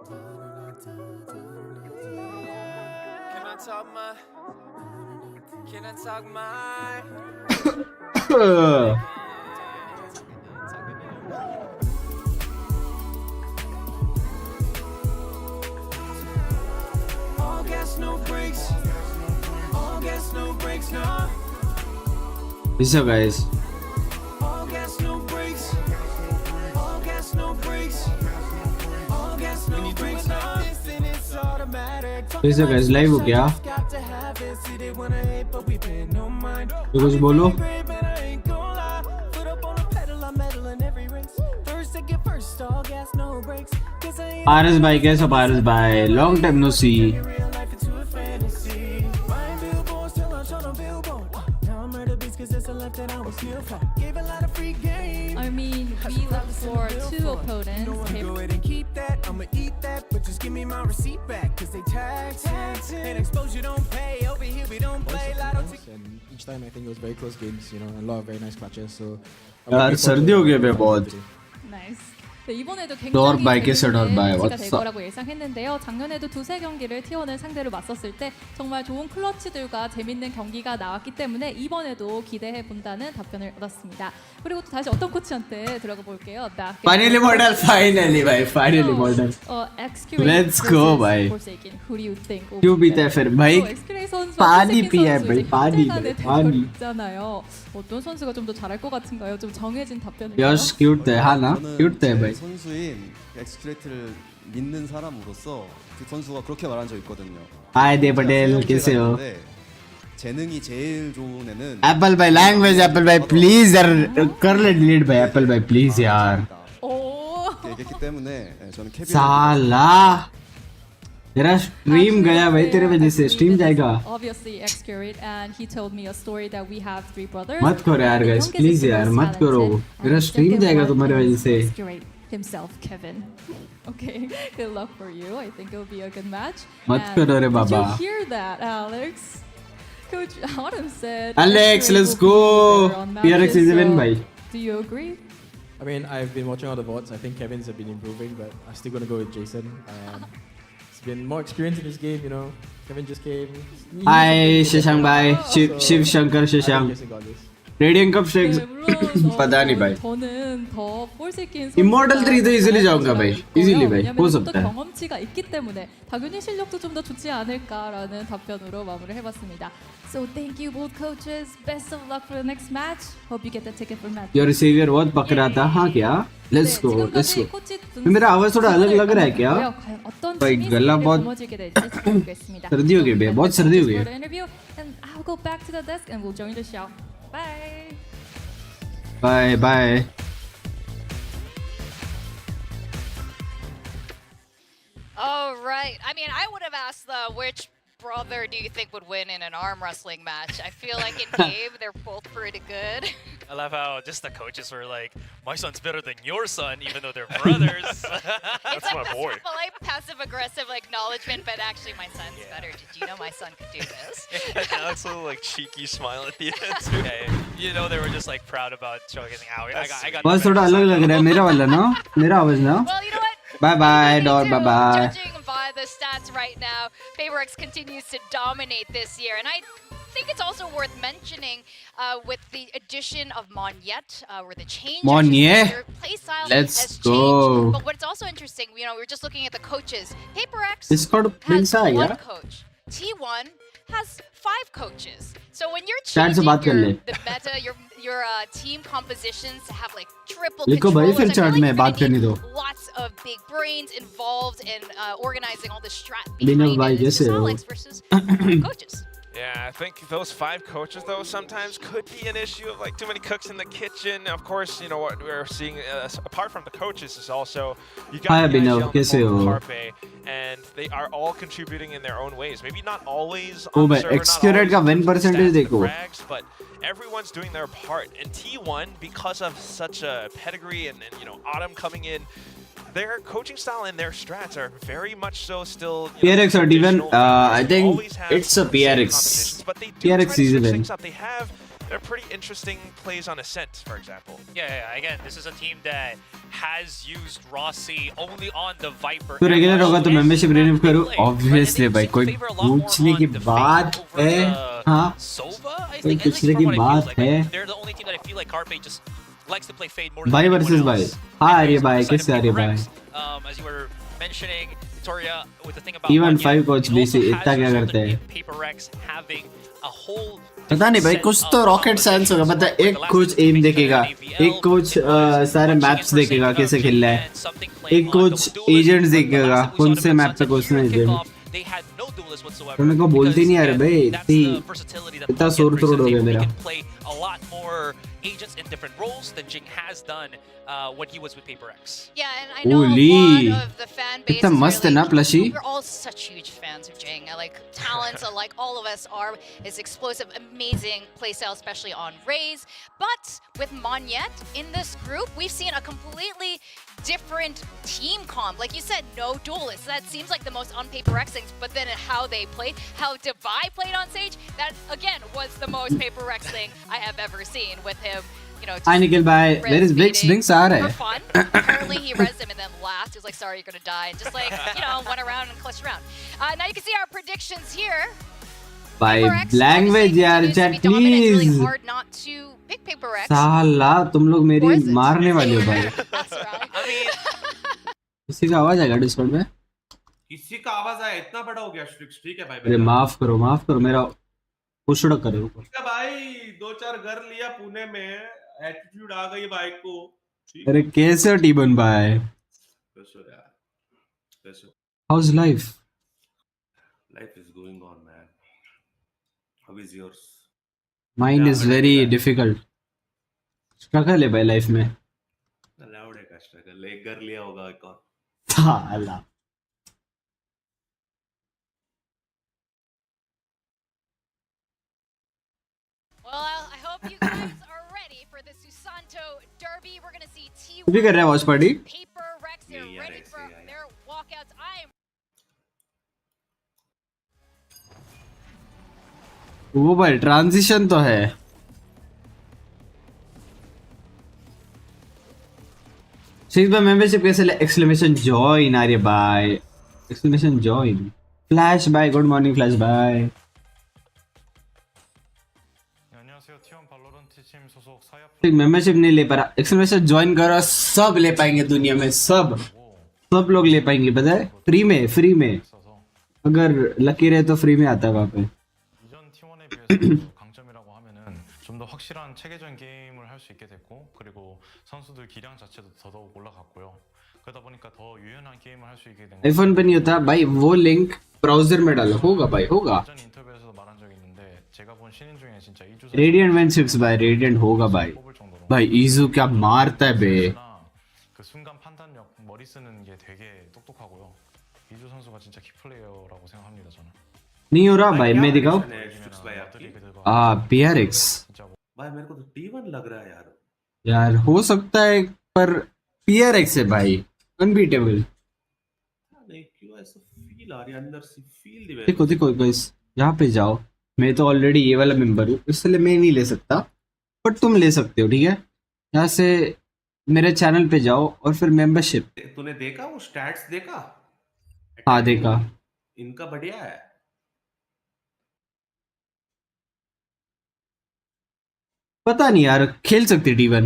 All gas, no brakes. All gas, no brakes, no. What's up, guys? All gas, no brakes. All gas, no brakes. All gas, no brakes, no. And it's automatic. What's up, guys? Live हो क्या? Got to have it. See they wanna hate, but we pay no mind. तो कुछ बोलो. But I ain't gonna lie. Put up on the pedal, I'm medal in every race. First to get first, all gas, no brakes. 'Cause I ain't Paris bhai, कैसा Paris bhai? Long time no see. real life into a fantasy. Buying billboards till I'm short on billboard. Now I'm murder beats 'cause it's a life that I was here for. Gave a lot of free game. I mean, we left for two opponents. Go ahead and keep that. I'ma eat that, but just give me my receipt back 'cause they tax and exposure don't pay. Over here we don't play. Lotto And each time I think it was very close games, you know, a lot of very nice clutches. So यार सर्दी हो गई है बहुत. Nice. 네, 이번에도 Door 굉장히 by Kiss or Door by? 재밌는 What's 될 up? 거라고 예상했는데요. 작년에도 두세 경기를 T1을 상대로 맞섰을 때 정말 좋은 클러치들과 재밌는 경기가 나왔기 때문에 이번에도 기대해 본다는 답변을 얻었습니다. 그리고 또 다시 어떤 코치한테 들어가 볼게요. Finally model, finally भाई, finally model. Let's go भाई. Who do you think? क्यों पीता है फिर भाई? 엑스크레이 선수 पानी पिया है भाई, पानी पानी. 있잖아요. 어떤 선수가 좀 더 잘할 것 같은가요? 좀 정해진 답변을. यश क्यूट है हाँ ना? क्यूट है भाई. 선수인 엑스크레이트를 믿는 사람으로서 그 선수가 그렇게 말한 적 있거든요. Hi देव पटेल कैसे हो? 재능이 제일 좋은 애는 Apple भाई language Apple भाई please यार कर ले delete भाई Apple भाई please यार. 얘기했기 때문에 저는 케빈 साला तेरा स्ट्रीम गया भाई तेरे वजह से स्ट्रीम जाएगा. Obviously Xcurate and he told me a story that we have three brothers. मत करो यार guys please यार मत करो तेरा स्ट्रीम जाएगा तुम्हारे वजह से. Xcurate himself, Kevin. Okay, good luck for you. I think it'll be a good match. मत करो रे बाबा. Did you hear that, Alex? Coach Autumn said. Alex, let's go. PRX is a win, bhai. Do you agree? I mean, I've been watching all the VODs. I think Kevin's have been improving, but I'm still gonna go with Jason. He's been more experienced in this game, you know. Kevin just came. Hi, Shashank bhai. Shiv Shankar Shashank. Jason got this. Radiant कब से पता नहीं भाई. Immortal 3 तो easily जाऊंगा भाई. Easily भाई. हो सकता है. 경험치가 있기 때문에 당연히 실력도 좀 더 좋지 않을까라는 답변으로 마무리를 해봤습니다. So thank you both coaches. Best of luck for the next match. Hope you get the ticket for match. Your receiver बहुत पक रहा था हाँ क्या? Let's go. Let's go. मेरा आवाज थोड़ा अलग लग रहा है क्या? भाई गला बहुत सर्दी हो गई है. बहुत सर्दी हो गई है. And I'll go back to the desk and we'll join the show. Bye. Bye bye. All right. I mean, I would have asked which brother do you think would win in an arm wrestling match? I feel like in game they're both pretty good. I love how just the coaches were like, "My son's better than your son," even though they're brothers. It's like the polite, passive-aggressive acknowledgement, but actually my son's better. Did you know my son could do this? Alex little like cheeky smile at the end too. You know they were just like proud about showing how I got. बहुत थोड़ा अलग लग रहा है मेरा वाला ना. मेरा आवाज ना. Well, you know what? Bye bye Dor bye bye. Judging by the stats right now, PRX continues to dominate this year, and I think it's also worth mentioning with the addition of Monyet, where the change Monyet. play style Let's has go. changed. But what's also interesting, you know, we were just looking at the coaches. PRX Discord has है one क्या? coach. T1 has 5 coaches. So when you're Chat से बात कर changing ले. the meta, your team compositions to have like triple लिखो भाई controllers, फिर I feel chat like में you're बात gonna करने need दो. lots of big brains involved in organizing all the strat Linus behind भाई it. It's कैसे just हो? Alex versus coaches. Yeah, I think those 5 coaches though sometimes could be an issue of like too many cooks in the kitchen. Of course, you know what we're seeing apart from the coaches is also you got Hi the guys Abhinav, yelling कैसे for हो? Carpe, and they are all contributing in their own ways. Maybe not always Oh on the भाई server, not Xcurate का always win in the percentage stats, the देखो. frags, but everyone's doing their part. And T1, because of such a pedigree and you know Autumn coming in, their coaching style and their strats are very much so still. PRX or even traditional. I They think always have it's a the same PRX. combinations, but they do PRX try to switch season. things up. They have they're pretty interesting plays on Ascent, for example. Yeah. Again, this is a team that has used Rossi only on the Viper. तो regular होगा तो membership renew करो obviously भाई कोई पूछने की बात है हाँ कोई पूछने की बात है भाई वर्सेस भाई हाँ आ रही है भाई कैसे आ रही है भाई T1 5 कोच BC इतना क्या करते हैं पता नहीं भाई कुछ तो रॉकेट साइंस होगा मतलब एक कोच एम देखेगा एक कोच सारे मैप्स देखेगा कैसे खेलना है एक कोच एजेंट्स देखेगा कौन से मैप पे कौन से एजेंट तुमने को बोलती नहीं आ रहे भाई इतना शोर थोड़ा हो गया मेरा agents in different roles than GenG has done when he was with PRX. Yeah, and I know a lot of the fan base इतना मस्त है ना plushie we're all such huge fans of GenG. Like talents, like all of us are. Is explosive, amazing playstyle, especially on Raze. But with Monyet in this group, we've seen a completely different team comp. Like you said, no duelists. That seems like the most on PRX things. But then how they played, how Divide played on stage, that again was the most PRX thing I have ever seen with him. You know, I Nikhil bhai, there is big drinks aa rahe for fun. Apparently he rezzed him and then laughed. He was like, "Sorry, you're gonna die," and just like went around and clutched around. Now you can see our predictions here. By language yaar chat please. It's really hard not to pick PRX. साला तुम लोग मेरी मारने वाले हो भाई That's right. किसी का आवाज आएगा डिस्कॉर्ड में किसी का आवाज आया इतना बड़ा हो गया स्ट्रिक्स ठीक है भाई अरे माफ करो मेरा पुशड़ करो ठीक है भाई 2-4 घर लिया पुणे में एटीट्यूड आ गई बाइक को अरे कैसे हो टीबन भाई how is life is going on man how is yours mind is very difficult struggle है भाई लाइफ में लाउड है का स्ट्रगल एक घर लिया होगा एक और साला Well, I hope you guys are ready for the Susanto Derby. We're going to see T1 तू भी कर रहा है watch party PRX. They're ready for their walkouts. I am वो भाई ट्रांजिशन तो है सिक्स बाय मेंबरशिप कैसे ले एक्सक्लेमेशन जॉइन आ रही है भाई exclamation join flash bye good morning flash bye membership नहीं ले पा रहा एक्सक्लेमेशन जॉइन करो सब ले पाएंगे दुनिया में सब लोग ले पाएंगे पता है फ्री में अगर लकी रहे तो फ्री में आता है वहाँ पे 강점이라고 하면은 좀 더 확실한 체계적인 게임을 할 수 있게 됐고 그리고 선수들 기량 자체도 더더욱 올라갔고요. 그러다 보니까 더 유연한 게임을 할 수 있게 된 आईफोन पे नहीं होता भाई वो लिंक ब्राउजर में डालो होगा भाई होगा 전 인터뷰에서도 말한 적이 있는데 제가 본 신인 중에 진짜 이주 रेडिएंट वन सिक्स भाई रेडिएंट होगा भाई भाई इजू क्या मारता है बे 그 순간 판단력 머리 쓰는 게 되게 똑똑하고요. 이주 선수가 진짜 키플레이어라고 생각합니다 저는. नहीं हो रहा भाई मैं दिखाऊं PRX भाई मेरे को तो T1 लग रहा है यार हो सकता है पर PRX है भाई अनबीटेबल नहीं क्यों ऐसा फील आ रही है अंदर से फील देखो गाइस यहाँ पे जाओ मैं तो ऑलरेडी ये वाला मेंबर हूँ इसलिए मैं नहीं ले सकता बट तुम ले सकते हो ठीक है यहाँ से मेरे चैनल पे जाओ और फिर मेंबरशिप तूने देखा वो स्टैट्स देखा हाँ देखा इनका बढ़िया है पता नहीं यार खेल सकते T1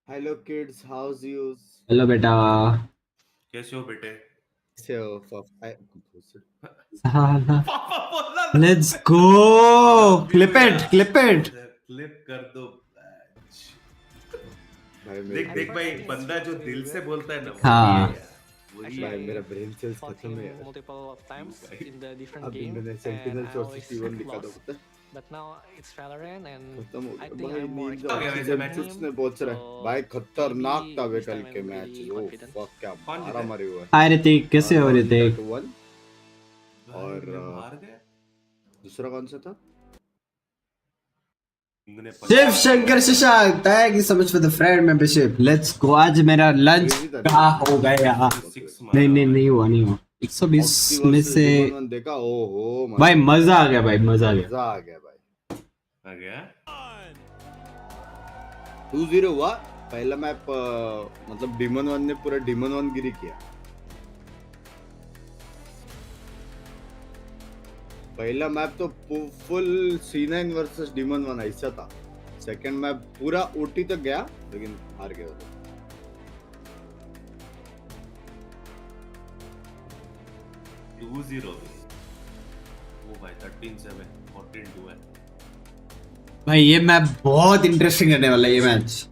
hello kids house you hello बेटा कैसे हो बेटे कैसे हो let's go clip it clip कर दो देख भाई बंदा जो दिल से बोलता है ना हाँ भाई मेरा ब्रेन सेल्स खत्म है अभी मैंने सेंटिनल शॉट 61 लिखा था पता But now it's Valorant and I भाई think I'm more नींद ने बहुत सारा भाई खतरनाक था वे कल के मैच ओ फक क्या मारा मारे हुआ हाय ऋतिक कैसे हो ऋतिक और दूसरा कौन सा था Shiv Shankar Shashank thank you so much for the friend membership let's go आज मेरा लंच कहाँ हो गया नहीं हुआ 120 में से देखा ओहो भाई मजा आ गया भाई मजा आ गया भाई आ गया 2-0 हुआ पहला मैप मतलब डीमन 1 ने पूरा डीमन 1 गिरी किया पहला मैप तो फुल C9 वर्सेस डीमन 1 ऐसा था सेकंड मैप पूरा ओटी तक गया लेकिन हार गया वो 2-0 वो भाई 13-7 14-2 है भाई ये मैप बहुत इंटरेस्टिंग रहने वाला है ये मैच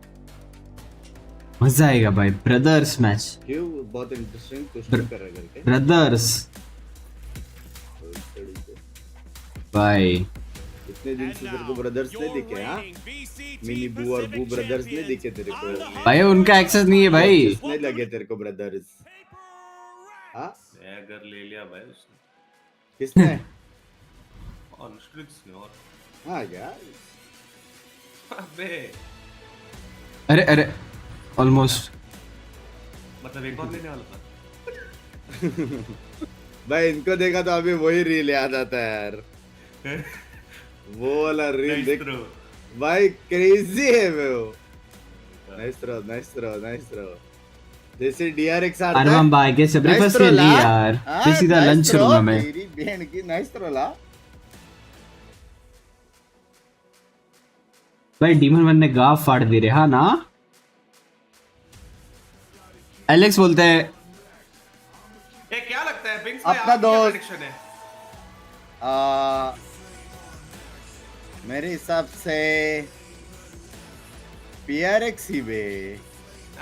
मजा आएगा भाई ब्रदर्स मैच क्यों बहुत इंटरेस्टिंग क्वेश्चन कर रहे करके ब्रदर्स भाई इतने दिन से तेरे को ब्रदर्स नहीं दिखे हाँ मिनी बू और बू ब्रदर्स नहीं दिखे तेरे को भाई उनका एक्सेस नहीं है भाई नहीं लगे तेरे को ब्रदर्स हाँ मैं घर ले लिया भाई उसने किसने और स्ट्रिक्स ने और हाँ यार अबे अरे अरे ऑलमोस्ट मतलब एक और लेने वाला था भाई इनको देखा तो अभी वही रील याद आता है यार वो वाला रील देख भाई क्रेजी है वो नाइस थ्रो जैसे DRX आता है अरमान भाई कैसे ब्रेकफास्ट के लिए यार फिर सीधा लंच करूंगा मैं मेरी बहन की नाइस थ्रो ला भाई डीमन 1 ने गाफ फाड़ दी रे हाँ ना एलेक्स बोलते हैं ये क्या लगता है बिंग्स अपना दोस्त कनेक्शन है मेरे हिसाब से PRX ही बे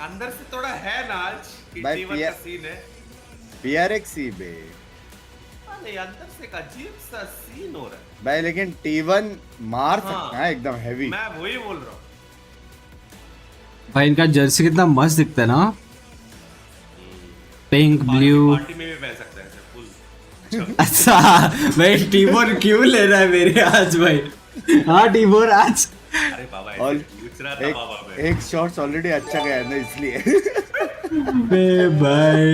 अंदर से थोड़ा है ना आज कि भाई जीवन का सीन है PRX ही बे नहीं अंदर से एक अजीब सा सीन हो रहा है भाई लेकिन T1 मार सकता है एकदम हैवी मैं वही बोल रहा हूँ भाई इनका जर्सी कितना मस्त दिखता है ना पिंक ब्लू पार्टी में भी पहन सकता है फुल अच्छा भाई टीमोर क्यों ले रहा है मेरे आज भाई हाँ टीमोर आज अरे बाबा और पूछ रहा था बाबा मैं एक शॉट्स ऑलरेडी अच्छा गया ना इसलिए बे भाई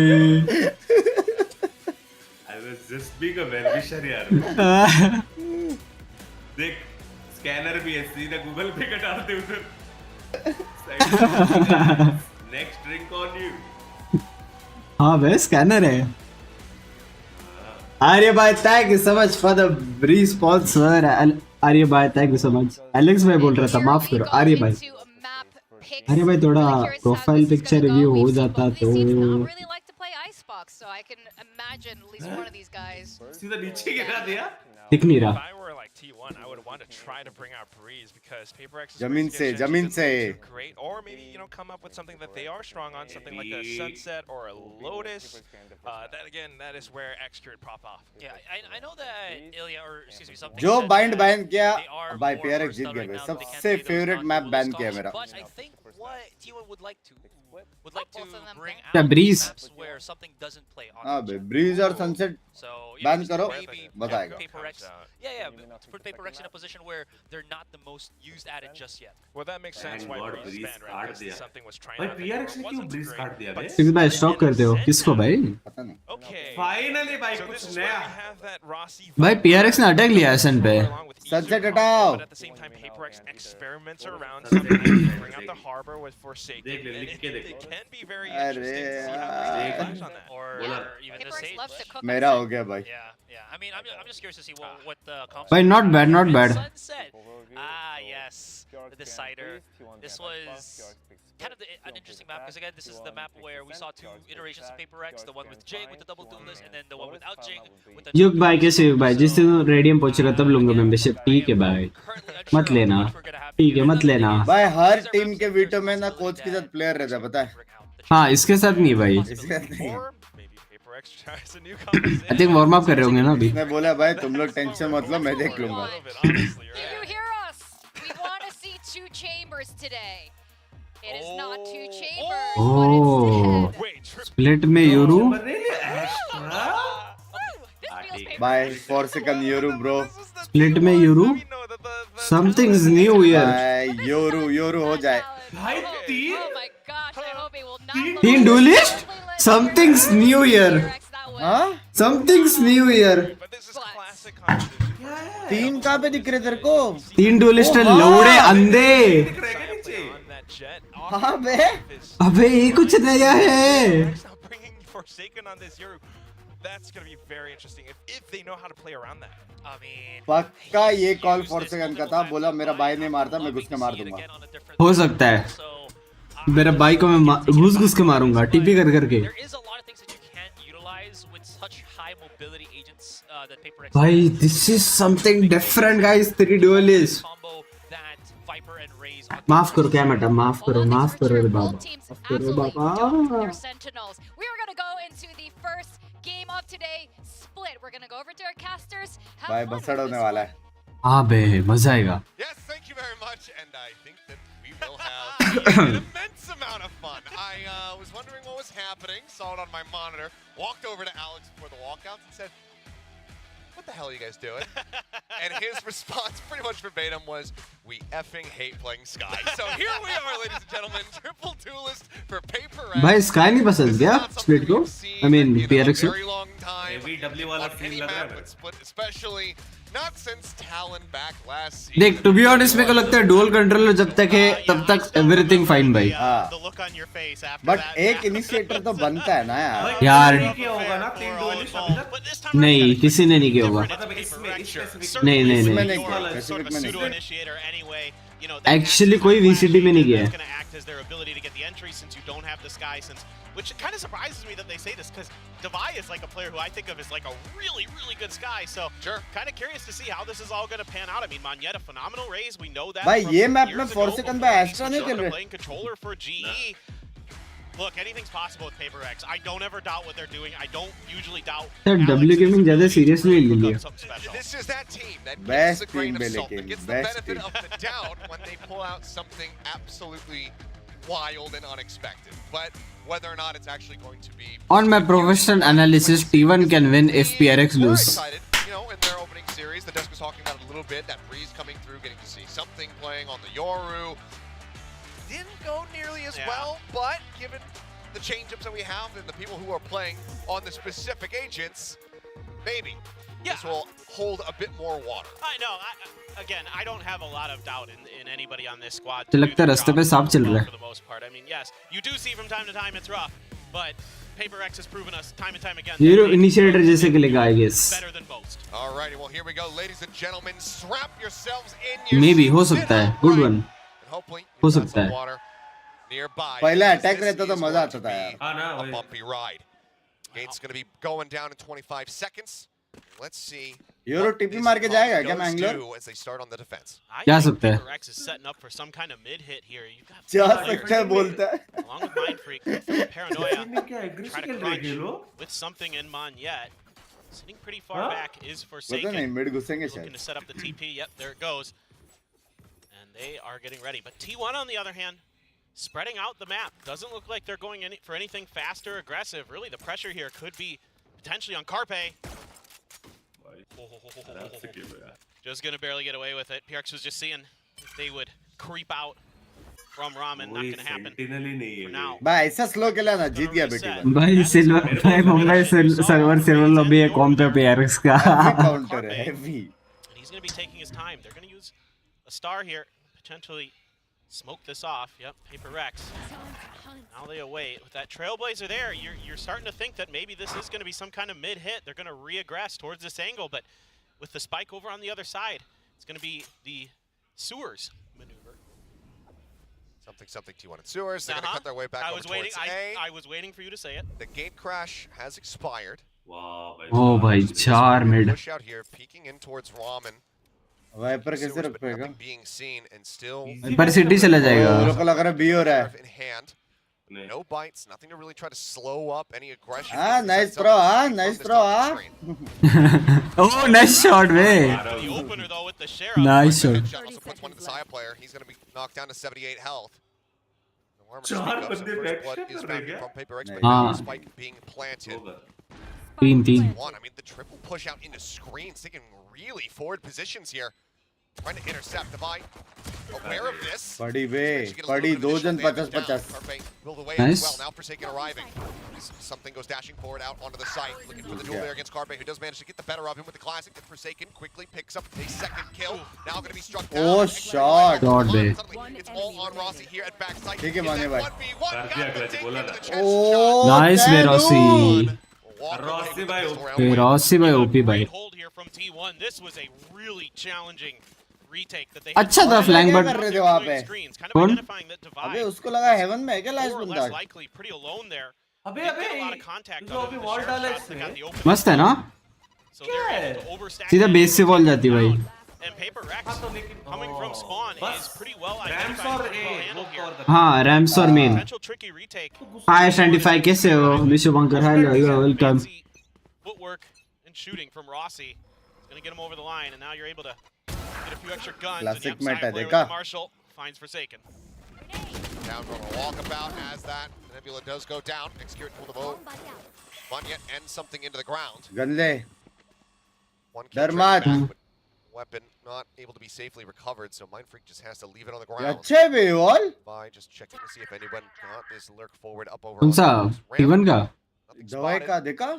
I was just being a well wisher यार देख स्कैनर भी है सीधा गूगल पे का डाल दे उधर नेक्स्ट ड्रिंक ऑन यू हाँ भाई स्कैनर है आर्य भाई thank you so much for the response Arya भाई thank you so much Alex भाई बोल रहा था माफ करो आर्य भाई अरे भाई थोड़ा प्रोफाइल पिक्चर रिव्यू हो जाता तो so I can imagine at least one of these guys. सीधा नीचे गिरा दिया दिख नहीं रहा If I were like T1, I would want to try to bring out Breeze because PRX is जमीन से great, or maybe come up with something that they are strong on, something like a Sunset or a Lotus. That again, that is where X could pop off. Yeah, I know that Ilya, or excuse me, something. जो said bind that ban किया they are भाई more PRX versed जीत right गया भाई now, they can सबसे play those favourite map non-dual ban किया stalls, मेरा But I think what T1 would like to bring क्या out Breeze? maps where something doesn't play on. हाँ भाई bridge और sunset So ban just करो maybe बताएगा PRX, to put PRX in a position where they're not the most used at it just yet. Well, that makes sense why God, Breeze Breeze banned, right? काट Because दिया something was trying भाई out PRX that ने क्यों wasn't bridge great. काट दिया बे फिर भाई stock करते हो किसको भाई पता नहीं Okay. फाइनली भाई So कुछ this is where नया we have that Rossi भाई PRX ने अटैक लिया एसन पे along with Sunset Eastern हटाओ। But at the same time, PRX experiments around something to bring out the harbor with Forsaken. देख ले, And लिख के it देख। can be very अरे interesting to see how यार। they flash on that. Or even the PRX Sage. loves to cook. मेरा हो गया भाई Yeah. I mean, I'm just curious to see what the comps भाई are. not bad not bad Sunset. Yes, the decider. This was kind of an interesting map because again, this is the map where we saw two iterations of PRX, the one with GenG with the double duelist, and then the one without GenG with the. युग भाई कैसे युग भाई जिस दिन radium पहुंचेगा तब लूंगा मेंबरशिप ठीक है भाई मत लेना ठीक है मत लेना भाई हर टीम के वीटो में ना कोच के साथ प्लेयर रहता है पता है हाँ इसके साथ नहीं भाई इसके साथ नहीं Or maybe PRX tries a new conversation. I think warm up कर रहे होंगे ना अभी उसने बोला भाई तुम लोग टेंशन मत लो मैं देख लूंगा A little bit, honestly, Do you right? hear us? We want to see two chambers today. It is not two chambers, but Oh. instead. Wait, split में यूरू This feels paper. भाई 4 सेकंड यूरो ब्रो स्प्लिट में यूरू something is new here भाई euro हो जाए भाई तीन Oh my gosh, I hope it will not. तीन duelist somethings new here हाँ somethings new here But this is classic competition. तीन कहाँ पे दिख रहे तेरे को? 3 डुएलिस्ट लौड़े अंधे। हाँ बे। अबे ये कुछ नया है। That's going to be very interesting if they know how to play around that. I mean, पक्का ये कॉल फॉर्सेगन का था, बोला मेरा भाई नहीं मारता मैं घुस के मार दूंगा। हो सकता है मेरा भाई को मैं घुस के मारूंगा टीपी कर करके। भाई this is something different guys. 3 duellist. माफ करो क्या मैडम, माफ करो रे बाबा, माफ करो बाबा। Game of today split. We're gonna go over to our casters. भाई बसड़ होने वाला है। हाँ बे मजा आएगा। Yes, thank you very much, and I think that we will have an immense amount of fun. I was wondering what was happening, saw it on my monitor, walked over to Alex before the walkouts and said, "What the hell are you guys doing?" And his response, pretty much verbatim, was, "We effing hate playing Sky." So here we are, ladies and gentlemen, triple duelist for PRX. भाई sky नहीं पसंद क्या split को? I mean PRX को? W वाला feel लग रहा है। Especially not since Talon back last season. देख टू बी ऑनेस्ट मेरे को लगता है डुअल कंट्रोलर जब तक है तब तक एवरीथिंग फाइन भाई। बट एक इनिशिएटर तो बनता है ना यार। यार क्या होगा ना 3 डुएलिस्ट अभी तक? नहीं किसी ने नहीं किया होगा। नहीं एक्चुअली कोई VCT में नहीं किया है। Which kind of surprises me that they say this because Zowie is like a player who I think of as like a really, really good Sky. So kind of curious to see how this is all going to pan out. I mean, Monyet, a phenomenal raise. We know that. भाई ये map में फॉर्सेकन पे extra नहीं खेल रहे। Playing controller for GE. Look, anything's possible with PRX. I don't ever doubt what they're doing. I don't usually doubt. Sir W gaming ज्यादा seriously ले लिया। This is that team that Best gets the grain team of salt, लेकिन, that gets the best benefit team. of the doubt when they pull out something absolutely wild and unexpected. But whether or not it's actually going to be On my professional analysis, T1 can win if PRX we're lose. excited, you know, in their opening series, the desk was talking about it a little bit, that breeze coming through, getting to see something playing on the Yoru. Didn't go nearly as well, but given the change-ups that we have and the people who are playing on the specific agents, maybe this will hold a bit more water. I know. Again, I don't have a lot of doubt in anybody on this squad. तो लगता है रास्ते पे सांप चल रहा है। For the most part, I mean, yes, you do see from time to time it's rough, but PRX has proven us time and time again. Zero initiator जैसे खेलेगा I guess. Better than most. Alrighty, well here we go, ladies and gentlemen. Strap yourselves in. Your Maybe हो सकता है good one. हो सकता है। Nearby. पहला attack रहता तो मजा आता था यार। हाँ ना A bumpy ride. Gate's going to be going down in 25 seconds. Let's see. Euro TP मार के जाएगा क्या Mangalore? As they start on the defense. जा सकता है। PRX is setting up for some kind of mid hit here. You've got जा सकता है बोलता है। along with Mind Freak, Paranoia, try to crunch with something in Monyet. Sitting pretty far back is पता Forsaken. नहीं mid घुसेंगे Looking शायद। to set up the TP. Yep, there it goes. And they are getting ready. But T1 on the other hand, spreading out the map. Doesn't look like they're going for anything fast or aggressive. Really, the pressure here could be potentially on Carpe. Just gonna barely get away with it. PRX was just seeing if they would creep out from Ramen. Not gonna happen for now. भाई ऐसा slow खेला ना जीत गया बेटी। भाई silver भाई Mumbai silver lobby है com पे PRX का। काउंटर है heavy. And he's gonna be taking his time. They're gonna use a star here, potentially smoke this off. Yep, PRX. Now they await. With that Trailblazer there, you're starting to think that maybe this is going to be some kind of mid-hit. They're going to re-aggress towards this angle, but with the spike over on the other side, it's going to be the sewers maneuver. Something T1 and sewers. They're going to cut their way back over towards A. I was waiting for you to say it. The gate crash has expired. ओ भाई 4 mid. Push out here, peeking in towards Ramen. Viper कैसे रख पाएगा? पर city चला जाएगा। मेरे को लग रहा है बी हो रहा है। No bites, nothing to really try to slow up any aggression. Ah, nice throw, nice throw, Oh, nice shot, man. The opener though with the sheriff. Nice shot. Also puts one to the Sahil player. He's going to be knocked down to 78 health. From PRX, but spike being planted. Team. I mean, the triple push out into screens, taking really forward positions here. Trying to intercept Divide. Aware of this. पड़ी बे, पड़ी 2 जन 50-50. Nice. Well, now Forsaken arriving. Something goes dashing forward out onto the site, looking for the duel there against Carpe, who does manage to get the better of him with the classic. And Forsaken quickly picks up a second kill. Now going to be struck down. Oh, shot. Shot bे. It's all on Rossi here at backside. ठीक है माने भाई. Oh, Nice बे Rossi. Rossi भाई बे Rossi भाई OP भाई. Hold here from T1. This was a really challenging retake that they अच्छा था flank but कर रहे थे वहाँ पे. कौन? अबे उसको लगा हेवन में है क्या लास्ट बंदा? likely pretty alone there. अबे a lot of contact जो अभी वॉल डाला इसने मस्त है ना? क्या है? सीधा बेस से बॉल जाती भाई. And PIIIIIIIINK coming from spawn is pretty well identified. हाँ रैम्स और मेन. Potential tricky retake. हाय 75 कैसे हो? मिशो बंकर hello you are welcome. Footwork and shooting from Rossi. It's going to get him over the line, and now you're able to get a few extra guns. Classic and you have meta, side player देखा? with Marshall finds Forsaken. Down from a walkabout as that Nebula does go down. Execute for the bow. Bunyet ends something into the ground. Gun ले. One डर kill मत. back, but weapon not able to be safely recovered, so Mindfreak just has to leave it on the ground. अच्छे बे wall. By just checking to see if anyone got this lurk forward up over. कौन सा? Even का? दवाई का देखा?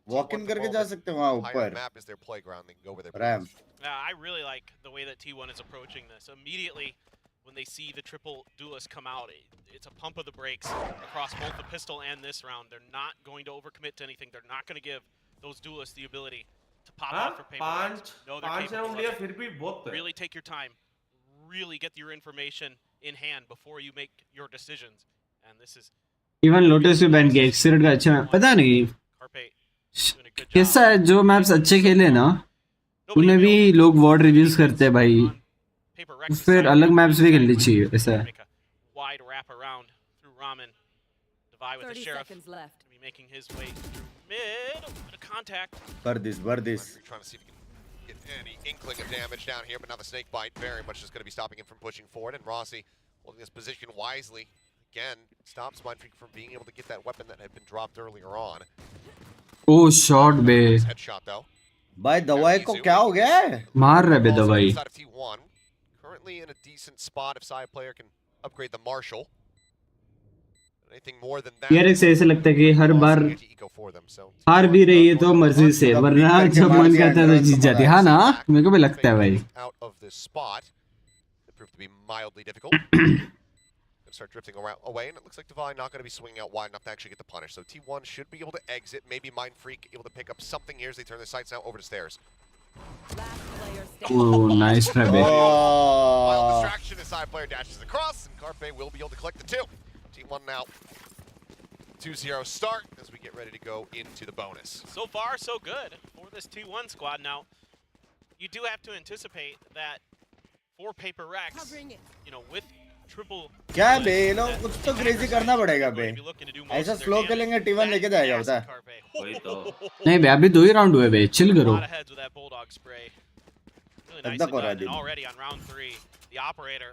Walk in करके जा सकते हैं वहाँ ऊपर. Map is their playground. They can go where they're RAM. I really like the way that T1 is approaching this. Immediately, when they see the triple duelist come out, it's a pump of the brakes across both the pistol and this round. They're not going to overcommit to anything. They're not going to give those duelists the ability to pop out for PIIIIIIINK. No, they're capable of it. Really take your time. Really get your information in hand before you make your decisions. And this is even lotus में ban गया accident का अच्छा पता नहीं कैसा है जो maps अच्छे खेले ना उन्हें भी लोग वॉर्ड रिव्यूज करते हैं भाई फिर अलग मैप्स भी खेलनी चाहिए ऐसा है. Wide wrap around through Ramen. Divide with the sheriff. Left. Be making his way through mid. Bit of contact. Bar this. Trying to see if he can get any inkling of damage down here, but now the snake bite very much is going to be stopping him from pushing forward. And Rossi holding this position wisely again stops Mindfreak from being able to get that weapon that had been dropped earlier on. Oh shot bay. Headshot though. भाई दवाई को क्या हो गया है? मार रहा है बे दवाई. Currently in a decent spot if Sahil player can upgrade the Marshall. Anything more than that. PRX ऐसे लगता है कि हर बार हार भी रही है तो मर्जी से वरना जब मन करता है तो जीत जाती है. हाँ ना मेरे को भी लगता है भाई. Out of this spot. It proved to be mildly difficult. Start drifting around away, and it looks like Divine not going to be swinging out wide enough to actually get the punish. So T1 should be able to exit. Maybe Mindfreak able to pick up something here as they turn their sights now over to stairs. Oh, nice try, baby. Wild distraction as side player dashes across, and Carpe will be able to collect the two. T1 now 2-0 start as we get ready to go into the bonus. So far, so good for this T1 squad. Now, you do have to anticipate that for PIIIIIIINK, you know, with triple. क्या बे लोग कुछ तो crazy करना पड़ेगा बे. ऐसा slow खेलेंगे T1 लेके जाएगा बता. नहीं बे अभी 2 ही राउंड हुए बे चिल करो. Already on round 3, the operator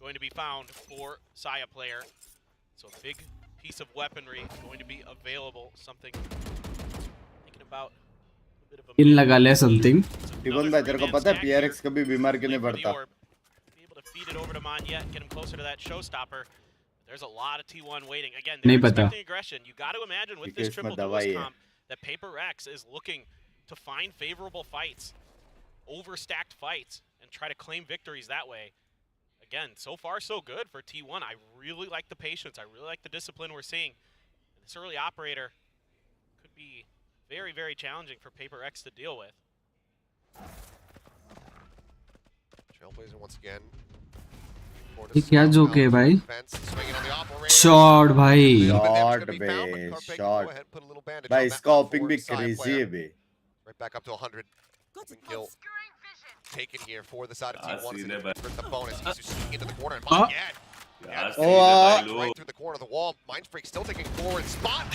going to be found for Saya player. So a big piece of weaponry going to be available. Something thinking about a bit of a इन लगा ले something. T1 भाई तेरे को पता है PRX कभी बीमार क्यों नहीं पड़ता? Feed it over to Monyet, get him closer to that showstopper. There's a lot of T1 waiting. Again, नहीं they're पता. expecting aggression. You got to imagine with this triple duelist comp that PIIIIIIINK is looking to find favorable fights, overstacked fights, and try to claim victories that way. Again, so far so good for T1. I really like the patience. I really like the discipline we're seeing. This early operator could be very, very challenging for PIIIIIIINK to deal with. Trailblazer once again. ये क्या joke है भाई? Shot भाई. Shot बे shot. भाई इसका whooping भी crazy है बे. Right back up to 100. Kill taken here for the side of T1. The bonus. He's just into the corner and Monyet. Right through the corner of the wall. Mindfreak still taking forward spot.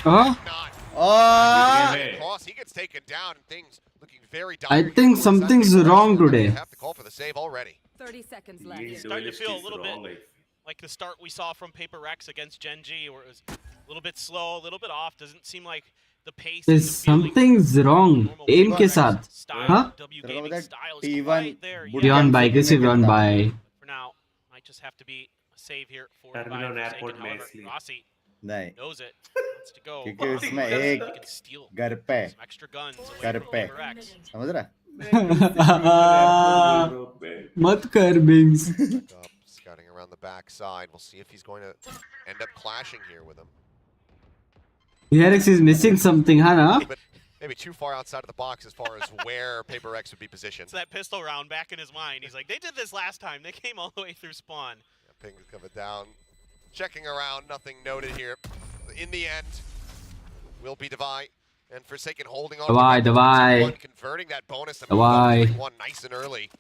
Cross. He gets taken down and things looking very dire. I think something's wrong today. Have to call for the save already. 30 seconds left. It's starting to feel a little bit like the start we saw from PIIIIIIINK against GenG, where it was a little bit slow, a little bit off. Doesn't seem like the pace. There's something's wrong. Aim के साथ. Huh? T1 Beyond by कैसे beyond by? For now, might just have to be a save here for Terminal airport में इसलिए. Rossi नहीं knows it. Wants to go. क्योंकि उसमें एक घर पे Some extra guns away घर from पे PRX. समझ रहा मत कर बिंग्स. Scouting around the backside. We'll see if he's going to end up clashing here with him. DRX is missing something, huh? Na? But maybe too far outside of the box as far as where PRX would be positioned. It's that pistol round back in his mind. He's like, they did this last time. They came all the way through spawn. Ping is coming down. Checking around, nothing noted here. In the end, will be Divide and Forsaken holding on. Divide. Converting that bonus to Divide. one nice and early.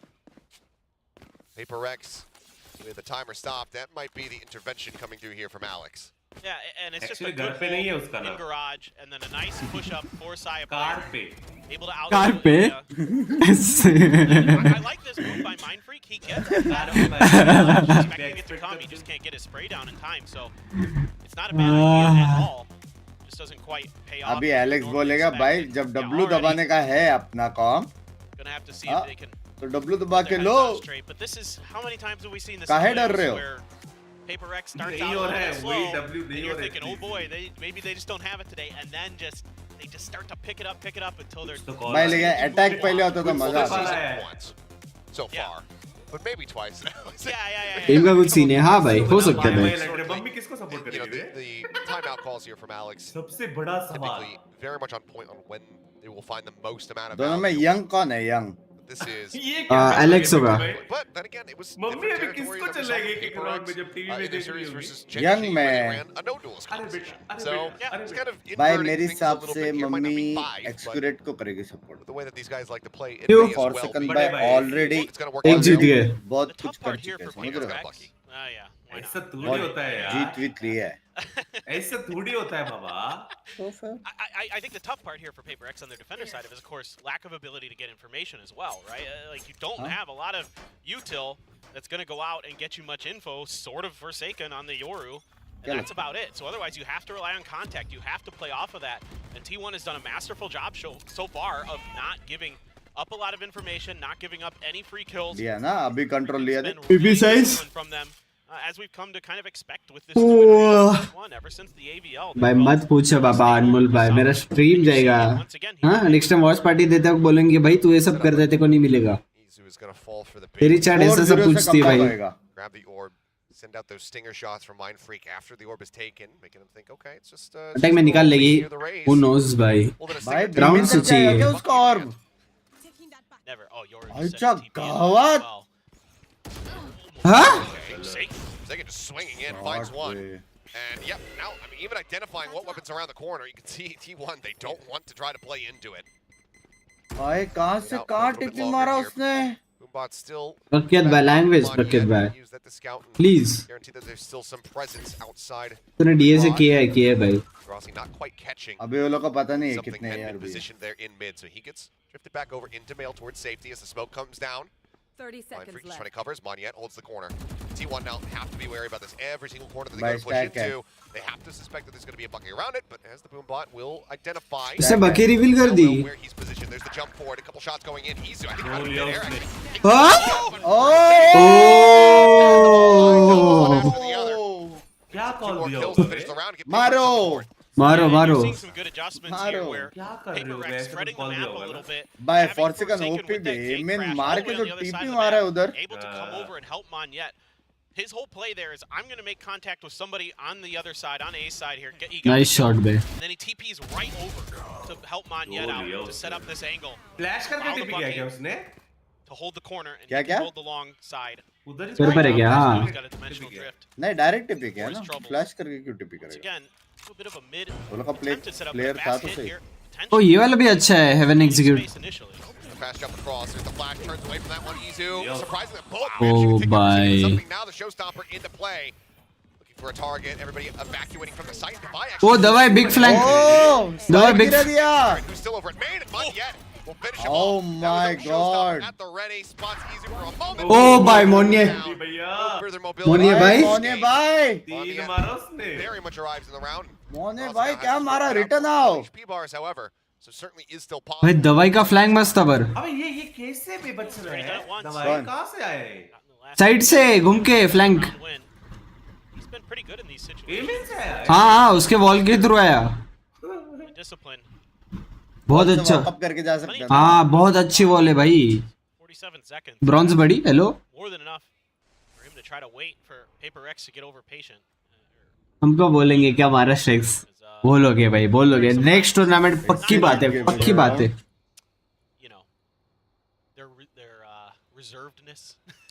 PRX with the timer stopped. That might be the intervention coming through here from Alex. Yeah, and it's Actually, just a good घर पे नहीं है hold उसका in नाम. garage, and then a nice push-up for Saya car player. पे. Able to out. Car पे. I like this move by Mindfreak. He gets it. Expecting it to come, he just can't get his spray down in time. So it's not a bad idea at all. Just doesn't quite pay off. अभी Alex बोलेगा भाई जब W दबाने का है अपना com Gonna have to see if they can. तो W दबा के their low. heads on straight. But this is how many times have we seen this? काहे डर रहे हो? Where PRX starts नहीं out a हो little रहा है, bit slow, वही W and नहीं you're हो रहा है, thinking, oh please. boy, maybe they just don't have it today, and then they just start to pick it up until they're. भाई लेकिन अटैक पहले होता तो मजा आता. Once so far, but maybe twice now. Aim का कुछ scene है, हाँ भाई हो सकता है. मम्मी किसको सपोर्ट You know, करेगी? the timeout calls here from Alex. सबसे बड़ा सवाल. Typically very much on point on when they will find the most amount of दोनों में value. यंग कौन है यंग? This is Alex होगा. But then again, it was mummy अभी different किसको territories चलेगी that we कि saw ग्राउंड with में जब टीवी PRX, में in their देख रही series होगी? versus Young GenG, where they man. ran a no duels competition. अरे So बेटा, it's kind of भाई inverting मेरे things a हिसाब little से bit here. Might not mummy be five, but एक्सक्यूरेट को करेगी support. the way that these guys like to play, it क्यों? may as for well second be. Bye भाई, already It's going to work एक out जीत now. गए. बहुत The कुछ tough कर part here चुके हैं for समझ रहे हो? PRX. Yeah. Why ऐसा not? थोड़ी होता है यार. जीत वीत ली है. ऐसा थोड़ी होता है बाबा. I think the tough part here for PRX on their defender side is, of course, lack of ability to get information as well, right? Like, you don't have a lot of util that's going to go out and get you much info, sort of Forsaken on the Yoru, and that's about it. So otherwise, you have to rely on contact. You have to play off of that. And T1 has done a masterful job so far of not giving up a lot of information, not giving up any free kills. लिया ना अभी control लिया दे. PP size. From them, as we've come to kind of expect with this one ever since the AVL. भाई मत पूछो बाबा अनमोल भाई मेरा stream जाएगा. हाँ नेक्स्ट टाइम वॉच पार्टी देते वक्त बोलेंगे भाई तू ये सब कर देते को नहीं मिलेगा. तेरी चैट ऐसा सब पूछती है भाई. Grab the orb, send out those stinger shots from Mindfreak after the orb is taken, making them think, okay, it's just attack में निकाल लेगी. Who knows भाई. भाई ग्राउंड से चाहिए. क्या उसका ऑर्ब? Never. Oh, Yoru. अच्छा गावत. हाँ? Forsaken just swinging in, finds one. And yep, now, I mean, even identifying what weapons are around the corner, you can see T1, they don't want to try to play into it. भाई कहाँ से कहाँ टिपी मारा उसने? Boombot's still प्रख्यात भाई language प्रख्यात भाई. use that to scout and Please. guarantee that there's still some presence outside. तूने डीए से किया है भाई. Rossi not quite catching अभी वो लोग को पता नहीं है something कितने had यार been भी. positioned there in mid, so he gets drifted back over into mail towards safety as the smoke comes down. 30 seconds Mindfreak just left. trying to covers. Moniette holds the corner. T1 now have to be wary about this. Every single corner that they By go to push stack into, they have to suspect that there's going to be a bucket around it, but as the Boombot will identify इसने बके reveal कर दी. where he's positioned. There's the jump forward. A couple shots going in. He's I think Oh, out of yeah. midair, actually. क्या call दिया Kills to finish the round. Get मारो. मारो मारो. Seeing some good adjustments here where क्या कर रहे हो? PRX वैसे spreading तो the कॉल map दिया a होगा little ना. bit. भाई having forsaken Forsaken OP with that बे gate में crash मार all the के way जो on the other side TP of the मारा है map, उधर. able to come over and help Moniette. His whole play there is I'm going to make contact with somebody on the other side, on A's side here. He got Nice the shot kill, बे. and then he TPs right over to help Moniette out to set up this angle. Flash करके While the TP किया क्या bucket उसने? to hold the corner and क्या he क्या? can hold the long side. उधर फिर पर है क्या? हाँ. He's got a dimensional drift. नहीं डायरेक्ट टिपी किया Force ना. troubles. फ्लैश करके क्यों टिपी Once करेगा? again, a little bit of a mid वो लोग का attempted setup, but player a था fast तो hit सही. here. ओ ये वाला भी अच्छा है. Heaven execute. Space initially. Fast jump across. There's the flash. Turns away from that one. Izu. Yo. Surprisingly, both Oh, managing to take bye. something now. The showstopper into play. Looking for a target. Everybody evacuating from the site. Divide ओ दवाई big flank. दवाई big. गिरा दिया. Who's still over at main? And Moniette will finish him Oh off. That my was a showstopper God. At the Rane. Spots Izu for a moment. ओ भाई मोन्ये. भैया. Further mobility. मोन्ये भाई. मोने भाई. तीन मारा उसने. Very much arrives in the round. मोने भाई क्या मारा रिटर्न आओ HP bars, however, so certainly is still भाई possible. दवाई का फ्लैंक मस्त था पर अबे ये कैसे भी बच रहे हैं दवाई कहाँ से आए साइड से घूम के flank He's been pretty good in these एमिन से आया situations. हाँ उसके वॉल के थ्रू आया Discipline. बहुत अच्छा वॉकअप करके जा सकते हैं हाँ बहुत अच्छी वॉल है भाई 47 seconds. ब्रॉन्ज बड़ी hello More than enough for him to try to wait for PIIIIIIIINK to get over patient. हमको बोलेंगे क्या मारा स्ट्रिक्स बोलोगे भाई बोलोगे नेक्स्ट टूर्नामेंट पक्की बात है पक्की बात है You know, their reservedness.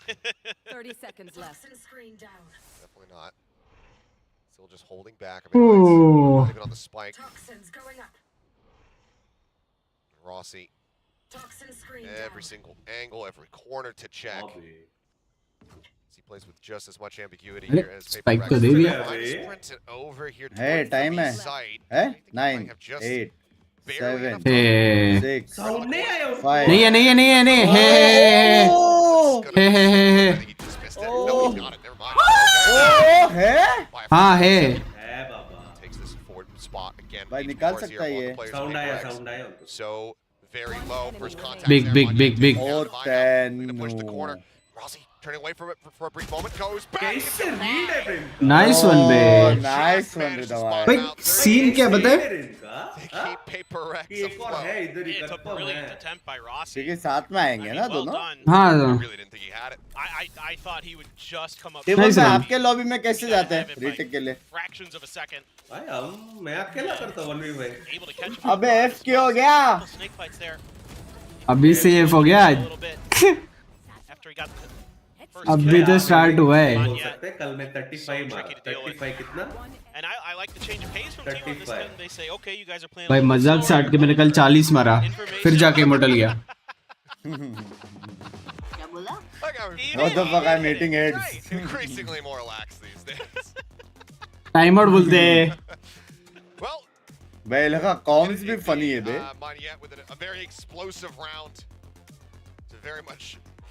30 seconds left. Definitely not. Still just holding back. I mean, Ooh. not even on the spike. Rossi. Every single angle, every corner to check. He plays with just as much ambiguity here as spike तो दे दिया sprint it over here. है time है है 9 8 7 6 नहीं है नहीं है नहीं है नहीं है हाँ है भाई निकाल सकता है ये साउंड आया So very low first contact. Big. और 10 Push the corner. Rossi turning away from it for a brief moment goes back. कैसे रीड है बिन नाइस वन बे नाइस वन रे दवाई भाई सीन क्या बताए Keep PIIIIIIINK एक और है इधर ही It's a brilliant attempt by Rossi. ठीक है साथ में आएंगे ना Well दोनों done. हाँ Really didn't think he had it. I thought he would just come up. Table Nice में run. आपके लॉबी में कैसे जाते हैं रीटेक के लिए Fractions of a second. भाई मैं अकेला करता हूँ 1v1 Able to catch. अबे एफ क्यों हो गया Snake fights there. अभी से ये हो गया A little bit. After he got the first अभी kill. तो स्टार्ट हुआ है हो सकते हैं कल मैं 35 मारा 35 कितना And I like the change of pace from T1 this time. They say, okay, you guys are playing. भाई मजाक से हट के मैंने कल 40 मारा फिर जाके इमोर्टल गया What the fuck I'm eating heads Increasingly more lax these days. Time out बोलते हैं Well, भाई लगा कॉम्स भी फनी है बे Monyet with a very explosive round to very much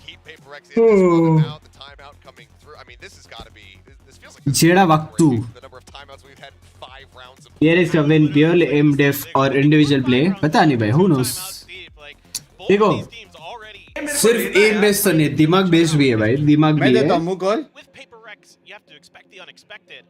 keep PIIIIIIINK in this one out. The timeout coming through. I mean, this has got to be. This feels like जेड़ा वक्तू the number of timeouts we've had in 5 rounds of. Here is win purely aim def और individual play पता नहीं भाई who knows देखो सिर्फ M based तो नहीं दिमाग बेस्ड भी है भाई दिमाग मैं भी देता है हूँ call With PIIIIIIINK, you have to expect the unexpected.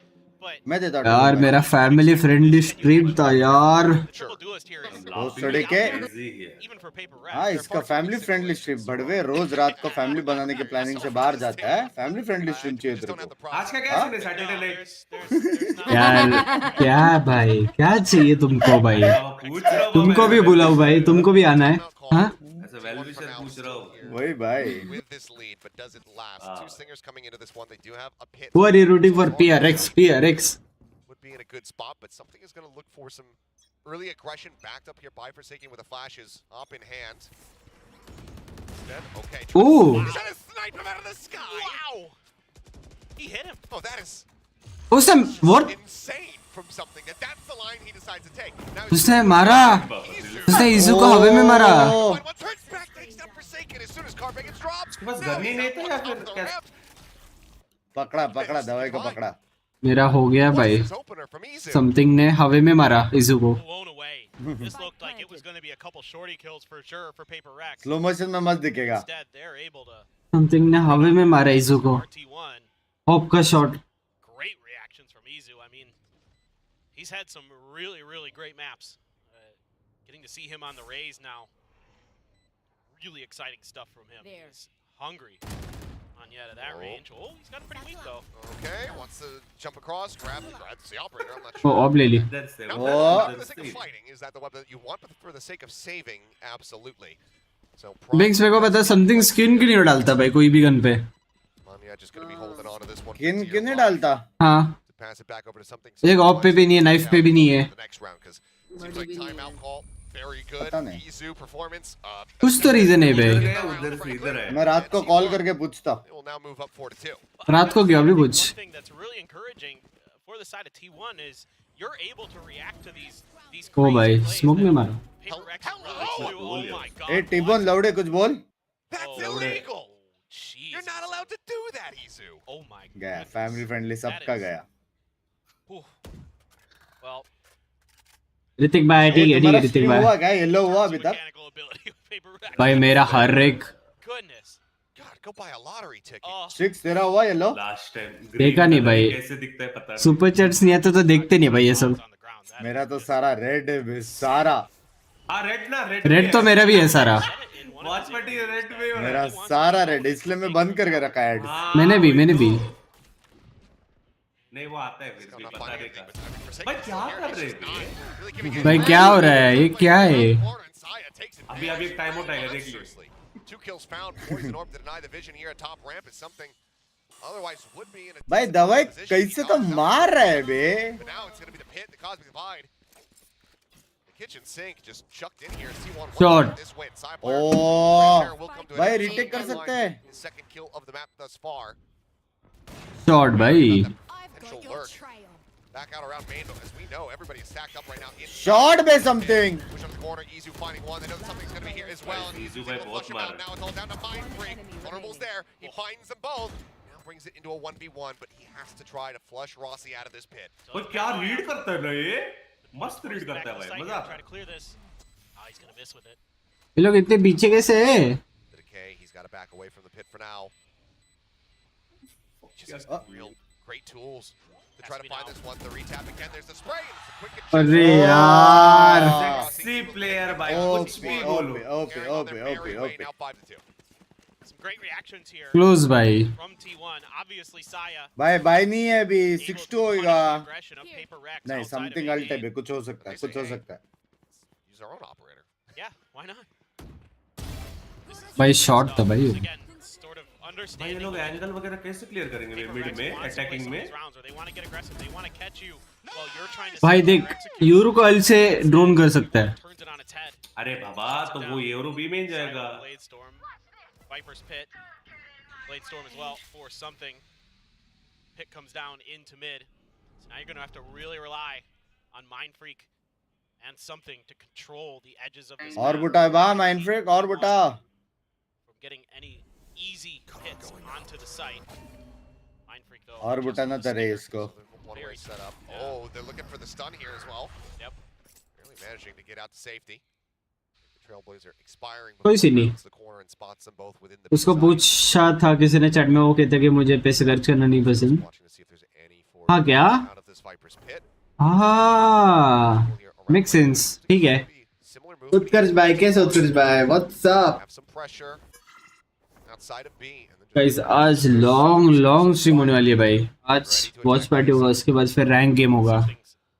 But मैं देता हूँ यार मेरा फैमिली फ्रेंडली स्ट्रीम था यार triple duelist here is वो सड़े के even for PIIIIIIINK. हाँ इसका फैमिली फ्रेंडली स्ट्रीम बड़वे रोज रात को फैमिली बनाने के प्लानिंग से बाहर जाता है फैमिली फ्रेंडली स्ट्रीम चाहिए तेरे को आज का क्या सीन है सैटरडे नाइट यार क्या भाई क्या चाहिए तुमको भाई पूछ रहा हूँ तुमको भी बुलाओ भाई तुमको भी आना है हाँ ऐसे वेलविशर पूछ रहा हूँ वही भाई With this lead, but does it last? Two singers coming into this one. They do have a pit. who are you rooting for PRX Would be in a good spot, but something is going to look for some early aggression backed up here by Forsaken with the flashes up in hand. Instead, okay. Ooh. Is that a snipe him out of the sky? Wow! He hit him. Oh, that is उसने what insane from something. That's the line he decides to take. Now he's उसने मारा उसने इजू को हवा में मारा one turns back, takes down Forsaken as soon as Carpe gets dropped. बस gun ही नहीं था या फिर क्या पकड़ा पकड़ा दवाई को पकड़ा मेरा हो गया भाई समथिंग ने हवा में मारा इजू को Blown away. This looked like it was going to be a couple shorty kills for sure for PIIIIIINK. Slow motion में मत दिखेगा Instead, they're able to something ने हवा में मारा इजू को RT1. हॉप का shot Great reactions from Izu. I mean, he's had some really great maps. Getting to see him on the Rays now. Really exciting stuff from him. He's hungry on yet at that range. Oh, he's got a pretty weak though. Okay, wants to jump across, grabs the operator. I'm not वो sure. Of ले ली For the sake of fighting, is that the weapon that you want? But for the sake of saving, absolutely. So बिंग्स मेरे को पता something skin क्यों नहीं डालता भाई कोई भी गन पे Manya just going to be holding on to this one. किन किन्ने डालता हाँ To pass it back over to something. एक ऑफ पे भी नहीं है नाइफ पे भी नहीं है The next round, because seems like timeout call, very good. Izu performance. कुछ तो रीजन है भाई उधर से इधर है मैं रात को कॉल करके पूछता They will now move up 4-2. रात को क्या भी कुछ One thing that's really encouraging for the side of T1 is you're able to react to these ओ भाई स्मोक में मारा PIIIIIINK really do. Oh my god. ए टिबोन लौड़े कुछ बोल That's illegal. You're not allowed to do that, Izu. Oh my गया family friendly सबका गया Well, Hrithik भाई ठीक है ऋतिक भाई हुआ क्या येलो हुआ अभी तक भाई मेरा हर एक Go buy a lottery ticket. Strixx तेरा हुआ येलो लास्ट टाइम देखा नहीं भाई कैसे दिखता है पता सुपर चैट्स नहीं आते तो देखते नहीं भाई ये सब मेरा तो सारा रेड है बे, सारा हाँ रेड ना रेड तो मेरा भी है सारा वॉच पार्टी रेड में हो मेरा सारा रेड इसलिए मैं बंद करके रखा है एड मैंने भी नहीं वो आता है फिर भी पता नहीं का भाई क्या कर रहे थे भाई क्या हो रहा है ये क्या है अभी अभी टाइम आउट आएगा देख लियो 2 kills found. Poison orb to deny the vision here at top ramp is something otherwise would be in a भाई दवाई कैसे तो मार रहा है बे But now it's going to be the pit, the cosmic divide. The kitchen sink just chucked in here. C1 Shot. this win. ओ भाई retake कर सकते हैं Second kill of the map thus far. Shot भाई Potential lurk. Back out around main, but as we know, everybody is stacked up right now. Shot बे something Push on the corner, Izu finding one. They know that something's going to be here as well. And Izu's able to flush him out. Now it's all down to Mindfreak. Vulnerable's there. He finds them both. Now brings it into a 1v1, but he has to try to flush Rossi out of this pit. वो क्या read करता है ना ये मस्त read करता है भाई मजा आता है He's gonna miss with it. ये लोग इतने पीछे कैसे है The decay, he's got to back away from the pit for now. Just has real great tools to try to find this one. The retap again. There's the spray. It's a quick and अरे यार sexy player भाई कुछ भी बोलो ओपे now 5-2. Some great reactions here close भाई from T1. Obviously, Saya भाई नहीं है अभी 6-2 होगा aggression of PIIIIIIIINK नहीं outside of something AD. Alt है बे कुछ हो सकता है Use our own operator. Yeah, why not? भाई शॉट था भाई Again, sort of भाई ये understanding लोग एंगल वगैरह कैसे क्लियर करेंगे मिड PIIIIIIINK में wants to play attacking some of में these rounds, or they want to get aggressive. They want to catch you while you're trying to भाई set देख or execute. यूरो को अल से drone कर सकता है Turns it on its head. अरे बाबा तो वो यूरो बी में जाएगा Blade Storm, Viper's Pit, Blade Storm as well for something. Pit comes down into mid. So now you're going to have to really rely on Mindfreak and something to control the edges of this और map. बुटा बा माइंडफ्रेक और बुटा From getting any easy hits onto the site. Mindfreak though. और बुटा ना तरे इसको One way set up. Oh, they're looking for the stun here as well. Yep. Barely managing to get out to safety. The Trailblazer expiring. कोई सी नहीं The corner and spots them both within the उसको पूछा था किसी ने chat में वो कहता कि मुझे पैसे खर्च करना नहीं पसंद watching to see if there's any for हाँ क्या out of this Viper's pit. हाँ मेक सेंस ठीक है Similar move. उत्कर्ष भाई कैसे उत्कर्ष भाई what's up Have some pressure outside of B. And then guys आज लॉन्ग स्ट्रीम होने वाली है भाई आज वॉच पार्टी होगा उसके बाद फिर रैंक गेम होगा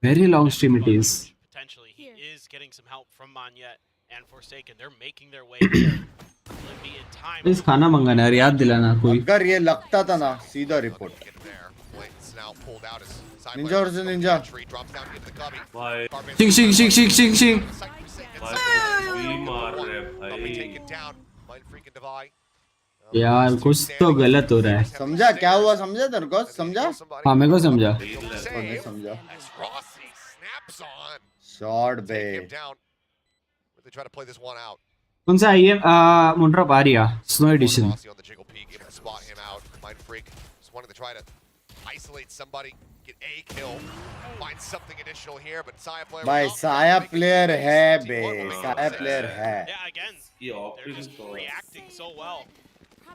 very long stream it is Potentially, he is getting some help from Monyet and Forsaken. They're making their way here. Will it be in time? इस खाना मंगाना यार याद दिलाना कोई अगर ये लगता था ना सीधा report get there. Blade's now pulled out as side Ninja player versus ninja. tree drops down into the cubby. भाई शिंग शिंग शिंग शिंग शिंग शिंग भाई मार रहे Cubby भाई taken down. Mind freaking divide. यार कुछ तो गलत हो रहा है समझा क्या हुआ समझा तेरे को समझा हाँ मेरे को समझा नहीं समझा As Rossi snaps on. Shot बे Take him down. Really try to play this one out. कौन सा आई एम मुंड्रा बारिया snow edition Rossi on the jiggle peek, able to spot him out. Mind freak just wanted to try to isolate somebody, get a kill, find something additional here, but Saya player. भाई साया player है बे साया player है Yeah, again, ये they're operation just reacting so well.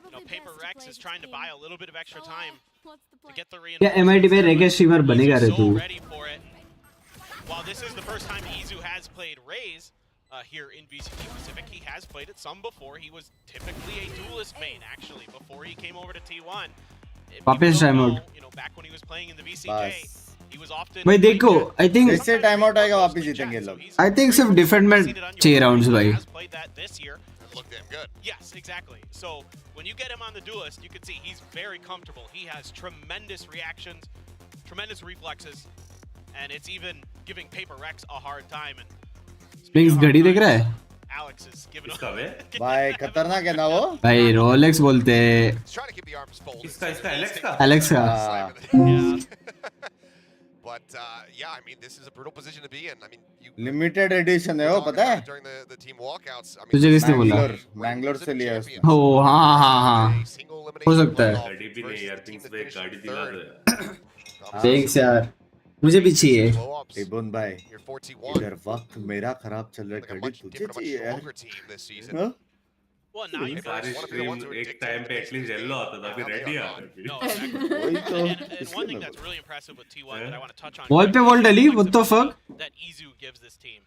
You know, PIIIIIIINK is trying to buy a little bit of extra time to get the क्या reinforcements. MIT पे रह के स्ट्रीमर बनेगा रे So तू ready for it. While this is the first time Izu has played Raze here in VCT Pacific, he has played it some before. He was typically a duelist main, actually, before he came over to T1. वापस time out You know, back when he was playing in the VCJ, he was often. भाई देखो I think जैसे time out आएगा वापस जीतेंगे ये लोग I think सिर्फ डिफेंड में 6 राउंड्स भाई Has played that this year. Looked damn good. Yes, exactly. So when you get him on the duelist, you can see he's very comfortable. He has tremendous reactions, tremendous reflexes, and it's even giving PIIIIIIINK a hard time. And please घड़ी देख रहा है Alex is giving इसका वे भाई खतरनाक है ना वो भाई रोलेक्स बोलते हैं He's trying to keep the arms folded. इसका एलेक्स का एलेक्स का But yeah, I mean, this is a brutal position to be in. I mean, you limited edition है वो पता है during the team walkouts. I mean, तुझे किसने बोला बैंगलोर से लिया उसने ओ हाँ हाँ हाँ single हो elimination सकता है गाड़ी भी नहीं यार थिंग्स पे गाड़ी दिला दे थैंक्स यार मुझे भी चाहिए। टिबन भाई इधर वक्त मेरा खराब चल रहा है, क्रेडिट तुझे चाहिए यार। हाँ? Well, now you're सारी स्ट्रीम एक टाइम पे एटलीस्ट येलो आता था, अभी रेडी आता है। No, exactly. वही तो And one thing that's really impressive with T1 that I want to touch on. Wall पे wall डली, what the fuck? That Izu gives this team.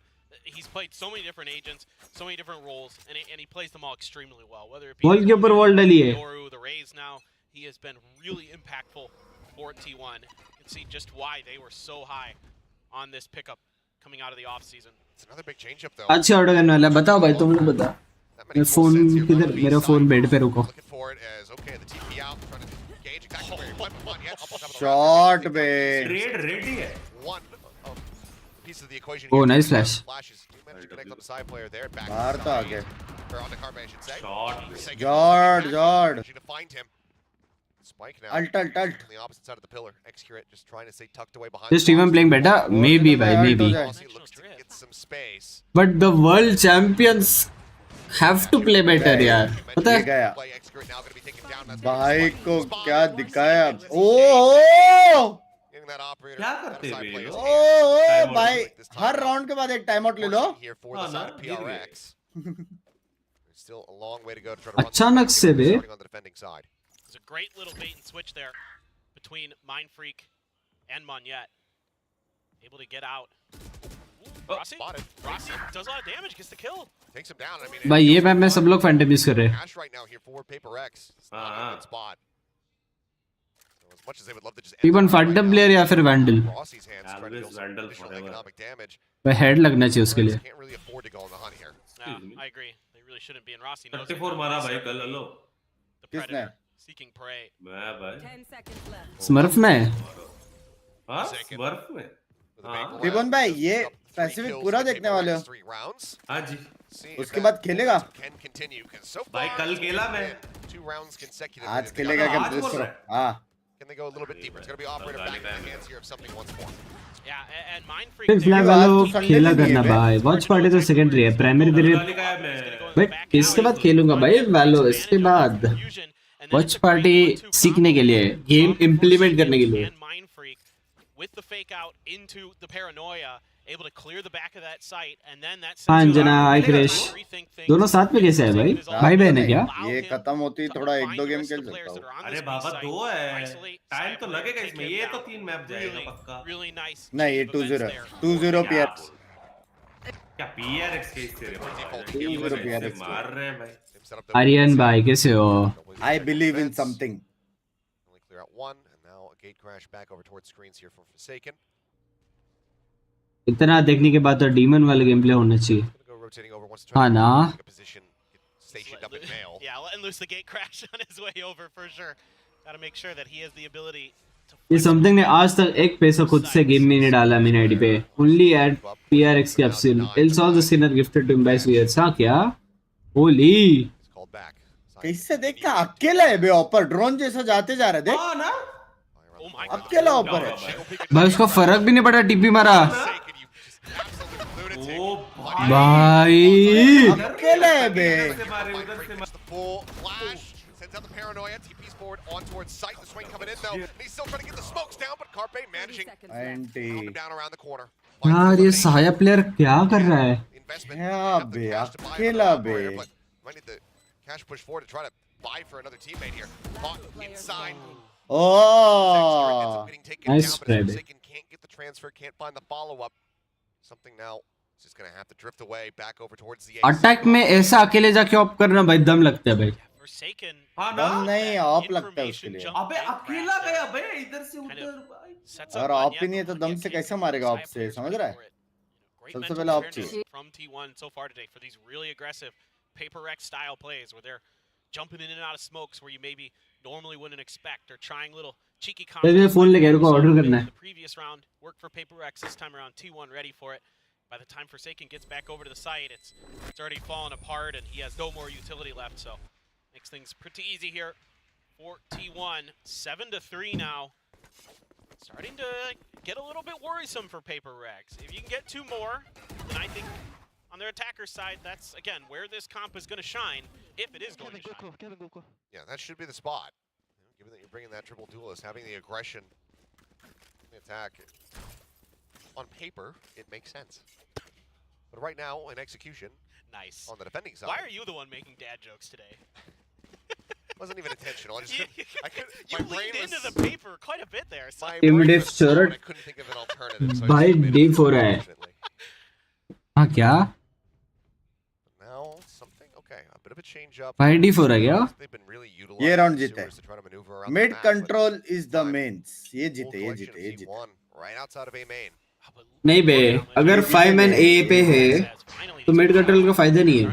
He's played so many different agents, so many different roles, and he plays them all extremely well. Whether it be Wall के ऊपर wall डली है। Yoru, the Rays now, he has been really impactful for T1. You can see just why they were so high on this pickup coming out of the off season. It's another big change up though. अच्छा order करने वाला है, बताओ भाई तुम लोग बताओ। मेरा फोन किधर, मेरा फोन बेड पे रुको। शॉट बे रेड रेडी है। Oh, nice flash. बाहर तो आ गए। शॉट जॉर्ड जॉर्ड Spike now. Alt. On the opposite side of the pillar. Xcurate just trying to stay tucked away behind. This T1 playing better? Maybe भाई, maybe. Looks to get some space. But the world champions have to play better यार। पता है? गया भाई को क्या दिखाया। ओह क्या करते हैं ये लोग? ओह भाई हर राउंड के बाद एक टाइम आउट ले लो। Here for the side of PRX. Still a long way to go to try to run अचानक से बे। starting on the defending side. There's a great little bait and switch there between Mindfreak and Monyet. Able to get out. Ooh, Rossi? Rossi does a lot of damage, gets the kill. Takes him down. I mean, भाई ये map में सब लोग Phantom use कर रहे हैं। Ash right now here for PRX. It's not a good spot. So as much as they would love to just T1 Phantom player या फिर vandal? Rossi's hands trying to deal some Vandal additional forever. economic damage. भाई head लगना चाहिए उसके लिए। Can't really afford to go on the hunt here. I agree. They really shouldn't be in Rossi. knows 34 मारा भाई कल, hello. The किसने? Predator seeking prey. मैं भाई 10 seconds left. स्मर्फ में? हाँ बर्फ में। हाँ टिबन भाई ये पैसिफिक पूरा देखने वाले हो? हाँ जी। उसके बाद खेलेगा? भाई कल खेला मैं। आज खेलेगा क्या प्लीज करो। हाँ। Can they go a little bit deeper? It's going to be operator back in the hands here of something once more. Yeah, and Mindfreak. फिर फिलहाल वालों खेला करना भाई। वॉच पार्टी तो सेकेंडरी है, प्राइमरी तेरे। भाई इसके बाद खेलूंगा भाई वालों, इसके बाद वॉच पार्टी सीखने के लिए, गेम इम्प्लीमेंट करने के लिए। With the fake out into the paranoia, able to clear the back of that site, and then that. हाँ अंजना, हाय क्रिश, दोनों साथ में कैसे है भाई? भाई बहन है क्या? ये खत्म होती थोड़ा एक दो गेम खेल सकता हूँ। अरे बाबा 2 है, टाइम तो लगेगा इसमें। ये तो 3 मैप जाएगा पक्का। नहीं ये 2-0 PRX। क्या PRX केस तेरे भाई? 2-0 PRX मार रहे हैं भाई। आर्यन भाई कैसे हो? I believe in something. Only clear out one, and now a gate crash back over towards screens here from Forsaken. इतना देखने के बाद तो डीमन वाला गेम प्ले होना चाहिए। हाँ ना? Yeah, letting loose the gate crash on his way over for sure. Got to make sure that he has the ability. ये समथिंग ने आज तक एक पैसा खुद से गेम में नहीं डाला मेरी आईडी पे। Only at PRX capsule. Else all the skinner gifted to him by Swears। हाँ क्या? Holy. कैसे देख क्या अकेला है बे ऊपर ड्रोन जैसा जाते जा रहा है देख। हाँ ना? अकेला ऊपर है। भाई उसको फर्क भी नहीं पड़ा, टीपी मारा। भाई अकेला है बे। Sends out the paranoia. TP's forward on towards sight. The swing coming in though. And he's still trying to get the smokes down, but Carpe managing to knock him down around the corner. यार ये साया player क्या कर रहा है? क्या बे अकेला बे। Might need the cash push forward to try to buy for another teammate here. Caught inside. Oh, nice spread. Can't get the transfer, can't find the follow-up. Something now is just going to have to drift away back over towards the attack में ऐसा अकेले जाके op करना भाई दम लगता है भाई। Forsaken. दम नहीं ऑप लगता है उसके लिए। अबे अकेला गया बे इधर से उधर भाई। और ऑप ही नहीं है तो दम से कैसे मारेगा ऑप से, समझ रहा है? सबसे पहले ऑप चाहिए। From T1 so far today for these really aggressive PRX style plays where they're jumping in and out of smokes where you maybe normally wouldn't expect or trying little cheeky ये phone लेके रुको order करना है। The previous round worked for PRX, this time around T1 ready for it. By the time Forsaken gets back over to the site, it's already fallen apart and he has no more utility left, so makes things pretty easy here for T1. 7-3 now. Starting to get a little bit worrisome for PRX. If you can get 2 more, then I think on their attacker side, that's, again, where this comp is going to shine, if it is going to shine. Yeah, that should be the spot. Given that you're bringing that triple duelist, having the aggression, the attack, on paper, it makes sense. But right now, in execution, nice on the defending side. Why are you the one making dad jokes today? Wasn't even intentional. I just you leaned into the paper quite a bit there. So. Immediate storage. I couldn't think of an alternative. So भाई deep हो रहा है. हाँ क्या? Now something okay, a bit of a change up. भाई deep हो रहा है क्या? They've been really ये round utilizing जीते. sewers to try to maneuver around the Mid map, control is the mains. ये but जीते, full ये collection जीते, of ये जीते. T1 right outside of A main. नहीं बे, अगर 5 man A पे है, तो mid control का फायदा नहीं है.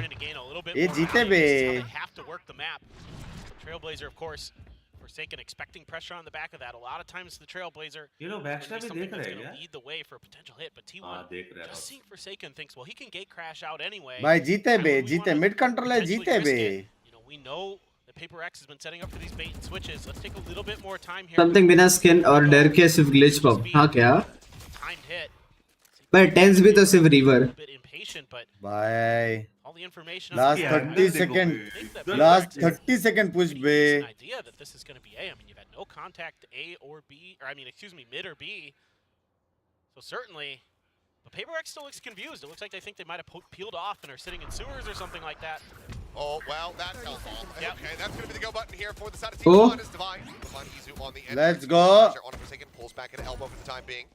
ये जीते बे. Have to work the map. Trailblazer, of course, Forsaken expecting pressure on the back of that. A lot of times the Trailblazer backstab something देख that's रहे going हैं to lead the way for a potential hit, but T1 just seeing Forsaken thinks, well, he can gate crash out anyway. भाई जीते बे, जीते. Mid control है, जीते बे. You know, we know that PIIIIIIIINK has been setting up for these bait and switches. Let's take a little bit more time here. Something बिना skin और डर के सिर्फ glitch pop. हाँ क्या? Timed hit. भाई tens भी तो सिर्फ river. Bye. All the information Last 30 second. Last 30 second push be. Idea that this is going to be A. I mean, you've had no contact A or B, or I mean, excuse me, mid or B. So certainly, but PIIIIIIIINK still looks confused. It looks like they think they might have peeled off and are sitting in sewers or something like that. Oh, well, that's helpful. Yep. Okay, that's going to be the go button here for the side of Oh. T1 is Divine. Izu on the end. Let's go. On a Forsaken pulls back at elbow for the time being.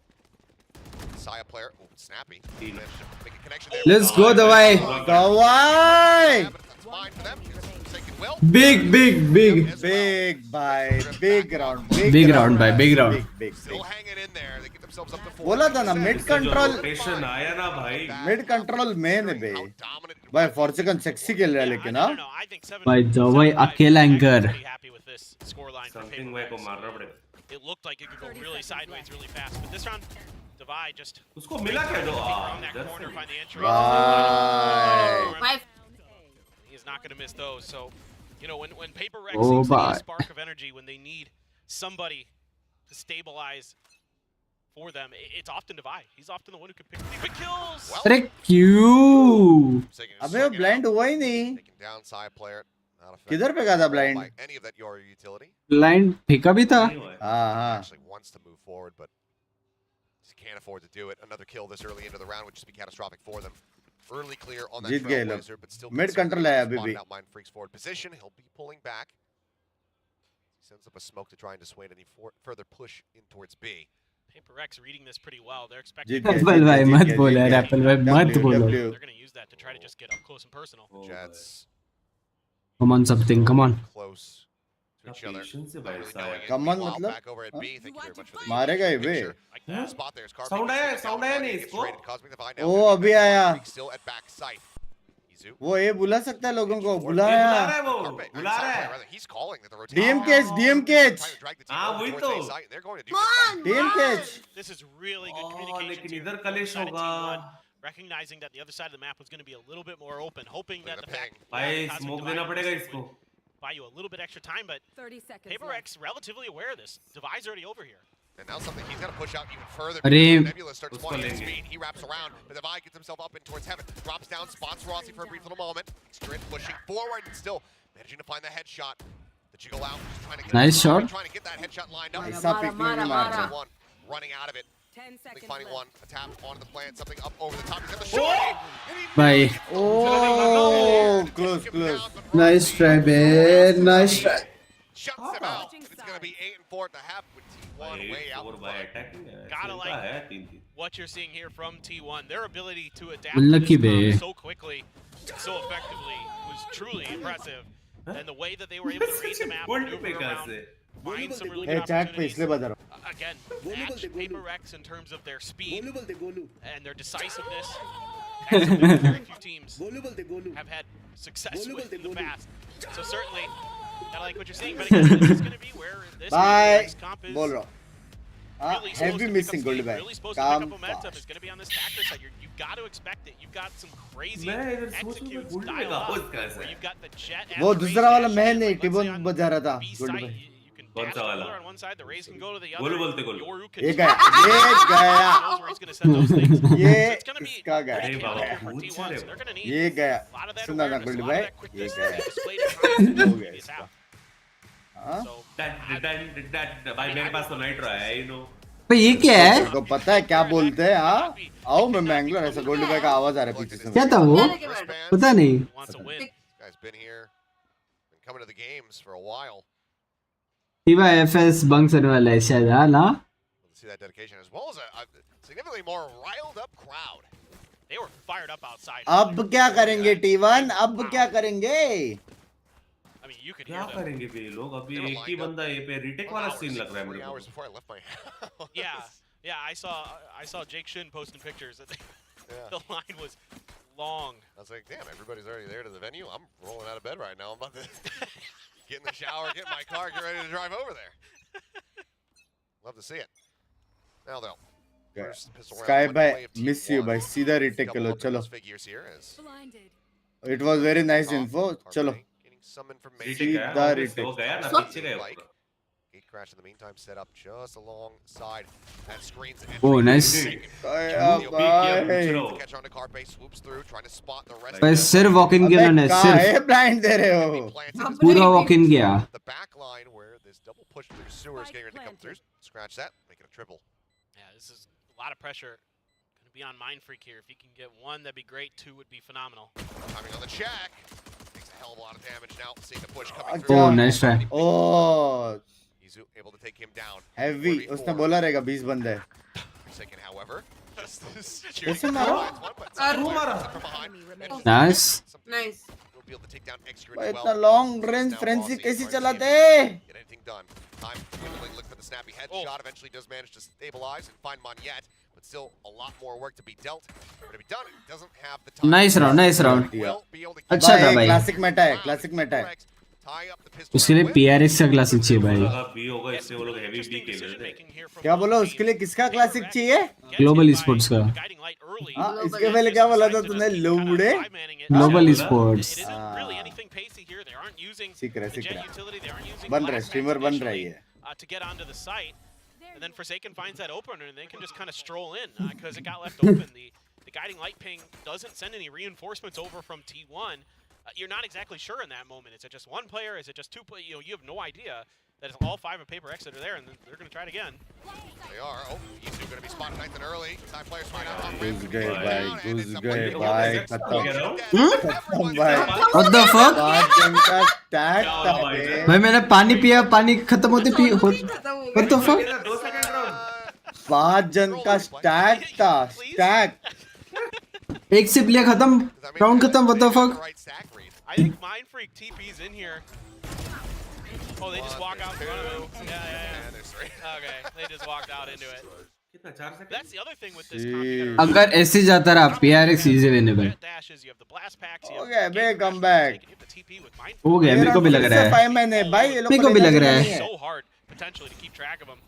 Saya player, oh, snappy. Make a connection there. Let's go, Zowie. Zowie. That's fine for them. Forsaken will. Big, big, big. Big bye. Big round. Big round by big round. Big. Still hanging in there. They get themselves up to 4. बोला था ना mid control. Rotation आया ना भाई. Mid control main है बे. भाई Forsaken sexy खेल रहा है लेकिन ना. भाई Zowie अकेला anchor. Something way को मारना पड़ेगा. It looked like it could go really sideways really fast, but this round, Zowie just उसको मिला क्या दो? around that corner, find the entry. Bye. He's not going to miss those. So, you know, when PIIIIIIINK Oh, seems to need bye. a spark of energy, when they need somebody to stabilize for them, it's often Zowie. He's often the one who can pick the big kills. अरे क्यों? अबे वो blind हुआ ही नहीं. Taking down side player. Not affected किधर पे गया था blind? by any of that your utility. Blind फेंका भी था. हाँ. Actually wants to move forward, but just can't afford to do it. Another kill this early into the round would just be catastrophic for them. Early clear on that जीत गए लोग. Trailblazer, but still Mid control है अभी भी. Out mind freaks forward position. He'll be pulling back. He sends up a smoke to try and dissuade any further push in towards B. PIIIIIIINK reading this pretty well. They're expecting. Apple भाई मत बोल यार Apple भाई मत बोलो. They're going to use that to try to just get up close and personal. Jets. Come on something. Come on. Close to each other. Come on मतलब? Back over at B. Thank you very much for the मारेगा ये बे. spot there. Sound आया नहीं इसको. ओ अभी आया. Still at back sight. वो ये बुला सकता है लोगों को. बुला बुलाया. रहा है वो. बुला रहा है. He's calling that the rotation. DM catch. हाँ वही तो. They're going to do DM catch. This is really good communication. लेकिन इधर कलेश होगा. Recognizing that the other side of the map was going to be a little bit more open, hoping that the fact भाई smoke देना पड़ेगा इसको. buy you a little bit extra time, but 30 seconds PIIIIIIINK relatively aware of this. Divai's already over here. And now something he's got to push out even further. Rane. Nebula starts 20 at speed. He wraps around, but Divai gets himself up in towards heaven. Drops down, spots Rossi for a brief little moment. Strixx pushing forward and still managing to find the headshot. The jiggle out, just trying to get Nice shot. Trying to get that headshot lined up. ऐसा pick नहीं मारना. One running out of it. 10 seconds Finding one, left. a tap onto the plant, something up over the top. He's got the shot. Bye. Oh, close. Nice try, man. Nice try. Shuts him out. And it's going to be 8 and 4 at the half with T1 way out. in front. Gotta like what you're seeing here from T1. Their ability to adapt Lucky to this be. so quickly, so effectively was truly impressive. And the way that they were able to read the map, maneuver around, find some really good chat पे opportunities. इसलिए बता रहा Again, match PIIIIIINK in terms of their speed and their decisiveness. That's something that very few teams have had success with in the past. So certainly, I like what you're seeing. But again, this is going to be where this next comp is बोल रहा हूँ. really supposed Heavy to missing pick up gold speed, bag. really supposed to pick Calm up momentum. fast. It's going to be on this tactical side. You've got to expect it. You've got some crazy मैं इधर सोच रहा हूँ executes gold dialed लगा up उसका ऐसा. where you've got the jet and वो the दूसरा वाला raise मैं dash. नहीं Let's say टिबन on बजा रहा था. B गोल्ड site, भाई. you can कौन dash सा the वाला? pillar on one side, the raise can go to the other. Golu बोलते गोलू. Yoru can ये just गया. knows where he's going to send those things. ये So it's going to be इसका गया. pretty अरे बाबा, challenging for बहुत T1, सारे so they're going to need ये गया. a lot of that सुना ना awareness, a गोल्ड lot भाई. of that ये quickness गया. displayed at times हो to गया be इसका. out. हाँ? So भाई मेरे पास तो नाइट रहा है, you know. भाई ये क्या है? तो पता है क्या बोलते हैं? हाँ आओ मैं मैंगलोर, ऐसा गोल्ड का आवाज आ रहा है पीछे से। क्या था वो? पता नहीं। Guy's been here, been coming to the games for a while. टीवा एफएस बंक करने वाला है शायद, हाँ ना? See that dedication as well as a significantly more riled up crowd. They were fired up outside. अब क्या करेंगे T1? अब क्या करेंगे? I mean, you could क्या करेंगे ये लोग? अभी एक ही बंदा ये पे रीटेक वाला सीन लग रहा है मेरे को। Yeah, I saw Jake Shin posting pictures. The line was long. I was like, damn, everybody's already there to the venue. I'm rolling out of bed right now. I'm about to get in the shower, get my car, get ready to drive over there. Love to see it. Now though. Sky भाई miss you भाई, सीधा retake कर लो चलो. It was very nice info. चलो. सीधा retake. हो गया ना, पीछे गए. Gate crash in the meantime set up just alongside that screen's entry. Oh, nice. Catch on to Carpe, swoops through, trying to spot the rest. भाई सिर्फ walk in किया उन्होंने, सिर्फ ब्लाइंड दे रहे हो. पूरा वॉक इन किया. The back line where this double push through sewers getting ready to come through. Scratch that, make it a triple. Yeah, this is a lot of pressure. Going to be on Mind Freak here. If he can get one, that'd be great. Two would be phenomenal. Timing on the check. Takes a hell of a lot of damage now. Seeing the push coming through. Oh, nice try. Oh. He's able to take him down. Heavy. उसने बोला रहेगा 20 बंदे. Second, however. कैसे मारा? Nice. Nice. भाई इतना long range frenzy कैसे चलाते हैं? Get anything done. Time to look for the snappy headshot. Eventually does manage to stabilize and find Monyet, but still a lot more work to be dealt. But to be done, it doesn't have the time. Nice round, nice round. अच्छा था भाई. Classic Meta है, classic Meta है. उसके लिए PRX का classic चाहिए भाई. बी होगा, इससे वो लोग हेवी बी खेल रहे थे. क्या बोला? उसके लिए किसका क्लासिक चाहिए? ग्लोबल esports का. हाँ, इसके पहले क्या बोला था तूने? लोमुड़े? Global esports. सीख रहे. बन रहा है, स्ट्रीमर बन रहा है. To get onto the site, and then Forsaken finds that opener, and they can just kind of stroll in because it got left open. The guiding light ping doesn't send any reinforcements over from T1. You're not exactly sure in that moment. Is it just one player? Is it just two players? You have no idea. That is all 5 of PIIIIIIINK that are there, and they're going to try it again. They are. Oh, he's going to be spotted nice and early. Time players find out on Who's gay, bye. What the fuck? भाई भाई मैंने पानी पिया, पानी खत्म होते P. What the fuck? 5 जन का स्टैक था. स्टैक. एक सिप लिया, खत्म. राउंड खत्म. What the fuck? I think Mind Freak TP's in here. Oh, they just walk out in front of him. Yeah. Okay, they just walked out into it. That's the other thing with this computer. अगर ऐसे जाता रहा PRX easy winnable. हो गया बे, come back. हो गया, मेरे को भी लग रहा है. 5 महीने भाई, ये लोग मेरे को भी लग रहा है. So hard potentially to keep track of him.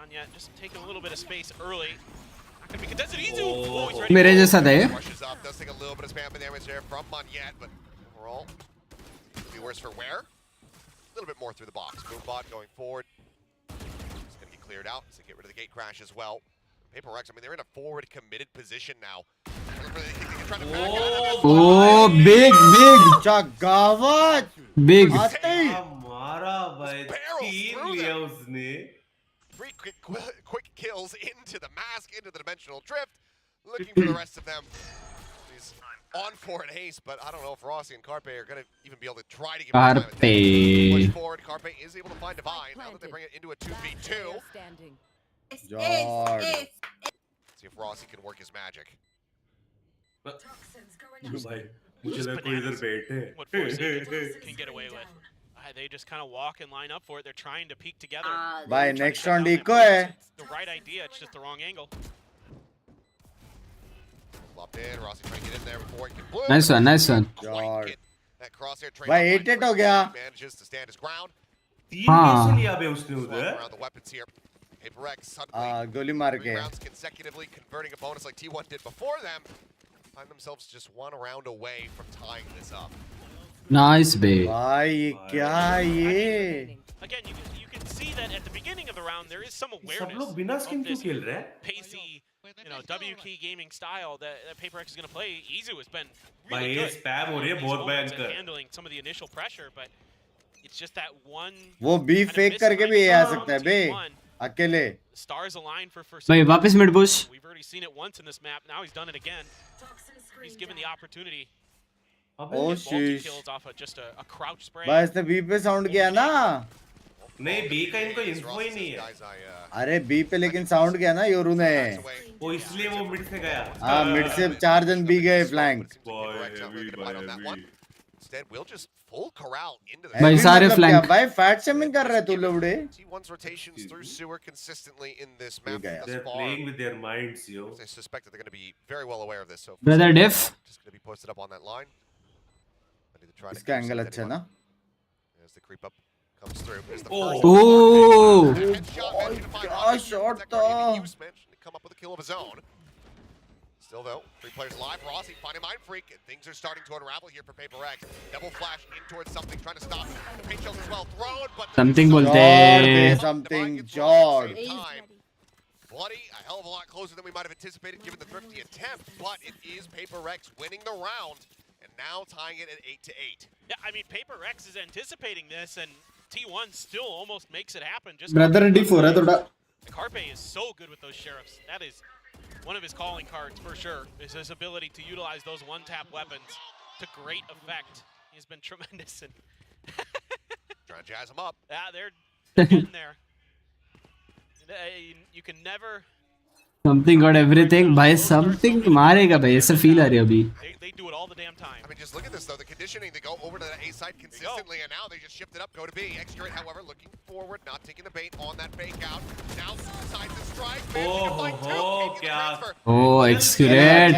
Anya just taking a little bit of space early. Not gonna be contested easy. Oh, he's ready. मेरे जैसा था ये. Does take a little bit of spam damage there from Monyet, but overall, could be worse for wear. A little bit more through the box. Boombot going forward. It's going to get cleared out, so get rid of the gate crash as well. PIIIIIIINK, I mean, they're in a forward committed position now. Oh, big. Chagavat. Big. मारा भाई. 3 लिया उसने. 3 quick kills into the mask, into the dimensional drift. Looking for the rest of them. He's on for an ace, but I don't know if Rossi and Carpe are going to even be able to try to give him time. Push forward, Carpe is able to find Divine. Now that they bring it into a 2v2. See if Rossi can work his magic. भाई मुझे लगा कोई इधर बैठे. What Forsaken can get away with. They just kind of walk and line up for it. They're trying to peek together. भाई next round eco है. It's the right idea, it's just the wrong angle. Flopped in, Rossi trying to get in there before he can bloom. Nice one. That crosshair train. भाई 8-8 हो गया. Manages to stand his ground. 3 कैसे लिया बे उसने उधर? Around the weapons here. PIIIIIIINK suddenly गोली मार के. 3 rounds consecutively, converting a bonus like T1 did before them. Find themselves just 1 round away from tying this up. Nice bे. भाई क्या ये? Again, you can see that at the beginning of the round there is some awareness. सब लोग बिना skin क्यों खेल रहे हैं? Pacey, W key gaming style that PIIIIIINK is going to play. Izu has been भाई really ये good. Spam हो रही है बहुत भयंकर. Handling some of the initial pressure, but it's just that one. वो B fake करके भी आ सकता है बे. अकेले Stars align for भाई वापस mid push. We've already seen it once in this map. Now he's done it again. He's given the opportunity. Oh shit. Kills off of just a crouch spray. भाई इसने B पे sound किया ना. नहीं B का इनको info he नहीं है. अरे बी पे लेकिन साउंड किया ना योरू ने. वो इसलिए वो मिड से गया. हाँ मिड से 4 जन बी गए flank. Instead, we'll just full corral into the. भाई सारे फ्लैंक. भाई फैट शेमिंग कर रहे तू लोड़े. T1's rotations through sewer consistently in this map. They're playing with their minds, yo. I suspect that they're going to be very well aware of this. So Brother Diff. Just going to be posted up on that line. इसका angle अच्छा है ना. As the creep up comes through. Oh. क्या shot था. Come up with a kill of his own. Still though, 3 players alive. Rossi finding Mind Freak, and things are starting to unravel here for PRX. Double flash in towards something, trying to stop the paint shells as well. Thrown, but Something bolte hain. Something Jord. Bloody, a hell of a lot closer than we might have anticipated given the thrifty attempt, but it is PRX winning the round, and now tying it at 8-8. Yeah, I mean, PRX is anticipating this, and T1 still almost makes it happen. Just Brother D4 है थोड़ा. Carpe is so good with those sheriffs. That is one of his calling cards for sure, is his ability to utilize those one-tap weapons to great effect. He's been tremendous. And trying to jazz him up. Yeah, they're getting there. You can never. Something got everything. भाई something मारेगा भाई. ऐसा feel आ रही है अभी. They do it all the damn time. I mean, just look at this though. The conditioning, they go over to the A side consistently, and now they just shift it up, go to B. Xgrid, however, looking forward, not taking the bait on that fake out. Now decides to strike. Oh, Xgrid.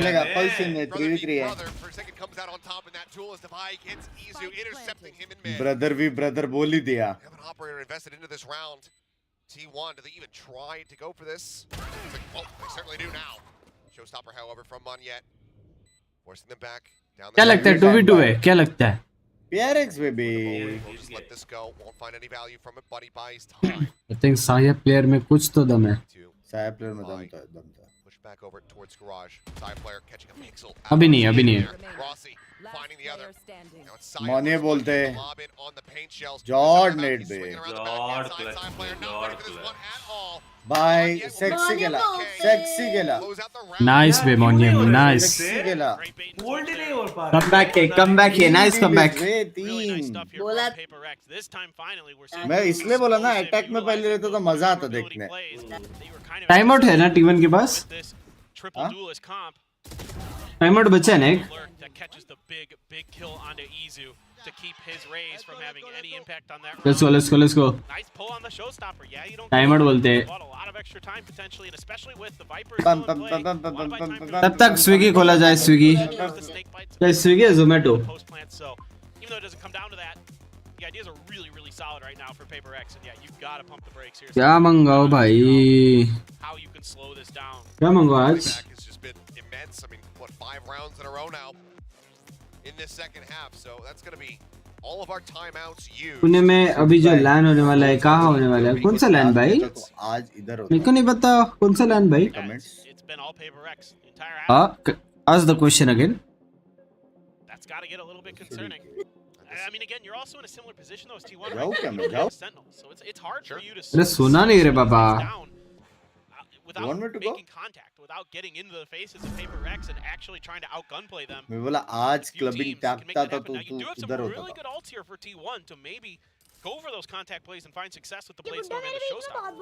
For a second comes out on top, and that tool is Zowie hits Izu, intercepting him in mid. Brother भी brother बोल ही दिया. Have an operator invested into this round. T1, do they even try to go for this? Like, well, they certainly do now. Showstopper, however, from Monyet. Forcing them back. Down क्या लगता है 2v2 है? क्या लगता है? PRX baby. Just let this go. Won't find any value from it, but he buys time. I think Sahil player में कुछ तो दम है. Sahil player में दम था. Push back over towards garage. Sahil player catching a pixel. अभी नहीं. Rossi finding the other. मोने बोलते जॉर्ड नेट बे. भाई सेक्सी गेला. Nice बे मोने. Nice. Come back here. Nice comeback. बोला. मैं इसलिए बोला ना अटैक में पहले रहता तो मजा आता देखने. टाइम आउट है ना T1 के पास. टाइम आउट बचा है ना एक. To keep his raise from having any impact on that. Let's go. Nice pull on the showstopper. Yeah, you don't. Time out बोलते हैं. A lot of extra time potentially, and especially with the Vipers still in play. तब तक Swiggy खोला जाए Swiggy. क्या Swiggy है Zomato? So even though it doesn't come down to that, the ideas are really solid right now for PRX, and yeah, you've got to pump the brakes here. क्या मंगाओ भाई? How you can slow this down? क्या मंगाओ आज? It's just been immense. I mean, what, 5 rounds in a row now in this second half, so that's going to be all of our timeouts used. Pune में अभी जो लैन होने वाला है कहाँ होने वाला है? कौन सा लैन भाई? आज इधर होता. मेरे को नहीं पता कौन सा लैन भाई. It's been all PRX the entire half. Ask the question again. That's got to get a little bit concerning. I mean, again, you're also in a similar position though as T1 right? Sentinel, so it's hard for you to. अरे सुना नहीं रे बाबा. Without making contact, without getting into the faces of PRX and actually trying to outgunplay them. मैं बोला आज clubbing टैपता था तो you do have some उधर होता really था. good ults here for T1 to maybe go for those contact plays and find success with the blade storm and the showstopper.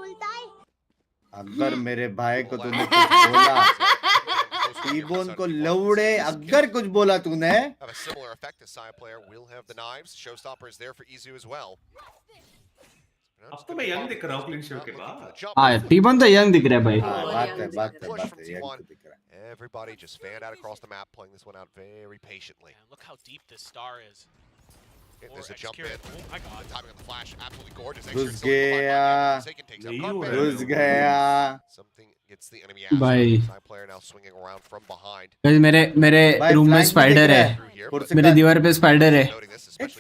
अगर मेरे भाई को तूने कुछ बोला, टीबोन को लौड़े अगर कुछ बोला तूने. Have a similar effect as Sahil player will have the knives. Showstopper is there for Izu as well. अब तो मैं यंग दिख रहा हूँ क्लीन शो के बाद. हाँ T1 तो यंग दिख रहा है भाई. बात है. Everybody just fanned out across the map, playing this one out very patiently. And look how deep this star is. There's a jump in. Oh my god. Timing on the flash, absolutely gorgeous. घुस गया. Something gets the enemy out. भाई. Side player now swinging around from behind. मेरे room में spider है. मेरे दीवार पे spider है.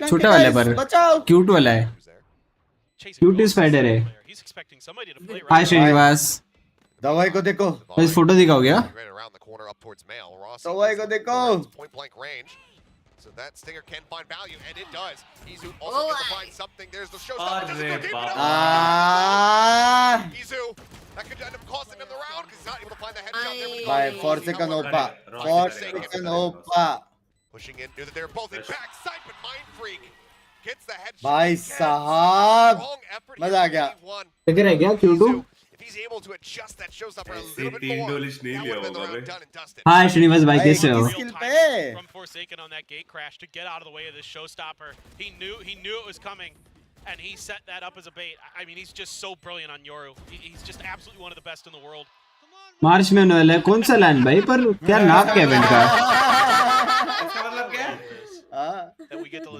छोटा वाला है पर क्यूट वाला है. क्यूट स्पाइडर है. हाय श्रीनिवास. दवाई को देखो. इस फोटो दिखाओ क्या? दवाई को देखो. So that stinger can find value, and it does. Izu also gets to find something. There's the showstopper. Doesn't go deep enough. Izu, that could end up costing him the round because he's not able to find the headshot there. Bye, 4 second Opa. 4 second Opa. Pushing in, knew that they were both in backside, but Mind Freak gets the headshot. भाई साहब मजा आ गया लेकिन है क्या Q2 If he's able to adjust that showstopper a little bit more, that would have been the round done and dusted. हाय श्रीनिवास भाई कैसे हो From Forsaken on that gate crash to get out of the way of this showstopper. He knew it was coming, and he set that up as a bait. I mean, he's just so brilliant on Yoru. He's just absolutely one of the best in the world. मार्च में होने वाला है कौन सा land भाई पर क्या नाम क्या इवेंट का मतलब क्या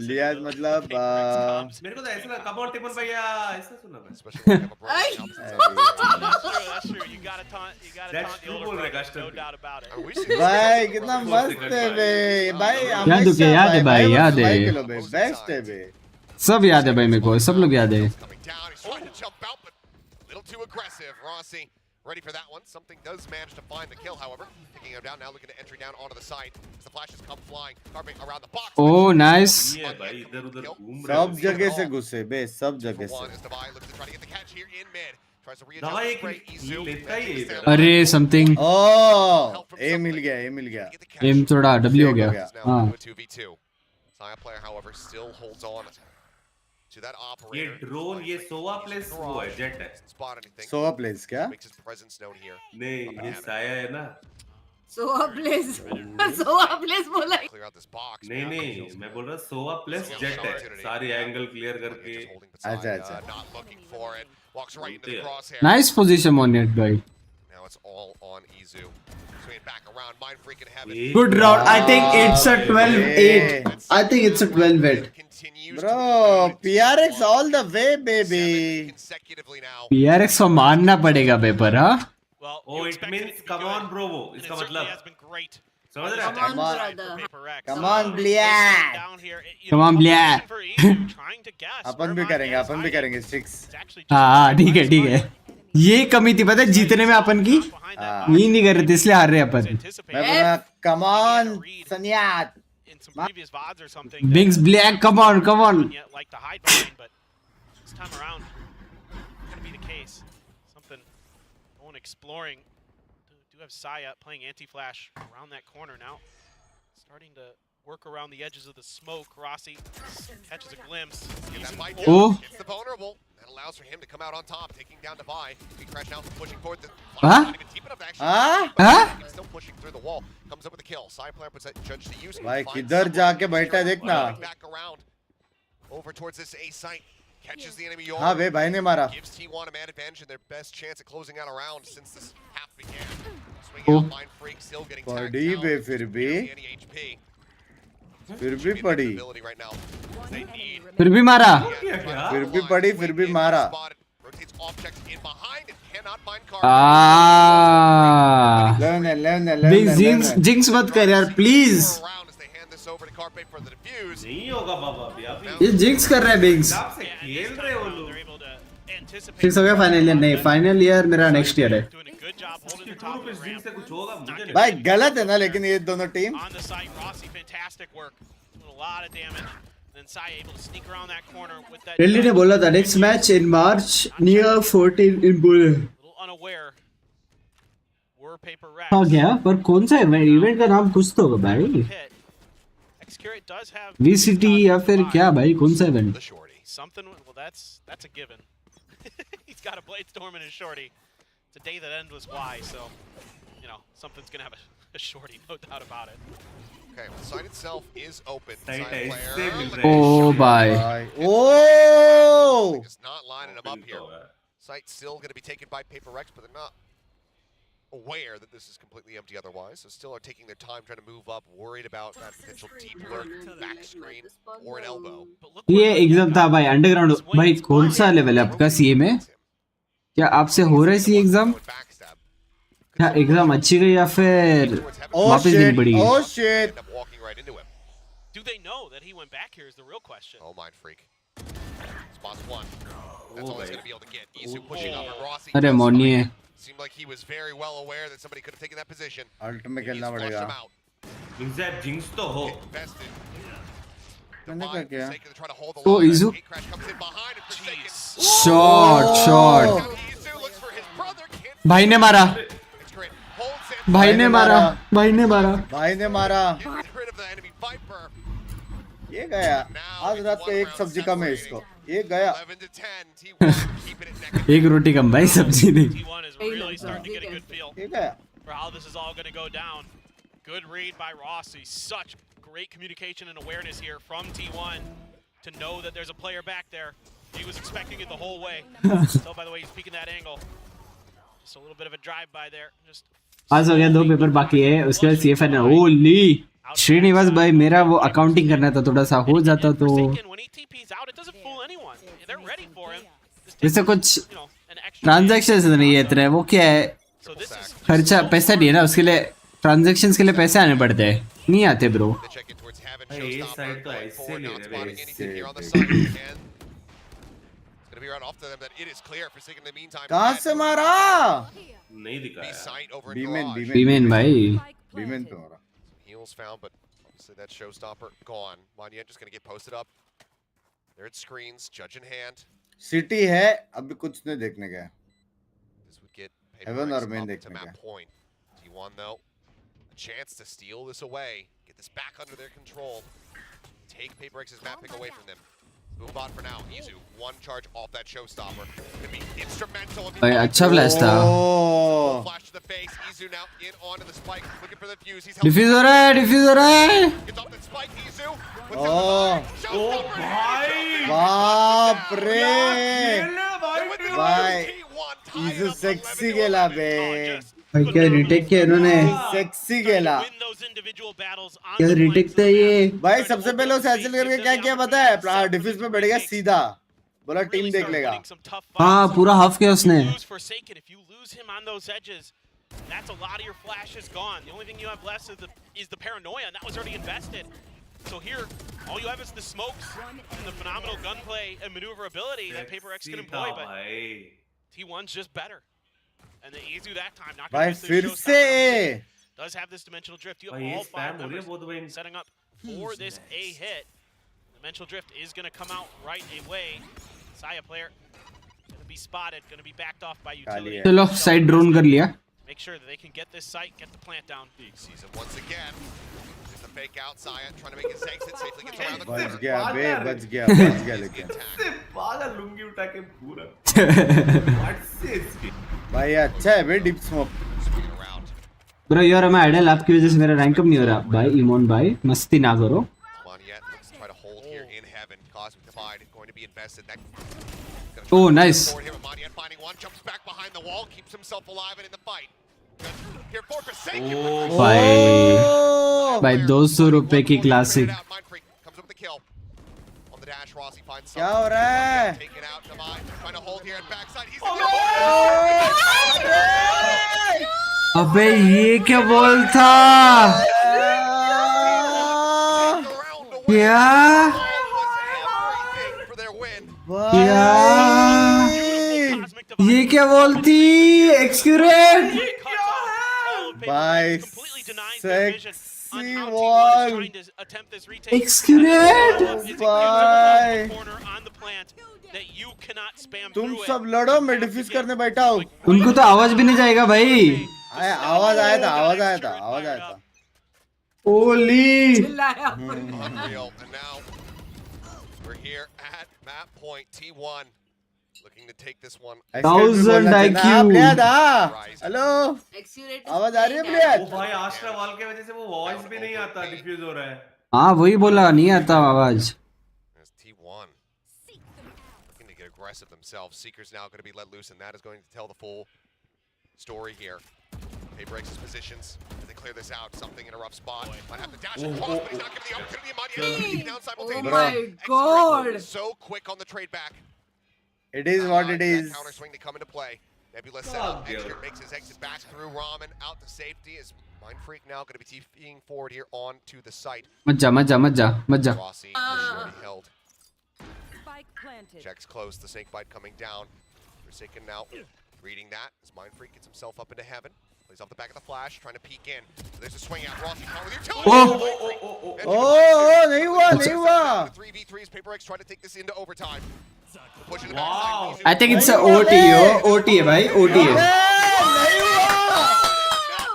लिया मतलब मेरे को तो ऐसा लगा कम ऑन टिपन भैया ऐसा सुना मैं That's true. You gotta taunt the older brother, no doubt about it. भाई कितना मस्त है बे भाई याद है भाई याद है बेस्ट है बे सब याद है भाई मेरे को सब लोग याद है Ready for that one. Something does manage to find the kill, however. Picking him down now, looking to entry down onto the side. As the flashes come flying. Carpet around the box. Oh, nice. सब जगह से घुसे बे सब जगह से अरे something ओह ए मिल गया M थोड़ा डब्ल्यू हो गया हां Sahil player, however, still holds on to that operator. ये ड्रोन ये सोवा प्लेस वो है जेट है सोवा प्लेस क्या नहीं ये साया है ना सोवा प्लेस बोला नहीं मैं बोल रहा सोवा प्लेस जेट है सारी एंगल क्लियर करके अच्छा नाइस पोजीशन मोनेट भाई Now it's all on Izu. Swinging back around, Mind Freak and have it. Good round. I think it's a 12-8. I think it's a 12-8. Bro, PRX all the way, baby. PRX को मानना पड़ेगा paper हाँ? Oh, it means come on, bro. इसका मतलब समझ रहे Come on, Bliat. Come on, Bliat. अपन भी करेंगे Strixx. हाँ ठीक है ये कमी थी पता है जीतने में अपन की ये नहीं कर रहे थे इसलिए हार रहे अपन मैं बोला come on सन्यात Bings Black come on Like to hide behind, but this time around gonna be the case. Something going exploring. Do have Saya playing anti-flash around that corner now. Starting to work around the edges of the smoke. Rossi catches a glimpse. Oh. It's the vulnerable. That allows for him to come out on top, taking down Divide. He crash now, pushing forward the. Huh? Not even deep enough to actually. He's still pushing through the wall. Comes up with a kill. Side player puts that judge to use. भाई किधर जाके बैठा देखना Back around. Over towards this A site. Catches the enemy. हाँ बे भाई ने मारा Gives T1 a man advantage and their best chance at closing out a round since this half began. Swinging out Mind Freak, still getting tagged पड़ी down. बे फिर भी पड़ी फिर भी मारा फिर भी मारा जिंक्स मत कर यार प्लीज नहीं होगा बाबा ये जिंक्स कर रहा है बिंग्स खेल रहे हो लोग फिक्स हो गया फाइनल ईयर नहीं फाइनल ईयर मेरा नेक्स्ट ईयर है भाई गलत है ना लेकिन ये दोनों टीम दिल्ली ने बोला था नेक्स्ट मैच इन मार्च नियर 14 इन पुणे हाँ क्या पर कौन सा इवेंट का नाम कुछ तो होगा भाई VCT या फिर क्या भाई कौन सा event He's got a blade storm in his shorty. It's a day that ends with Y, so you know something's gonna have a shorty, no doubt about it. Okay, well, the site itself is open. Oh bye. Oh! It's not lining them up here. Site's still going to be taken by PIIIIIIIINK, but they're not aware that this is completely empty otherwise, so still are taking their time trying to move up, worried about that potential deep lurk, back screen, or an elbow. ये exam था भाई underground भाई कौन सा level है आपका CA में क्या आपसे हो रहा है सीए एग्जाम क्या एग्जाम अच्छी गई या फिर वापस देनी पड़ी Oh shit! Do they know that he went back here is the real question. Oh, Mind Freak. Spots one. That's all he's going to be able to get. Izu pushing up on Rossi. अरे मौनी है Seemed like he was very well aware that somebody could have taken that position. Ultimate खेलना पड़ेगा Jinx तो हो मैंने क्या किया? ओ इजू shot भाई ने मारा भाई ने मारा भाई ने मारा भाई ने मारा ये गया आज रात का एक सब्जी कम है इसको ये गया एक रोटी कम भाई सब्जी नहीं ये गया for how this is all going to go down. Good read by Rossi. Such great communication and awareness here from T1 to know that there's a player back there. He was expecting it the whole way. So by the way, he's peeking that angle. Just a little bit of a drive-by there. Just आज हो गया 2 paper बाकी है उसके बाद CFN है ओली श्रीनिवास भाई मेरा वो अकाउंटिंग करना था थोड़ा सा हो जाता तो जैसे कुछ ट्रांजैक्शंस नहीं है इतने वो क्या है खर्चा पैसा नहीं है ना उसके लिए ट्रांजैक्शंस के लिए पैसे आने पड़ते हैं नहीं आते ब्रो ये साइड तो ऐसे ले रहे कहाँ से मारा नहीं दिखाया बीमेन भाई बीमेन पे मारा Heels found, but obviously that showstopper gone. Manya just gonna get posted up. There it screens, judge in hand. City है अभी कुछ नहीं देखने गया This would get Heaven or main up to देखने map गया point. T1 though, a chance to steal this away, get this back under their control, take PIIIIIIIINK's mapping away from them. Boombot for now. Izu, one charge off that showstopper. Could be instrumental. भाई अच्छा flash था Flash to the face. Izu now in onto the spike, looking for the fuse. He's defuse हो रहा है gets off the spike. Izu. ओ बाप रे भाई इजू sexy गेला बे भाई क्या रिटेक किया इन्होंने सेक्सी गेला क्या रिटेक था ये भाई सबसे पहले उसे हैसल करके क्या किया पता है डिफ्यूज में बैठ गया सीधा बोला टीम देख लेगा हाँ पूरा हाफ किया उसने That's a lot of your flashes gone. The only thing you have left is the paranoia, and that was already invested. So here, all you have is the smokes and the phenomenal gunplay and maneuverability that PIIIIIIIINK can employ, but T1's just better. And the Izu that time, not भाई going to फिर से does have this dimensional drift. You have all 5 members setting up for this A hit. Dimensional drift is going to come out right away. Saya player going to be spotted, going to be backed off by utility. चलो side drone कर लिया Make sure that they can get this site, get the plant down. Sees it once again. There's the fake out. Saya trying to make his exit safely. Gets around the बच corner. गया बे बच गया लेकिन पागल लुंगी उठा के पूरा भाई अच्छा है बे डिप स्मोक ब्रो यार मैं आइडल आपकी वजह से मेरा रैंक अप नहीं हो रहा भाई इमोन भाई मस्ती ना करो Try to hold here in heaven. Cosmic Divide going to be invested. Oh, nice. Finding one, jumps back behind the wall, keeps himself alive and in the fight. भाई 200 रुपए की क्लासिक क्या हो रहा है अबे ये क्या बोल था क्या ये क्या बोलती एक्सक्यूरेट भाई सेक्सी वॉल एक्सक्यूरेट भाई तुम सब लड़ो मैं डिफ्यूज करने बैठा हूँ उनको तो आवाज भी नहीं जाएगा भाई आवाज आया था ओली We're here at map point T1 looking to take this one 1000 IQ hello आवाज आ रही है प्लेयर वो भाई आश्रा वॉल के वजह से वो वॉइस भी नहीं आता डिफ्यूज हो रहा है हाँ वही बोला नहीं आता आवाज T1 looking to get aggressive themselves. Seeker's now going to be let loose and that is going to tell the full story here. PIIIIIIIINK's positions as they clear this out. Something in a rough spot. Might have to dash across, but he's not giving the opportunity. Mania down simultaneously. Oh my god! So quick on the trade back. It is what it is. Counter swing to come into play. Nebula set up. Extra makes his exit back through Ramen out to safety. Is Mind Freak now going to be TPing forward here on to the site. मत जा Rossi already held. Checks close. The snake bite coming down. Forsaken now reading that as Mind Freak gets himself up into heaven. Plays off the back of the flash, trying to peek in. So there's a swing out. Rossi with utility. नहीं हुआ नहीं हुआ 3v3s. PIIIIIIIINK trying to take this into overtime. Pushing it Wow. back. I think it's a OT, OT है भाई, OT है.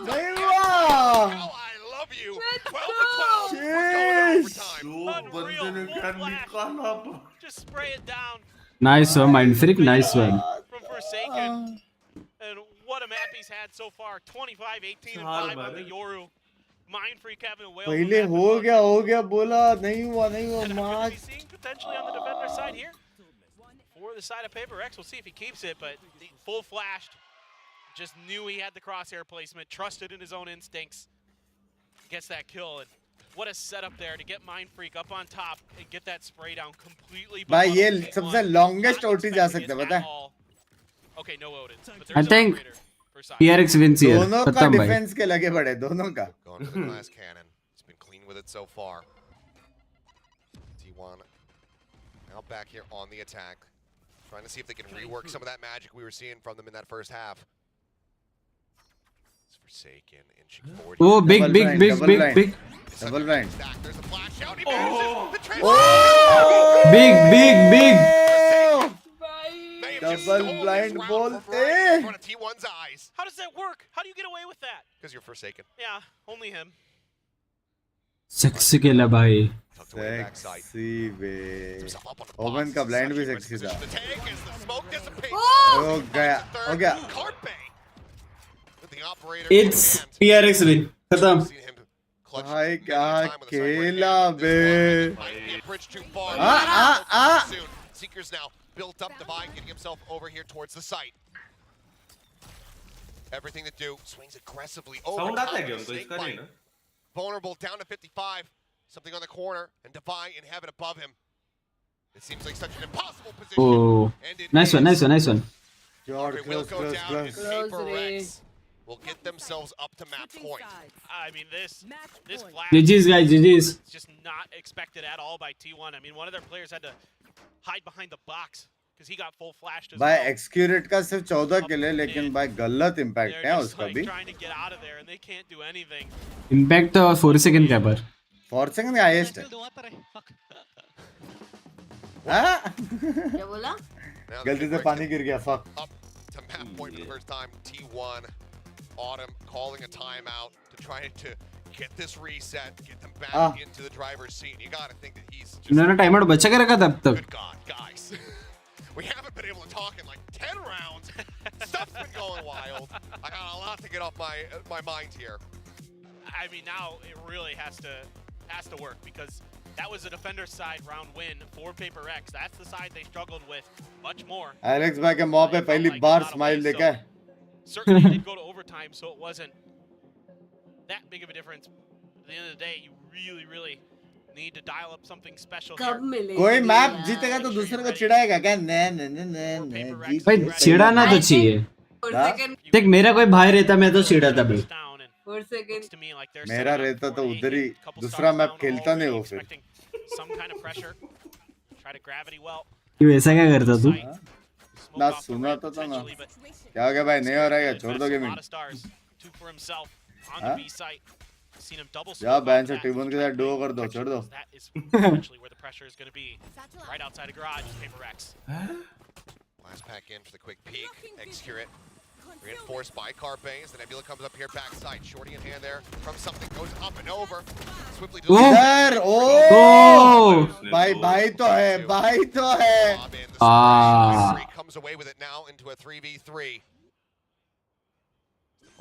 नहीं हुआ I love you. 12 to 12. We're going overtime. जो बंदे ने क्या निकाला Just spray it down Nice one, Mind Freak, nice one. from Forsaken. And what a map he's had so far. 25, 18, and 5 on the Yoru. Mind Freak having a whale. पहले हो गया बोला नहीं हुआ We're seeing potentially on the defender side here. For the side of PIIIIIIIINK, we'll see if he keeps it, but full flashed. Just knew he had the crosshair placement, trusted in his own instincts. Gets that kill, and what a setup there to get Mind Freak up on top and get that spray down completely. भाई ये सबसे longest OT जा सकता है पता है? Okay, no Odins, but I there's think an operator for side. PRX wins here. दोनों का खत्म भाई. डिफेंस के लगे पड़े दोनों का. Going for the glass cannon. He's been clean with it so far. T1 now back here on the attack. Trying to see if they can rework some of that magic we were seeing from them in that first half. It's Forsaken inching forward. Oh, big. Double blind. There's a flash out. He manages the transition. Big. May have just Double stolen this blind round ball. for Rane in front of T1's eyes. How does that work? How do you get away with that? Because you're Forsaken. Yeah, only him. Sexy केला भाई. Tucked away backside. Sexy बे. Himself up on the oven box. का blind भी Such a sexy position था. to take as the smoke dissipates. हो गया. Carpe with the operator It's in hand. PRX win. खत्म. Seen him clutch भाई many a क्या time with a sight right खेला hand. बे. This one might be a bridge too far. Soon. Seekers now built up Divine, getting himself over here towards the site. Everything to do, swings aggressively over. Sound आता है top क्या of the उनको snake इसका नहीं bite. ना? Vulnerable down to 55. Something on the corner, and Divine in heaven above him. It seems like such an impossible position. Oh, And it nice one. is. George, It will close. go down and Close, PIIIIIIINK will get themselves up to map point. I mean, this flash GG's guys, GG's. is just not expected at all by T1. I mean, one of their players had to hide behind the box because he got full flashed as भाई well. एक्सक्यूरेट का सिर्फ 14 किल है लेकिन भाई गलत impact They're है just उसका like भी. trying to get out of there and they can't do anything. Impact तो 4 second का पर. 4 सेकंड का हाईएस्ट है. हाँ? क्या बोला? Now गलती से पानी गिर गया. Fuck. up to map point for the first time. T1, Autumn calling a timeout to try to get this reset, get them back into the driver's seat. You gotta think that he's just... उन्होंने time out बचा के रखा तब तक. Good God, guys. We haven't been able to talk in like 10 rounds. Stuff's been going wild. I got a lot to get off my mind here. I mean, now it really has to work because that was a defender's side round win for PIIIIIIINK. That's the side they struggled with much more. Alex भाई के mob पे पहली बार smile देखा है. Certainly did go to overtime, so it wasn't that big of a difference. At the end of the day, you really need to dial up something special here. कब मिलेगी? कोई map जीतेगा तो दूसरे को चिढ़ाएगा क्या? नहीं भाई चिढ़ाना तो चाहिए. देख मेरा कोई भाई रहता मैं तो चिढ़ाता भाई. 4 सेकंड. मेरा रहता तो उधर ही दूसरा मैप खेलता नहीं वो फिर. Some kind of pressure. Try to gravity well. तू ऐसा क्या करता तू? ना सुना तो था ना. क्या हो गया भाई? नहीं हो रहा है? छोड़ दो गेमिंग. हाँ? जा बैंड से टीमोन के साथ डुओ कर दो. छोड़ दो. Last pack in for the quick peek. Execute it. Reinforced by Carpe as the Nebula comes up here backside. Shorty in hand there from something goes up and over. Swiftly इधर ओ भाई तो है. comes away with it now into a 3v3.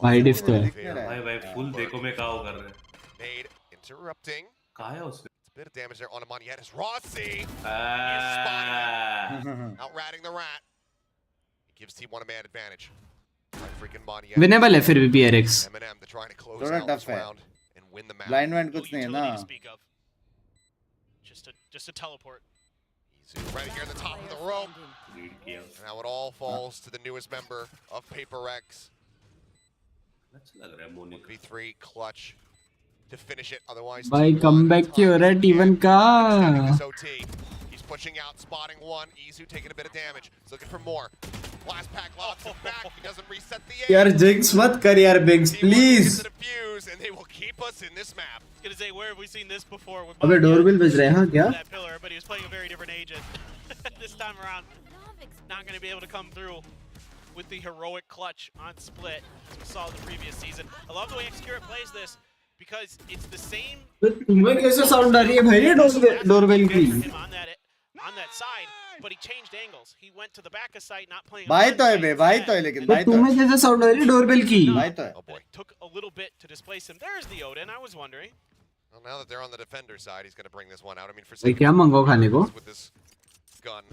भाई डिफ तो है. भाई full देखो मैं क्या कर रहे हैं. Nade interrupting. कहाँ है उसने? It's a bit of damage there on Amani. Is Rossi. He is spotted. Out-ratting the rat. It gives T1 a man advantage. Winnable है फिर भी PRX. थोड़ा टफ है. ब्लाइंड वैंड कुछ नहीं है ना. Just a teleport. Right here at the top of the rope. And now it all falls to the newest member of PIIIIIIINK. 1v3 clutch to finish it. Otherwise, भाई comeback क्यों हो रहा है T1 का? He's pushing out, spotting one. Izu taking a bit of damage. He's looking for more. Blast pack locks him back. He doesn't reset the यार jinx मत कर यार बिग्स please. the defuse, and they will keep us in this map. I was gonna say, where have we seen this before? With अबे doorbell बज रहा है हाँ क्या? that pillar, but he was playing a very different agent. This time around, not gonna be able to come through with the heroic clutch on split as we saw in the previous season. I love the way Xskill plays this because it's the same. तुम्हें कैसे sound आ रही है भाई doorbell की? On that side, but he changed angles. He went to the back of site, not playing. भाई तो है बे, भाई तो है लेकिन भाई तो तुम्हें कैसे साउंड आ रही है डोरबेल की? भाई तो है. Oh boy, took a little bit to displace him. There's the Odin. I was wondering. Well, now that they're on the defender side, he's going to bring this one out. I mean, for भाई क्या मंगाओ खाने को? with this gun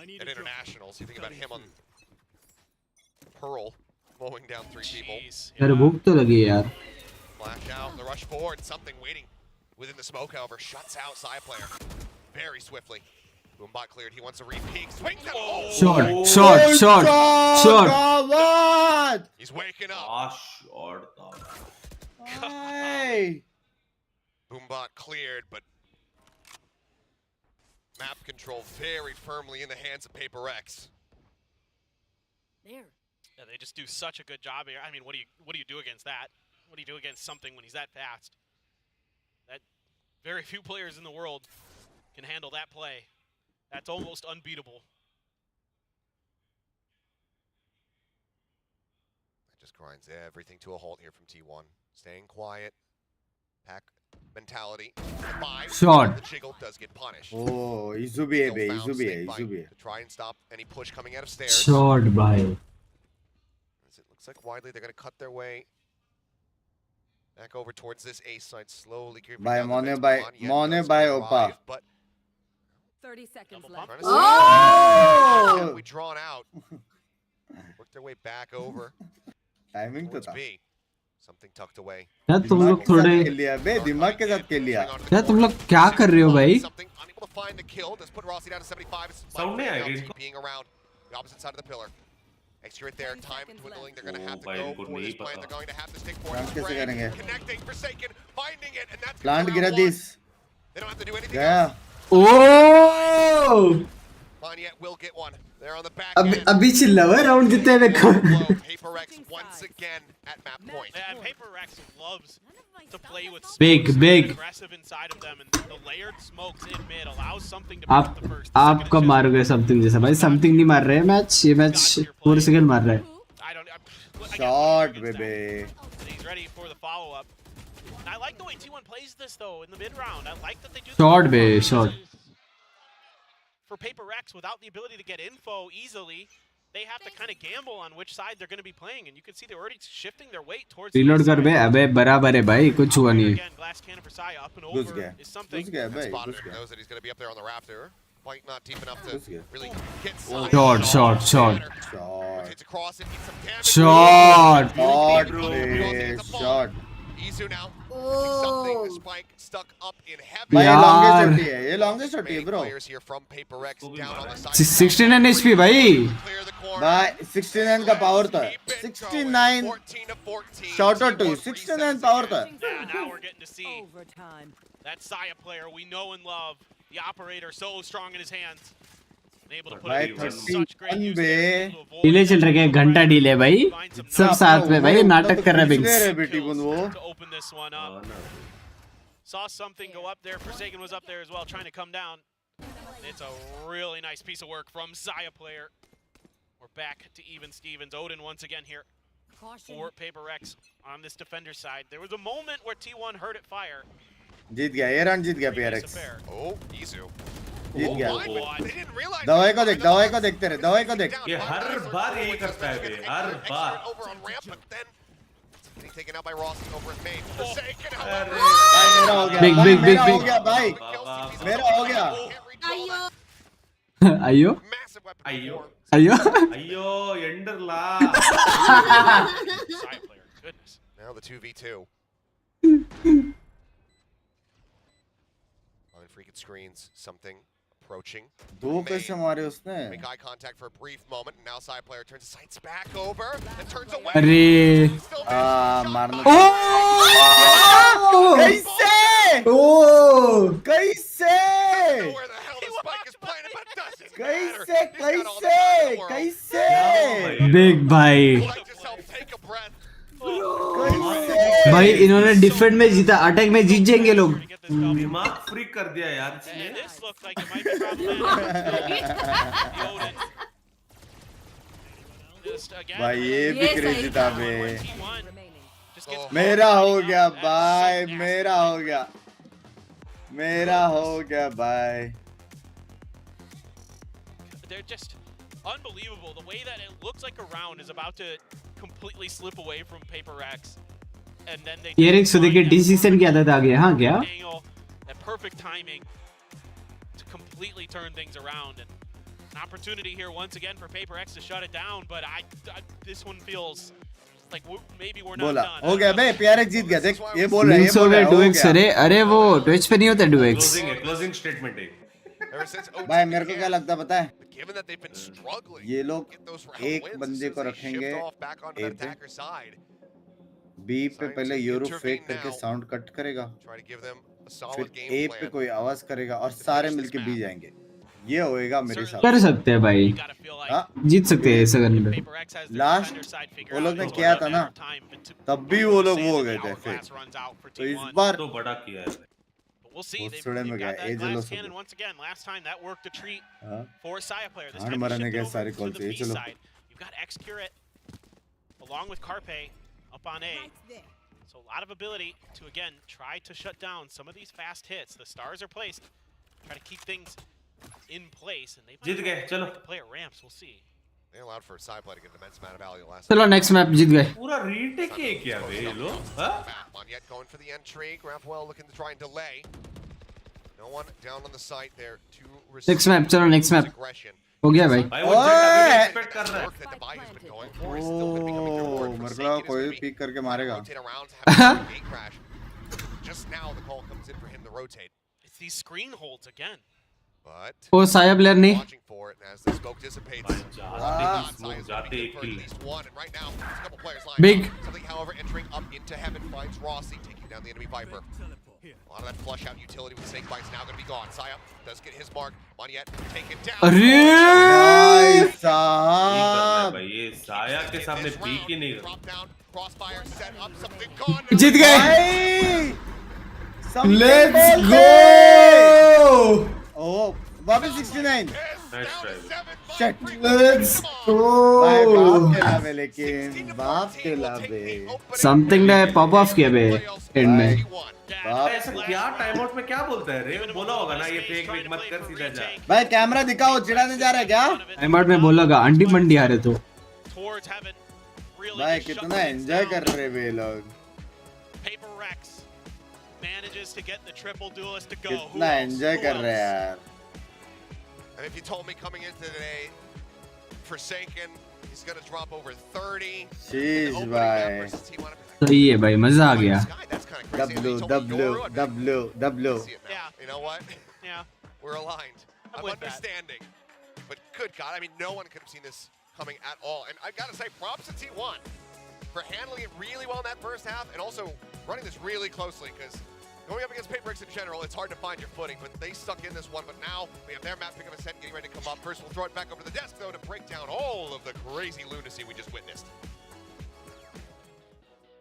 at internationals, you think about him on Pearl mowing down 3 people. यार भूख तो लगी है यार. Flash out, the rush forward, something waiting within the smoke, however, shuts out Side Player very swiftly. Boombot cleared, he wants a re-peek, swing that, Shot. Come on! He's waking up. Hey! Boombot cleared, but map control very firmly in the hands of PIIIIIIIINK. There. Yeah, they just do such a good job here. I mean, what do you do against that? What do you do against something when he's that fast? That very few players in the world can handle that play. That's almost unbeatable. That just grinds everything to a halt here from T1. Staying quiet. Pack mentality. Shot. The jiggle does get punished. Oh, Izubi hai be, Izubi hai. To try and stop any push coming out of stairs. Shot bhai. As it looks like widely they're going to cut their way back over towards this A side, slowly creeping Bye, down the Mone, fence. bye. Monyet Mone, does bye, arrive, Oppa. But 30 seconds left. trying to see we drawn out. Work their way back over Timing to towards था. B. Something tucked away. यार तुम लोग थोड़े खेल लिया बे, दिमाग के साथ खेल लिया. यार तुम लोग क्या कर रहे हो भाई? Something unable to find the kill. Let's put Rossi down to 75. It's Sound नहीं आएगा now इनको? being around the opposite side of the pillar. Extra right there. Time dwindling. They're going to have to भाई go इनको for नहीं this plan. पता. They're going to have to stick for Plant कैसे करेंगे? Connecting, Forsaken, finding it, and that's Plant round गिरा one. This. They don't have to do anything गया. else. Oh! Monyet will get one. They're on the back अभी चिल्ला हुआ round जितने देखो. PIIIIIIINK once again at map point. And PIIIIIIIINK loves to play with Big, smokes big. aggressive inside of them, and the layered smokes in mid allows something to आप put the first. आप कब मारोगे something जैसा भाई? Something नहीं मार रहे हैं मैच. ये मैच 4 सेकंड मार रहा है. I don't. Shot, baby. And he's ready for the follow-up. And I like the way T1 plays this though in the mid round. I like that they do. Shot be shot. For PIIIIIIINK, without the ability to get info easily, they have to kind of gamble on which side they're going to be playing, and you can see they're already shifting their weight towards. Reload कर बे. अबे बराबर है भाई. कुछ हुआ नहीं. Again, glass cannon for Sai up and घुस over गया. is something. घुस गया भाई. Spotted घुस him. गया. Knows that he's going to be up there on the rafter. Quite not deep enough to घुस गया. really get Shot, shot, shot. Shot. Rotates across it, eats some damage. Shot. Shot be. Shot. Izu now. Something the spike stuck up in heavy. भाई यार. longest shot है. ये longest shot है bro. Players here from PIIIIIINK down on the side. 69 HP भाई. Clear the corner. भाई 69 का power था. 69. 14 to 14. Shout out to you. 69 power था. Yeah, now we're getting to see that Saya player we know and love. The operator so strong in his hands. And able to put भाई it to such great 31 use बे. there, able to avoid delay चल रहा है. घंटा delay भाई. सब साथ में भाई नाटक कर रहे हैं बिग्स. बेटी बुन वो. to open this one up. Saw something go up there. Forsaken was up there as well, trying to come down. It's a really nice piece of work from Saya player. We're back to even Stevens. Odin once again here for PIIIIIIINK on this defender side. There was a moment where T1 heard it fire. जीत गया. ये run जीत गया PRX. Oh, Izu. जीत गया. They didn't realize. दवाई को देख. दवाई को देखते रहे. दवाई को देख. ये हर बार यही करता है बे. हर बार. Over on ramp, but then getting taken out by Rossi over his main. Forsaken, भाई however. मेरा हो गया. Big, भाई big, big, मेरा हो big. गया भाई. मेरा हो गया. अयो Massive weapon. अयो अयो. अयो ender La. Saya player, goodness. Now the 2v2. On freaking screens, something approaching. दो कैसे मारे उसने? Make eye contact for a brief moment, and now side player turns his sights back over and turns away. अरे. मारना. Oh! कैसे? Oh! कैसे? Where the hell the spike is planted, but doesn't matter. कैसे? He's got all the कैसे? time in the world. कैसे? Big भाई भाई इन्होंने डिफेंड में जीता, अटैक में जीत जाएंगे लोग। दिमाग फ्रीक कर दिया यार भाई ये भी क्रेजी था बे। मेरा हो गया भाई, मेरा हो गया, मेरा हो गया भाई। They're just unbelievable. The way that it looks like a round is about to completely slip away from PIIIIIIIIINK, and then they PRX देखिए डिसीजन क्या था आगे, हाँ क्या? That perfect timing to completely turn things around, and an opportunity here once again for PIIIIIIIINK to shut it down. But this one feels like maybe we're not बोला done. हो गया बे, PRX जीत गया। देख ये बोल रहा है, ये बोल रहा है, हो गया। अरे वो ट्विच पे नहीं होता 2x। क्लोजिंग स्टेटमेंट है भाई मेरे को क्या लगता पता है, ये लोग एक बंदे को रखेंगे ए पे, बी पे पहले यूरो फेक करके साउंड कट करेगा, फिर ए पे कोई आवाज करेगा और सारे मिलके बी जाएंगे। ये होएगा मेरे साथ। कर सकते हैं भाई, जीत सकते हैं ऐसा करने पे। लास्ट वो लोग ने किया था ना, तब भी वो लोग वो हो गए थे फिर, तो इस बार तो बड़ा किया है। We'll see. They've got that glass cannon once again. Last time that worked a treat for Sahil player. This time they shifted over to the B side. You've got Xcurate along with Carpe up on A. So a lot of ability to again try to shut down some of these fast hits. The stars are placed. Try to keep things in place, and they might play at ramps. We'll see. They allowed for Sahil player to get an immense amount of value last. चलो next map जीत गए। पूरा retake है क्या बे ये लोग? Yet going for the entry. Grapwell looking to try and delay. No one down on the site there to receive. Next map, चलो next map हो गया भाई। एक्सपेक्ट कर रहा है। मेरे को कोई पिक करके मारेगा। Just now the call comes in for him to rotate. It's these screen holds again. But वो साया प्लेयर नहीं। watching for it as the smoke dissipates. Big. Something, however, entering up into heaven finds Rossi, taking down the enemy Viper. A lot of that flush out utility with Snake Bites now going to be gone. Saya does get his mark. Monyet taken down. भाई साहब, ये साया के सामने peak ही नहीं। Drop down. Crossfire set up. Something gone. जीत गए। Let's go! Oh, वापस 69. Shit. Let's go. भाई बाप के लावे, लेकिन बाप के लावे। समथिंग ने पॉप ऑफ किया बे एंड में। ऐसा क्या टाइम आउट में क्या बोलता है रे? बोला होगा ना ये फेक वेक मत कर, सीधा जा। भाई कैमरा दिखाओ, चिढ़ाने जा रहा है क्या? टाइम आउट में बोलेगा अंडी मंडी आ रहे तो। भाई कितना एंजॉय कर रहे वे लोग। PIIIIIIIINK manages to get the triple duelist to go. कितना एंजॉय कर रहे हैं यार। And if you told me coming into today, Forsaken, he's going to drop over 30. Jeez, भाई। सही है भाई, मजा आ गया। W. Yeah. You know what? Yeah. We're aligned. I'm understanding. But good God, I mean, no one could have seen this coming at all. And I got to say, props to T1 for handling it really well in that first half and also running this really closely, because going up against PIIIIIIINK in general, it's hard to find your footing, but they stuck in this one. But now we have their map pick up a set, getting ready to come up. First, we'll throw it back over the desk, though, to break down all of the crazy lunacy we just witnessed.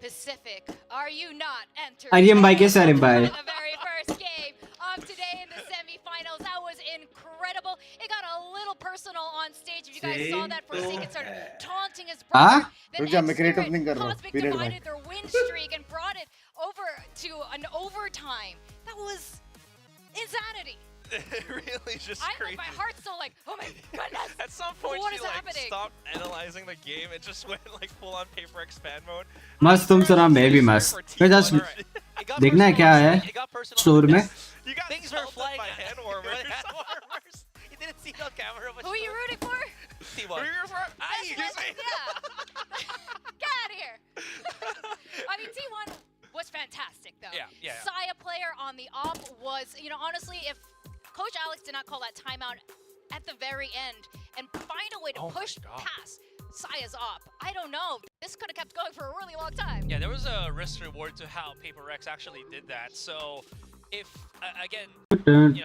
Pacific, are you not entering? Aryan bhai kaise are bhai? The very first game of today in the semifinals. That was incredible. It got a little personal on stage. If you guys saw that, Forsaken started taunting his brother. Then Cosmic divided their win streak and brought it over to an overtime. That was insanity. It really is just crazy. My heart's still like, oh my goodness. At some point, what she is happening? stopped analyzing the game. It just went like full on PIIIIIIINK fan mode. मस्त, तुम सुना मैं भी मस्त। मैं just देखना है क्या है स्टोर में। Things are flying by hand warmers. You didn't see it on camera. Who are you rooting for? T1. Who are you rooting for? Yeah. Get out of here. I mean, T1 was fantastic, though. Yeah. Saya player on the op was, honestly, if Coach Alex did not call that timeout at the very end and find a way to push past Saya's op, I don't know. This could have kept going for a really long time. Yeah, there was a risk reward to how PIIIIIIINK actually did that. So, if again, a lot of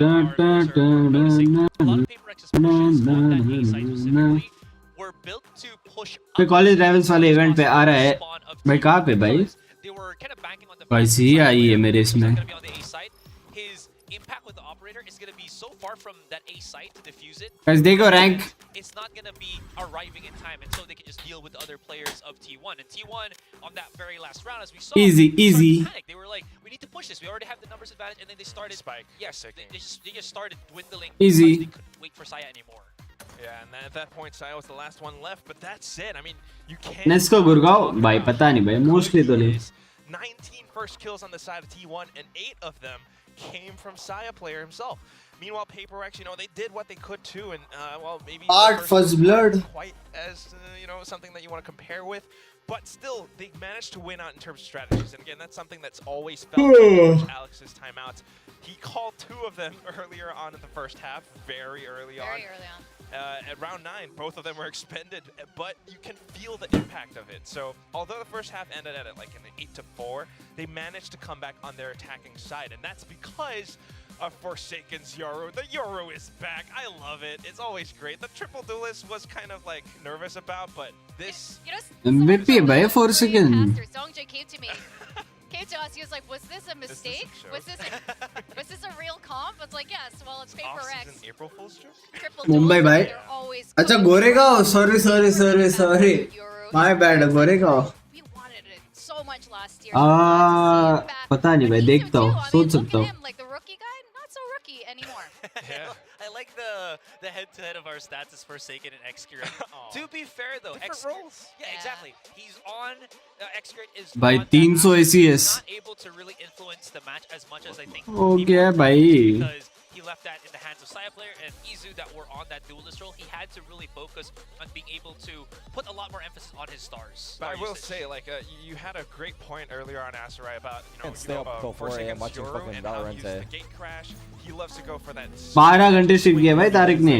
PIIIIIIINK's pushes on that A site specifically were were built to push मैं college rivals वाले event पे आ रहा है भाई कहाँ पे भाई they were kind of banking on the भाई सी आई है मेरे इसमें going to be on the A site. His impact with the operator is going to be so far from that A site to defuse it. guys देखो rank It's not going to be arriving in time, and so they can just deal with the other players of T1. And T1 on that very last round, as we saw, Easy. started to panic. They were like, "We need to push this. We already have the numbers advantage." And then they started Spike. Yes, they just started dwindling. Easy. Because they couldn't wait for Saya anymore. Yeah, and then at that point, Sahil was the last one left, but that's it. I mean, you can't. Nesco Gurgaon भाई पता नहीं भाई mostly तो नहीं 19 first kills on the side of T1, and 8 of them came from Saya Player himself. Meanwhile, PRX, they did what they could too, and well, maybe First Blood quite as something that you want to compare with, but still they managed to win out in terms of strategies. And again, that's something that's always felt like Alex's timeouts. He called 2 of them earlier on in the first half, very early on. At round 9, both of them were expended, but you can feel the impact of it. So although the first half ended at like an 8-4, they managed to come back on their attacking side, and that's because of Forsaken's Yoru. The Yoru is back. I love it. It's always great. The triple duelist was kind of like nervous about, but this MVP भाई Forsaken Zongjay came to me. Came to us, he was like, "Was this a mistake? Was this a real comp?" I was like, "Yes, well, it's PRX." April Fool's joke? Mumbai भाई अच्छा Goregaon sorry my bad Goregaon We wanted it so much last year. पता नहीं भाई देखता हूँ सोच सकता हूँ Like the rookie guy, not so rookie anymore. I like the head-to-head of our stats is Forsaken and Xcurate. To be fair though, roles. Yeah, exactly. He's on Xcurate is भाई on 300 ACS not able to really influence the match as much as I think. हो गया भाई Because he left that in the hands of Saya Player and Izu that were on that duelist role. He had to really focus on being able to put a lot more emphasis on his stars. But I will say, like, you had a great point earlier on Asarai about, stay up till 4 a.m. watching fucking Valorant. The gate crash. He loves to go for that. 12 घंटे shift किया भाई तारिक ने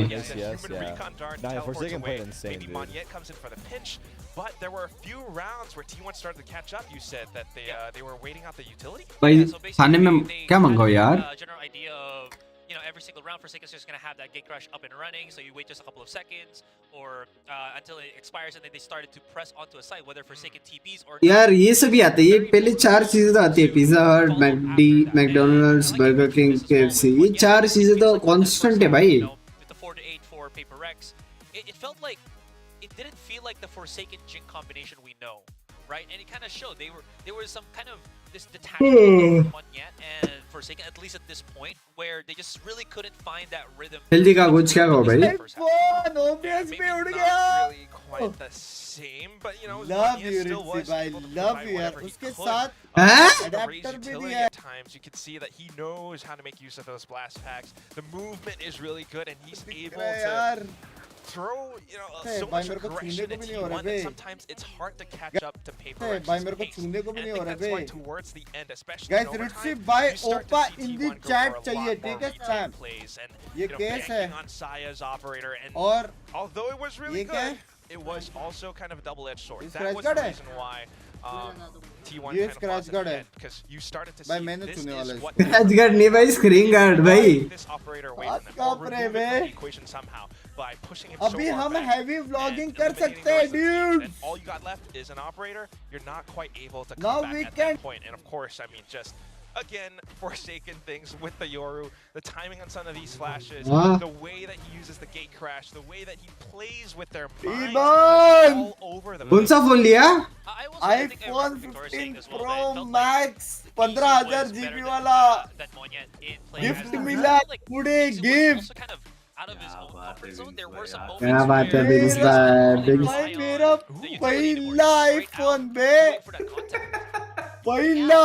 Nah, Forsaken played insane, maybe dude. Monyet comes in for the pinch, but there were a few rounds where T1 started to catch up. You said that they were waiting out the utility. भाई खाने में क्या मंगाओ यार General idea of every single round Forsaken's just going to have that gate crash up and running, so you wait just a couple of seconds or until it expires, and then they started to press onto a site, whether Forsaken TPs or यार ये सभी आते हैं ये पहले 4 चीजें तो आती है पिज्जा हट McD McDonald's burger king KFC ये 4 चीजें तो कांस्टेंट है भाई with the 4-8 for PRX. It felt like it didn't feel like the Forsaken GenG combination we know, right? And it kind of showed there was some kind of this detachment on yet and Forsaken, at least at this point, where they just really couldn't find that rhythm. जल्दी का कुछ क्या कहो भाई OBS पे उड़ गया really quite the same, but love you Ritzy भाई love you यार उसके साथ adapter भी दिया है. At times you can see that he knows how to make use of those blast packs. The movement is really good and he's able to throw so much aggression at T1 that sometimes it's hard to catch up to PRX. भाई मेरे को छूने को भी नहीं हो रहा बे. बे Towards the end, especially guys Ritzy भाई ओपा in the chat चाहिए ठीक है Sam ये केस है on Saya's operator, and और although it was really good, it was also kind of a double-edged sword. That was the reason why T1 ये kind of scratch guard है because you started to भाई see मैंने this छूने वाला is what scratch guard नहीं भाई screen guard भाई this operator away from them, or remove it from the equation somehow by pushing him so अभी far हम back heavy vlogging and कर eliminating सकते हैं the rest of the team, dude and all you got left is an operator. You're not quite able to Now come back we at can- that point, and of course, I mean, just again, Forsaken things with the Yoru, the timing on some of these flashes, the way that he uses the gate crash, the way that he plays with their minds all over the कौन सा phone लिया iPhone 15 Pro Max 15,000 GB वाला gift मिला पूरे gift out of his own comfort zone. There were some moments क्या बात है where भाई मेरा पहला iPhone बे पहला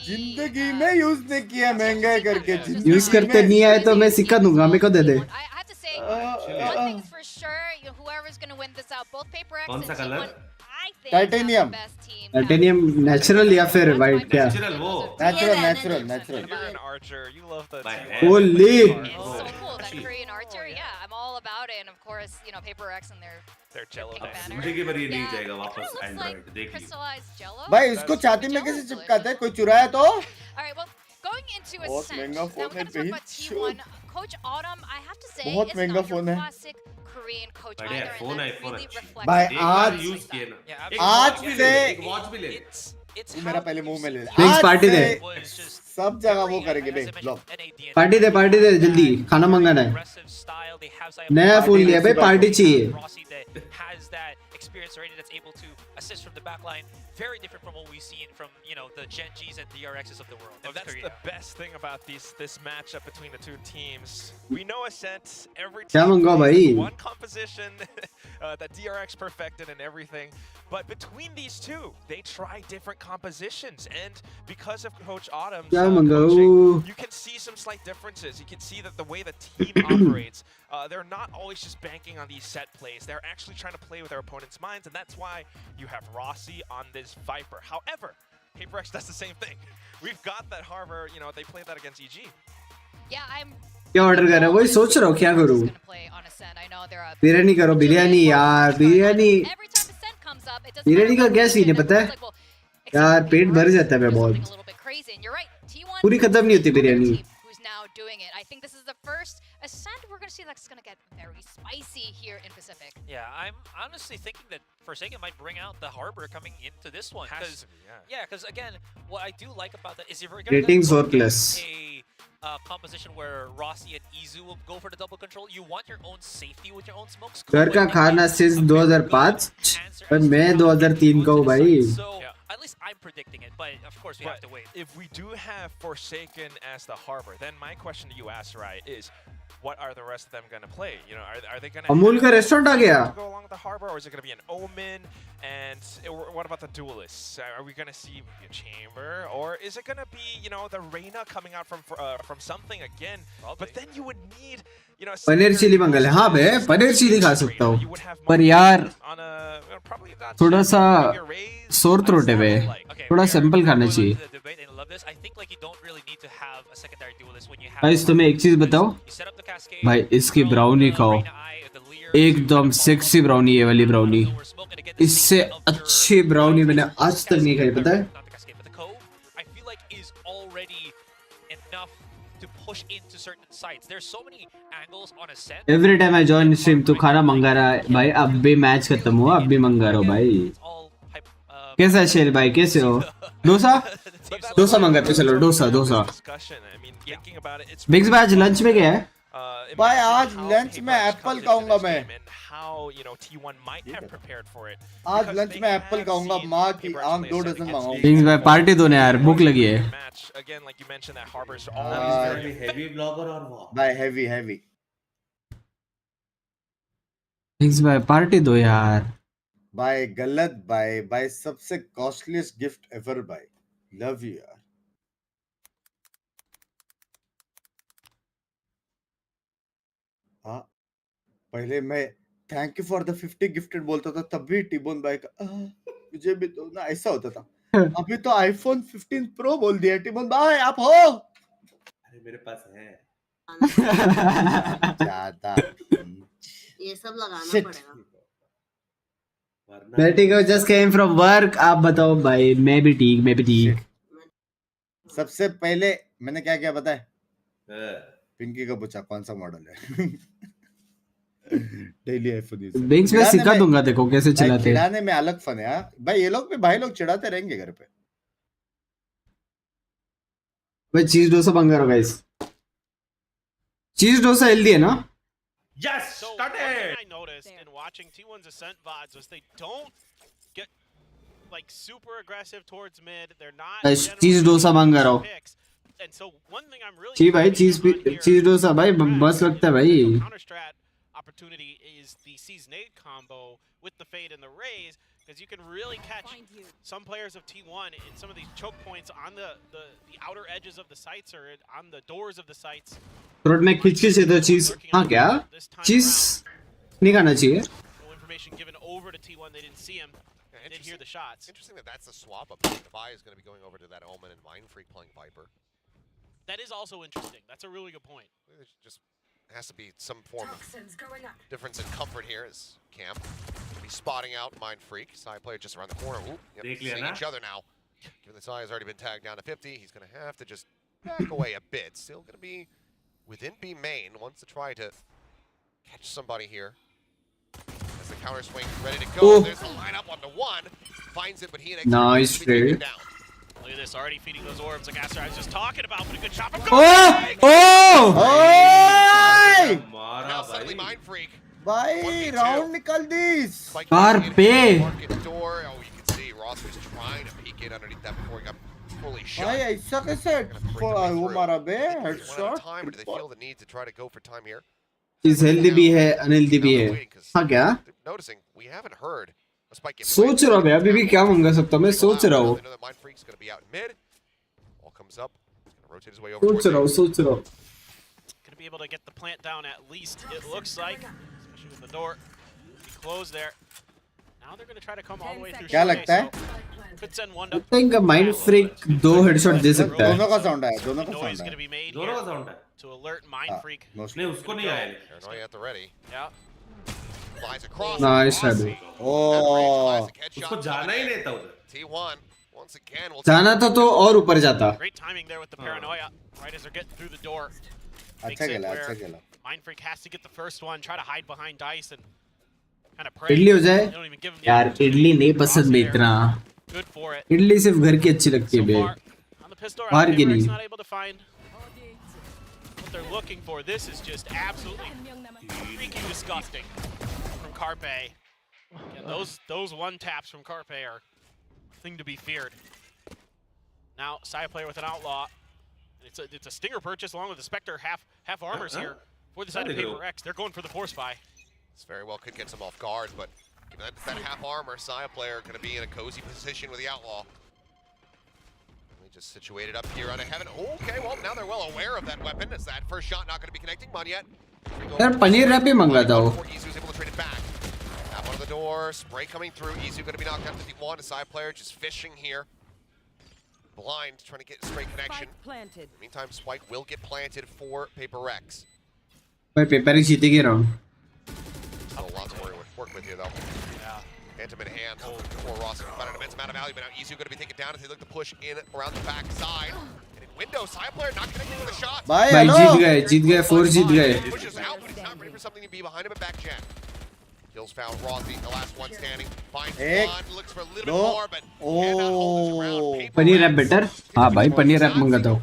जिंदगी में यूज नहीं किया महंगा करके यूज करते नहीं आए तो मैं सिखा दूंगा मेरे को दे दे I have to say, one thing's for sure, whoever's going to win this out, both PRX and T1, I think titanium the best team. Titanium natural या फिर वाइट क्या natural You're an archer. You love the Holi It's so cool that Korean archer. Yeah, I'm all about it. And of course, PRX and their jello. जिंदगी भर ये नहीं जाएगा वापस looks Android like देख लियो crystallized jello. भाई इसको छाती में कैसे चिपकाते हैं कोई चुराया तो All right, well, Going into बहुत Ascent. महंगा Now फोन we're है going to talk about bitch. T1. Coach Autumn, I have to say, बहुत is महंगा not your फोन है. classic Korean coach बढ़िया either, फोन and है that phone really अच्छा reflects भाई एक बार आज यूज किए ना Yeah, एक आज वॉच भी से ले ले, एक वॉच भी ले ले It's वो मेरा पहले मुंह में ले ले. Thanks, आज party से दे. सब जगह वो करेंगे बे ब्लॉग. पार्टी दे जल्दी खाना मंगाना है. नया फोन लिया भाई पार्टी चाहिए. has that experience already that's able to assist from the back line. Very different from what we've seen from, you know, the GenGs and DRXs of the world. And that's the best thing about this matchup between the two teams. We know Ascent, every क्या team मंगाओ plays भाई? one composition that DRX perfected and everything. But between these two, they try different compositions. And because of Coach Autumn's क्या coaching, मंगाओ? you can see some slight differences. You can see that the way the team operates, they're not always just banking on these set plays. They're actually trying to play with their opponent's minds, and that's why you have Rossi on this Viper. However, PRX does the same thing. We've got that Harbor, you know, they played that against EG. Yeah, I'm क्या order कर रहा है? वही सोच रहा हूँ क्या करूँ. gonna play on Ascent. I know they're a biryani करो बिरयानी यार biryani. every time Ascent comes up, it doesn't biryani का क्या सीन है पता है? यार पेट भर जाता है मैं बहुत. a little bit crazy. And you're right, T1 पूरी खत्म नहीं होती biryani. who's now doing it. I think this is the first Ascent we're going to see that's going to get very spicy here in Pacific. Yeah, I'm honestly thinking that Forsaken might bring out the Harbor coming into this one. Has Because to be, yeah. because again, what I do like about that is if we're going Ratings to 4+. a composition where Rossi and Izu will go for the double control, you want your own safety with your own smokes. घर का खाना सिर्फ 2005 पर मैं 2003 का हूँ भाई. So at least I'm predicting it, but of course we have to wait. If we do have Forsaken as the Harbor, then my question to you, Asarai, is what are the rest of them going to play? You know, are they going to Amul का restaurant आ गया. go along with the Harbor, or is it going to be an Omen? And what about the Duelists? Are we going to see maybe a Chamber, or is it going to be, you know, the Rane coming out from something again? Probably. But then you would need, you know, paneer chilli मंगल है. हाँ बे paneer chilli खा सकता हूँ. पर यार on a probably not थोड़ा सा maybe a Raze, sore throat है बे. थोड़ा सिंपल खाना चाहिए. The debate and I love this. I think like you don't really need to have a secondary duelist when you have. Guys तुम्हें एक चीज बताओ. You set up the cascade. भाई इसकी ब्राउनी खाओ. एकदम सेक्सी ब्राउनी ये वाली ब्राउनी. इससे अच्छी ब्राउनी मैंने आज तक नहीं खाई पता है. Not the cascade, but the cove. I feel like is already enough to push into certain sites. There's so many angles on Ascent. Every time I join stream तो खाना मंगा रहा है भाई. अब भी मैच खत्म हुआ अब भी मंगा रहा हूँ भाई. कैसा है शेल भाई कैसे हो? डोसा मंगाते चलो dosa. discussion. I mean, thinking about it, it's बिग्स भाई आज लंच में क्या है? भाई आज लंच में एप्पल खाऊंगा मैं. how, you know, T1 might have prepared for it. आज लंच में एप्पल खाऊंगा. माँ की आंख 2 डजन मंगाऊंगा. बिग्स भाई पार्टी दो ना यार भूख लगी है. Match again, like you mentioned, that Harbor's always very heavy blogger और वो भाई heavy. बिग्स भाई पार्टी दो यार. भाई गलत भाई सबसे कॉस्टलीस्ट गिफ्ट एवर भाई. लव यू यार. हाँ पहले मैं thank you for the 50 gifted बोलता था तब भी टिबोन भाई का मुझे भी तो ना ऐसा होता था. अभी तो आईफोन 15 प्रो बोल दिया टिबोन भाई आप हो. अरे मेरे पास है ज्यादा ये सब लगाना पड़ेगा. मैं ठीक हूँ जस्ट केम फ्रॉम वर्क. आप बताओ भाई. मैं भी ठीक. सबसे पहले मैंने क्या किया पता है? पिंकी का पूछा कौन सा मॉडल है. Daily iPhone use. बिग्स में सिखा दूंगा देखो कैसे चलाते हैं. चिढ़ाने में अलग फन है भाई. ये लोग भी भाई लोग चिढ़ाते रहेंगे घर पे. भाई चीज डोसा मंगा रहा हूँ गाइस. चीज डोसा हेल्दी है ना? Yes, So start one thing it. I noticed in watching T1's Ascent VODs was they don't get like super aggressive towards mid. They're not guys चीज डोसा मंगा रहा हूँ. picks. And so one thing I'm really जी भाई enjoying on here चीज डोसा भाई मस्त लगता है भाई. counter strat opportunity is the C's nade combo with the fade and the raise, because you can really catch some players of T1 in some of these choke points on the outer edges of the sites or on the doors of the sites. Throat में खिंच से तो चीज. हाँ क्या चीज नहीं खाना चाहिए. No information given over to T1. They didn't see him. They didn't hear the shots. Interesting that that's the swap up. Devi is going to be going over to that Omen and Mind Freak playing Viper. That is also interesting. That's a really good point. It just has to be some form of difference in comfort here as Camp. He's spotting out Mind Freak. Side player just around the corner. Ooh, yep, seeing each other now. Given the Sai has already been tagged down to 50, he's going to have to just back away a bit. Still going to be within B main. Wants to try to catch somebody here. As the counter swing ready to go. There's the lineup 1-to-1. Finds it, but he and Nice trade. Look at this, already feeding those orbs like Aster I was just talking about, but a good shot from Now suddenly Mind Freak. भाई round निकल this car पे Door. Oh, you can see Ross was trying to peek in underneath that before he got fully shot. भाई ऐसा कैसे वो मारा बे Headshot. Time, or do they feel the need to try to go for time here? इस healthy भी है unhealthy भी है हाँ क्या Noticing we haven't heard a spike get सोच रहा हूँ मैं अभी भी क्या मंगा सकता हूँ मैं सोच रहा हूँ Mind Freak's going to be out in mid. All comes up. He's going to rotate his way over. सोच रहा हूँ Going to be able to get the plant down at least, it looks like. Especially with the door. Be closed there. Now they're going to try to come all the way through. क्या लगता है Could send one to I think Mind Freak 2 headshot दे सकता है दोनों का sound है दोनों का noise sound going to be made दोनों का here साउंड है to alert Mind Freak. नहीं उसको नहीं आया Paranoia at the ready. Yeah. Flies across. Nice head. ओह उसको जाना ही नहीं था उधर T1 once again will जाना था तो और ऊपर जाता Great timing there with the paranoia. Right as they're getting through the door. अच्छा खेला Mind Freak has to get the first one, try to hide behind Dice and kind of pray. Idli हो जाए They don't even give him the यार इडली नहीं पसंद में इतना Good for it. Idli सिर्फ घर की अच्छी लगती है बे On the pistol, बाहर की नहीं not able to find what they're looking for. This is just absolutely freaking disgusting from Carpe. Yeah, those one taps from Carpe are a thing to be feared. Now, Sahil player with an outlaw. It's a stinger purchase along with the Spectre half armors here for the side of PRX. They're going for the force buy. This very well could get some off guard, but even that half armor, Saya player going to be in a cozy position with the outlaw. They just situated up here on a heaven. Okay, well now they're well aware of that weapon. It's that first shot not going to be connecting. Monyet. यार paneer rap ही मंगवा था वो Izu's able to trade it back. Tap on the door, spray coming through. Izu going to be knocked out to the one. A side player just fishing here. Blind, trying to get a straight connection. Meantime, Spike will get planted for PIIIIIIIINK. भाई paper ही जीतेगी round Still a lot to work with here, though. Yeah. Phantom in hand for Ross. Found an immense amount of value, but now Izu going to be taken down as they look to push in around the back side. And in window, side player not connecting with the shots. भाई जीत गए 4 जीत गए Pushes out, but he's not ready for something to be behind him at back gen. Kills found Rossi, the last one standing. Finds one, looks for a little bit more, but cannot hold his ground. Paneer wrap better हाँ भाई paneer rap मंगाता हूँ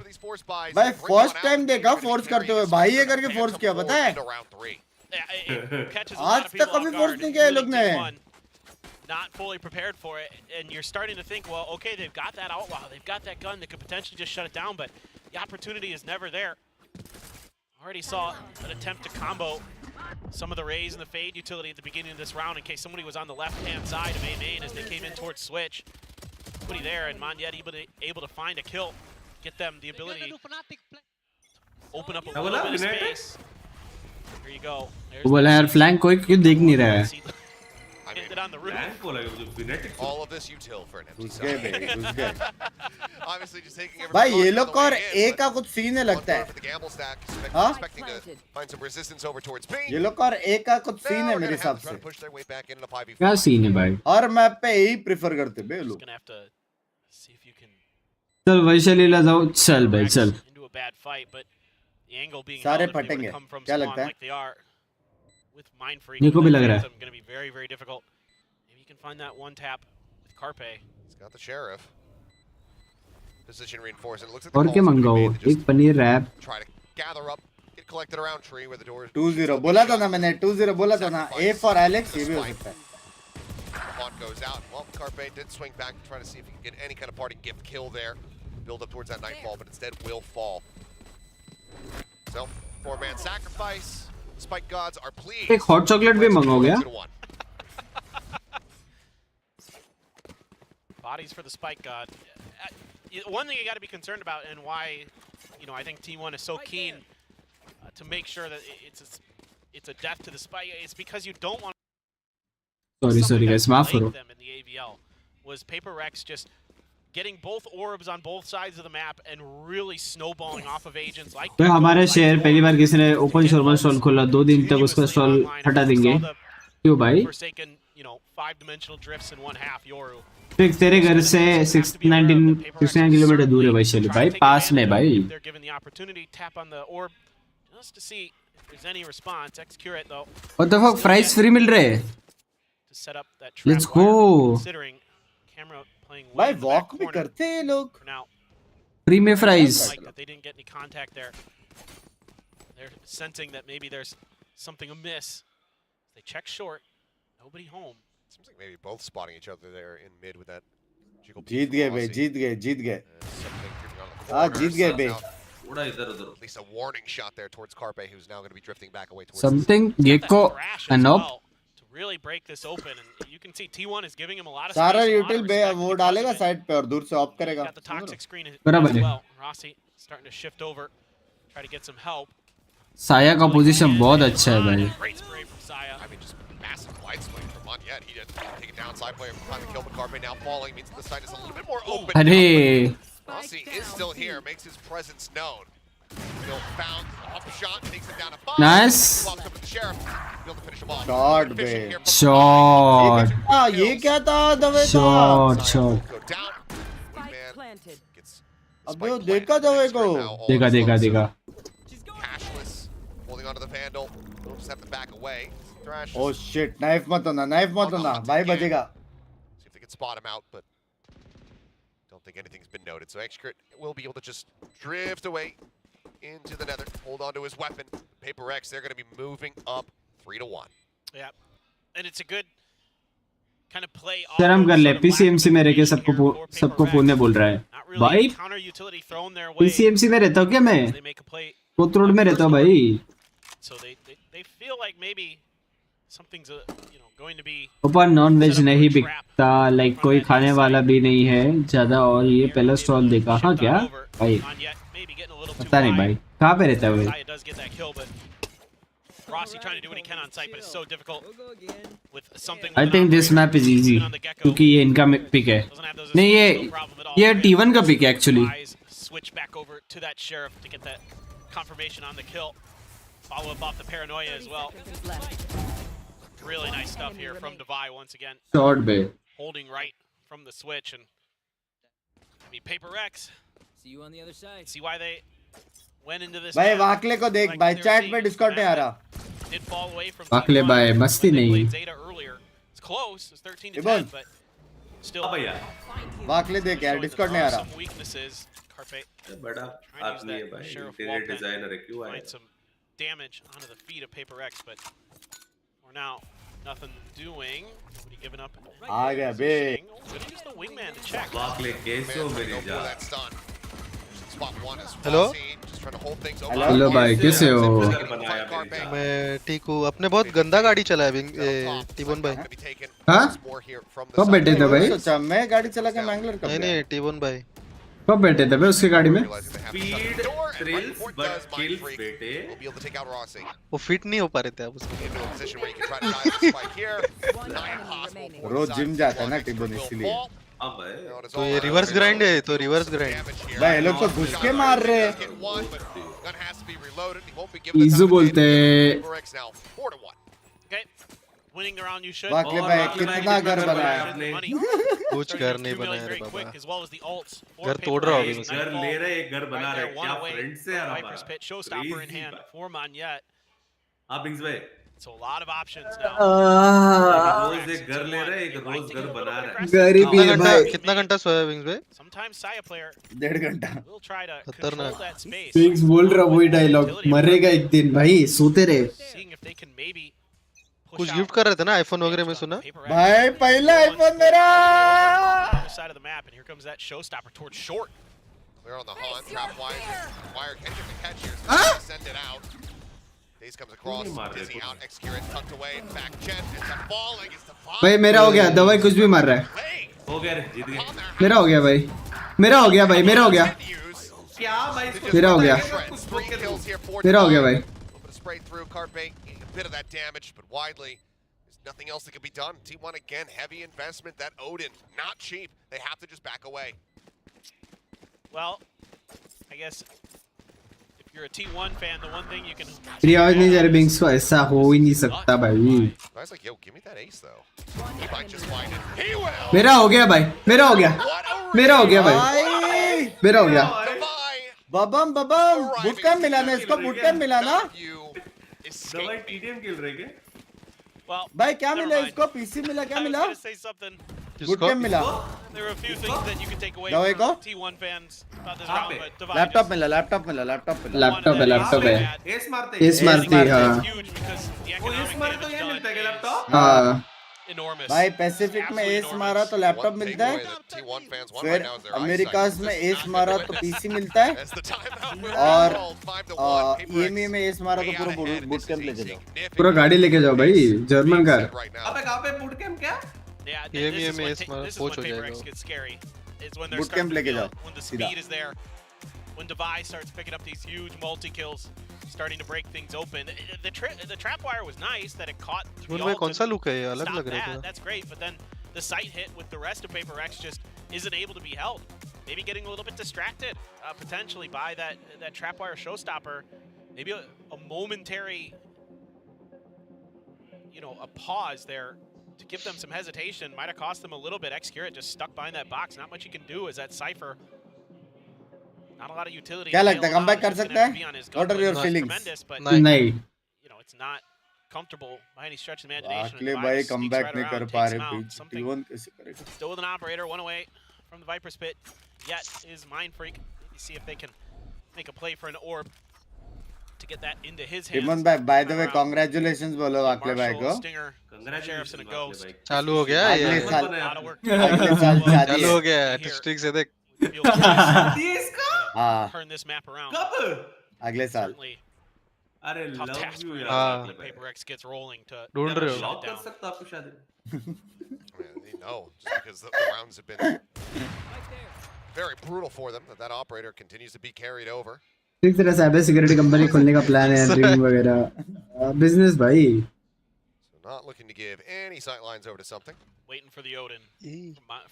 भाई first time देखा force करते हुए भाई ये करके फोर्स किया पता है आज तक कभी फोर्स नहीं किया ये लोग ने Not fully prepared for it, and you're starting to think, well, okay, they've got that outlaw, they've got that gun that could potentially just shut it down, but the opportunity is never there. Already saw an attempt to combo some of the Rays and the Fade utility at the beginning of this round in case somebody was on the left-hand side of A main as they came in towards Switch. Somebody there, and Monyet able to find a kill, get them the ability to open up a little bit of space. Here you go. बोला यार flank कोई क्यों देख नहीं रहा है On the roof. All of this util for an empty घुस गए बे घुस गए Obviously just taking everything भाई ये on लोग the का और way in, ए but का कुछ सीन है लगता है for the gamble stack, हाँ? expecting to find some resistance over towards B. ये लोग का और ए का कुछ सीन है मेरे हिसाब से Push their way back into the 5v4. क्या सीन है भाई हर मैप पे यही प्रेफर करते बे लोग Gonna have to see if you can चल वैशालीला जाओ चल भाई चल into a bad fight, but the angle being सारे held if they were फटेंगे to come from क्या spawn लगता है like they are with Mind Freak. मेरे को भी लग रहा है Going to be very, very difficult. Maybe you can find that one tap with Carpe. He's got the sheriff. Position reinforced. It looks like और क्या मंगाओ एक paneer wrap try to gather up, get collected around tree where the door is. 2-0 बोला था ना मैंने 2-0 बोला था ना ए फॉर एलेक्स ये भी हो सकता है Pawn goes out. Well, Carpe did swing back, trying to see if he can get any kind of party gift kill there. Build up towards that nightfall, but instead will fall. So, 4-man sacrifice. Spike gods are pleased. एक hot chocolate भी मंगाओ क्या Bodies for the Spike God. One thing you got to be concerned about, and why, I think T1 is so keen to make sure that it's a death to the Spike. It's because you don't want. Sorry guys माफ करो them in the AVL was PIIIIIIINK just getting both orbs on both sides of the map and really snowballing off of agents like. तो हमारे शहर पहली बार किसी ने open shawarma stall खोला 2 दिन तक उसका स्टॉल हटा देंगे क्यों भाई you know, 5-dimensional drifts in one half. Yoru. Strixx तेरे घर से 69 किलोमीटर दूर है भाई शैलू भाई, पास में भाई. They're given the opportunity, tap on the orb just to see if there's any response. Xcurate though. What the fuck, fries free मिल रहे हैं. To set up that trap. Let's go. Considering camera playing भाई walk भी करते हैं लोग. Free में fries. Like that they didn't get any contact there. They're sensing that maybe there's something amiss. They check short. Nobody home. Seems like maybe both spotting each other there in mid with that. जीत गए भाई, जीत गए. हाँ जीत गए बे. At least a warning shot there towards Carpe, who's now going to be drifting back away towards Something Gecko and up. To really break this open, and you can see T1 is giving him a lot of सारा space, util बे वो डालेगा side पे और दूर से of करेगा. Got the toxic screen as बराबर है. well. Rossi starting to shift over, try to get some help. साया का पोजीशन बहुत अच्छा है भाई. Great spray from Saya. I mean, just massive light swing from Monyet. He didn't take it down. Side player finally killed, but Carpe now falling means the side is a little bit more open. अरे. Rossi is still here, makes his presence known. Bill found off shot, takes it down to 5. Nice. Walks up with the sheriff. Bill to finish him off. Shot bay. Shot. हाँ ये क्या था दवे का? Shot. Go down. Man gets अबे वो देखा दवे को. देखा. cashless, holding onto the vandal. He'll just have to back away. Thrash. Oh shit, knife मत होना, भाई बचेगा. See if they can spot him out, but don't think anything's been noted. So Xcrit will be able to just drift away into the nether, hold on to his weapon. PIIIIIIIINK, they're going to be moving up 3-1. Yeah, and it's a good kind of play. शर्म कर ले, PCMC में रह के सबको पुणे बोल रहा है. भाई PCMC में रहता हूँ क्या मैं? कोथरूड में रहता हूँ भाई. So they feel like maybe something's going to be. ऊपर नॉन वेज नहीं बिकता, लाइक कोई खाने वाला भी नहीं है ज़्यादा, और ये पहला स्टॉल देखा. हाँ क्या भाई? पता नहीं भाई, कहाँ पे रहता है भाई? Rossi trying to do what he can on site, but it's so difficult with something. I think this map is easy क्योंकि ये इनका पिक है. नहीं ये T1 का पिक है actually. Switch back over to that sheriff to get that confirmation on the kill. Follow up off the paranoia as well. Really nice stuff here from Devi once again. Short bay. Holding right from the switch, and I mean PIIIIIIIINK. See you on the other side. See why they went into this. भाई वाकले को देख भाई, chat पे Discord नहीं आ रहा. Did fall away from वाकले भाई मस्ती नहीं. It's close. It's 13-10, but still. वाकले देख यार, डिस्कॉर्ड नहीं आ रहा. Some weaknesses. Carpe. बड़ा आदमी है भाई, इंटीरियर डिजाइनर है, क्यों आया? Some damage onto the feet of PIIIIIIINK, but for now, nothing doing. Nobody giving up. आ गया बे. Gonna use the wingman to check. वाकले कैसो मेरी जान. हेलो हेलो भाई, कैसे हो? मैं ठीक हूँ. अपने बहुत गंदा गाड़ी चलाया टीबोन भाई. हाँ? कब बैठे थे भाई? सोचा मैं गाड़ी चला के मैंगलोर कब? नहीं टीबोन भाई. कब बैठे थे भाई उसकी गाड़ी में? स्पीड थ्रिल्स बट किल्स बेटे. वो फिट नहीं हो पा रहे थे आप उसमें. रोज जिम जाता है ना टीबोन, इसलिए. तो ये रिवर्स ग्राइंड है, तो रिवर्स ग्राइंड भाई ये लोग तो घुस के मार रहे हैं. इजू बोलते हैं. Winning around you should. वाकले भाई कितना घर बनाया आपने? कुछ घर नहीं बनाया रे बाबा. घर तोड़ रहा होगा. घर ले रहे, एक घर बना रहे. क्या फ्रेंड से यार हमारा. Showstopper in hand for Monyet. आप बिंग्स भाई. So a lot of options now. रोज एक घर ले रहे, एक रोज घर बना रहे. गरीबी है भाई. कितना घंटा सोया विंग्स भाई? Sometimes Saya player 1.5 घंटा. will try to control that space. Pigs बोल रहा वही डायलॉग, मरेगा एक दिन भाई, सोते रहे. Seeing if they can maybe कुछ गिफ्ट कर रहे थे ना आईफोन वगैरह में सुना. भाई पहला आईफोन मेरा. Side of the map, and here comes that showstopper towards short. They're on the hunt. Trap wire can get the catch here. Send it out. Daze comes across. Dizzy out. Xcurate tucked away. Back jet. It's a falling. It's the fall. भाई मेरा हो गया. दवाई कुछ भी मार रहा है. हो गया रे, जीत गए. मेरा हो गया भाई. मेरा हो गया भाई. मेरा हो गया. क्या भाई? मेरा हो गया. मेरा हो गया भाई. Spray through Carpe. A bit of that damage, but widely. There's nothing else that can be done. T1 again, heavy investment. That Odin, not cheap. They have to just back away. Well, I guess if you're a T1 fan, the one thing you can. मेरी आवाज नहीं जा रही बिंग्स को ऐसा हो ही नहीं सकता भाई Guy's like, yo, give me that ace though. He might just find it. He will. मेरा हो गया भाई मेरा हो गया भाई मेरा हो गया बबम बूट कैंप मिला ना इसको बूट कैंप मिला ना दवाई टीडीएम खेल रहे क्या भाई क्या मिला इसको पीसी मिला क्या मिला बूट कैंप मिला There are a few things that you can take away दवाई from को T1 fans about this round, but Divide laptop just- मिला लैपटॉप मिला लैपटॉप है एस मारते एस मारती हाँ huge because the वो एस economic मारे तो damage ये done मिलता है क्या लैपटॉप हाँ enormous. भाई पैसिफिक में एस मारा तो लैपटॉप मिलता है T1 fans won फिर right now is their America's में एस मारा तो पीसी मिलता है और ईएमई में एस मारा तो पूरा बूट कैंप लेके जाओ पूरा गाड़ी लेके जाओ भाई जर्मन कार अबे कहाँ पे बूट कैंप क्या Yeah, EMI this is में when इस ta- मारा this is पोच when हो PRX जाएगा gets scary. It's when they're Boot starting camp to लेके feel जाओ, it, when the सीधा। speed is there, when Divide starts picking up these huge multi-kills, starting to break things open. The trap wire was nice that it caught the जीवन भाई ult कौन सा and look है ये अलग stopped लग रहा that. है That's great, but then the sight hit with the rest of PRX just isn't able to be held. Maybe getting a little bit distracted, potentially by that trap wire showstopper. Maybe a momentary, a pause there to give them some hesitation might have cost them a little bit. Xcurate just stuck behind that box. Not much you can do as that Cypher. Not a lot of utility. क्या लगता है comeback कर सकता है what are your feelings नहीं not comfortable by any stretch of the imagination. अगले भाई comeback नहीं कर पा रहे T1 कैसे करेगा Still with an operator, one away from the Viper's pit. Yet is Mind Freak. Maybe see if they can make a play for an orb to get that into his hands. Timon भाई by the way congratulations बोलो अगले भाई को Sheriff's and a ghost. चालू हो गया ये अगले साल चालू हो गया स्ट्रिक्स है देख हाँ Turn this map around. अगले साल अरे Tough love task you for यार another team. PRX gets rolling to ढूंढ रहे हो shut लॉक it कर down. सकता आपको शायद No, just because the rounds have been very brutal for them. That operator continues to be carried over. एक तरह साइबर सिक्योरिटी कंपनी खोलने का प्लान है ड्रीम वगैरह बिजनेस भाई So not looking to give any sight lines over to something. Waiting for the Odin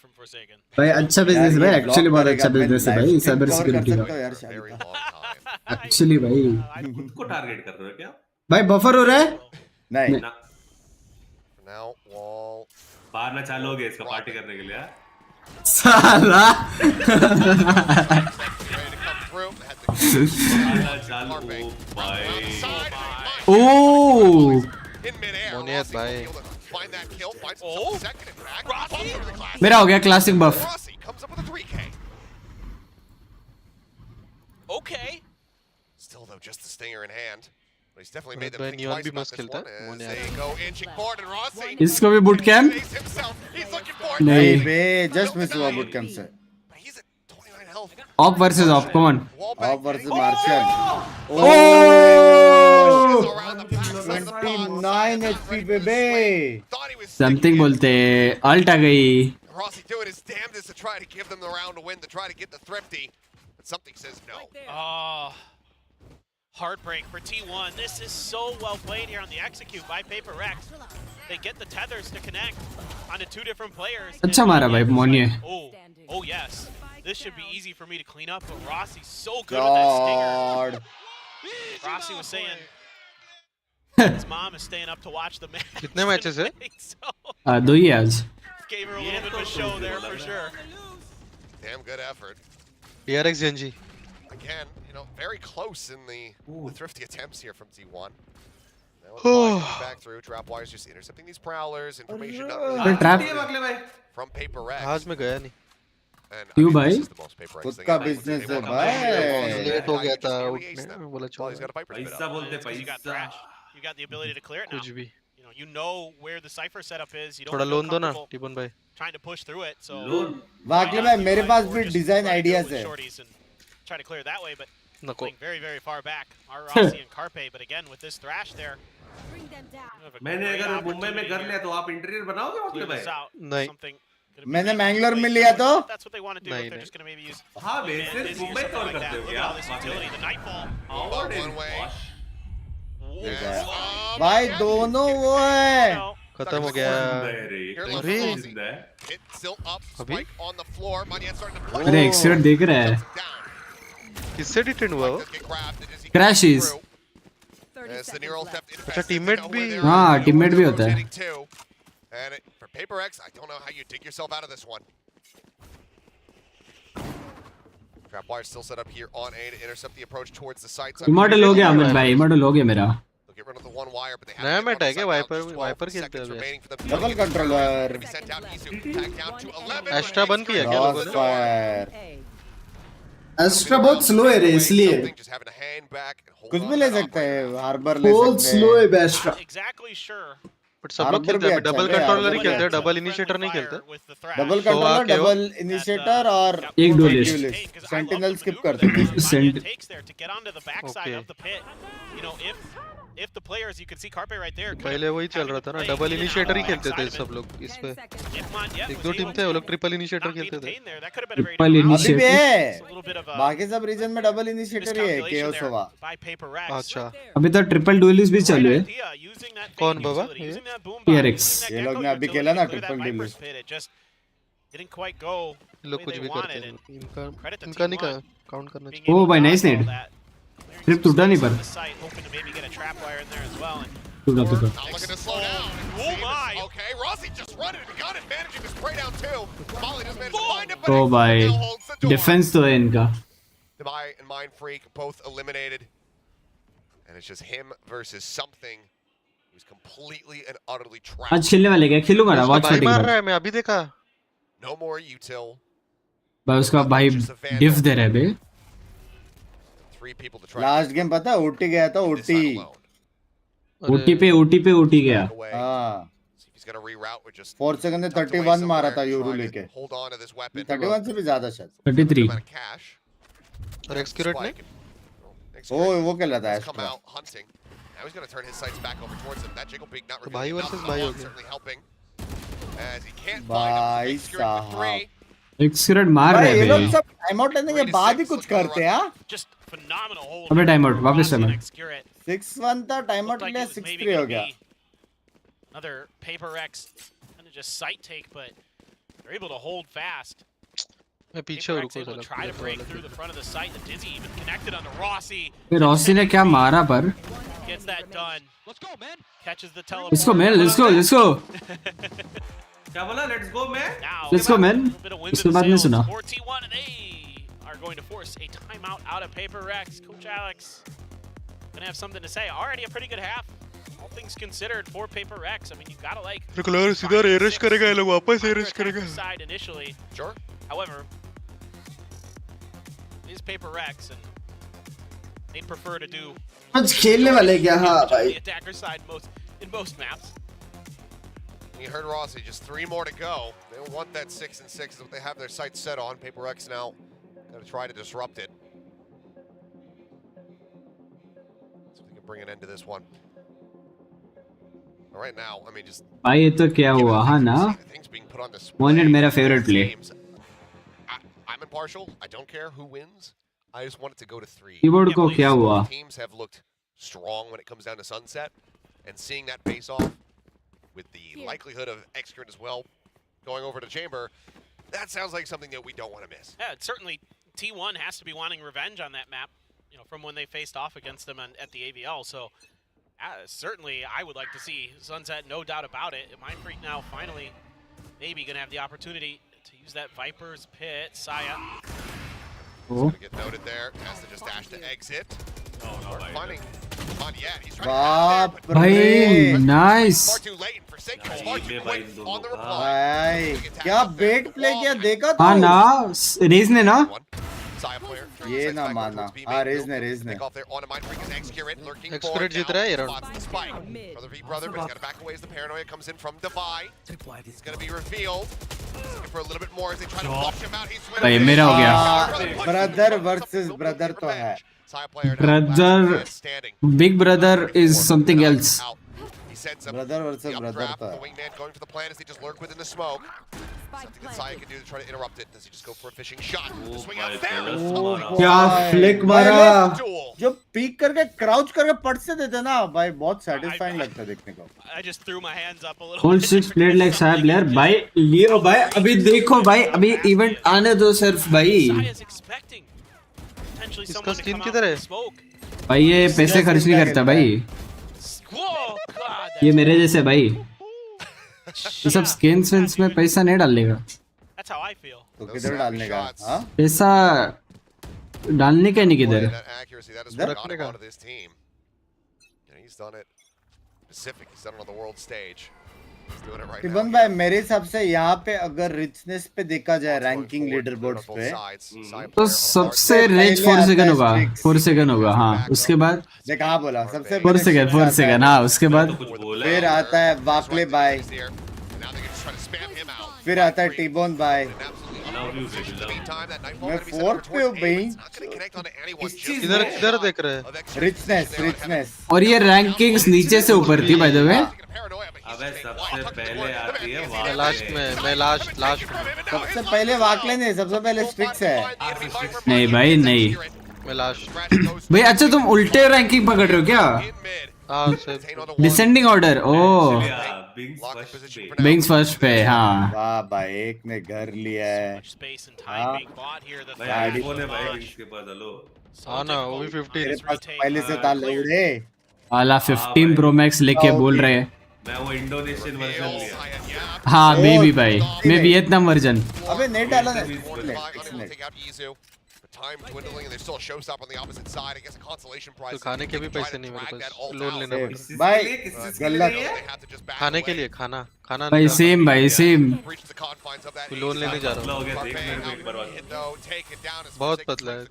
from Forsaken. भाई अच्छा business है भाई एक्चुअली बहुत अच्छा बिजनेस है भाई साइबर सिक्योरिटी का Very long time. एक्चुअली भाई खुद को टारगेट कर रहे हो क्या भाई बफर हो रहा है नहीं ना For now, wall. बाहर ना चालू हो गया इसका पार्टी करने के लिए साला Ready to come through. Had the बाहर ना चालू Carpe. भाई Side. O In midair. मोनियत Rossi भाई able to find that kill. Finds himself second in back. Bumps over the glass. मेरा हो गया classic buff Rossi comes up with a 3K. Okay. Still though, just the stinger in hand. But he's definitely made them भाई think Neon twice भी about मस्त this खेलता one है as मोनियत they go inching forward and Rossi. इसको भी boot camp Ace himself. He's looking for it. नहीं बे जस्ट मिस हुआ बूट कैंप से But he's at 29 health. Off versus off come on Wall back. Off versus मार्शियल ओ Around the back side of the box. 29 HP पे बे Thought he was something बोलते alt आ गई Rossi doing his damnedest to try to give them the round to win, to try to get the thrifty. But something says no. Oh, heartbreak for T1. This is so well played here on the execute by PRX. They get the tethers to connect onto two different players. अच्छा मारा भाई मोनिये Oh yes. This should be easy for me to clean up, but Rossi's so good with that stinger. God Rossi was saying his mom is staying up to watch the match. कितने matches है So दो ही आज gave her a little bit of a show there for sure. Damn good effort. PRX GenG Again, very close in the thrifty attempts here from T1. Now it's back through. Trapwire's just intercepting these prowlers. Information not really trap from PRX. आज में गया नहीं And क्यों this भाई? is the most PRX खुद thing का ever. Business है They want भाई to- लेट हो गया था Just उठने ace them. में बोला Well, he's got छोड़ a Viper's pit पैसा up. बोलते Because you got पैसा Thrash. You got the ability to clear it now. कुछ भी You know where the cipher setup is. You don't थोड़ा feel लोन दो ना comfortable टिपन भाई trying to push through it. So loan वाकई में मेरे पास भी Just design try to deal ideas with है shorties and try to clear that way, but नको playing very, very far back. Are Rossi and Carpe, but again with this Thrash there. you have a मैंने great अगर मुंबई में opportunity कर here लिया तो आप interior बनाओगे to मतलब clear भाई this out. नहीं Something gonna be मैंने easy मैंगलोर to में play लिया through. तो If that's what they want to do. नहीं, If they're नहीं. just going to maybe use हाँ Wingman, वैसे Dizzy or Mumbai something cover like करते that. हो Look क्या at all this utility. The Nightfall. Ball one way. Yes. भाई दोनों वो है खत्म हो गया अरे Hit still up. Spike on the floor. Maniet starting to push. अरे एक्सीडेंट देख रहा है Down. किससे डिटेन हुआ वो? क्रैशेस। अच्छा टीममेट भी। हाँ टीममेट भी होता है। And for PIIIIIIIINK, I don't know how you dig yourself out of this one. Trap wire still set up here on A to intercept the approach towards the site. Immortal हो गया अमित भाई, immortal हो गया मेरा। नया mat है क्या? Wiper खेलते हैं डबल कंट्रोलर। एस्ट्रा बंद किया क्या लोगों ने? एस्ट्रा बहुत स्लो है रे, इसलिए कुछ भी ले सकते हैं, हार्बर ले बहुत सकते स्लो है हैं। एस्ट्रा। बट सब लोग खेलते हैं, डबल कंट्रोलर ही खेलते हैं, डबल इनिशिएटर नहीं खेलते। डबल कंट्रोलर, डबल इनिशिएटर और एक डुएलिस्ट। सेंटिनल स्किप करते हैं। If the players, you can see Carpe right there. पहले वही चल रहा था ना, डबल इनिशिएटर ही खेलते थे सब लोग इस पे। एक दो टीम थे वो लोग ट्रिपल इनिशिएटर खेलते थे। ट्रिपल इनिशिएटर बाकी सब रीजन में डबल इनिशिएटर ही है केओस होगा। अच्छा अभी तो ट्रिपल डुएलिस्ट भी चालू है। कौन बाबा? PRX। ये लोग ने अभी खेला ना triple duellist. Didn't quite go. लोग कुछ भी करते हैं, इनका नहीं काउंट करना चाहिए। ओ भाई नाइस नेट। ट्रिप टूटा नहीं पर। टूटा टूटा। ओ भाई डिफेंस तो है इनका। And Mind Freak both eliminated, and it's just him versus something who's completely and utterly trapped. आज खेलने वाले क्या? खेलूंगा ना, वॉच फाइटिंग मार रहा है, मैं अभी देखा। No more util. भाई उसका भाई डिफ दे रहा है बे। लास्ट गेम पता है ओटी गया था, ओटी ओटी गया। हाँ 4 सेकंड में 31 मारा था यूरू लेके। 31 से भी ज्यादा शायद 33। और एक्सक्यूरेट ने वो क्या लगा है? भाई वर्सेस भाई हो गया भाई साहब। एक्सक्यूरेट मार रहे हैं ये लोग सब टाइम आउट लेने के बाद ही कुछ करते हैं। अबे टाइम आउट वापस चलो। 6-1 था, टाइम आउट लिया 6-3 हो गया। Another PIIIIIIINK kind of just sight take, but they're able to hold fast. मैं पीछे रुको able to try to break through the front of the site. The Dizzy even connected onto Rossi. Rossi ने क्या मारा पर? Gets that done. Let's go, man. Catches the teleport. Let's go man, let's go. क्या बोला? Let's go man. Let's go man. उसके बाद नहीं सुना। 4-1 and they are going to force a timeout out of PIIIIIIINK. Coach Alex gonna have something to say. Already a pretty good half. All things considered for PIIIIIIINK. I mean, you gotta like. Regular सीधा rush करेगा, ये लोग वापस rush करेगा। Side initially. Sure. However, it is PIIIIIIINK and they'd prefer to do. आज खेलने वाले क्या? हाँ भाई। The attacker side in most maps. You heard Rossi, just 3 more to go. They don't want that 6 and 6 is what they have their sights set on. PIIIIIINK now gonna try to disrupt it. So they can bring an end to this one. All right now, I mean just. भाई ये तो क्या हुआ? हाँ ना। Monet मेरा favourite play. I'm impartial. I don't care who wins. I just want it to go to 3. Keyboard को क्या हुआ? Teams have looked strong when it comes down to Sunset, and seeing that face off with the likelihood of Excurrent as well going over to Chamber, that sounds like something that we don't want to miss. Yeah, certainly T1 has to be wanting revenge on that map, you know, from when they faced off against them at the AVL. So certainly I would like to see Sunset, no doubt about it. Mind Freak now finally maybe going to have the opportunity to use that Viper's Pit. Saya. Oh. Get noted there, has to just dash to exit. Or finding yet. He's trying to भाई nice. Far too late and forsaken. Far too quick on the reply. भाई क्या बेट play किया देखा तू? हाँ ना, raise ने ना। ये ना माना। हाँ रेज ने। एक्सक्यूरेट जीत रहा है यार। Brother v brother, but he's got to back away as the paranoia comes in from Divide. It's going to be revealed. He's looking for a little bit more as they try to flush him out. He's भाई मेरा हो गया। Brother versus brother तो है। Brother, big brother is something else. Brother versus brother तो है। The wingman going for the plan as they just lurk within the smoke. Something that Sahil can do to try to interrupt it. Does he just go for a fishing shot? Swing out there. क्या flick मारा? जो peak करके crouch करके पट से देते ना भाई, बहुत सैटिस्फाइंग लगता है देखने को। I just threw my hands up a little. Full 6 played like Sahil player. भाई लियो भाई, अभी देखो भाई, अभी इवेंट आने दो सिर्फ भाई। potentially इसका someone to स्किन come किधर out है? with smoke. भाई ये पैसे खर्च नहीं करता भाई, Whoa, God, ये that's मेरे जैसे भाई, ये सब स्किन्स विन्स में पैसा नहीं डालेगा, that's how I feel. तो किधर डालने का? हाँ? पैसा डालने का नहीं किधर, That accuracy, that is what got him onto this team. And he's done it Pacific, he's done it on the world stage. He's doing it right now. टिबन भाई मेरे हिसाब से यहाँ पे अगर रिचनेस पे देखा जाए रैंकिंग लीडर बोर्ड पे तो सबसे रेंज 4 सेकंड होगा, 4 सेकंड होगा, हाँ उसके बाद देख हाँ बोला सबसे 4 सेकंड, हाँ उसके बाद फिर आता है वाकले भाई, फिर आता है टिबोन भाई, मैं 4 पे हूँ भाई, किधर किधर देख रहे हैं? रिचनेस और ये रैंकिंग्स नीचे से ऊपर थी बाय द वे, अबे सबसे पहले आती है मैं लास्ट में, मैं लास्ट सबसे पहले वाकले नहीं, सबसे पहले स्ट्रिक्स है। नहीं भाई नहीं मैं लास्ट भाई, अच्छा तुम उल्टे रैंकिंग पकड़ रहे हो क्या? हाँ डिसेंडिंग ऑर्डर, ओ बिंग्स फर्स्ट पे, हाँ वाह भाई एक ने घर लिया है, हाँ हाँ ना वो भी 50 तेरे पास पहले से था लोड़े वाला 15 प्रो मैक्स लेके बोल रहे हैं, मैं वो इंडोनेशियन वर्जन लिया, हाँ मे भी भाई, मैं वियतनाम वर्जन, अबे नेट डाला ना Time dwindling and there's still a showstopper on the opposite side. I guess a consolation prize. तो खाने के भी पैसे नहीं मेरे पास, लोन लेना पड़ेगा भाई, गलत खाने के लिए, खाना भाई सेम भाई सेम, लोन लेने जा रहा हूँ, बहुत पतला है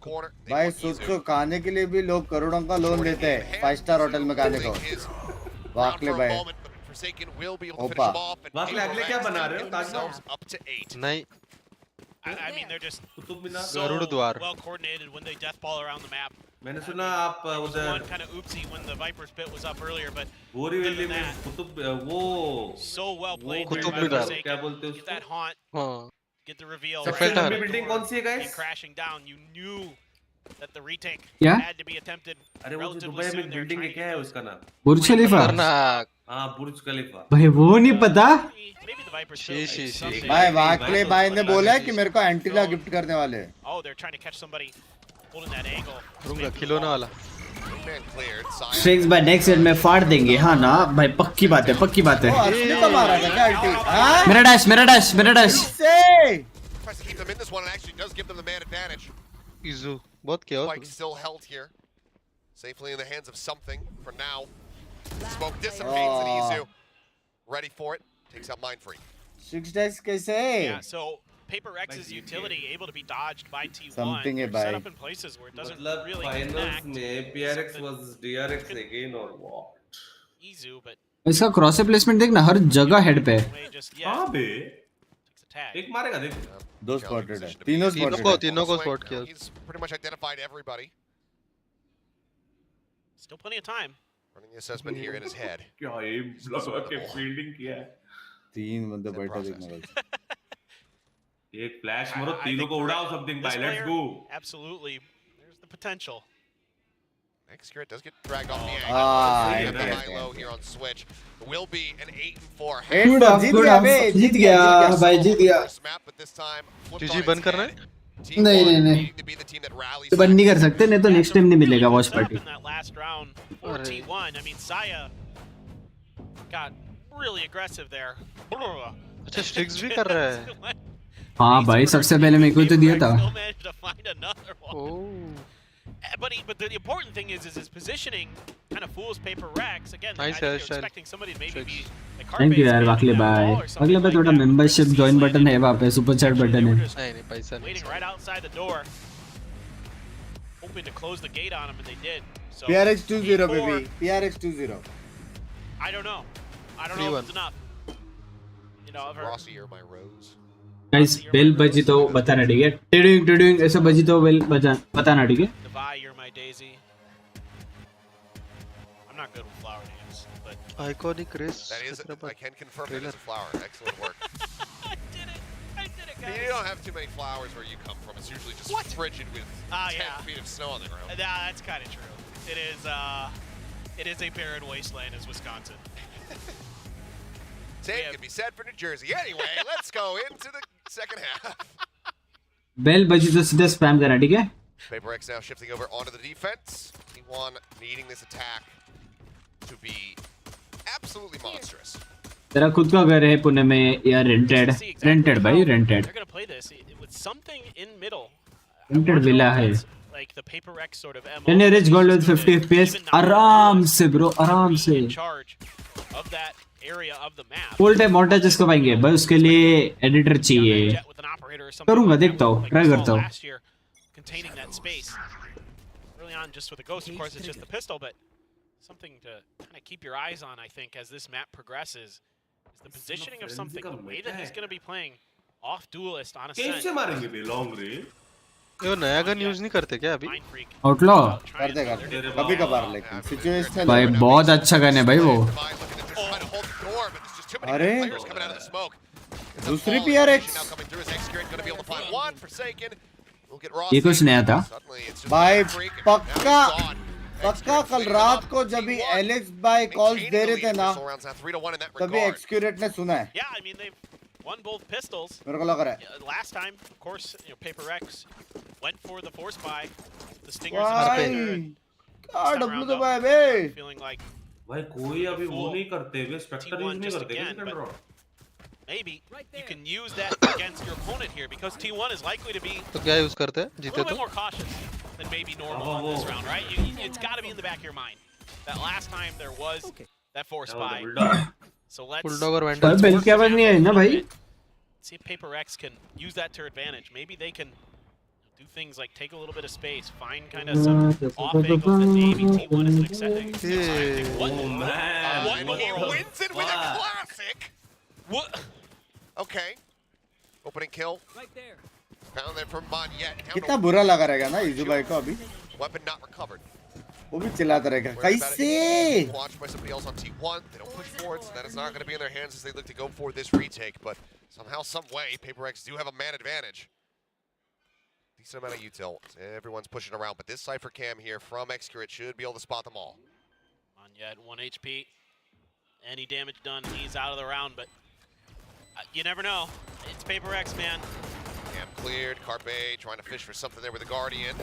भाई, सोचो खाने के लिए भी लोग करोड़ों का लोन लेते हैं 5 स्टार होटल में खाने को। वाकले भाई ओपा वाकले अगले क्या बना रहे हो? नहीं I mean, they're just so Garuda द्वार well coordinated when they death ball around the map. मैंने सुना आप उधर One kind of oopsie when the Viper's pit was up earlier, but बोरी वैली में कुतुब वो so well played. Qutub Minar क्या बोलते हैं Get that haunt, हाँ get the reveal. सबसे लंबी बिल्डिंग कौन सी है And guys? crashing down, you knew that the retake Yeah? had to be attempted अरे वो relatively दुबई soon. में They're बिल्डिंग है, trying क्या to है get उसका नाम? बुर्ज खलीफा, हाँ बुर्ज खलीफा भाई वो नहीं पता, maybe the Viper's she she she भाई वाकले भाई ने बोला है कि मेरे को एंटीला गिफ्ट करने वाले हैं। Oh, they're trying to catch somebody holding that angle. करूँगा खिलौना वाला स्ट्रिक्स बाय नेक्स्ट सेट में फाड़ देंगे, हाँ ना भाई पक्की बात है, पक्की बात है, वो असली तो मारा था क्या अल्टी? हाँ? मेरा डैश मेरा डैश मेरा डैश, से Tries to keep them in this one and actually does give them the man advantage. इजू बहुत क्या हो Spike still held here. Safely in the hands of something for now. Smoke dissipates and Izu ready for it. Takes out Mind Free. 6 days कैसे? Yeah, so PIIIIIIIINK's utility able to be dodged by T1. Something है They're set भाई। up in places where it doesn't मतलब really finals connect. में PRX was DRX again or what? Izu, but इसका cross placement देख ना, हर जगह head पे, way just हाँ बे takes a tag. एक मारेगा देख, दो स्पॉटेड है, तीनों स्पॉटेड है। तीनों को स्पॉट किया He's pretty much identified everybody. Still plenty of time. Running the assessment here in his head. क्या एम लगा के फील्डिंग किया है, तीन बंदे बैठे देखने वाले, एक फ्लैश मारो तीनों को उड़ाओ, समथिंग This भाई, let's player, go. absolutely. There's the potential. Next Garrett does get dragged off the Ah, angle. yeah, High low here on Switch. It will be an 8-4. Good up, good up. जीत गया भाई, जीत गया, First map, but this time flipped जीजी on बंद its करना head. है? T1 नहीं नहीं नहीं, needing to be the team that rallies तो बंद नहीं कर सकते, नहीं तो नेक्स्ट टाइम नहीं मिलेगा watch Set up party. in that last round for T1. I mean, Saya got really aggressive there. अच्छा स्ट्रिक्स भी कर रहा है, हाँ भाई सबसे पहले मेरे को तो दिया था, Still managed to find another one. Oh But the important thing is his positioning kind of fools PIIIIIIINK. Again, I Nice think you're hairstyle. expecting somebody to maybe be like thank you यार वाकले भाई, वाकले भाई थोड़ा membership join button है वहाँ पे, super chat button है, नहीं पैसा नहीं, waiting right outside the door, hoping to close the gate on him, and they did. So PRX 2-0 T4, baby, PRX 2-0. I don't know. I don't know if it's enough. You know, I've heard. Rossi, you're my rose. Guys bell बजी तो बताना, ठीक है, tiding tiding ऐसा बजी तो bell बताना, ठीक है। Divide, you're my daisy. I'm not good with flower names, but iconic race That is, I can confirm it is a flower. Excellent work. I did it, guys. You don't have too many flowers where you come from. It's usually just frigid with 10 feet of snow on the ground. Nah, that's kind of true. It is a barren wasteland, is Wisconsin. Same can be said for New Jersey. Anyway, let's go into the second half. Bell बजी तो सीधा spam करना, ठीक है, PRX now shifting over onto the defense. T1 needing this attack to be absolutely monstrous. तेरा खुद का घर है पुणे में या रेंटेड भाई rented They're gonna play this with something in middle. Rented villa है Like the PRX sort of MO. Can you reach goal with 50 FPS आराम से ब्रो आराम से Charge of that area of the map. Full time montages कब आएंगे भाई उसके लिए एडिटर चाहिए करूंगा देखता हूँ ट्राई करता हूँ Last year, containing that space. Early on, just with a ghost, of course, it's just the pistol, but something to kind of keep your eyes on, I think, as this map progresses, is the positioning of something. The way that he's going to be playing off duelist on a set. कैसे मारेंगे बे long range? ये नया gun use नहीं करते क्या अभी? Outlaw करते कभी कभार लेकिन सिचुएशन भाई बहुत अच्छा गन है भाई वो अरे दूसरी PRX ये कुछ नया था भाई पक्का पक्का कल रात को जब भी एलेक्स भाई कॉल्स दे रहे थे ना तभी एक्सक्यूरेट ने सुना है Yeah, I mean they've won both pistols. मेरे को लग रहा है Last time, of course, you know, PRX went for the force buy. The stingers are there. क्या डब्लू तो भाई बे Feeling like भाई कोई अभी वो नहीं करते वे स्पेक्टर यूज नहीं करते again, किसी control maybe you can use that against your opponent here because T1 is likely to be तो क्या यूज करते हैं a जीते little bit तो more cautious than maybe normal on this round, right? It's got to be in the back of your mind that last time there was that force buy. So let's bulldog और पर bell की आवाज नहीं आई ना भाई see if PRX can use that to their advantage. Maybe they can do things like take a little bit of space, find kind of some off angles that maybe T1 isn't accepting. Oh man, what he wins it with a classic. What? Okay. Opening kill. Right there. Found that from Monyet. कितना बुरा लगा रहेगा ना इजू भाई को अभी Weapon not recovered. वो भी चिल्लाता रहेगा कैसे Watched by somebody else on T1. They don't push forward, so that is not going to be in their hands as they look to go for this retake. But somehow, some way, PRX do have a man advantage. Decent amount of util. Everyone's pushing around, but this Cypher cam here from Xcurate should be able to spot them all. Monyet 1 HP. Any damage done, he's out of the round, but you never know. It's PRX, man. Cam cleared. Carpe trying to fish for something there with the Guardian.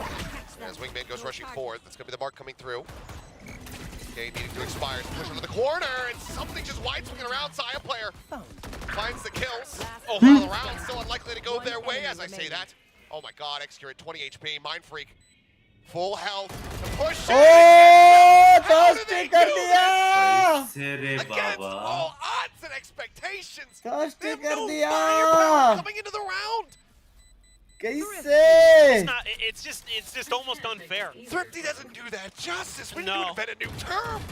As Wingman goes rushing forward. That's going to be the mark coming through. Okay, needing to expire. Push into the corner, and something just wide swinging around. Sahil player finds the kills. Oh, the round still unlikely to go their way as I say that. Oh my god, Xcurate 20 HP. Mind Freak. Full health. To push it. Oh, दोस्ती कर दिया Against all odds and expectations. दोस्ती They have कर no दिया firepower coming into the round. कैसे It's just almost unfair. Thrifty doesn't do that justice. We No. need to invent a new term.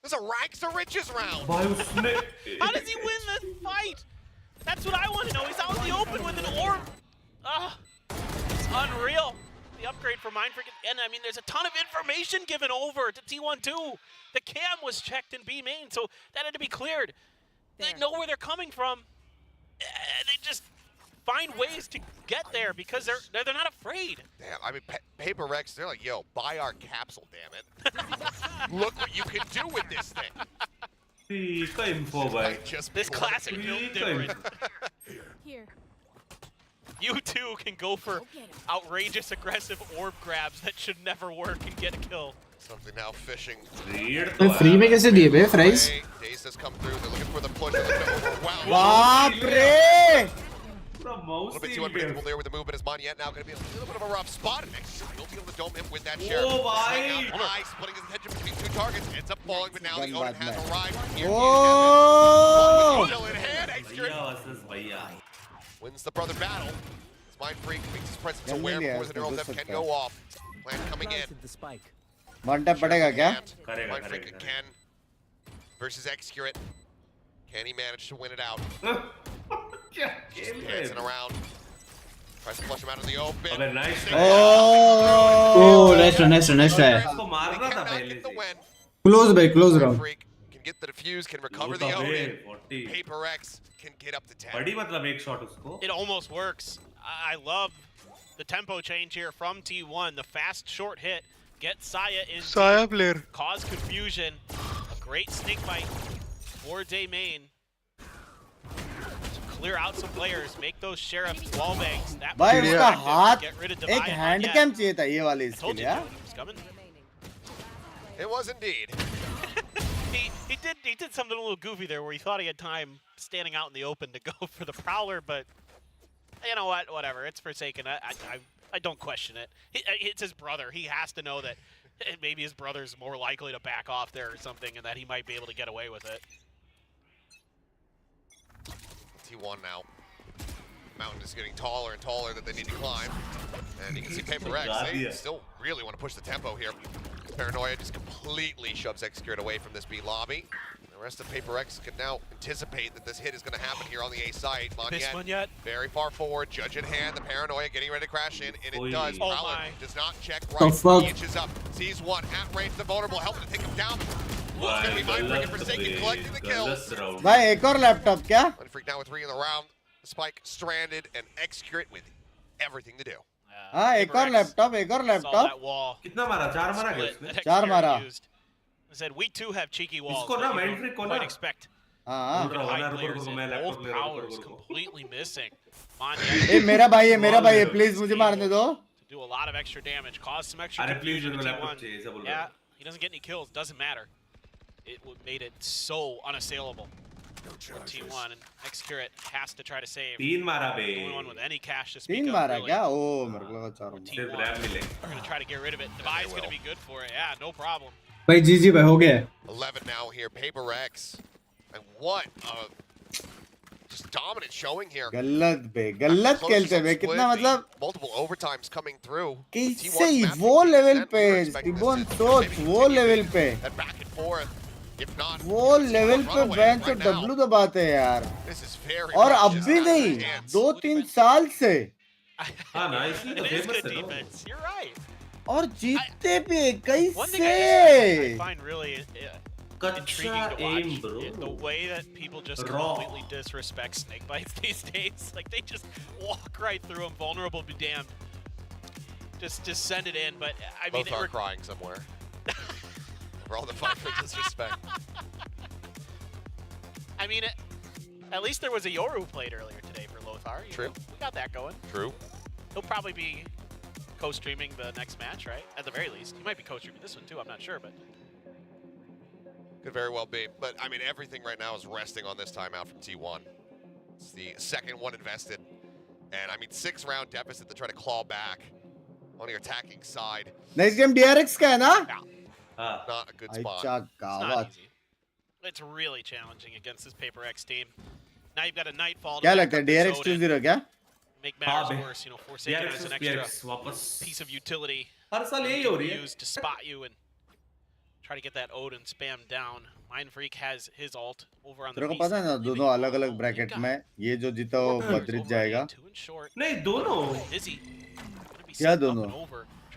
There's a rags to riches round. भाई उसने How does he win this fight? That's what I want to know. He's out in the open with an orb. It's unreal. The upgrade for Mindfreak. And I mean, there's a ton of information given over to T1 too. The cam was checked in B main, so that had to be cleared. They know where they're coming from. They just find ways to get there because they're not afraid. Damn, I mean, PRX, they're like, yo, buy our capsule, damn it. Look what you can do with this thing. इसका info भाई This classic built different. Here. You too can go for outrageous aggressive orb grabs that should never work and get a kill. Something now fishing. Free में कैसे दिए बे fries Daze has come through. They're looking for the push. They're looking to overwhelm. बाप रे A little bit too unpredictable there with the movement as Monyet now going to be a little bit of a rough spot. Next, he'll be able to dome him with that share. Oh, bhai. Nice, putting his attention between two targets. Ends up falling, but now the Odin has arrived. Here Oh! still in hand. Wins the brother battle. As Mind Freak makes his presence aware before the neural depth can go off. Plan coming in. One tap पड़ेगा क्या Mind Freak again versus Xcurate. Can he manage to win it out? Just dancing around. Tries to flush him out of the open. अबे nice oh nice try इसको मारना था पहले से close भाई close round Can get the defuse, can recover the Odin. PRX can get up to 10. बड़ी मतलब एक शॉट उसको It almost works. I love the tempo change here from T1. The fast short hit gets Saya in. Saya player. Cause confusion. A great snake bite for Day main. clear out some players, make those sheriff wall bangs. That भाई would be उसका effective. हाथ Get rid of एक Divide and hand Monyet. कैम चाहिए था ये वाले I इसके told लिए you हाँ? Joe, he was coming. It was indeed. He did something a little goofy there where he thought he had time standing out in the open to go for the Prowler, but you know what? Whatever. It's Forsaken. I don't question it. It's his brother. He has to know that maybe his brother's more likely to back off there or something, and that he might be able to get away with it. T1 now. Mountain is getting taller and taller that they need to climb. And you can see PRX, they still really want to push the tempo here. Paranoia just completely shoves Xskill away from this B lobby. The rest of PRX can now anticipate that this hit is going to happen here on the A side. Monyet very far forward, judge in hand. The Paranoia getting ready to crash in, and it does. Prowler does not check right. He inches up, sees one at range, the vulnerable, helping to take him down. It's going to be Mindfreak and Forsaken collecting the kills. भाई एक और laptop क्या? Mindfreak now with 3 in the round. Spike stranded and Xskill with everything to do. हाँ एक और laptop कितना मारा? 4 मारा क्या उसने? 4 मारा. I said we too have cheeky walls. इसको ना Mindfreak को ना expect. हाँ. Both powers completely missing. Monyet. ए मेरा भाई है please मुझे मारने दो. To do a lot of extra damage, cause some extra confusion to T1. Yeah, he doesn't get any kills. Doesn't matter. It made it so unassailable. T1 and Xskill has to try to save. 3 मारा बे. The only one with any cash to speak 3 of. मारा Really. क्या? ओ मेरे को लगा 4. T1. We're gonna try to get rid of it. Divide's gonna be good for it. Yeah, no problem. भाई GG भाई हो गया. 11 now here, PRX. And what just dominant showing here. गलत खेलते हैं कितना मतलब multiple overtimes coming through. कैसे वो लेवल पे T1 सोच वो लेवल पे that back and forth. If not, वो लेवल पे बेंच और W दबाते हैं यार. और अब भी नहीं 2-3 साल से. हाँ ना इसलिए तो फेमस है ना. You're right. और जीतते भी कैसे? One thing I find really intriguing to aim, watch bro. is the way that people just completely disrespect snake bites these days. Like they just walk right through them, vulnerable be damned. Just send it in, but I mean, both are crying somewhere. For all the fun for disrespect. I mean, at least there was a Yoru played earlier today for Lothar. True. We got that going. True. He'll probably be co-streaming the next match, right? At the very least. He might be co-streaming this one too, I'm not sure, but... Could very well be. But, I mean, everything right now is resting on this timeout from T1. It's the second one invested. And, I mean, 6-round deficit to try to claw back on your attacking side. Next game DRX का है ना? Not a good spot. अच्छा गावत. It's really challenging against this PRX team. Now you've got a Nightfall. क्या लगता है DRX 2-0 क्या? Make matters worse, you know, Forsaken has an extra piece of utility used to spot you and try to get that Odin spam down. Mindfreak has his ult over on the तेरे को पता है ना दोनों अलग-अलग bracket में ये जो जीता वो मद्रिद जाएगा. नहीं दोनों. क्या दोनों?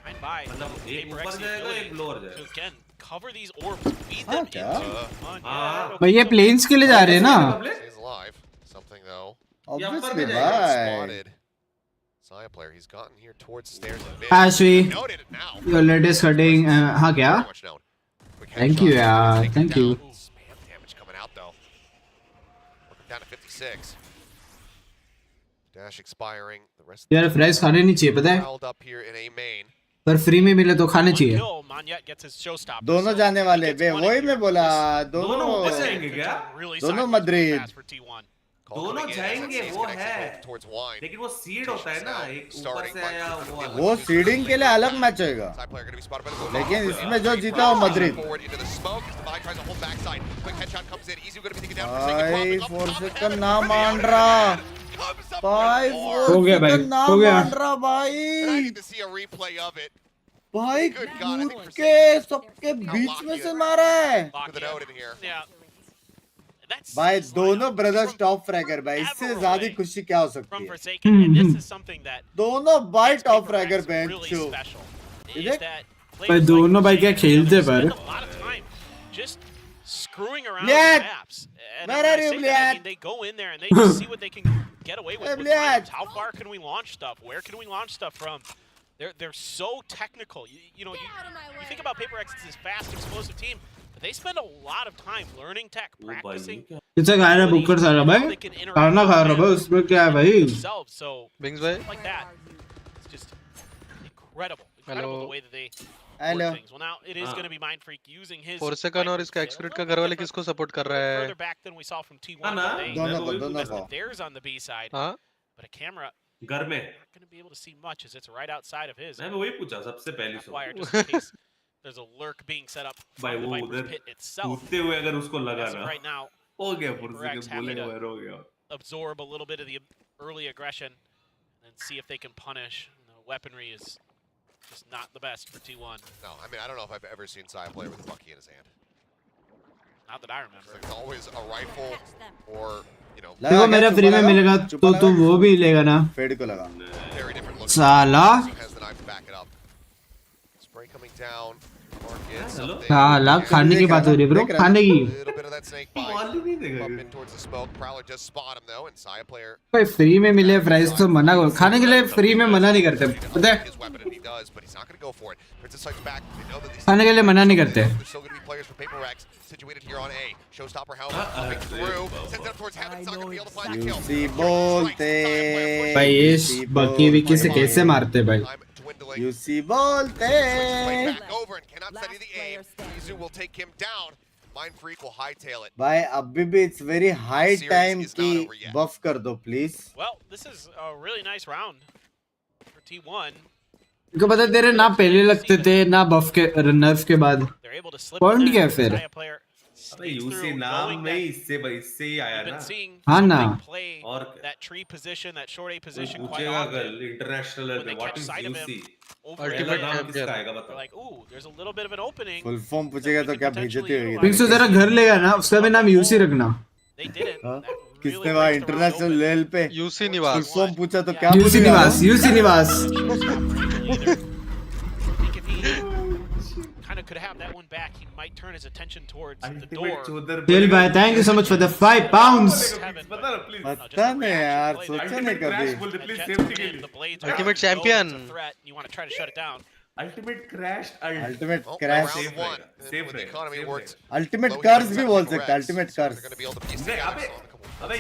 मतलब एक ऊपर जाएगा एक लोअर जाएगा. Again, cover these orbs, feed them into भाई ये प्लेन्स के लिए जा रहे हैं ना? He's alive. Something though. Obviously, bye. Saya player, he's gotten here towards the stairs. Ashwi, your latest cutting. हाँ क्या? Thank you यार, thank you. Spam damage coming out though. Looking down to 56. Dash expiring. The rest. यार fries खाने नहीं चाहिए पता है? Held up here in A main. पर फ्री में मिले तो खाने चाहिए. दोनों जाने वाले बे वही मैं बोला दोनों जाएंगे क्या? दोनों मद्रिद दोनों जाएंगे वो है लेकिन वो सीड होता है ना एक ऊपर से आया वो सीडिंग के लिए अलग मैच होगा लेकिन इसमें जो जीता वो मद्रिद भाई फोर्सेकन ना मान रहा भाई फोर्सेकन ना मान रहा भाई भाई कूद के सबके बीच में से मारा है भाई दोनों ब्रदर्स टॉप फ्रैगर भाई इससे ज्यादा खुशी क्या हो सकती है दोनों भाई टॉप फ्रैगर बेंचो भाई दोनों भाई क्या खेलते पर screwing around with maps. And I mean, they go in there and they just see what they can get away with maps. How far can we launch stuff? Where can we launch stuff from? They're so technical. You know, you think about PRX as this fast, explosive team, but they spend a lot of time learning tech, practicing किसे खाना book कर सारा भाई खाना खा रहा भाई उसमें क्या है भाई Bings भाई like that. It's just incredible. Hello. The way that they Hello. things. Well, now it is going to be Mind Freak using his. Forsaken और इसका X-Spirit का घर वाले किसको सपोर्ट कर रहा है? Further back than we saw from T1. दोनों को Theirs on the B side. हाँ? But a camera. घर में. Not going to be able to see much as it's right outside of his. मैं वही पूछा सबसे पहले सो. Just in case there's a lurk being set up भाई from the वो Viper's उधर pit itself. कूदते हुए अगर उसको लगा ना. Right now. हो गया फुर्सत बोले हुए हो गया. Absorb a little bit of the early aggression and see if they can punish. The weaponry is just not the best for T1. No, I mean, I don't know if I've ever seen Sahil play with a Bucky in his hand. Not that I remember. It's always a rifle or, you know. देखो मेरा free में मिलेगा तो वो भी लेगा ना fade को लगा साला Has the knife to back it up. Spray coming down. साला खाने की बात हो रही है ब्रो खाने की भाई फ्री में मिले प्राइस तो मना करो खाने के लिए फ्री में मना नहीं करते पता है खाने के लिए मना नहीं करते भाई ये बकी विकी से कैसे मारते भाई यूसी बोलते भाई अभी भी इट्स वेरी हाई टाइम की बफ कर दो please Well, this is a really nice round for T1. को पता तेरे ना पहले लगते थे ना बफ के नर्फ के बाद पॉइंट क्या है फिर अबे यूसी नाम में इससे ही आया ना हाँ ना और that tree position, that short A position, quite पूछेगा often. अगर इंटरनेशनल में व्हाट इज यूसी अल्टीमेट नाम किसका आएगा बता Like, ooh, there's a little bit of an opening. Full form पूछेगा तो क्या भेजती होगी पिंक्स तेरा घर लेगा ना उसका भी नाम यूसी रखना They didn't. किसने वहाँ इंटरनेशनल लेवल पे यूसी निवास फुल फॉर्म पूछा तो क्या यूसी निवास यूसी निवास Kind of could have that one back. He might turn his attention towards the door. Bill bhai thank you so much for the 5 pounds पता नहीं यार सोचा नहीं कभी ultimate champion You want to try to shut it down. Ultimate crash ultimate crash safe रहेगा ultimate कर्स भी बोल सकते अल्टीमेट कर्स अबे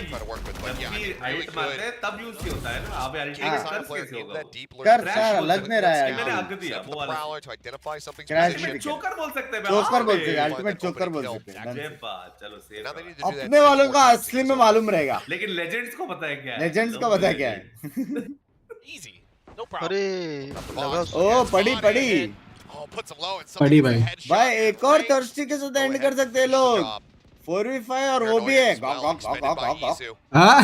हाइट मारते हैं तब यूज ही होता है ना अबे अल्टीमेट कैसे होगा कर सारा लग नहीं रहा है मैंने आग दिया वो वाला क्रैश चोकर बोल सकते हैं चोकर बोल सकते हैं अल्टीमेट चोकर बोल सकते हैं अरे बात चलो सेफ अपने वालों का असली में मालूम रहेगा लेकिन लेजेंड्स को पता है क्या है लेजेंड्स को पता है क्या है Easy. No problem. अरे ओ पड़ी पड़ी भाई भाई एक और थर्स्टी के साथ एंड कर सकते हैं लोग 4v5 और वो भी है हाँ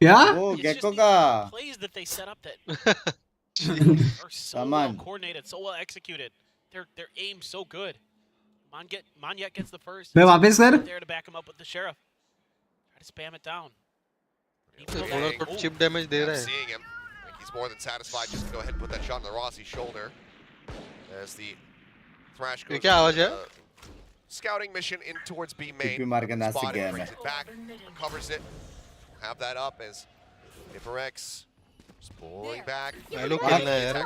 क्या वो गेको का Plays that they set up that are so well coordinated, so well executed. Their aim so good. Monyet gets the first. मैं वापस कर There to back him up with the sheriff. Try to spam it down. Owner को chip damage दे रहा है He's more than satisfied just to go ahead and put that shot on the Rossi shoulder as the thrash goes. क्या आवाज है? Scouting mission in towards B main. टिप्पी मार के नासिक गया मैं. Back, covers it. Have that up as PRX just pulling back. Hello खेलना है यार.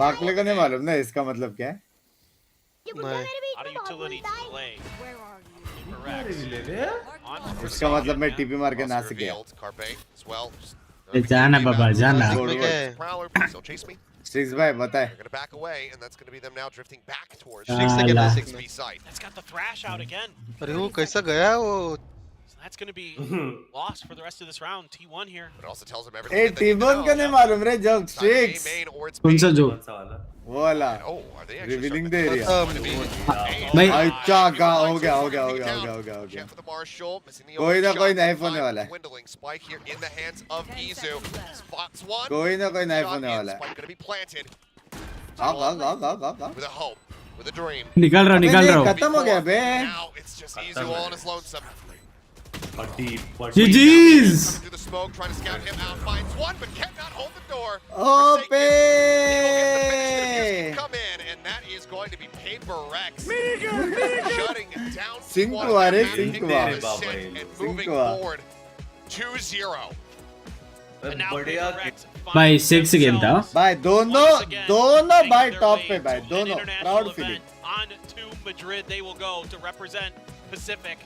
वाकले को नहीं मालूम ना इसका मतलब क्या है? Out of utility delay. इसका मतलब मैं टीपी मार के नासिक गया. जाना बाबा जाना Strixx भाई बताए अरे वो कैसा गया वो That's going to be lost for the rest of this round. T1 here. A T1 का नहीं मालूम रे जब Strixx कौन सा जो वो वाला रिवीलिंग दे रही है भाई अच्छा का हो गया कोई ना कोई नाइफ होने वाला है कोई ना कोई नाइफ होने वाला है निकल रहा खत्म हो गया बे GG's ओपे भाई 6 गेम था भाई दोनों भाई टॉप पे भाई दोनों proud feeling on to Madrid they will go to represent Pacific.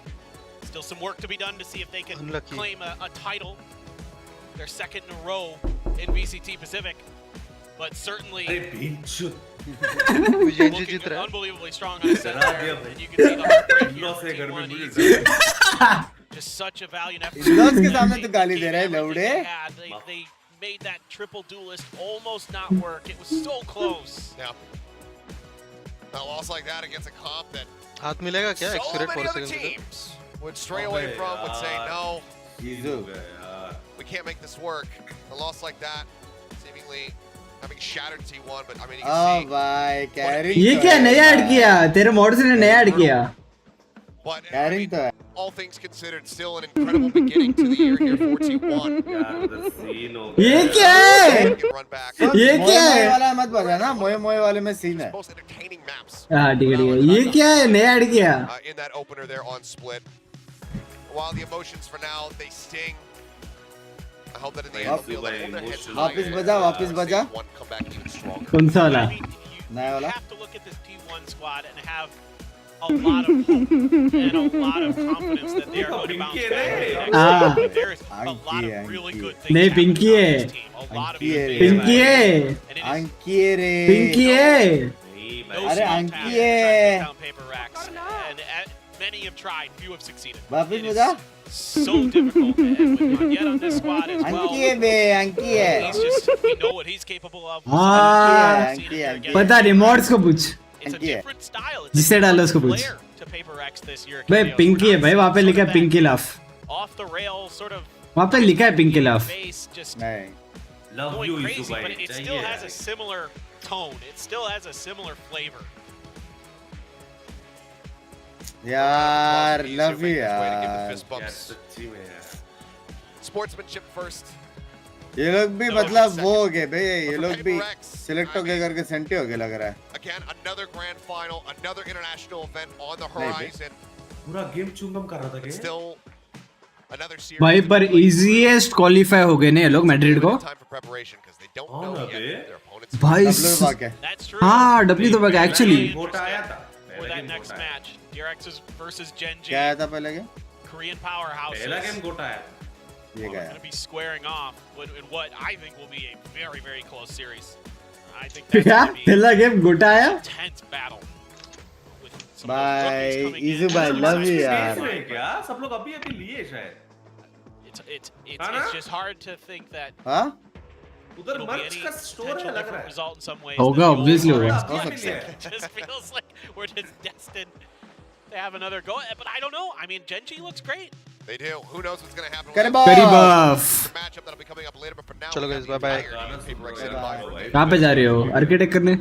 Still some work to be done to see if they can claim a title, their second in a row in VCT Pacific. But certainly looking unbelievably strong on a set there. And you can see the heartbreak here for T1 Easy. Just such a valiant effort. They made that triple duelist almost not work. It was so close. Yeah. A loss like that against a comp that हाथ मिलेगा क्या? so many other teams would stray away from, would say no, we can't make this work. A loss like that, seemingly having shattered T1, but I mean, you can see. भाई carrying ये क्या नया add किया तेरे mods ने नया add किया But I mean, all things considered, still an incredible beginning to the year here for T1. ये क्या है ये क्या है वाला मत बजा ना मोए वाले में सीन है Most entertaining maps. हाँ ठीक है ये क्या है नया ऐड किया In that opener there on Split. While the emotions for now, they sting. I hope that in the end they'll feel like hold their heads high. वापस बजा One come back even stronger. कौन सा वाला You have to look at this T1 squad and have a lot of hope and a lot of confidence that they are going to bounce back. There is a lot of really good things नहीं happening Pinky on है this team. A lot of good things. Pinky है अंकी रे पिंकी है No अरे small अंकी task है to count PRX, and many have tried, few have succeeded. वापस It बजा is so difficult, and with Monyet on this squad as well. अंकी है बे अंकी है He's just, we know what he's capable of. हाँ पता नहीं मॉड्स को पूछ It's a different style. It's जिससे a डालो उसको different पूछ player to PRX this year. भाई Chaos. पिंकी है भाई वहाँ पे लिखा है Pinky love Off the rail, sort of वहाँ पे लिखा है पिंकी लव base, just नहीं going crazy, but it still has a similar tone. It still has a similar flavor. यार love you Way to give the यार fist bumps. Sportsmanship first. ये लोग भी मतलब वो हो गए बे ये लोग भी सिलेक्ट हो गए करके सेंटी हो गए लग रहा है Again, another grand final, another international event on the horizon. पूरा गेम चुंगम कर रहा था But still, another series. भाई पर इजीएस्ट क्वालीफाई हो गए ने ये लोग मैड्रिड को Time for preparation because they don't know yet their opponents. भाई That's true. हाँ डब्ल्यू तो बगा एक्चुअली Goटा आया था. For that next match, DRX versus GenG. क्या आया था पहले के Korean powerhouses. पहला गेम गोटा आया ये We're गया going to be squaring off in what I think will be a very, very close series. I think that's क्या going to be पहला गेम गोटा आया a tense battle. With some of those bye rookies coming इजू in. भाई love you यार क्या सब लोग अभी अभी लिए शायद It's just hard to think that हाँ उधर it'll be मर्च any का स्टोर है potential लग रहा different है result in some ways. होगा than the obviously old होगा RX games. It just feels like we're just destined to have another go. But I don't know. I mean, GenG looks great. They do. Who knows what's going to happen? Very Very buff. The matchup that'll be coming up later, but for now, चलो guys, bye bye. कहाँ पे जा रहे हो architect करने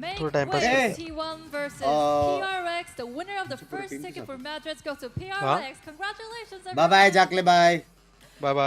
Make थोड़ा time pass way, करो। T1 versus PRX. The winner of the first ticket for Madrid goes to PRX. Congratulations, everyone. Bye bye जाकले bye Bye bye.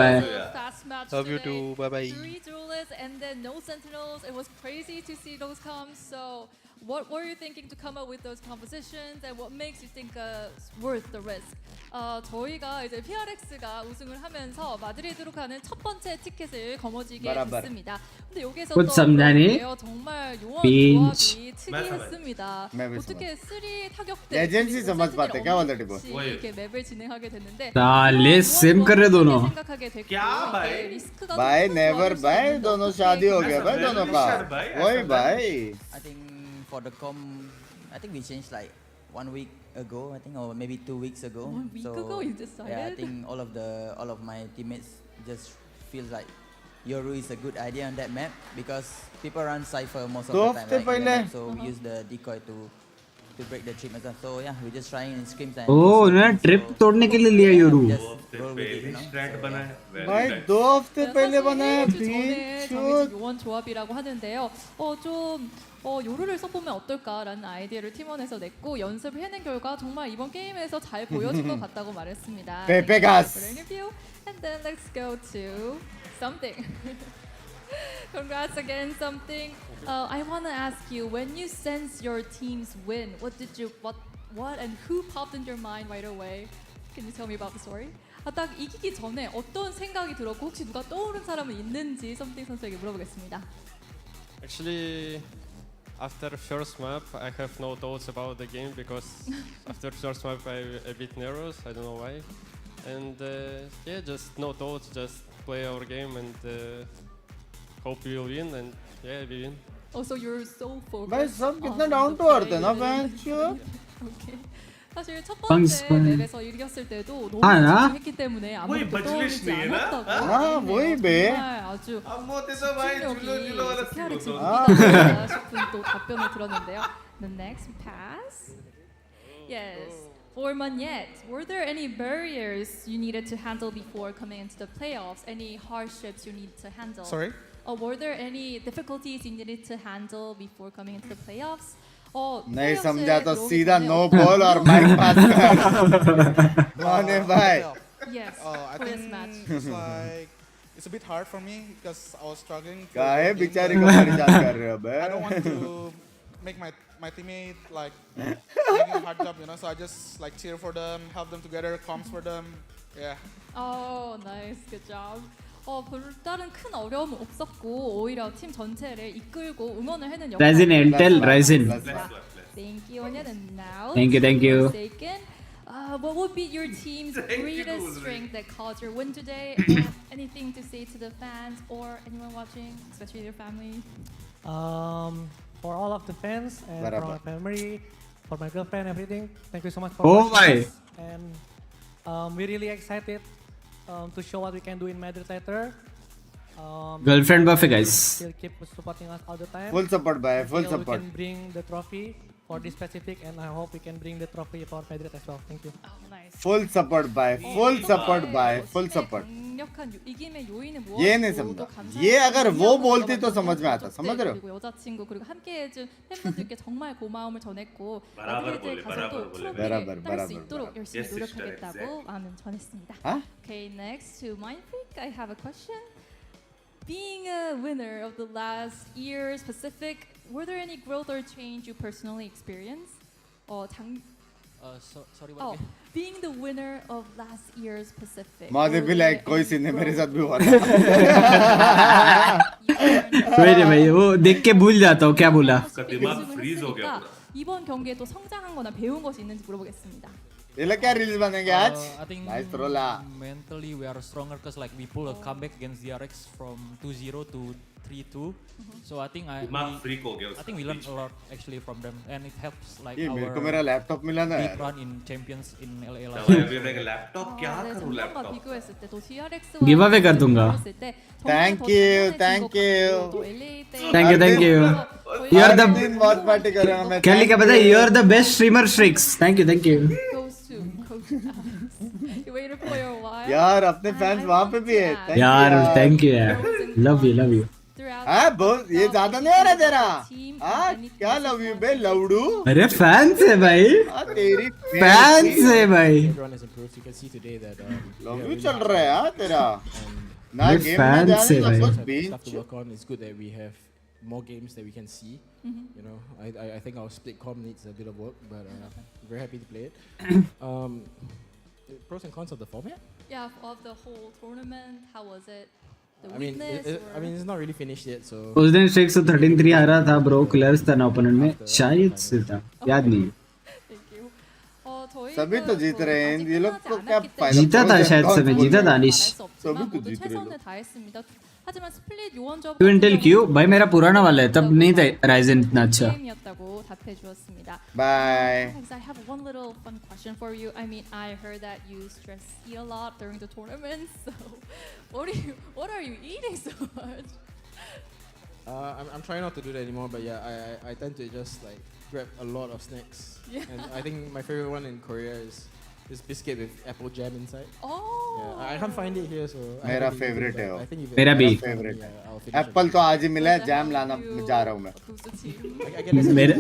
Bye Fast match Love you today. too. Bye bye. 3 duelists and then no sentinels. It was crazy to see those comps. So, what were you thinking to come up with those compositions, and what makes you think it's worth the risk? 저희가 이제 PRX가 우승을 하면서 마드리드로 가는 첫 번째 티켓을 거머쥐게 됐습니다. 근데 여기서 곧 삼단이 정말 요원 빈치. 조합이 특이했습니다. 어떻게 3 타격 때 Legacy समझ पाते क्या बोल रहे हो 이렇게 맵을 진행하게 됐는데 साले same कर रहे दोनों 생각하게 됐고 क्या भाई 이게 리스크가 भाई 좀 नेवर 좋아질 수 भाई 있는 दोनों 어떻게 शादी हो गया भाई 생각하세요? दोनों का वही भाई I think for the I think we changed like 1 week ago, I think, or maybe 2 weeks ago. 1 week ago you decided? Yeah, I think all of my teammates just feels like Yoru is a good idea on that map because people run Cypher most of the time, right, in the map, so we use the decoy to break the trip and stuff. So yeah, we're just trying in scrims and ओह ना trip तोड़ने के लिए लिया Yoru भाई 2 हफ्ते पहले बनाया 요원 조합이라고 하는데요. 요루를 써보면 어떨까라는 아이디어를 팀원에서 냈고 연습을 해낸 결과 정말 이번 게임에서 잘 보여준 것 같다고 말했습니다. 페페가스. And then let's go to something. Congrats again, something. I want to ask you, when you sense your team's win, what and who popped in your mind right away? Can you tell me about the story? 딱 이기기 전에 어떤 생각이 들었고 혹시 누가 떠오른 사람은 있는지 something 선수에게 물어보겠습니다. Actually, after first map, I have no thoughts about the game because after first map I'm a bit nervous. I don't know why. And yeah, just no thoughts. Just play our game and hope we will win. And yeah, we win. Oh, so you're so focused. भाई सब कितना on down the to earth है ना play. बहन Okay. 사실 첫 Punks, 번째 맵에서 이겼을 때도 너무 나? 집중했기 때문에 वही 아무것도 बजलिश 떠오르지 नहीं है ना? 않았다고. हाँ, वही बे. 정말 아주 अब मोते तो भाई झूलो झूलो वाला सीन PRX होता 아. 무기다 싶은 또 답변을 들었는데요. The next pass. Yes. For Monyet, were there any barriers you needed to handle before coming into the playoffs? Any hardships you need to handle? Sorry? Were there any difficulties you needed to handle before coming into the playoffs? नहीं समझा तो सीधा no ball और mic पास कर माने भाई Yes, I for this think match. it's like it's a bit hard for me because I was struggling. काहे बेचारे को परेशान कर रहे हो बे I don't want to make my teammate like making a hard job, you know. So I just like cheer for them, help them together, comms for them. Yeah. Oh, nice, good job. 별다른 큰 어려움은 없었고 오히려 팀 전체를 이끌고 응원을 해는 역할을 Ryzen Intel Ryzen. Thank you, Onyet. And now, Thank you, thank you. Mistaken, what would be your team's greatest strength that caused your win today? Anything to say to the fans or anyone watching, especially your family? For all of the fans and for my family, for my girlfriend, everything. Thank you so much for Oh watching my. us. And we're really excited to show what we can do in Madrid later. Girlfriend buffet, guys. Still keep supporting us all the time. Full support, bhai. Full Until support. We can bring the trophy for this specific, and I hope we can bring the trophy for Madrid as well. Thank you. Nice. Full support, bhai. Full support, bhai. Full support. 강력한 이김의 요인은 ये नहीं समझा. ये अगर वो बोलती तो समझ में आता. समझ रहे हो? 그리고 여자친구 그리고 함께해준 팬분들께 정말 고마움을 전했고 बराबर 마드리드에 बोले, 가서 또 बराबर बोले. 트로피를 딸 수 बराबर, 있도록 열심히 Yes, sister, 노력하겠다고 exactly. 마음은 전했습니다. huh? Okay, next to Mindfreak, I have a question. Being a winner of the last year's Pacific, were there any growth or change you personally experienced? Sorry, Oh, being the winner of last year's Pacific. माधे भी like कोई scene है मेरे साथ भी हुआ था. वही भाई वो देख के भूल जाता हूँ क्या बोला. उसका दिमाग फ्रीज हो गया पूरा. 이번 경기에 또 성장한 거나 배운 것이 있는지 물어보겠습니다. ये लोग क्या रील्स बनेंगे आज? I think Nice trolla. mentally we are stronger because like we pull a comeback against DRX from 2-0 to 3-2. So I think दिमाग फ्रीक हो गया उसका. I think we learned a lot actually from them, and it helps like ये मेरे को our मेरा laptop मिला ना deep यार. run in champions in LA last तो year. अभी मैं लैपटॉप क्या 네, करूँ 작년과 लैपटॉप. 비교했을 때 또 DRX와 Give away कर दूंगा. 비교했을 때 정말 Thank 더 you, 단단해진 thank 것 you. 같고 또 LA 때 Thank you, thank you. You are the दिन बहुत पार्टी करूँगा मैं. क्या लिखा पता है? You are the best streamer, Strixx. Thank you, thank you. goes to Coach Alex. You waited for a while. यार अपने फैंस वहाँ पे भी है. Thank you यार thank you यार. Love you, love you. हाँ बहुत ये ज़्यादा नहीं हो रहा तेरा. हाँ क्या love you बे लवड़ू. अरे fans है भाई. हाँ तेरी Fans है भाई. Everyone has improved. You can see today that love you चल रहा है यार तेरा. ना ये गेम में fans जाने है ना भाई. कुछ stuff bench. to work on. It's good that we have more games that we can see. You know, I think our split com needs a bit of work, but very happy to play it. Pros and cons of the format. Yeah, of the whole tournament, how was it? The I mean, weakness I mean, it's not really finished yet, so. उस दिन Strixx 13-3 हारा था bro. Clears था ना opponent में. शायद से था. याद नहीं. Thank you. सभी तो जीत रहे हैं. ये लोग को क्या फायदा? जीता था शायद से मैं जीता था अनिश. सभी तो 모두 जीत रहे 최선을 다했습니다. 하지만 스플릿 요원조합 क्यों इंटेल क्यों भाई मेरा पुराना वाला है तब नहीं था Ryzen इतना अच्छा. 게임이었다고 답해 주었습니다. Bye. I have one little fun question for you. I mean, I heard that you stress eat a lot during the tournament. So, what are you eating so much? I'm trying not to do that anymore, but yeah, I tend to just like grab a lot of snacks. Yeah. And I think my favorite one in Korea is this biscuit with apple jam inside. Oh. Yeah, I can't find it here, so. मेरा favorite है वो. I think if मेरा भी. favorite yeah, है. I'll finish it. Apple तो आज ही मिला है. जैम लाना जा रहा हूँ मैं. I guess मेरे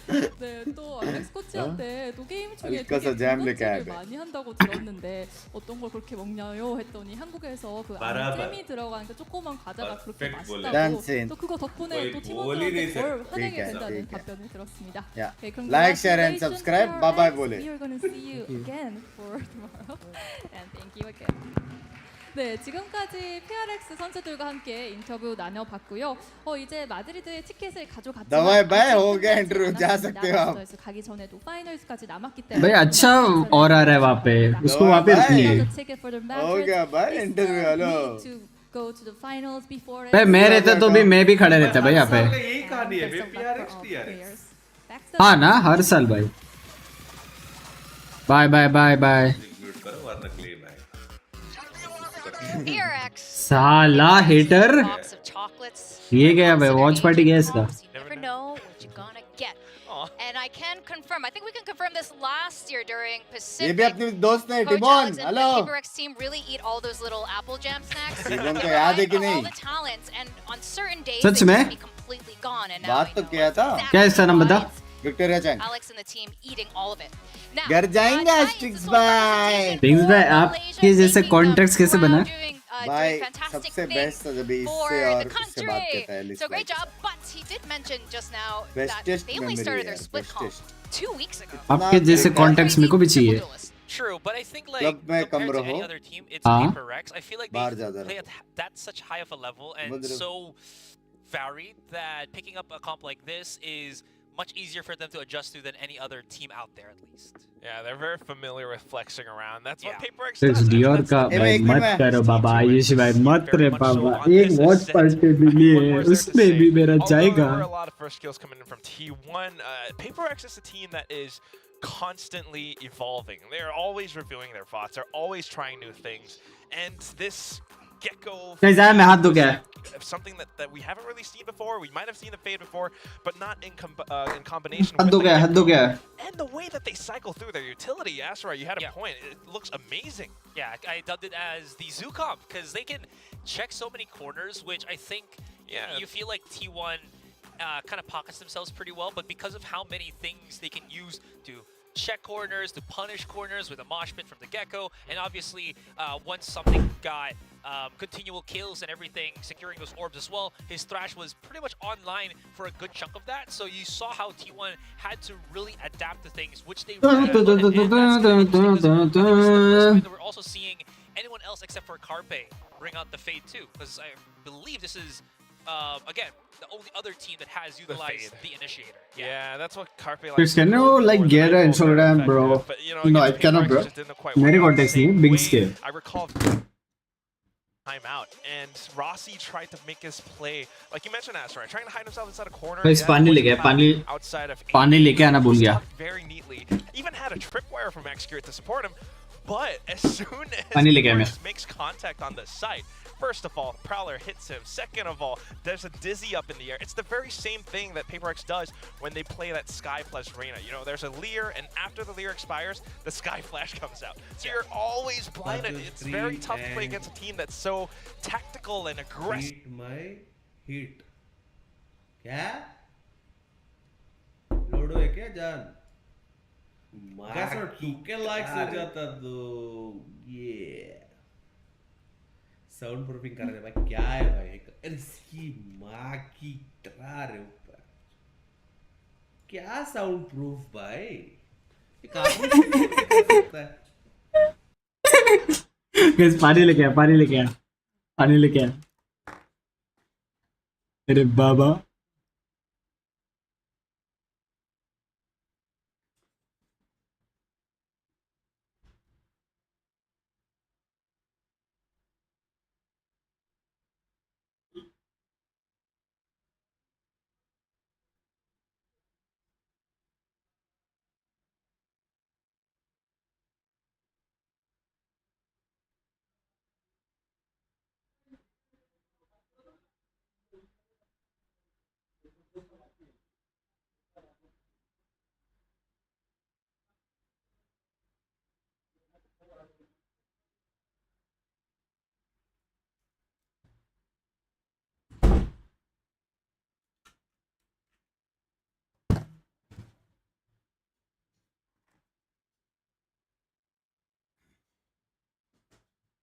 네, 또 알렉스 코치한테 또 게임 중에 알렉스 잼 लेके आया 를 많이 한다고 들었는데 어떤 걸 그렇게 먹냐요 했더니 한국에서 그 안에 잼이 들어간 그 조그만 과자가 그렇게 맛있다고 또 그거 덕분에 또 팀원들한테 덜 화내게 된다는 답변을 들었습니다. Okay, Like, share and subscribe. Bye bye बोले. We are going to see you again for tomorrow and thank you again. 네, 지금까지 PRX 선수들과 함께 인터뷰 나눠봤고요. 이제 마드리드의 티켓을 가져갔지만 दवाई भाई हो गया इंटरव्यू जा सकते हो आप 가기 전에도 파이널스까지 남았기 때문에 भाई अच्छा और आ रहा है वहाँ पे उसको वहाँ पे रखिए हो गया भाई interview hello go to the finals before भाई मैं रहता तो भी मैं भी खड़े रहता भाई यहाँ पे यही कहानी है PRX TRX हाँ ना हर साल भाई bye bye bye bye mute करो वरना क्लेम है PRX. साला हेटर Box of chocolates. ये गया भाई वॉच पार्टी गया इसका You never know what you're gonna get. And I can confirm, I think we can confirm this last year during Pacific. ये भी अपनी दोस्त ने Coach Timon Alex and hello the PRX team really eat all those little apple jam snacks. Timon को They याद है कि all नहीं the talents, and on certain days such they में? just be completely gone. And now बात तो किया था क्या इसका नाम बता Victoria chain Alex and the team eating all of it. Now, घर जाएंगे स्ट्रिक्स भाई थिंग्स भाई आपके जैसे कॉन्ट्रैक्ट्स कैसे बना भाई सबसे बेस्ट अभी इससे और इससे बात करता है So great job, but he did mention just now that bestest they only started their memory split comp 2 weeks ago. आपके जैसे कॉन्ट्रैक्ट्स मेरे को भी चाहिए True, but I think like club में कम compared to रहो any other team, it's हाँ PRX. I feel like बाहर they ज्यादा play रहो at that such high of a level and so varied that picking up a comp like this is much easier for them to adjust to than any other team out there at least. Yeah, they're very familiar with flexing around. That's what PRX six does. Dior का भाई मत करो बाबा आयुष भाई मत रे बाबा एक watch party भी लिए उसमें भी मेरा जाएगा Although there were a lot of first skills coming in from T1, PRX is a team that is constantly evolving. They're always reviewing their VODs. They're always trying new things. And this Gecko कैसा है मैं हाथ धो गया something that we haven't really seen before. We might have seen the fade before, but not in combination हाथ with धो the गया हाथ धो गया and the way that they cycle through their utility. Asura, you had a point. It looks amazing. Yeah, I dubbed it as the zoo comp because they can check so many corners, which I think you feel like T1 kind of pockets themselves pretty well, but because of how many things they can use to check corners, to punish corners with a mosh pit from the Gecko, and obviously once something got continual kills and everything, securing those orbs as well, his Thrash was pretty much online for a good chunk of that, so you saw how T1 had to really adapt to things, which they really we're also seeing anyone else except for Carpe bring out the Fade too, because I believe this is again, the only other team that has utilized the initiator. Yeah, that's what Carpe likes. Chris, can you like get an Instagram, bro? But, you know, No, I cannot, bro. मेरे contacts नहीं, big scale. I recall timeout, and Rossi tried to make his play, like you mentioned, Asura, trying to hide himself inside a corner. Guys, पानी लेके आया, पानी लेके आना भूल गया. Very neatly, even had a tripwire from Xgear to support him. But as soon as Force makes contact on the site, first of all, Prowler hits him. Second of all, there's a dizzy up in the air. It's the very same thing that PRX does when they play that Sky plus Rane. You know, there's a Leer, and after the Leer expires, the Sky Flash comes out. So you're always blinded. It's very tough to play against a team that's so tactical and aggressive. Hit my hit. क्या? Ludo है क्या जान? कैसा 2K likes हो जाता तो ये sound proofing कर रहे भाई क्या है भाई इसकी माँ की टरा रहे ऊपर क्या साउंड प्रूफ भाई ये कहाँ पर सकता है Guys, पानी लेके आया पानी लेके आया पानी लेके आया अरे बाबा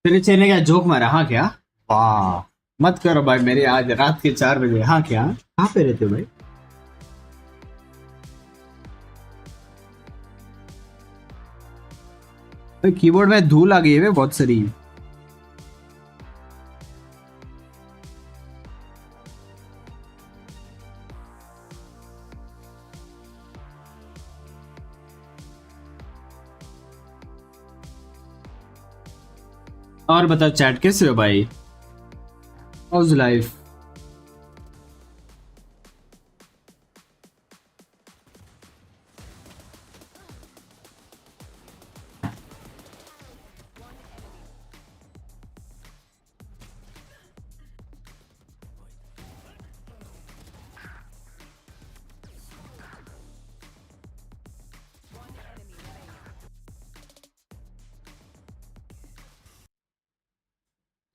तेरे चेहरे क्या जोक मारा हाँ क्या वाह मत करो भाई मेरे आज रात के 4 बजे हाँ क्या कहाँ पे रहते हो भाई कीबोर्ड में धूल आ गई है बहुत सारी और बताओ चैट कैसे हो भाई? House life?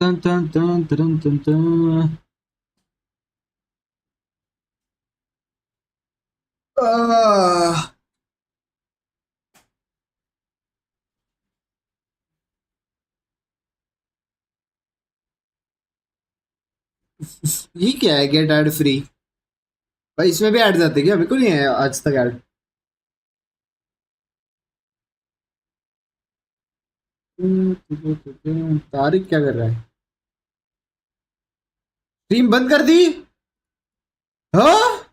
Dun, dun, dun, dun, dun, dun. ये क्या है गेट ऐड फ्री? भाई इसमें भी ऐड जाते क्या? बिल्कुल नहीं है आज तक ऐड। तारिक क्या कर रहा है? स्ट्रीम बंद कर दी? हाँ?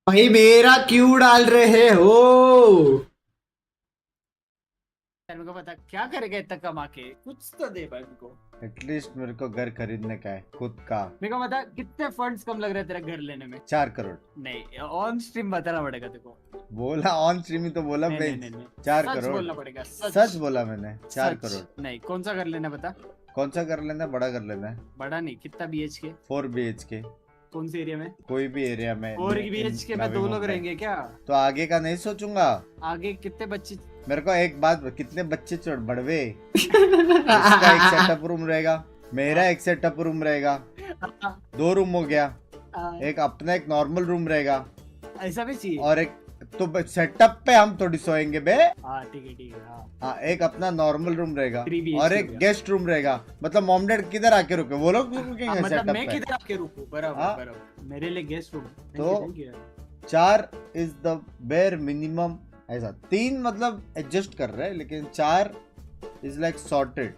भाई मेरा क्यों डाल रहे हो? मेरे को पता क्या करेगा इतना कमा के, कुछ तो दे भाई मेरे को। एटलीस्ट मेरे को घर खरीदने का है खुद का। मेरे को बता कितने फंड्स कम लग रहे हैं तेरा घर लेने में? 4 करोड़। नहीं ऑन स्ट्रीम बताना पड़ेगा तेरे को। बोला ऑन स्ट्रीम ही तो बोला मैं। 4 करोड़ बोलना पड़ेगा। सच बोला मैंने 4 करोड़। नहीं कौन सा घर लेना बता? कौन सा घर लेना है? बड़ा घर लेना है। बड़ा नहीं, कितना BHK? 4 BHK। कौन से एरिया में? कोई भी एरिया में। 4 BHK में 2 लोग रहेंगे क्या? तो आगे का नहीं सोचूंगा। आगे कितने बच्चे? मेरे को एक बात, कितने बच्चे चढ़ बढ़वे? इसका एक सेटअप रूम रहेगा, मेरा एक सेटअप रूम रहेगा, 2 रूम हो गया। एक अपना एक नॉर्मल रूम रहेगा, ऐसा भी चाहिए। और एक तो सेटअप पे हम थोड़ी सोएंगे बे। ठीक है। हाँ एक अपना नॉर्मल रूम रहेगा और एक गेस्ट रूम रहेगा। मतलब मॉम डैड किधर आके रुके? वो लोग रुकेंगे मतलब मैं किधर आके रुकूं? बराबर मेरे लिए गेस्ट रूम। तो 4 इज द बेयर मिनिमम। ऐसा 3 मतलब एडजस्ट कर रहे हैं, लेकिन 4 इज लाइक सॉर्टेड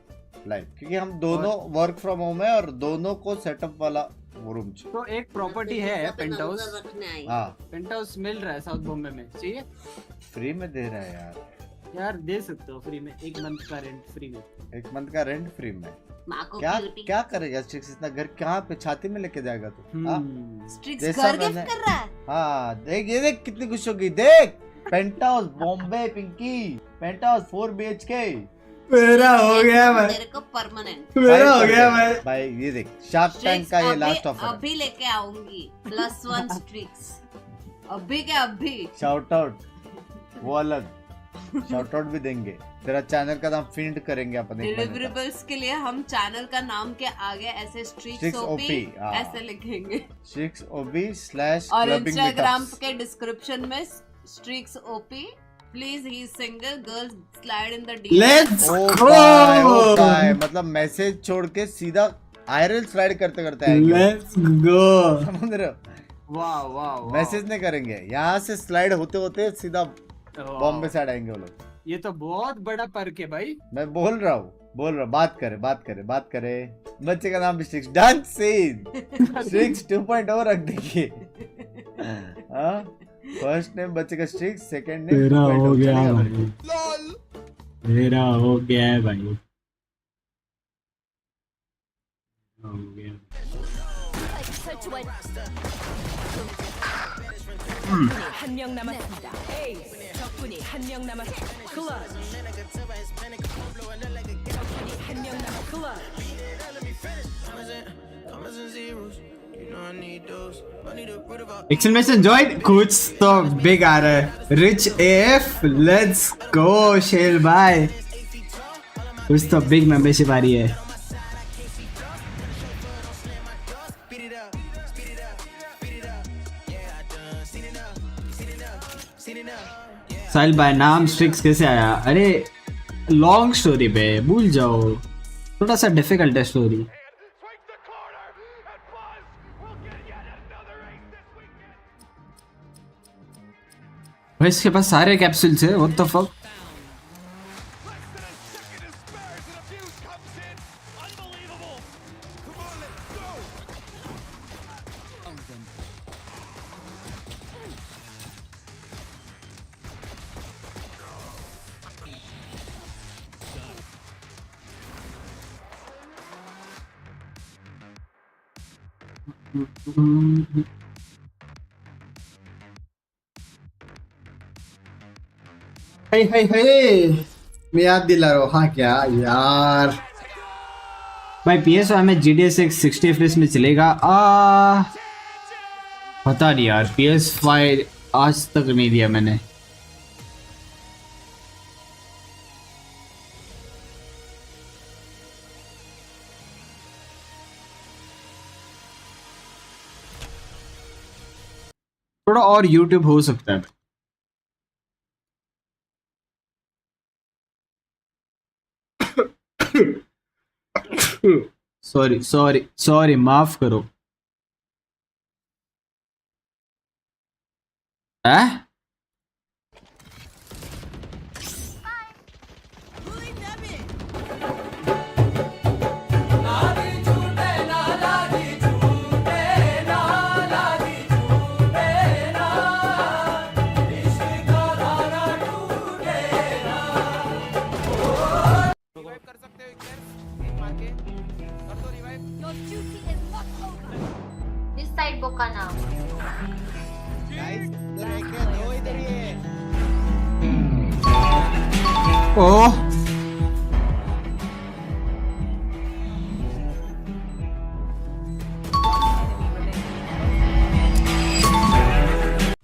लाइफ, क्योंकि हम दोनों वर्क फ्रॉम होम है और दोनों को सेटअप वाला रूम चाहिए। तो एक प्रॉपर्टी है पेंट हाउस। हाँ पेंट हाउस मिल रहा है साउथ बॉम्बे में, चाहिए? फ्री में दे रहा है यार दे सकते हो फ्री में। 1 मंथ का रेंट फ्री में। 1 मंथ का रेंट फ्री में। क्या करेगा स्ट्रिक्स? इतना घर कहाँ पे छाती में लेके जाएगा तू? स्ट्रिक्स घर गिफ्ट कर रहा है। हाँ देख ये देख कितनी खुश होगी। देख penthouse Bombay Pinky, penthouse 4 BHK। मेरा हो गया भाई, मेरे को परमानेंट मेरा हो गया भाई। ये देख शार्क टैंक का ये लास्ट ऑफर अभी लेके आऊंगी। +1 स्ट्रिक्स अभी के अभी। शाउट आउट वो अलग शाउट आउट भी देंगे। तेरा चैनल का नाम फीड करेंगे अपन। डिलीवरेबल्स के लिए हम चैनल का नाम के आगे ऐसे स्ट्रिक्स ओपी ऐसे लिखेंगे। स्ट्रिक्स ओपी / और इंस्टाग्राम के डिस्क्रिप्शन में Strix OP please he is single girls slide in the DM. Let's go. मतलब मैसेज छोड़ के सीधा आईआरएल स्लाइड करते करते आएंगे। Let's go. समझ रहे हो? वाह मैसेज नहीं करेंगे, यहाँ से स्लाइड होते होते सीधा बॉम्बे साइड आएंगे वो लोग। ये तो बहुत बड़ा पर्क है भाई। मैं बोल रहा हूँ बात करे। बच्चे का नाम भी स्ट्रिक्स। Done scene. स्ट्रिक्स 2.0 रख देखिए। फर्स्ट नेम बच्चे का स्ट्रिक्स, सेकंड नेम तेरा हो गया भाई। मेरा हो गया है भाई। हो गया। 한명 남았습니다. A 적군이 한명 남았습니다. 클럽. 적군이 한명 남았습니다. एक्सक्लेमेशन जॉइन कुछ तो बिग आ रहा है। रिच AF लेट्स गो शेल भाई। कुछ तो बिग मेंबरशिप आ रही है। साहिल भाई नाम स्ट्रिक्स कैसे आया? अरे लॉन्ग स्टोरी पे भूल जाओ, थोड़ा सा डिफिकल्ट है स्टोरी। भाई इसके पास सारे कैप्सूल्स है, व्हाट द फक। मैं याद दिला रहा हूँ। हाँ क्या यार भाई PS5 में GDS 60 FPS में चलेगा? पता नहीं यार, PS5 आज तक नहीं दिया मैंने। थोड़ा और YouTube हो सकता है। सॉरी माफ करो। इस साइड बुक का नाम ओह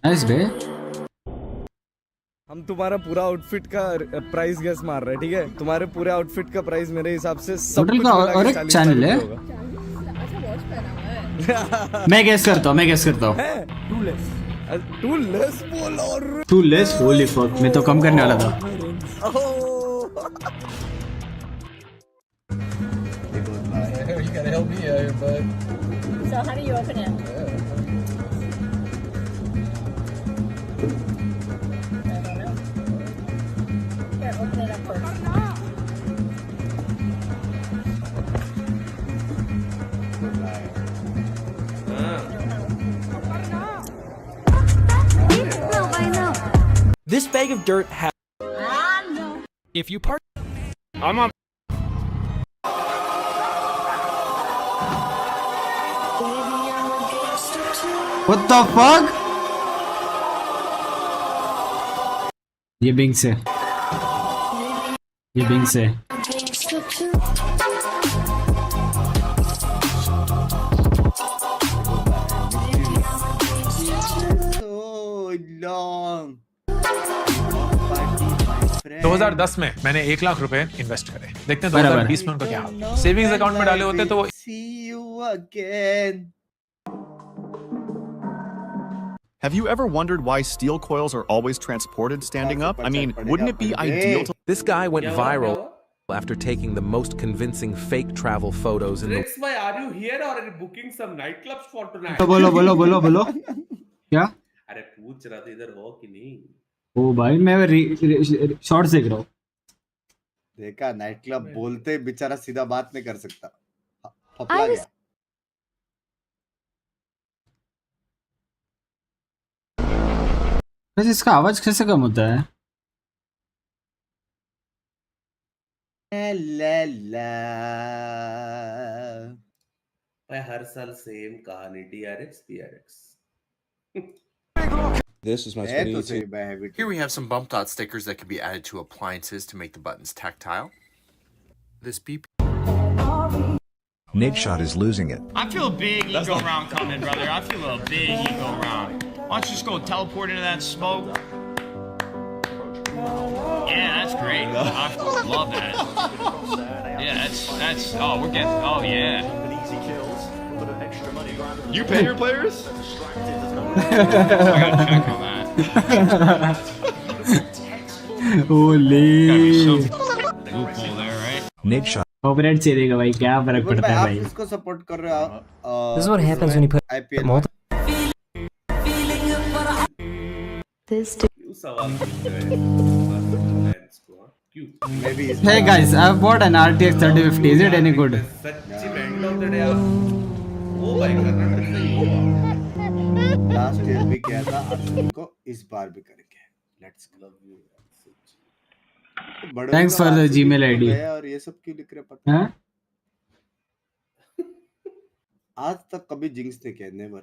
नाइस बे। हम तुम्हारा पूरा आउटफिट का प्राइस गेस मार रहे हैं, ठीक है? तुम्हारे पूरे आउटफिट का प्राइस मेरे हिसाब से सब टोटल कुछ का मिला के और एक 40 चैनल है। मैं गेस करता हूँ टू लेस होली फक, मैं तो कम करने वाला था। You gotta help me out here, bud. So how do you open it? I don't know. Here, open it up first. This bag of dirt has. If you part. I'm on. What the fuck? ये Bing से So long. 2010 में मैंने 1 लाख रुपए invest करे, देखते हैं 2020 में उनका क्या हाल। सेविंग्स अकाउंट में डाले होते तो वो। See you again. Have you ever wondered why steel coils are always transported standing up? I mean, wouldn't it be ideal to... This guy went viral after taking the most convincing fake travel photos in the... Strixx, why are you here or are you booking some nightclubs for tonight? तो बोलो क्या? अरे पूछ रहा था इधर हो कि नहीं? ओ भाई मैं शॉर्ट्स देख रहा हूँ। देखा, नाइट क्लब बोलते बेचारा सीधा बात नहीं कर सकता, फपला गया। वैसे इसका आवाज कैसे कम होता है? हर साल सेम कहानी, DRX PRX. This is my 2018. Here we have some bump dot stickers that can be added to appliances to make the buttons tactile. This BP. Nadeshot is losing it. I feel a big ego round coming, brother. I feel a big ego round. Why don't you just go teleport into that smoke? Yeah, that's great. I love that. Yeah, that's. Oh, we're getting. Oh yeah. You pay your players? I gotta check on that. Holy. Loophole there, right? Nadeshot. Copyright चाहिएगा भाई, क्या फर्क पड़ता है भाई? इसको support कर रहे हो। This is what happens when you put IPL multiple. सवाल पूछ रहे हैं fans को, हाँ? क्यों? Hey guys, I've bought an RTX 3050. Is it any good? सच्ची end of the day आप वो भाई कर्नाटक से ही हुआ। लास्ट ईयर भी किया था, अर्जुन को इस बार भी करेंगे। Let's love you. Thanks for the Gmail ID. और ये सब क्यों लिख रहे पता? हाँ? आज तक कभी जिंक्स नहीं किया, नेवर।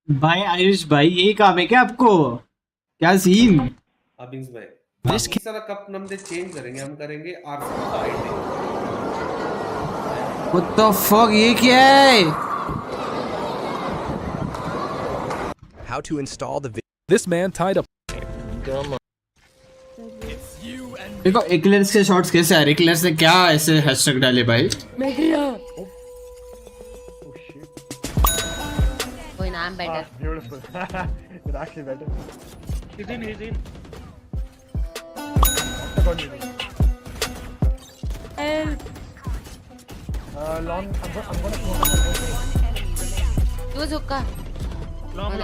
भाई आयुष भाई यही काम है क्या आपको? क्या सीन? अबिंस भाई इस सारा कप नंबर चेंज करेंगे, हम करेंगे आरसीबी। What the fuck, ये क्या है? How to install the This man tied up. देखो एक्लेयर्स के शॉट्स कैसे आ रहे? एक्लेयर्स ने क्या ऐसे हैशटैग डाले भाई? मैं गया। कोई नाम better. Beautiful. It's actually better. He's in. Long. I'm gonna. तू झुका।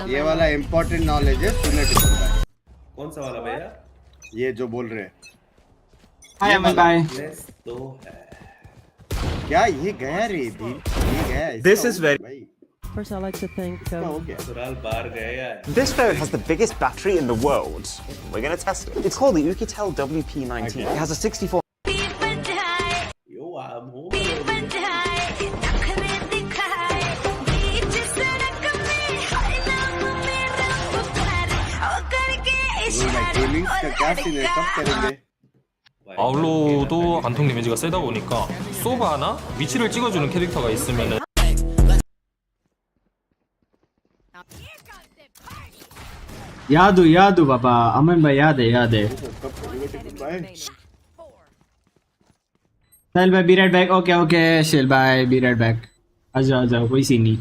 ये वाला इम्पोर्टेंट नॉलेज है, सुनने के बाद। कौन सा वाला भैया? ये जो बोल रहे हैं। हाय अमन भाई। तो क्या ये गया रे भी? ये गया। This is very. First, I like to thank. सुराल बाहर गए यार। This phone has the biggest battery in the world. We're gonna test it. It's called the Ukitel WP19. It has a 64. Yo, I'm home. Gaming का क्या scene है? कब करेंगे? 아울로도 안통 데미지가 세다 보니까 소바 하나 위치를 찍어주는 캐릭터가 있으면은 याद हो बाबा अमन भाई, याद है। चल भाई बी राइट बैक। ओके शेल भाई बी राइट बैक। आ जाओ कोई सीन नहीं।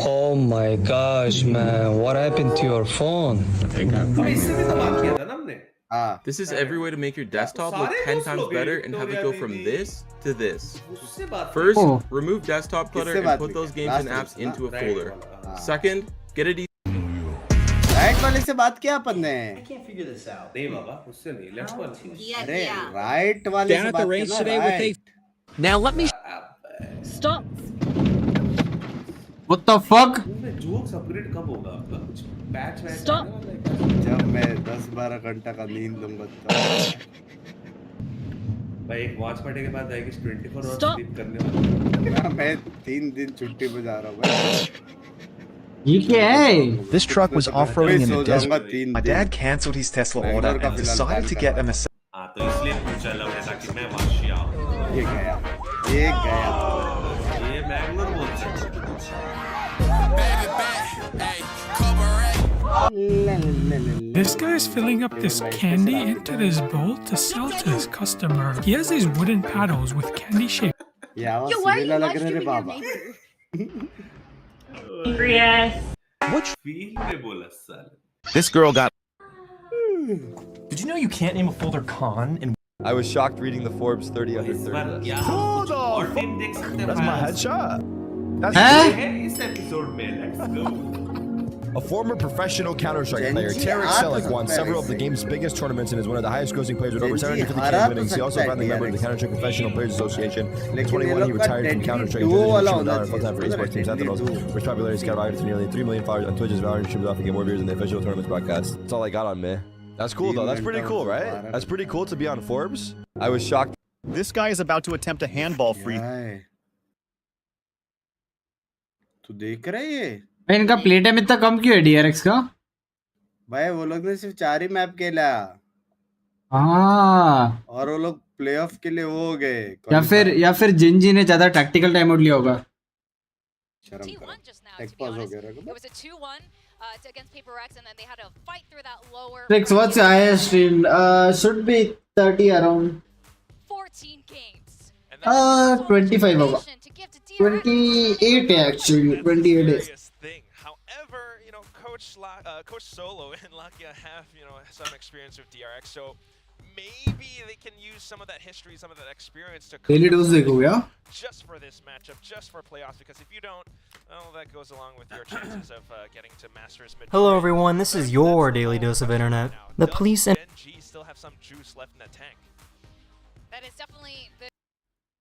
Oh my gosh, man! What happened to your phone? This is every way to make your desktop look 10 times better and have it go from this to this. First, remove desktop clutter and put those games and apps into a folder. Second, get it right वाले से बात किया अपन ने। नहीं बाबा, उससे नहीं, left वाले। अरे राइट वाले से बात किया। Now let me Stop. What the fuck? Jokes upgrade कब होगा आपका? कुछ पैच वैच? Stop. जब मैं 10-12 घंटा का नींद लूंगा भाई एक वॉच पार्टी के बाद जाएगी 24 आवर्स स्लीप करने वाला। मैं 3 दिन छुट्टी पे जा रहा हूँ भाई। ये क्या है? This truck was off-roading in the desert. My dad cancelled his Tesla order and decided to get a Mercedes. हाँ तो इसलिए पूछा लग रहा था कि मैं वाशी आऊँ। ये गया। ये मैग्नम बोल सकते। This guy's filling up this candy into this bowl to sell to his customer. He has these wooden paddles with candy shape. Yo, why are you live streaming your neighbor? This girl got. Did you know you can't name a folder con in I was shocked reading the Forbes 30 under 30 list. Hold on! That's my headshot. That's इस episode में let's go. A former professional Counter-Strike player, TRX won several of the game's biggest tournaments and is one of the highest-grossing players with over 750k winnings. He also founded a member of the Counter-Strike Professional Players Association. In 2021, he retired from Counter-Strike and transitioned full-time for esports team Sentinels, which popularity skyrocketed to nearly 3 million followers on Twitch's Valorant streams, often get more viewers than the official tournament's broadcast. That's all I got on me. That's cool though. That's pretty cool, right? That's pretty cool to be on Forbes. I was shocked. This guy is about to attempt a handball free. तू देख रहा है ये? इनका play time इतना कम क्यों है DRX का? भाई वो लोग ने सिर्फ 4 ही मैप खेला। हाँ। और वो लोग प्लेऑफ के लिए वो हो गए। या फिर GenG ने ज्यादा टैक्टिकल टाइम आउट लिया होगा। शर्म करो। एक्सपोज हो गया। It was a 2-1 against PRX, and then they had to fight through that lower. Strixx, what's your highest stream? Should be 30 around. 14 games. 25 होगा। 28 है actually. 28 है। However, you know, Coach Solo and Lakia have, you know, some experience with DRX, so maybe they can use some of that history, some of that experience to Daily dose देखो क्या? just for this matchup, just for playoffs, because if you don't, well, that goes along with your chances of getting to Masters mid. Hello everyone, this is your daily dose of internet. The police in GenG still have some juice left in that tank. That is definitely the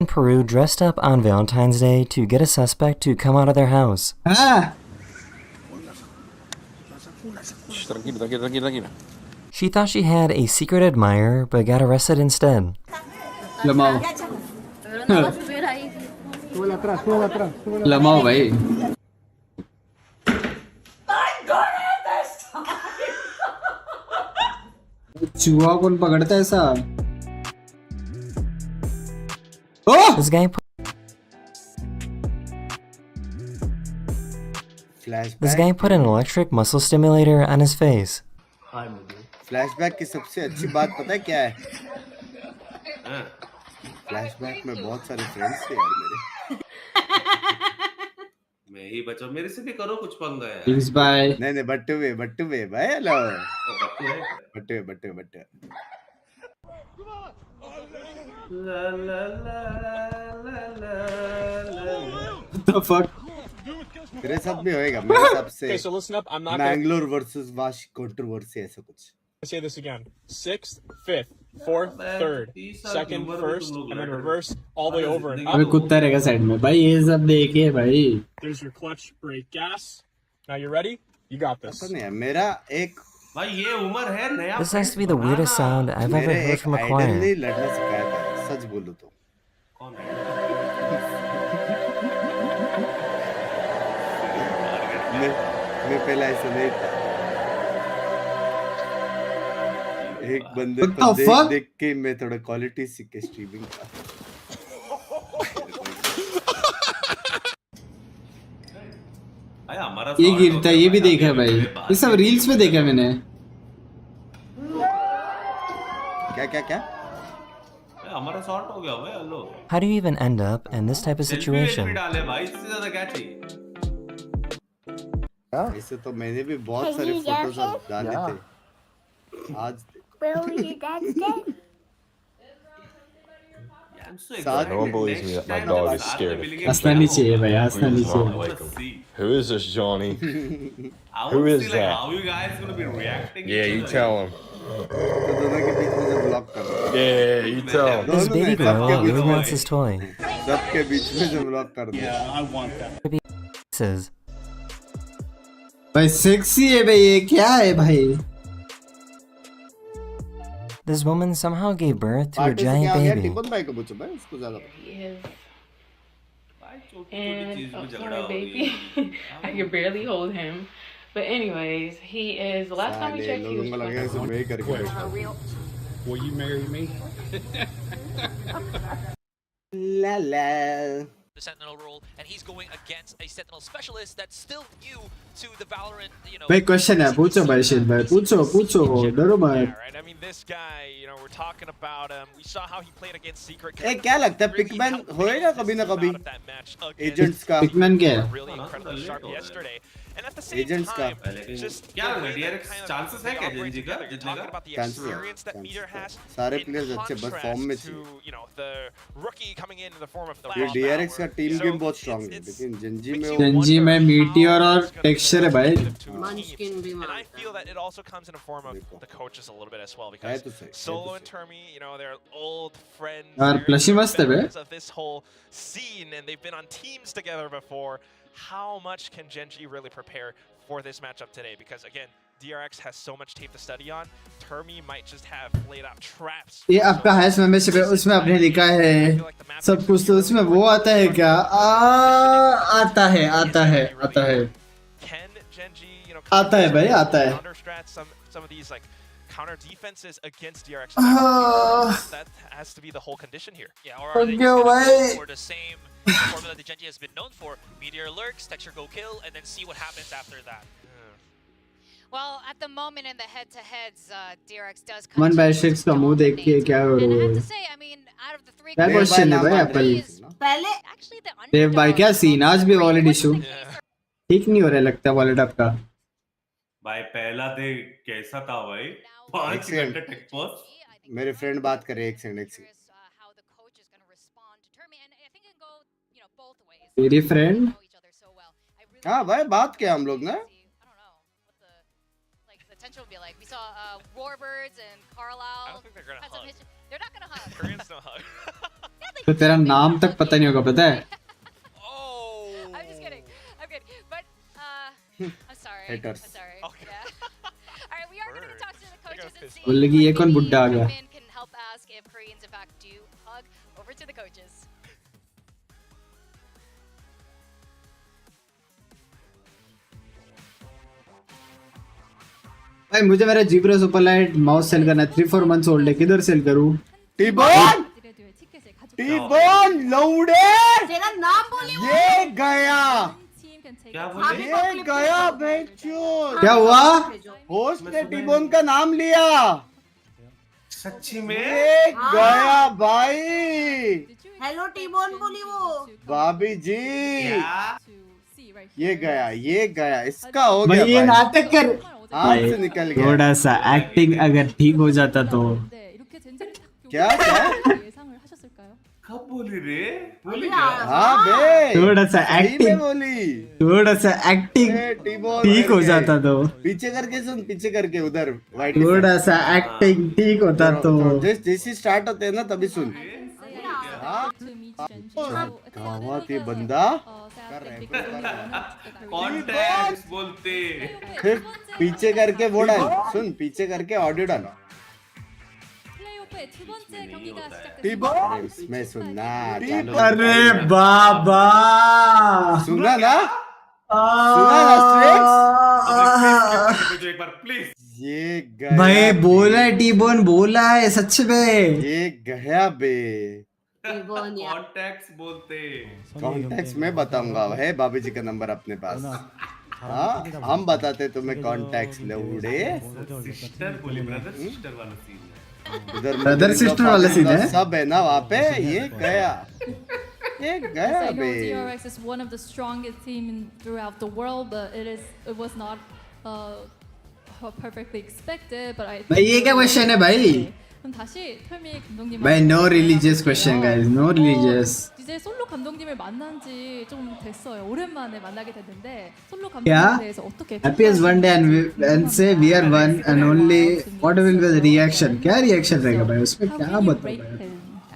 Peru dressed up on Valentine's Day to get a suspect to come out of their house. Ah! She thought she had a secret admirer, but got arrested instead. Lamao. Lamao भाई. चूहा कौन पकड़ता है ऐसा? Oh! This guy put an electric muscle stimulator on his face. Flashback की सबसे अच्छी बात पता है क्या है? फ्लैशबैक में बहुत सारे फ्रेंड्स थे यार मेरे. मैं ही बचाओ, मेरे से भी करो कुछ पंगा यार. Thanks bye. नहीं बट्टू वे भाई hello. Battu. What the fuck? तेरे साथ भी होएगा मेरे साथ से. Okay, so listen up. I'm not Mangalore versus Vash controversy ऐसा कुछ. Say this again. 6th, 5th, 4th, 3rd, 2nd, 1st, and then reverse all the way over and अबे up. कुत्ता रहेगा साइड में भाई ये सब देखिए भाई. There's your clutch, brake, gas. Now you ready? You got this. पता नहीं मेरा एक भाई ये उम्र है नया. This has to be the weirdest sound I've ever heard from a ने choir. लड़ना सिखाया था सच बोलूं तो. मैं पहला ऐसा नहीं था. एक बंदे को देख के मैं थोड़ा क्वालिटी सीखे स्ट्रीमिंग का. ये गिरता ये भी देखा भाई. ये सब रील्स में देखा मैंने. क्या? हमारा शॉर्ट हो गया भाई. Hello. How do you even end up in this type of situation? डाले भाई, इससे ज्यादा क्या चाहिए? ऐसे तो मैंने भी बहुत सारे फोटोज डाले थे. आज No one believes me that my dog is scared. हंसना नहीं चाहिए भाई, हंसना नहीं चाहिए. Who is this Johnny? Who is that? How you guys gonna be reacting? Yeah, you tell him. दोनों के बीच में जब ब्लॉक कर. Yeah, you tell him. This baby girl really wants his toy. सबके बीच में जब ब्लॉक कर दे. Yeah, I want that. Says. भाई सेक्सी है भाई ये क्या है भाई? This woman somehow gave birth to a giant baby. And sorry, baby. I can barely hold him. But anyways, he is. The last time we checked, he was. Will you marry me? La la. The Sentinel role, and he's going against a Sentinel specialist that's still new to the Valorant, you know. भाई question है पूछो भाई शिल भाई पूछो डरो मत. I mean, this guy, you know, we're talking about him. We saw how he played against Secret. ए क्या लगता है पिकमैन होएगा कभी ना कभी? एजेंट्स का पिकमैन क्या है? Really incredibly sharp yesterday. And at the same agents का just क्या DRX chances है क्या GenG का जीतने का? सारे प्लेयर्स अच्छे बस फॉर्म में थे. You know, the rookie coming in the form of the ये DRX का टीम गेम बहुत स्ट्रांग है लेकिन GenG में मीटियर और टेक्सचर है भाई. And I feel that it also comes in a form of the coaches a little bit as well, because Solo and Termi, you know, they're old friends. यार plushie मस्त है बे. Of this whole scene, and they've been on teams together before. How much can GenG really prepare for this matchup today? Because again, DRX has so much tape to study on. Termi might just have laid out traps. ये आपका hash membership है उसमें आपने लिखा है सब कुछ तो उसमें वो आता है क्या? आता है. Can GenG, you know, आता है भाई आता है. counter strat some of these like counter defenses against DRX. That has to be the whole condition here. Yeah, or are they just gonna go for the same formula that GenG has been known for? Meteor lurks, texture go kill, and then see what happens after that. Well, at the moment in the head-to-heads, DRX does come. मन bye Strixx का मुंह देख के क्या करूँ? And I have to say, I mean, out of the three, क्या question है भाई एप्पल? actually the देव भाई क्या सीन आज भी वॉलेट इशू ठीक नहीं हो रहा लगता वॉलेट आपका. भाई पहला डे कैसा था भाई? 5 घंटे टेक पोस्ट. मेरे फ्रेंड बात कर रहे हैं, एक सेकंड। मेरी फ्रेंड हाँ भाई बात किया हम लोग ने। Potential will be like we saw Warbirds and Carlisle. I don't think they're gonna hug. They're not gonna hug. Koreans don't hug. तो तेरा नाम तक पता नहीं होगा, पता है? I'm just kidding. I'm kidding. But I'm sorry. Haters. I'm sorry. Yeah. All right, we are going to talk to the coaches and see. बोले कि ये कौन बुड्ढा आ गया? Can help ask if Koreans in fact do hug. Over to the coaches. भाई मुझे मेरा G Pro Superlight mouse sale करना है, 3-4 months old है, किधर सेल करूँ? टीबोन लौड़े तेरा नाम बोली ये गया क्या बोले? ये गया बेचून। क्या हुआ? होस्ट ने टीबोन का नाम लिया। सच्ची में? ये गया भाई। हेलो टीबोन बोली वो भाभी जी ये गया इसका हो गया भाई ये नाटक कर, हाथ से निकल गया। थोड़ा सा एक्टिंग अगर ठीक हो जाता तो। क्या कब बोली रे? हाँ बे थोड़ा सा सही में एक्टिंग, बोली। थोड़ा सा एक्टिंग ठीक हो जाता तो। पीछे करके सुन, पीछे करके उधर वाइट। थोड़ा सा एक्टिंग ठीक होता तो। जैसे स्टार्ट होते हैं ना तभी सुन। कहावत ये बंदा कॉन्टेक्स्ट बोलते। फिर पीछे करके वो डाल, सुन पीछे करके ऑडियो डाल। इसमें सुनना। अरे बाबा सुना ना एक बार प्लीज। ये गया भाई बोला है, टीबोन बोला है सच में। ये गया बे। कॉन्टेक्ट्स बोलते। कॉन्टेक्ट में बताऊंगा है भाभी जी का नंबर अपने पास। हाँ हम बताते तुम्हें कॉन्टेक्ट लौड़े। सिस्टर बोली, ब्रदर सिस्टर वाला सीन है। उधर ब्रदर सिस्टर वाला सीन है। सब है ना वहाँ पे। ये गया बे। DRX is one of the strongest team throughout the world, but it was not perfectly expected. But I. भाई ये क्या क्वेश्चन है भाई? 그럼 다시 털미 감독님. भाई no religious question guys, no religious. 이제 솔로 감독님을 만난 지 좀 됐어요. 오랜만에 만나게 됐는데 솔로 क्या? 감독님에 대해서 어떻게? Happy as one day and say we are one and only. What will be the reaction? क्या reaction रहेगा भाई उसमें? क्या बताओ भाई?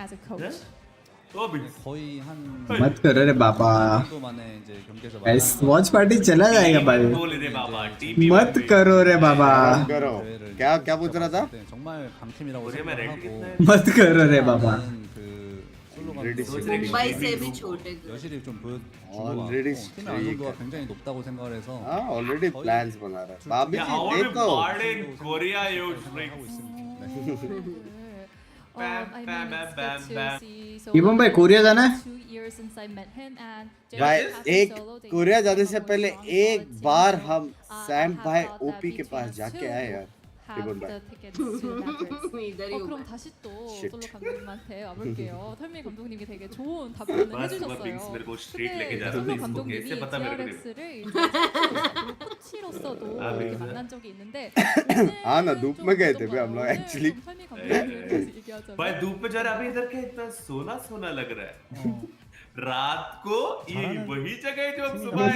As a coach. मत करो रे बाबा। वॉच पार्टी चला जाएगा भाई। मत करो रे बाबा। करो क्या क्या पूछ रहा था? मत करो रे बाबा। मुंबई से भी छोटे ऑलरेडी ऑलरेडी प्लान्स बना रहा है भाभी जी। देखो कोरिया इबम भाई कोरिया जाना है भाई। एक कोरिया जाने से पहले एक बार हम सैम भाई ओपी के पास जाके आए यार। 그럼 다시 또 솔로 감독님한테 와볼게요. 털미 감독님이 되게 좋은 답변을 해주셨어요. 근데 솔로 감독님이 DRX를 코치로서도 이렇게 만난 적이 있는데 हाँ ना धूप में गए थे हम लोग एक्चुअली। भाई धूप में जा रहे अभी इधर के इतना सोना सोना लग रहा है। रात को ये वही जगह है जो हम सुबह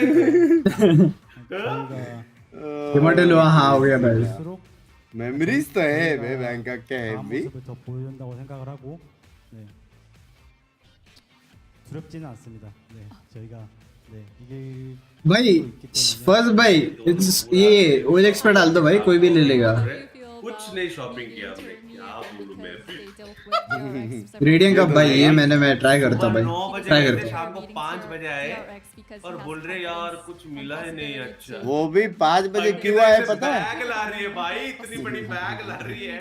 टमाटर लो। हाँ हो गया भाई। मेमोरीज तो है बे बैंक का। क्या है भी 보여준다고 생각을 하고 두렵지는 않습니다. 네, 저희가 이게 भाई फर्स्ट भाई ये OLX पे डाल दो भाई, कोई भी ले लेगा। कुछ नहीं शॉपिंग किया हमने, क्या बोलूं मैं। रेडियन का भाई ये मैं ट्राई करता हूँ भाई। 9 बजे ट्राई गए थे, करता शाम को 5 बजे आए और बोल रहे यार कुछ मिला है नहीं। अच्छा वो भी 5 बजे क्यों आए पता है? बैग ला रही है भाई, इतनी बड़ी बैग ला रही है।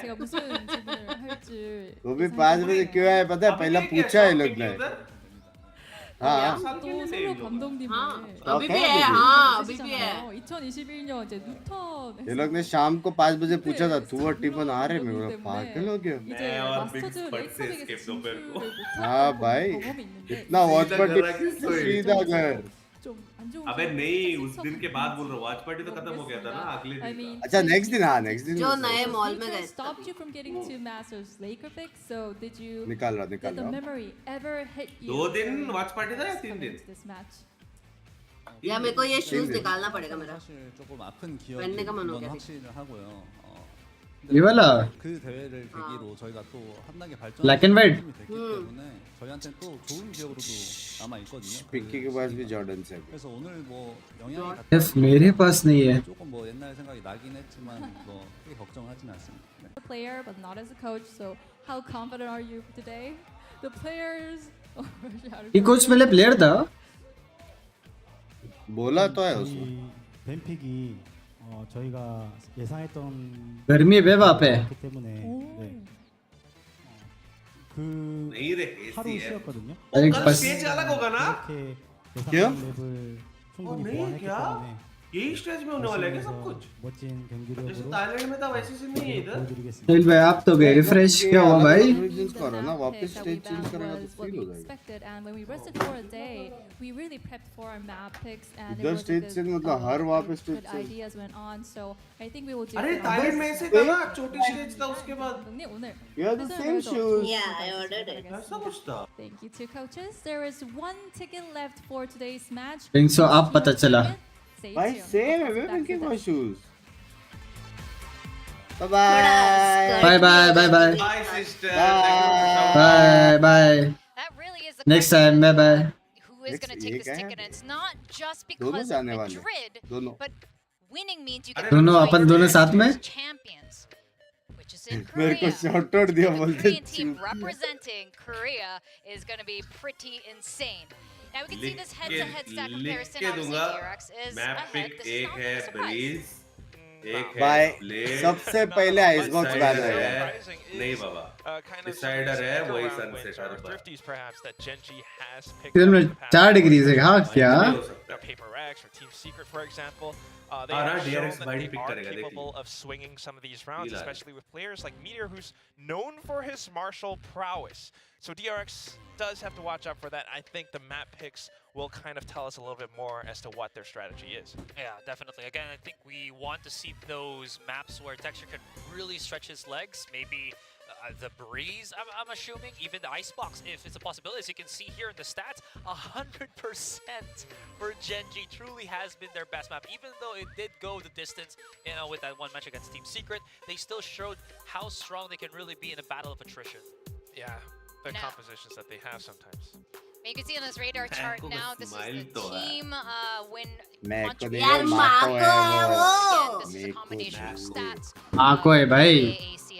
वो भी 5 बजे क्यों आए पता है? पहला पूछा है लोग ने। हाँ 또 솔로 감독님이 अभी भी है। हाँ अभी भी है। 2021년 이제 뉴턴 ये लोग ने शाम को 5 बजे पूछा था तू और टिफन आ रहे। मैं बोला पागल हो गया। 이제 마스터즈 레이커빅에 진출을 हाँ भाई इतना वॉच पर सीधा घर। अबे नहीं उस दिन के बाद बोल रहा हूँ वॉच पार्टी तो खत्म हो गया था ना अगले दिन अच्छा नेक्स्ट दिन हाँ नेक्स्ट दिन जो नए मॉल में गए stopped you from getting to Masters Laker picks, so did you निकाल रहा did the memory ever hit you 2 दिन वॉच पार्टी था या 3 दिन this match? या मेरे को ये शूज निकालना पड़ेगा मेरा 사실 조금 아픈 पहनने का मन हो 기억은 गया 확실히 하고요. ये वाला 그 대회를 계기로 저희가 또 한 단계 발전 Black and white. 됐기 때문에 저희한테는 또 좋은 기억으로도 남아 있거든요. पिक्की के पास भी जॉर्डन से 그래서 오늘 뭐 영향이 सिर्फ मेरे पास नहीं है 조금 뭐 옛날 생각이 나긴 했지만 뭐 크게 걱정하진 않습니다. 네. A player, but not as a coach. So how confident are you today? The players. ये कोच पहले प्लेयर था बोला तो है उसने 뱀픽이 저희가 예상했던 गर्मी है वहाँ पे 그렇기 때문에 네. 그 नहीं रे 하루 ऐसी है 쉬었거든요. अरे कल बस स्टेज अलग होगा ना 이렇게 क्या? 예상한 랩을 충분히 नहीं 보완했기 क्या 때문에 यही स्टेज में होने वाला है क्या सब कुछ 멋진 जैसे 경기력으로 थाईलैंड में था वैसे से नहीं है इधर 보여드리겠습니다. सहिल भाई आप तो गए रिफ्रेश क्या हुआ भाई करो ना वापस स्टेज चेंज करेगा तो फील हो जाएगा Expected, and when we rested for a day, we really prepped for our map picks, and इधर स्टेज चेंज मतलब हर वापस stage good change ideas went on. So I think we will do. अरे good. Thailand में ऐसे था ना छोटी stage था उसके बाद नहीं, 오늘. You have the same shoes. Yeah, I ordered it. ऐसा कुछ था Thank you to coaches. There is one ticket left for today's match. सो आप पता चला Stay भाई tuned. सेम है मैं पिक्की के shoes bye bye bye bye bye bye sister bye bye That really is the next time bye bye who is going to take एक this है। ticket. And it's not just दोनों because of जाने वाले Madrid, दोनों but winning means you get दोनों to अपन दोनों साथ में champions, which is in मेरे को Korea. शॉट आउट दिया The बोलते Korean team representing Korea is going to be pretty insane. Now we can see this head-to-head stat comparison. के Obviously, दूंगा DRX is map ahead. Pick This is एक not है a surprise. Breeze एक है भाई blade सबसे पहले icebox ban decider होगा है नहीं बाबा डिसाइडर है वही sunset her bar Thrifties perhaps that GenG has picked film up में in the past 4 डिग्री से हाँ क्या PIIIIIIINK or Team Secret, for example, they हाँ, have shown DRX that bite they pick are करेगा, देख capable of swinging some of these rounds, लीला है। especially with players like Meteor, who's known for his martial prowess. So DRX does have to watch out for that. I think the map picks will kind of tell us a little bit more as to what their strategy is. Yeah, definitely. Again, I think we want to see those maps where Texture can really stretch his legs. Maybe the breeze, I'm assuming, even the icebox, if it's a possibility. As you can see here in the stats, 100% for GenG truly has been their best map. Even though it did go the distance, you know, with that one match against Team Secret, they still showed how strong they can really be in a battle of attrition. Yeah, the Now- compositions that they have sometimes. You can see on this radar chart now, this is the team win. मैं को नहीं यार माको है वो Again, this is a combination of stats. माँ को है भाई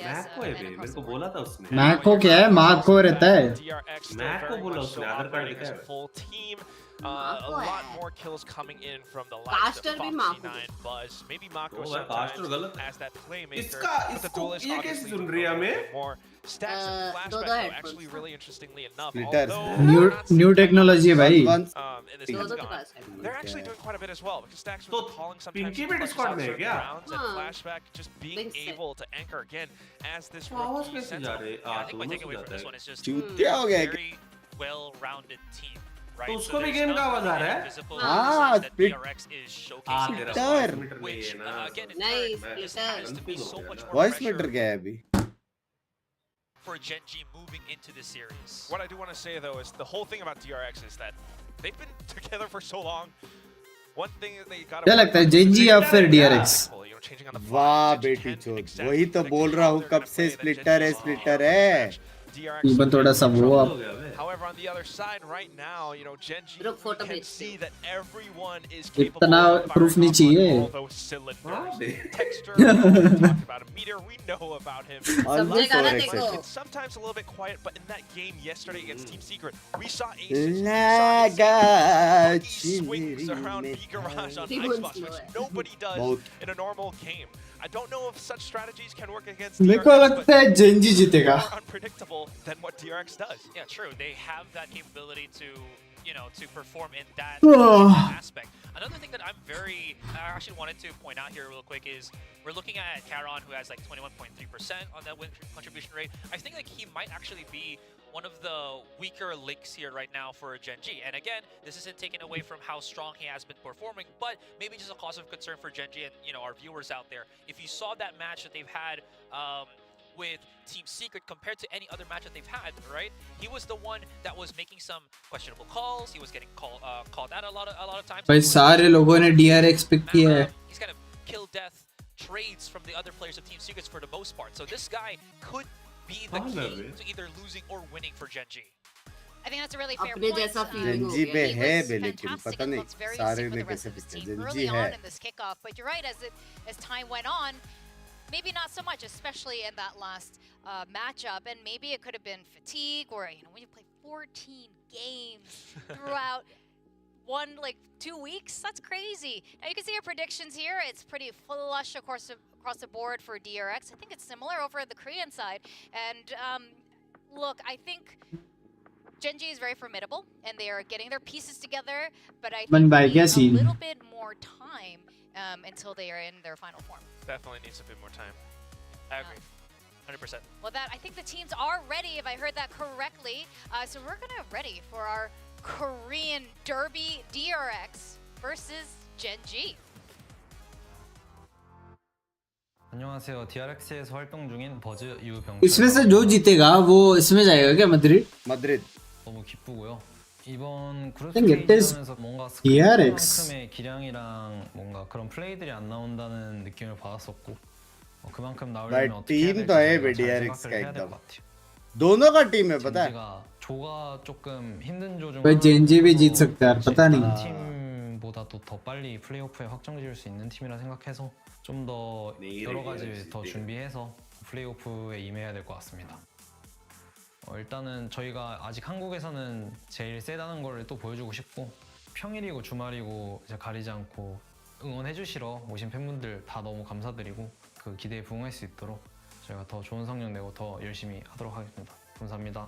मैक को है बे मेरे को बोला था उसने माँ को क्या है माँ को रहता है DRX still मैक को very बोला much so उसने आधार कार्ड operating as a दिखाया full team. A lot more kills coming in from the likes Caster of भी Foxy Mako 9, Buzz, maybe Mako ओ भाई कास्टर sometimes गलत as that playmaker. इसका But the इसको duelist ये कैसे obviously सुन doing रही है a little हमें bit more. Stats and दो flashback दो though, actually really interestingly enough. Splitters. Although new we're not new seeing technology है भाई in this दो दो Gone, के पास है they're actually doing quite a bit as well because Stacks तो was calling sometimes Pinky भी clutches Discord out में है certain क्या? rounds and हाँ। flashback just being Think so. able to anchor again as this आवाज rookie कैसे जा sentinel. रही Yeah, I think my दोनों takeaway से from जाता this है one is just चूतिया हो गया very well-rounded team. Right? तो So उसको भी there's गेम not का आवाज आ really रहा any है visible हाँ, reasons that split- DRX is आ showcasing तेरा Splitter. वॉइस मीटर नहीं which है ना again in Nice, turn just Splitter. has to be so much more voice pressure meter क्या है अभी for GenG moving into this series. What I do want to say though is the whole thing about DRX is that they've been together for so long. One thing that they got क्या लगता है Gen Z या फिर DRX वाह बेटी चोद वही तो बोल रहा हूँ कब से स्प्लिटर है इवन थोड़ा सा वो अब However, on the other side right now, you know, GenG Look, photo can bit. see that everyone is capable इतना of proof firing नहीं off चाहिए all those cylinders. Texture, we talked about a Meteor, we know about him. Almost over देखो It's sometimes a little bit quiet, but in that game yesterday against Team Secret, we saw aces. लगा He swings around B Garage on Icebox, which nobody does in a normal game. I don't know if such strategies can work against मेरे को DRX, लगता है Gen Z जीतेगा more unpredictable than what DRX does. Yeah, true. They have that capability to, you know, to perform in that aspect. Another thing that I actually wanted to point out here real quick is we're looking at Charon, who has like 21.3% on that win contribution rate. I think like he might actually be one of the weaker links here right now for GenG. And again, this isn't taken away from how strong he has been performing, but maybe just a cause of concern for GenG and, you know, our viewers out there. If you saw that match that they've had with Team Secret compared to any other match that they've had, right? He was the one that was making some questionable calls. He was getting called out a lot of times. भाई सारे लोगों ने DRX pick किया है. He's kind of kill death trades from the other players of Team Secrets for the most part. So this guy could be the key to either losing or winning for GenG. I think that's a really fair अपने point. जैसा feeling GenG पे है बे, लेकिन पता नहीं सारे ने कैसे pick किया. early GenG है. on in this kickoff, but you're right, as time went on, maybe not so much, especially in that last matchup, and maybe it could have been fatigue, or you know, when you play 14 games throughout 2 weeks, that's crazy. Now you can see our predictions here. It's pretty flush, of course, across the board for DRX. I think it's similar over at the Korean side. And look, I think GenG is very formidable, and they are getting their pieces together. But I think they need a little bit more time until they are in their final form. Definitely needs a bit more time. I agree. 100%. Well, I think the teams are ready, if I heard that correctly. So we're gonna ready for our Korean Derby DRX versus GenG. 안녕하세요. DRX에서 활동 중인 버즈 유병. इसमें से जो जीतेगा वो इसमें जाएगा क्या? Madrid. 너무 기쁘고요. 이번 그룹 think it is 스테이지에서 뭔가 DRX. 스크린만큼의 기량이랑 뭔가 그런 플레이들이 안 나온다는 느낌을 받았었고 그만큼 나오려면 어떻게 해야 될지 team तो है 잘 DRX 생각을 का 해야 될 एकदम. 것 같아요. दोनों का टीम है पता है. 젠지가 조가 조금 힘든 조 중 भाई GenG भी जीत सकता है, पता नहीं. 팀보다도 더 빨리 플레이오프에 확정 지을 수 있는 팀이라 생각해서 좀 더 여러 가지 더 준비해서 플레이오프에 임해야 될 것 같습니다. 일단은 저희가 아직 한국에서는 제일 세다는 걸 또 보여주고 싶고 평일이고 주말이고 이제 가리지 않고 응원해 주시러 오신 팬분들 다 너무 감사드리고 그 기대에 부응할 수 있도록 저희가 더 좋은 성적 내고 더 열심히 하도록 하겠습니다. 감사합니다.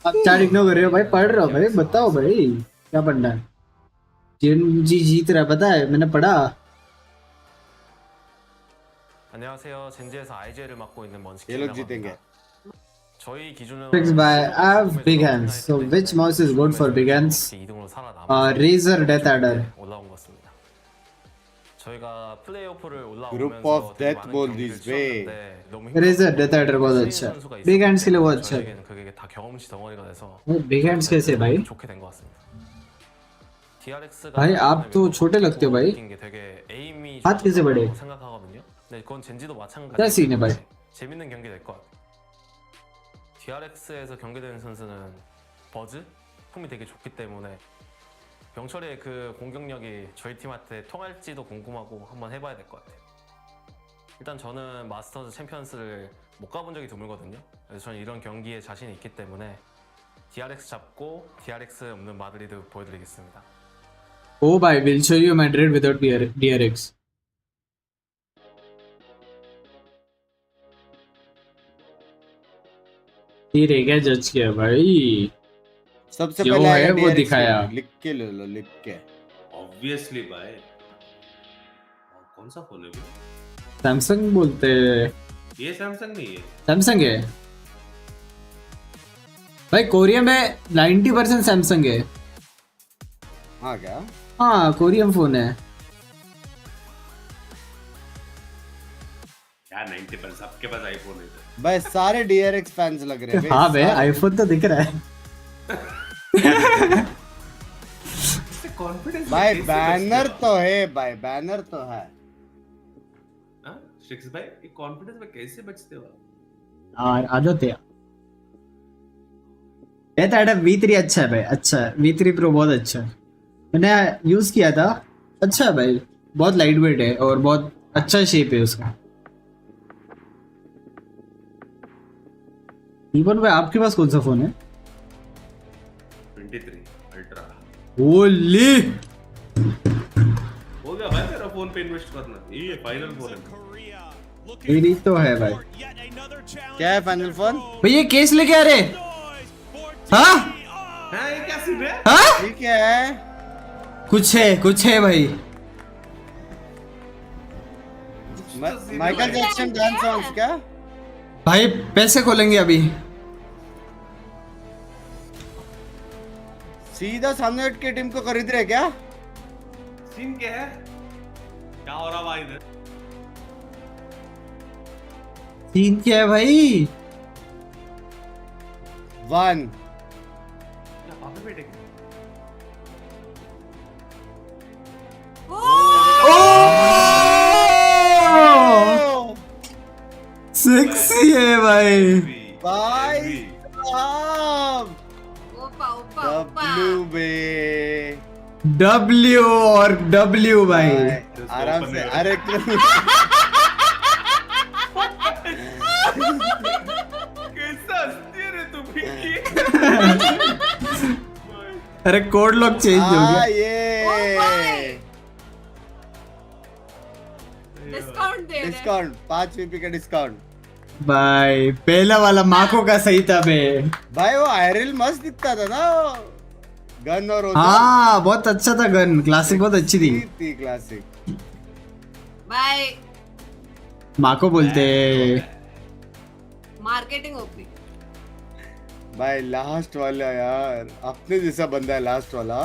आप चार इग्नोर कर रहे हो भाई, पढ़ रहा हो भाई, बताओ भाई क्या पढ़ना है. GenG जीत रहा है, पता है, मैंने पढ़ा. 안녕하세요. 젠지에서 IGL을 맡고 있는 ये 먼스키라고 लोग जीतेंगे. 합니다. 저희 기준으로 Strixx I have big hands. So which mouse is good for big hands? 이등으로 살아남아서 Razer Death Adder. 올라온 것 같습니다. 저희가 플레이오프를 Group 올라오면서 of death bowl this way. Razer Death Adder बहुत अच्छा है. Big hands के लिए बहुत अच्छा है. 저에게는 그게 다 경험치 덩어리가 돼서 Big hands कैसे भाई? 좋게 된 것 같습니다. DRX가 भाई आप तो छोटे लगते हो भाई. 되게 에임이 हाथ कैसे बड़े? 생각하거든요. 네, 그건 젠지도 마찬가지예요. क्या सीन है भाई? 재밌는 경기 될 것 같아요. DRX에서 경기되는 선수는 버즈 폼이 되게 좋기 때문에 병철의 그 공격력이 저희 팀한테 통할지도 궁금하고 한번 해봐야 될 것 같아요. 일단 저는 마스터즈 챔피언스를 못 가본 적이 드물거든요. 그래서 저는 이런 경기에 자신이 있기 때문에 DRX 잡고 DRX 없는 마드리드 보여드리겠습니다. Oh bhai, we'll show you Madrid without DRX. ये रह गया जज किया भाई. सबसे जो पहले है आया वो DRX दिखाया. लिख के ले लो, लिख के. ऑब्वियसली भाई. कौन सा फोन है वो? सैमसंग बोलते हैं. ये सैमसंग नहीं है. सैमसंग है भाई. कोरिया में 90% सैमसंग है. हाँ क्या? हाँ कोरियन फोन है. क्या 90% सबके पास आईफोन है. भाई सारे DRX फैंस लग रहे हैं. हाँ भाई आईफोन तो दिख रहा है. भाई बैनर तो है भाई, बैनर तो है. स्ट्रिक्स भाई ये कॉन्फिडेंस में कैसे बचते हो? हाँ आदत है. डेथ एडर V3 अच्छा है भाई, अच्छा है. V3 Pro बहुत अच्छा है, मैंने यूज किया था. अच्छा है भाई, बहुत लाइट वेट है और बहुत अच्छा शेप है उसका. इवन भाई आपके पास कौन सा फोन है? 23 अल्ट्रा. ओले हो गया भाई तेरा फोन पे इन्वेस्ट करना. ये फाइनल फोन है. मेरी तो है भाई. क्या है फाइनल फोन? भाई ये केस लेके आ रहे. हाँ हाँ ये क्या सीन है? हाँ ठीक है, कुछ है भाई. माइकल जैक्सन डांस सॉन्ग्स क्या? भाई पैसे खोलेंगे अभी। सीधा सामने की टीम को खरीद रहे क्या? सीन क्या है? क्या हो रहा भाई इधर? सीन क्या है भाई? 1 सेक्सी है भाई। भाई साहब W बे W और W भाई। आराम से। अरे कैसा हंसती है रे तू पिंकी? अरे कोड लॉक चेंज हो गया। ये डिस्काउंट 5 VP का डिस्काउंट। भाई पहला वाला माको का सही था बे। भाई वो आयरल मस्त दिखता था ना, गन और हाँ बहुत अच्छा था गन, क्लासिक बहुत अच्छी थी। क्लासिक बाय माको बोलते। Marketing OP. भाई लास्ट वाला यार अपने जैसा बंदा है लास्ट वाला।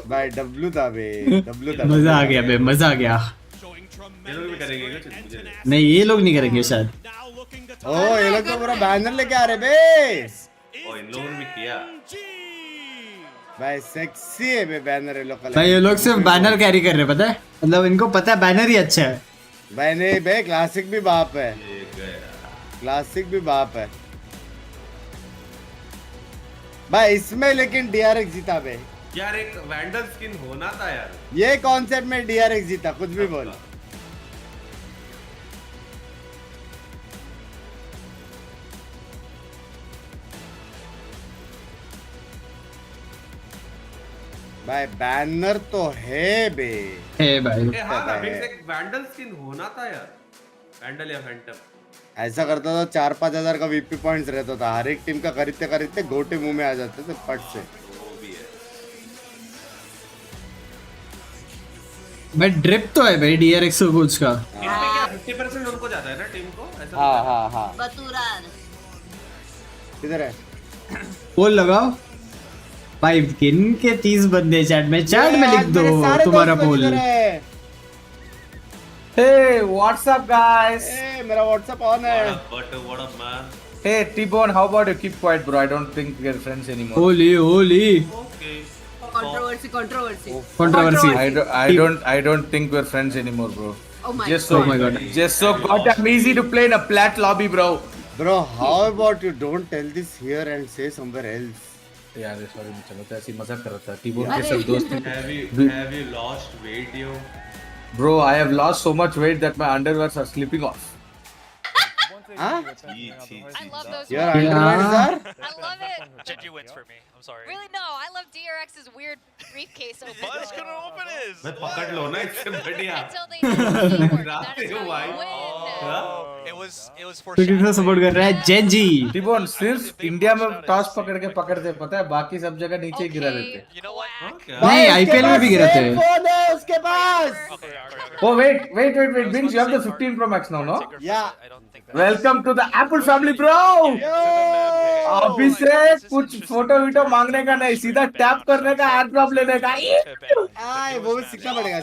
भाई W था बे, W था। मजा आ गया बे, मजा आ गया। ये लोग भी करेंगे क्या? मुझे नहीं ये लोग नहीं करेंगे शायद। ओ ये लोग तो पूरा बैनर लेके आ रहे बे। ओ इन लोगों ने भी किया। भाई सेक्सी है बे बैनर ये लोग का। भाई ये लोग सिर्फ बैनर कैरी कर रहे हैं, पता है, मतलब इनको पता है बैनर ही अच्छा है। भाई नहीं बे, क्लासिक भी बाप है, क्लासिक भी बाप है भाई इसमें। लेकिन DRX जीता बे यार, एक वैंडल स्किन होना था यार। ये कॉन्सेप्ट में DRX जीता, कुछ भी बोल। भाई बैनर तो है बे, है भाई। हाँ ना, एक वैंडल स्किन होना था यार, वैंडल या फैंटम। ऐसा करता तो 4-5 हजार का VP पॉइंट्स रहता था, हर एक टीम का खरीदते खरीदते गोटे मुंह में आ जाते थे पट से। भाई ड्रिप तो है भाई DRX कुछ का। इसमें क्या 50% उनको जाता है ना टीम को, ऐसा? हाँ बतूरान किधर है? पोल लगाओ भाई, किन के 30 बंदे चैट में लिख दो तुम्हारा पोल। Hey, what's up, guys? Hey, मेरा WhatsApp ऑन है। What up, man? Hey, T-Bone, how about you keep quiet, bro? I don't think we're friends anymore. Holy. Okay. Controversy. I don't think we're friends anymore, bro. Oh my god. Just so goddamn easy to play in a plat lobby, bro. Bro, how about you don't tell this here and say somewhere else? यार sorry, मैं चलो तो ऐसी मजाक कर रहा था। T-Bone के सब दोस्त Have you lost weight, yo? Bro, I have lost so much weight that my underwears are slipping off. Huh? I love those. Your underwears are? I love it. GenG wins for me. I'm sorry. Really? No, I love DRX's weird briefcase opening. Buzz couldn't open his. मैं पकड़ लो ना इससे बढ़िया। Until they do the keyboard. That रात is हो how भाई। you win. It was for तो कितना सपोर्ट कर रहा है GenG। T-Bone सिर्फ इंडिया में टॉस पकड़ के पकड़ते, पता है, बाकी सब जगह नीचे गिरा देते। You know what? नहीं IPL में भी गिराते हैं। फोन है उसके पास। Oh wait, Vince, you have the 15 Pro Max now, no? Yeah. Welcome to the Apple family, bro. अभी से कुछ फोटो वीटो मांगने का नहीं, सीधा टैप करने का, एयर ड्रॉप लेने का। आए वो भी सीखना पड़ेगा।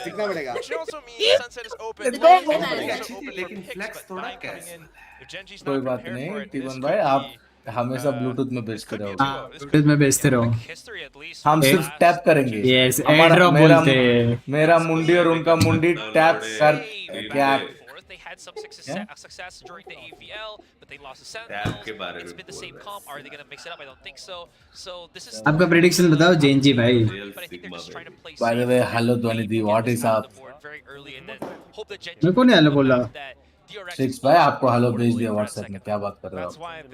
लेकिन फ्लेक्स थोड़ा कैसे? कोई बात नहीं टीवन भाई, आप हमेशा ब्लूटूथ में बेचते रहो। ब्लूटूथ में बेचते रहो। हम सिर्फ टैप करेंगे। यस, एयर ड्रॉप बोलते हैं। मेरा मुंडी और उनका मुंडी टैप कर क्या? They had some success during the AVL, but they lost the Sentinels. It's been the same comp. Are they going to mix it up? I don't think so. So this is. आपका prediction बताओ GenG भाई। But I think they're just trying to play. By the way, hello Dwanidhi, what is up? Very early and then hope that GenG. मेरे को नहीं hello बोला। स्ट्रिक्स भाई आपको hello भेज दिया व्हाट्सएप में, क्या बात कर रहे हो आप?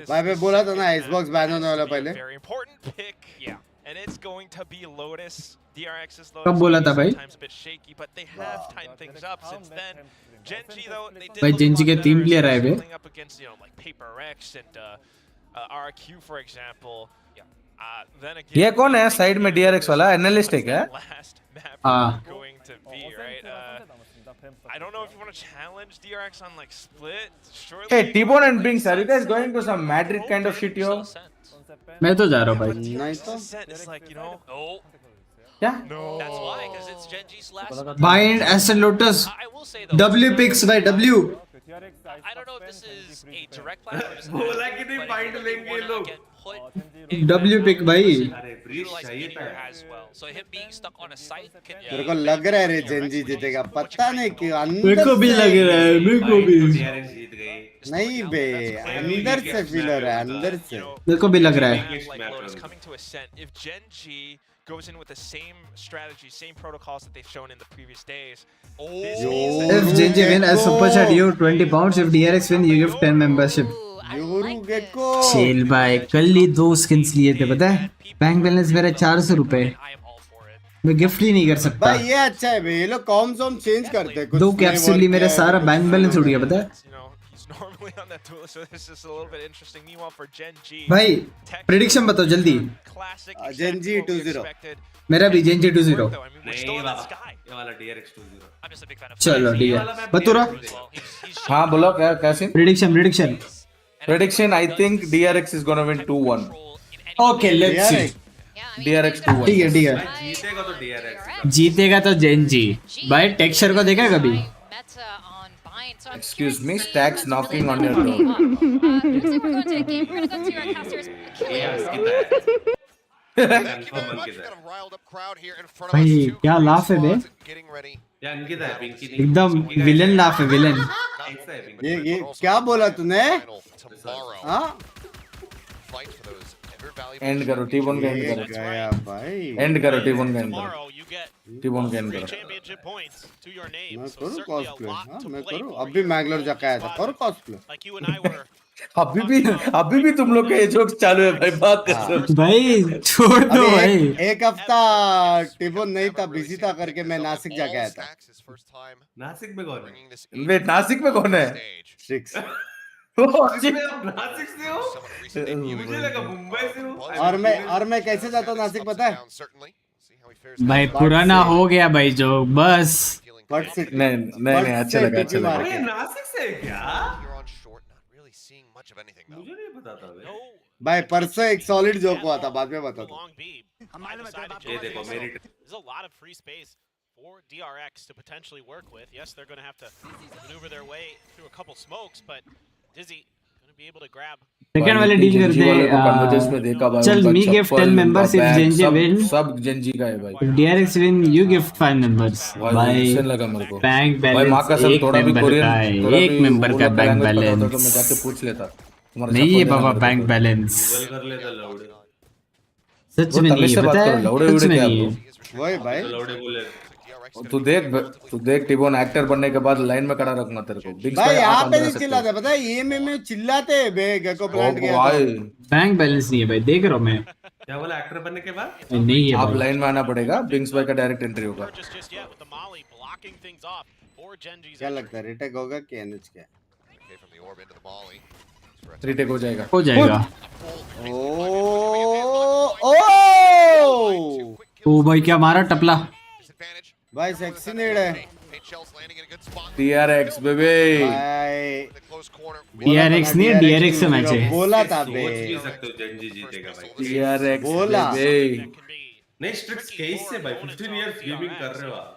भाई मैं बोला था ना Xbox बैन होने वाला पहले। Very important pick. Yeah. And it's going to be Lotus. DRX is Lotus. कब बोला था भाई? Sometimes a bit shaky, but they have timed things up since then. GenG though, they did भाई GenG के 3 player आए बे। playing up against, you know, like PRX and RQ for example. Then again, ये कौन है side में DRX वाला? Analyst है क्या? last map हाँ। going to be right. I don't know if you want to challenge DRX on like split. Surely. Hey, T-Bone and Binks, are you guys going to some Madrid kind of shit, yo? मैं तो जा रहा हूँ भाई. नहीं तो. It's like, you know. Oh. Yeah. No. That's why, because it's GenG's last. Bind Aston Lotus. W picks by W. I don't know if this is a direct line or just बोला कि नहीं bind लेंगे ये लोग. W pick भाई. So him being stuck on a site can मेरे को लग रहा है रे जेंजी जीतेगा. पता नहीं क्यों अंदर. मेरे को भी लग रहा है. मेरे को भी. नहीं बे. अंदर से फील हो रहा है. अंदर से. मेरे को भी लग रहा है. Coming to Ascent, if GenG goes in with the same strategy, same protocols that they've shown in the previous days. If GenG win as super chat, you 20 pounds. If DRX win, you give 10 membership. चेल भाई कल ही 2 skins लिए थे पता है. Bank balance मेरा 400 रुपए. मैं गिफ्ट ही नहीं कर सकता. भाई ये अच्छा है बे. ये लोग कॉम जोन चेंज करते हैं. 2 कैप्सूल लिए मेरा सारा बैंक बैलेंस उड़ गया पता है. Normally on that duel, so this is a little bit interesting. Meanwhile, for GenG, भाई प्रेडिक्शन बताओ जल्दी. GenG 2-0. मेरा भी GenG 2-0. नहीं वाला ये वाला DRX 2-0. चलो DRX. बतूरा. हाँ बोलो क्या कैसे? Prediction. I think DRX is gonna win 2-1. Okay, let's see. DRX 2-1. ठीक है. जीतेगा तो DRX. जीतेगा तो GenG. भाई टेक्सचर को देखा कभी? Excuse me, stacks knocking on your door. भाई क्या लाफ है बे? एकदम विलन लाफ है विलन. ये क्या बोला तूने? हाँ? एंड करो T-Bone का एंड करो. गया भाई. एंड करो T-Bone का एंड करो. T-Bone का एंड करो. मैं करूँ कॉस्प्ले. हाँ मैं करूँ. अभी मैंगलोर जाके आया था. करो कॉस्प्ले. अभी भी तुम लोग के ये जोक्स चालू है भाई. बात कर. भाई छोड़ दो भाई. एक हफ्ता T-Bone नहीं था, बिजी था करके मैं नासिक जाके आया था. नासिक में कौन है? वे नासिक में कौन है? Strixx. नासिक से हो? मुझे लगा मुंबई से हो. और मैं कैसे जाता हूँ नासिक पता है? भाई पुराना हो गया भाई जो बस. नहीं अच्छा लगा. नासिक से क्या? मुझे नहीं पता था भाई परसों एक सॉलिड जोक हुआ था. बाद में बता दो. ये देखो मेरी. There's a lot of free space for DRX to potentially work with. Yes, they're going to have to maneuver their way through a couple smokes, but Dizzy going to be able to grab. Second वाले deal करते हैं. चल me gift 10 members if GenG win. सब GenG का है भाई. If DRX win, you gift 5 members. भाई लगा मेरे को. बैंक बैलेंस एक मेंबर का बैंक बैलेंस. मैं जाके पूछ लेता. नहीं है बाबा बैंक बैलेंस. सच में नहीं है पता है. सच में नहीं है. वही भाई. तू देख T-Bone एक्टर बनने के बाद लाइन में खड़ा रखना तेरे को. भाई यहाँ पे नहीं चिल्लाते पता है. ये में चिल्लाते हैं बे. गेको प्लांट गया था. बैंक बैलेंस नहीं है भाई. देख रहा हूँ मैं. क्या बोला एक्टर बनने के बाद? नहीं है. आप लाइन में आना पड़ेगा. बिंक्स भाई का डायरेक्ट एंट्री होगा. क्या लगता है रिटेक होगा कि एनएच क्या? रिटेक हो जाएगा. ओ भाई क्या मारा टपला. भाई सेक्सी नेड है. DRX baby. DRX नहीं DRX से मैच है. बोला था बे. सोच भी सकते हो GenG जीतेगा भाई. DRX बोला. नहीं Strixx केस से भाई 15 इयर्स गेमिंग कर रहे हो आप.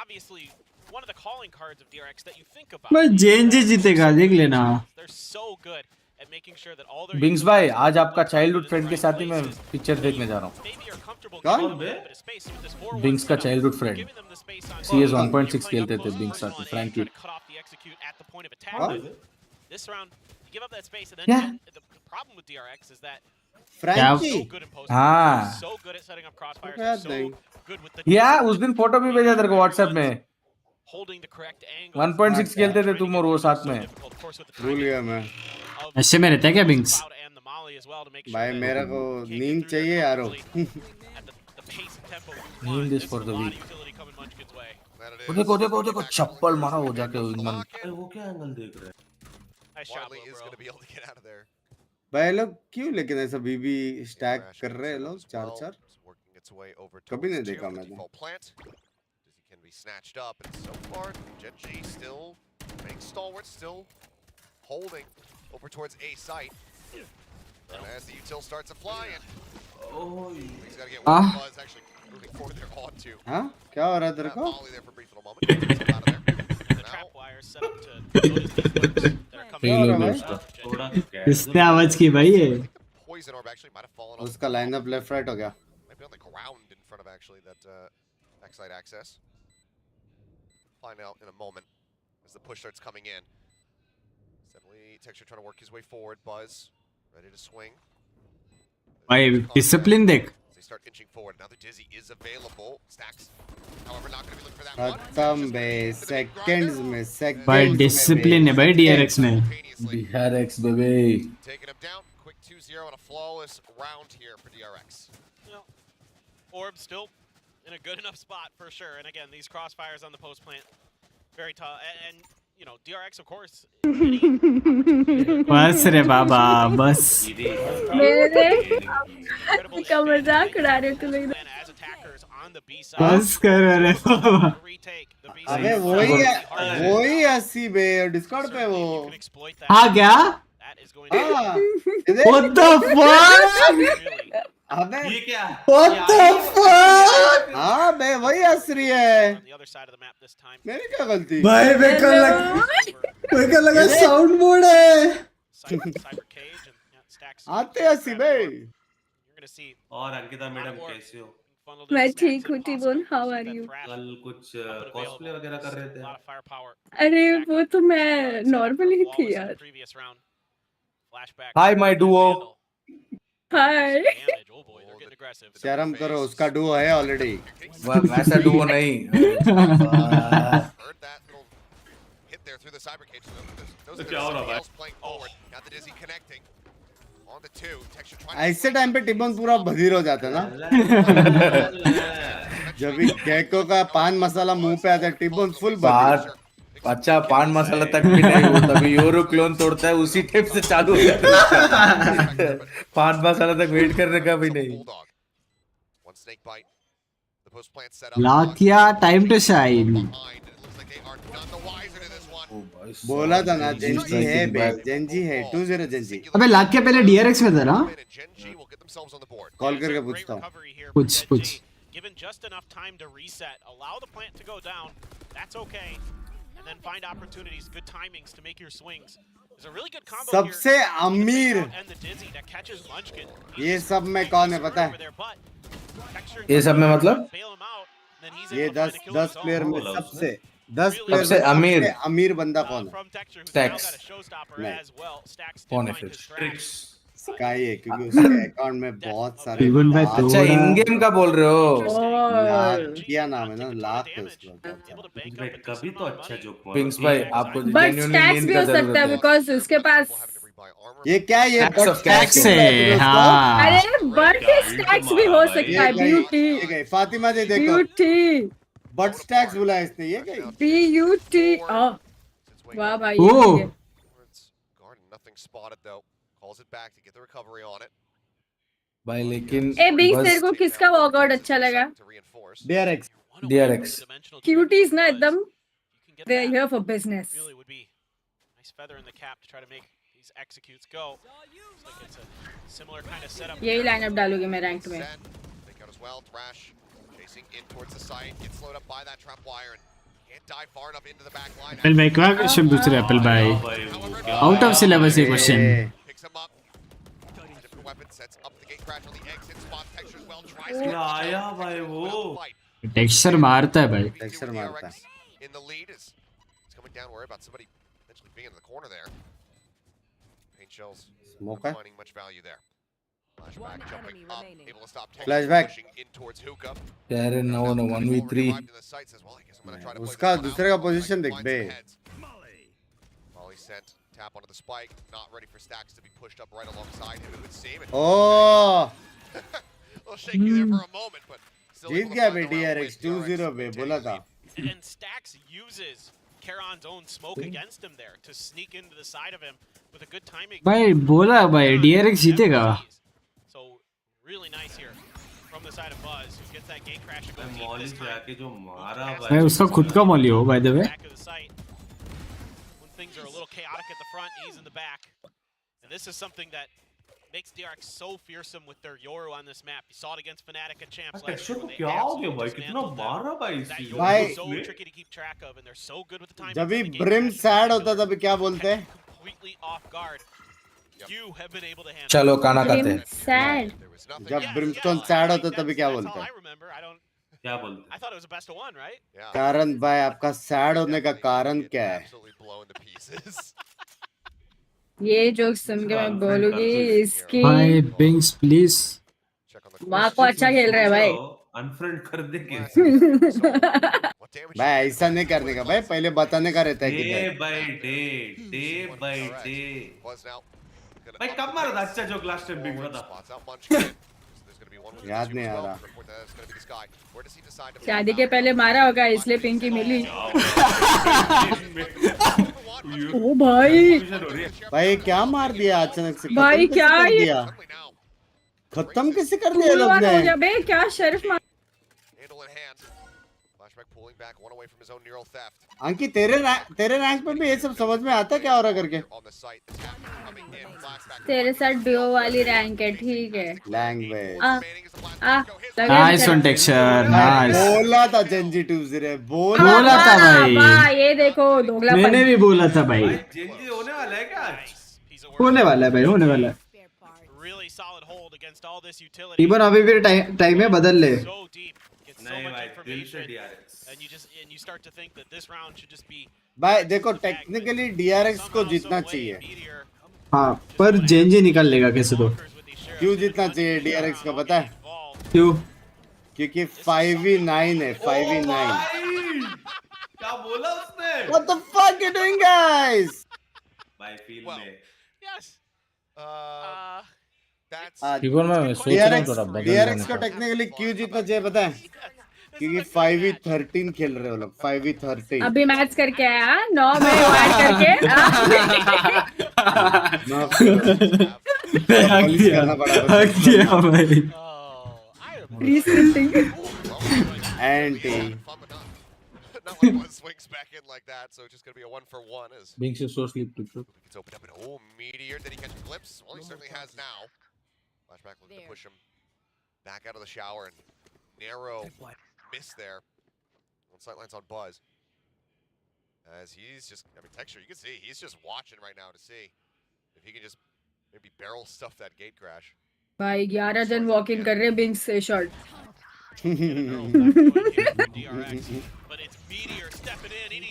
Obviously, one of the calling cards of DRX that you think about. भाई GenG जीतेगा देख लेना. They're so good at making sure that all their Binks भाई आज आपका चाइल्डहुड फ्रेंड के साथ ही मैं पिक्चर देखने जा रहा हूँ. कौन? बिंक्स का चाइल्डहुड फ्रेंड. CS 1.6 खेलते थे बिंक्स साथ में. Frankie. This round, you give up that space, and then the problem with DRX is that Frankie. हाँ. so good at setting up crossfires, so good with the उस दिन photo भी भेजा तेरे को व्हाट्सएप में. holding the correct angle. 1.6 खेलते थे तुम और वो साथ में. भूल गया मैं. ऐसे में रहता है क्या बिंक्स? भाई मेरे को नींद चाहिए यारो. नींद इज फॉर द वीक. देखो चप्पल मारा हो जाके. वो क्या एंगल देख रहा है? भाई लोग क्यों लेकिन ऐसा बीबी स्टैक कर रहे हैं लोग 4-4. कभी नहीं देखा मैंने. be snatched up, and so far, GenG still being stalwart, still holding over towards A site. And as the util starts to fly in, he's got to get one buzz actually moving forward there onto. हाँ क्या हो रहा है तेरे को? Molly there for a brief little moment. Out of there. किसने आवाज की भाई ये? Poison orb actually might have fallen उसका लाइनअप लेफ्ट राइट हो गया. Might be on the ground in front of actually that backside access. Find out in a moment as the push starts coming in. Suddenly, Texture trying to work his way forward. Buzz ready to swing. भाई discipline देख. They start inching forward. Now the Dizzy is available. Stacks, however, not going to be looking for that one. खत्म बे seconds में seconds. भाई discipline है भाई DRX में. DRX baby. Taking him down. Quick 2-0 and a flawless round here for DRX. Orb still in a good enough spot for sure. And again, these crossfires on the post plant, very tough. And you know, DRX of course. बस रे बाबा बस. मेरे का मजाक उड़ा रहे हो तुम लोग. बस करो रे बाबा. अबे वही अस्सी बे डिस्कॉर्ड पे वो. हाँ क्या? What the fuck? अबे ये क्या? What the fuck? हाँ बे वही असरी है. मेरी क्या गलती? भाई मेरे लगा साउंड मोड है. आते अस्सी बे. और अंकिता मैडम कैसे हो? मैं ठीक हूँ टिबोन. How are you? कल कुछ कॉस्प्ले वगैरह कर रहे थे? अरे वो तो मैं नॉर्मली थी यार. Hi my duo. हाय. शर्म करो उसका डुओ है ऑलरेडी. वैसा डुओ नहीं. There through the cyber cage. Those are playing forward. Got the Dizzy connecting. On the 2. Texture trying. ऐसे टाइम पे टिबन पूरा बधिर हो जाता है ना. जब भी गेको का पान मसाला मुंह पे आता है टिबन फुल बधिर. अच्छा पान मसाला तक भी नहीं वो तभी यूरो क्लोन तोड़ता है उसी टाइप से चालू हो जाता है. पान मसाला तक वेट करने का भी नहीं. लाकिया टाइम टू शाइन. बोला था ना जेंजी है बे. जेंजी है 2-0 जेंजी. अबे लाकिया पहले DRX में था ना. कॉल करके पूछता हूँ. कुछ. Given just enough time to reset, allow the plant to go down. That's okay. And then find opportunities, good timings to make your swings. There's a really good combo here. सबसे अमीर. And the Dizzy that catches Munchkin. ये सब में कौन है पता है? ये सब में मतलब? ये 10 प्लेयर में सबसे 10 प्लेयर सबसे अमीर बंदा कौन है? Strixx. कौन है फिर? Strixx का ही है क्योंकि उसके अकाउंट में बहुत सारे. अच्छा इन गेम का बोल रहे हो? क्या नाम है ना लाख है उसका. कभी तो अच्छा जोक. पिंक्स भाई आपको बट स्टैक्स भी हो सकता है बिकॉज़ उसके पास ये क्या है? ये स्टैक्स है. हाँ. अरे बट स्टैक्स भी हो सकता है. ब्यूटी. फातिमा जी देखो. ब्यूटी. बट स्टैक्स बुलाया इसने. ये क्या? BUT. वाह भाई. Nothing spotted though. Calls it back to get the recovery on it. भाई लेकिन ए बिग तेरे को किसका वॉकआउट अच्छा लगा? DRX. क्यूटीज ना एकदम. They are here for business. Really would be nice feather in the cap to try to make these executes go. Looks like it's a similar kind of setup. यही lineup डालूंगी मैं rank में. Take out as well. Thrash chasing in towards the side. Gets slowed up by that trap wire and can't dive far enough into the back line. Apple भाई क्या question पूछ रहे Apple भाई? Out of syllabus ये question. Picks him up. Different weapon sets up the gate crash on the exit spot. Texture as well tries to आया भाई वो. Texture मारता है भाई. टेक्सचर मारता है. In the lead is coming down. Worry about somebody potentially being in the corner there. Paint shells not finding much value there. Flashback jumping up, able to stop Flashback pushing in towards hookah. यार no 1v3. उसका दूसरे का position देख बे. Molly sent tap onto the spike, not ready for Stacks to be pushed up right alongside him. It would save it. Oh. A little shaky there for a moment, but still जीत गया बे DRX 2-0 बे बोला था. And Stacks uses Karon's own smoke against him there to sneak into the side of him with a good timing. भाई बोला भाई DRX जीतेगा. So really nice here from the side of Buzz, who gets that gate crash and goes deep Molly this time. जाके जो मारा मैं भाई उसका खुद का मॉली हो by the way. Back of the site. When things are a little chaotic at the front, he's in the back. And this is something that makes DRX so fearsome with their Yoru on this map. You saw it against Fnatic and Champs last texture year. को They क्या हो गया absolutely भाई कितना dismantled them. मारा भाई That इसी Yoru is so tricky to keep track of, and they're so good with the timing. जब भी ब्रिम सैड होता तब क्या बोलते हैं? Completely off guard. You have been able to handle. चलो काना खाते हैं। Sad. जब ब्रिमस्टोन सैड होता तभी क्या बोलते हैं? क्या बोलते I thought it was a best of one, right? कारण भाई आपका सैड होने का कारण क्या है? ये जोक सुन के मैं बोलूंगी इसकी Hi Bings please. माँ को अच्छा खेल रहा है भाई। अनफ्रेंड कर दे भाई ऐसा नहीं करने का भाई, पहले बताने का रहता है कि डे बाय डे भाई कब मारा था अच्छा जोक लास्ट टाइम बिग बता याद नहीं आ रहा। शादी के पहले मारा होगा इसलिए पिंकी मिली। ओ भाई भाई क्या मार दिया अचानक से? भाई क्या ये खत्म कैसे कर दिया लोग ने? हो गया बे, क्या शर्फ मार। अंकित तेरे रैंक पे भी ये सब समझ में आता क्या हो रहा करके? तेरे साथ डुओ वाली रैंक है, ठीक है। Language Nice one texture, nice. बोला था जेंजी 2-0 बोला था भाई। ये देखो दोगलापन। मैंने भी बोला था भाई। जेंजी होने वाला है क्या आज? होने वाला है भाई, होने वाला है। इवन अभी भी टाइम है, बदल ले। नहीं भाई दिल से DRX। भाई देखो टेक्निकली DRX को जीतना चाहिए। हाँ पर जेंजी निकाल लेगा कैसे तो। क्यों जीतना चाहिए DRX का पता है? क्यों? क्योंकि 5v9 है, 5v9। क्या बोला उसने? What the fuck you doing guys? भाई फील में। DRX को टेक्निकली क्यों जीतना चाहिए पता है? क्योंकि 5v13 खेल रहे हो लोग, 5v13। अभी मैच करके आया 9 में ऐड करके भाई। Anti. Swings back in like that, so it's just going to be a 1-for-1 as Binks is so sleep to it's opened up an meteor. Did he catch a glimpse? Well, he certainly has now. Flashback looking to push him back out of the shower and narrow miss there. On sightlines on Buzz. As he's just, I mean, texture, you can see, he's just watching right now to see if he can just maybe barrel stuff that gate crash. भाई 11 जन walk in कर रहे हैं Binks से shot.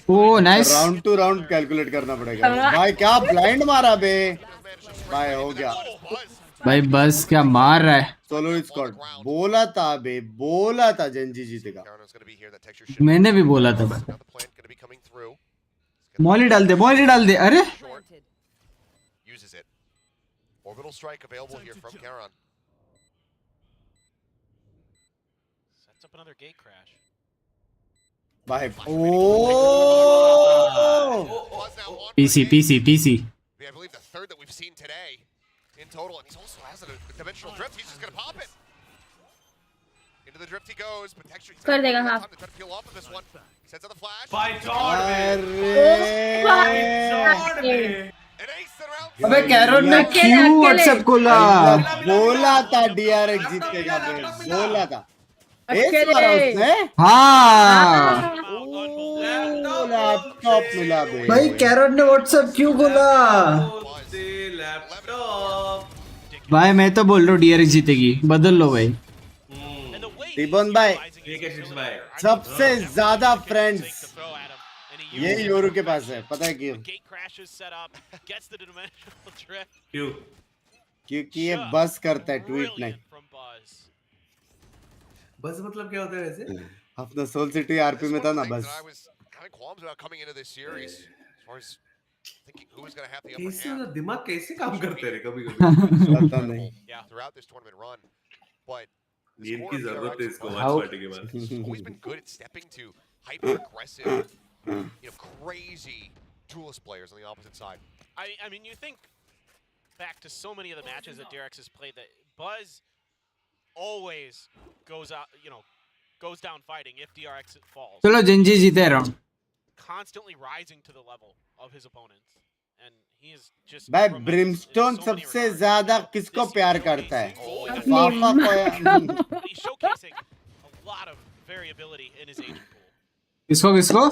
Oh nice. Round two round calculate करना पड़ेगा। भाई क्या ब्लाइंड मारा बे। भाई हो गया। भाई बस क्या मार रहा है। सोलो स्क्वाड बोला था बे, बोला था जेंजी जीतेगा। मैंने भी बोला था भाई। मॉली डाल दे, मॉली डाल दे। अरे Uses it. Orbital strike available here from Karan. Sets up another gate crash. भाई PC। I believe the third that we've seen today in total, and he also has a dimensional drift. He's just going to pop it. Into the drift he goes, but texture he's कर देगा हाँ। time to try to peel off of this one. Sets out the flash. By John, अबे कैरोन ने क्यों WhatsApp खोला? बोला था DRX जीतेगा बे, बोला था। हाँ लैपटॉप मिला बे। भाई कैरोन ने व्हाट्सएप क्यों खोला? भाई मैं तो बोल रहा हूँ DRX जीतेगी, बदल लो भाई। रिबन भाई सबसे ज्यादा फ्रेंड्स ये योरू के पास है, पता है क्यों? क्यों? क्योंकि ये बस करता है, ट्वीट नहीं। बस मतलब क्या होता है वैसे? अपना सोल सिटी आरपी में था ना बस। कैसे दिमाग कैसे काम करते रहे कभी कभी पता नहीं। नींद की जरूरत है इसको मैच पार्टी के बाद। Always been good at stepping to hyper aggressive, crazy duelist players on the opposite side. I mean, you think back to so many of the matches that DRX has played that Buzz always goes out, goes down fighting if DRX falls. चलो Gen Z जीते round. Constantly rising to the level of his opponents, and he is just. भाई Brimstone सबसे ज्यादा किसको प्यार करता है? पापा को या He's showcasing a lot of variability in his agent pool. किसको?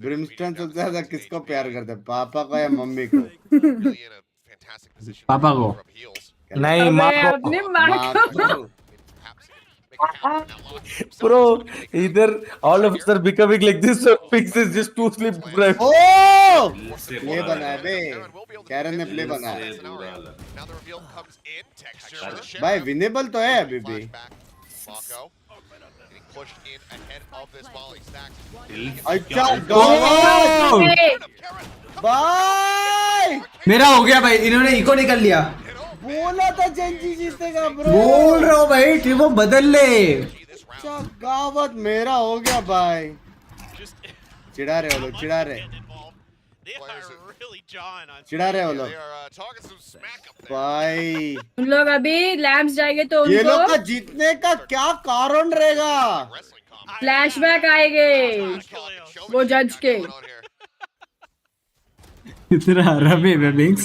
ब्रिमस्टोन सबसे ज्यादा किसको प्यार करता है? पापा को या मम्मी को? पापा को. नहीं माँ को. अपने माँ को. Bro, either all of us are becoming like this or Pix is just too sleep deprived. Oh! Play बना है बे. कैरन ने प्ले बना है. भाई विनेबल तो है अभी भी. अच्छा भाई मेरा हो गया भाई. इन्होंने इको निकल लिया. बोला था जेंजी जीतेगा ब्रो. बोल रहा हूँ भाई टीम को बदल ले. अच्छा गावत मेरा हो गया भाई. चिढ़ा रहे हो लोग. चिढ़ा रहे हो लोग भाई. उन लोग अभी लैम्स जाएंगे तो ये लोग का उनको जीतने का क्या कारण रहेगा? फ्लैशबैक आएंगे वो जज के. इतना हरा भी है बिंग्स.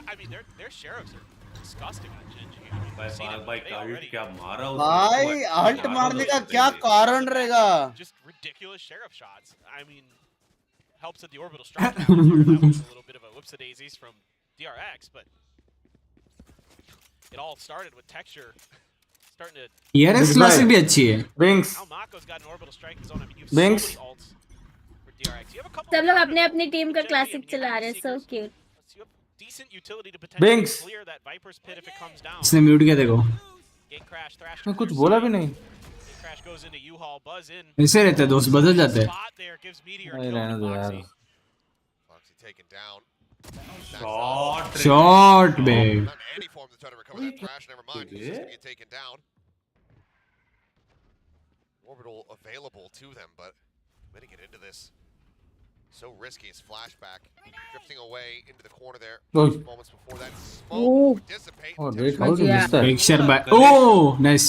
I mean, their sheriffs are disgusting on GenG. भाई अल्ट मारने का क्या कारण रहेगा? Just ridiculous sheriff shots. I mean, helps that the orbital strike that was a little bit of a whoops a daisies from DRX, but it all started with texture starting to. ERS classic भी अच्छी है. Binks. Now Mako's got an orbital strike in his own. I mean, you have Binks. so many ults for DRX. You have a couple. सब लोग अपने अपनी team का classic चला रहे हैं. So cute. Decent utility to potentially Binks. clear that Viper's pit if it comes down. इसने mute किया देखो. Gate crash, Thrash. मैं कुछ बोला भी नहीं. Gate crash goes into U-Haul, buzz in. ऐसे रहते हैं दोस्त. बदल जाते हैं. Spot there gives Meteor नहीं kill रहने to दो यार. Foxy. Foxy taken down. Shot बे. Any form to try to recover that Thrash, never mind. He's just gonna get taken down. Orbital available to them, but way to get into this. So risky. His flashback drifting away into the corner there. Moments before that smoke would dissipate. Oh, great. How did you miss that? Big shot by. Oh, nice.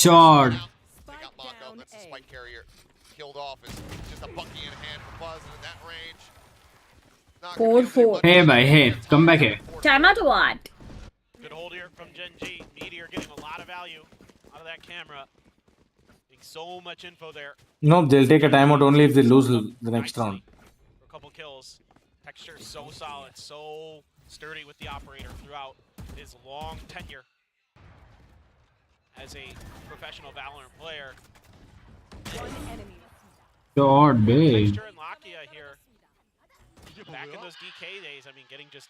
Shot. They got Mako. That's the spike carrier. Killed off is just a bucky in hand for Buzz, and in that range. 4-4. Hey bhai, hey, come back here. Time out what? Good hold here from GenG. Meteor getting a lot of value out of that camera. Getting so much info there. No, they'll take a timeout only if they lose the next round. For a couple kills. Texture so solid, so sturdy with the operator throughout his long tenure as a professional Valorant player. Shot big. Texture and Lakia here. Back in those DK days, I mean, getting just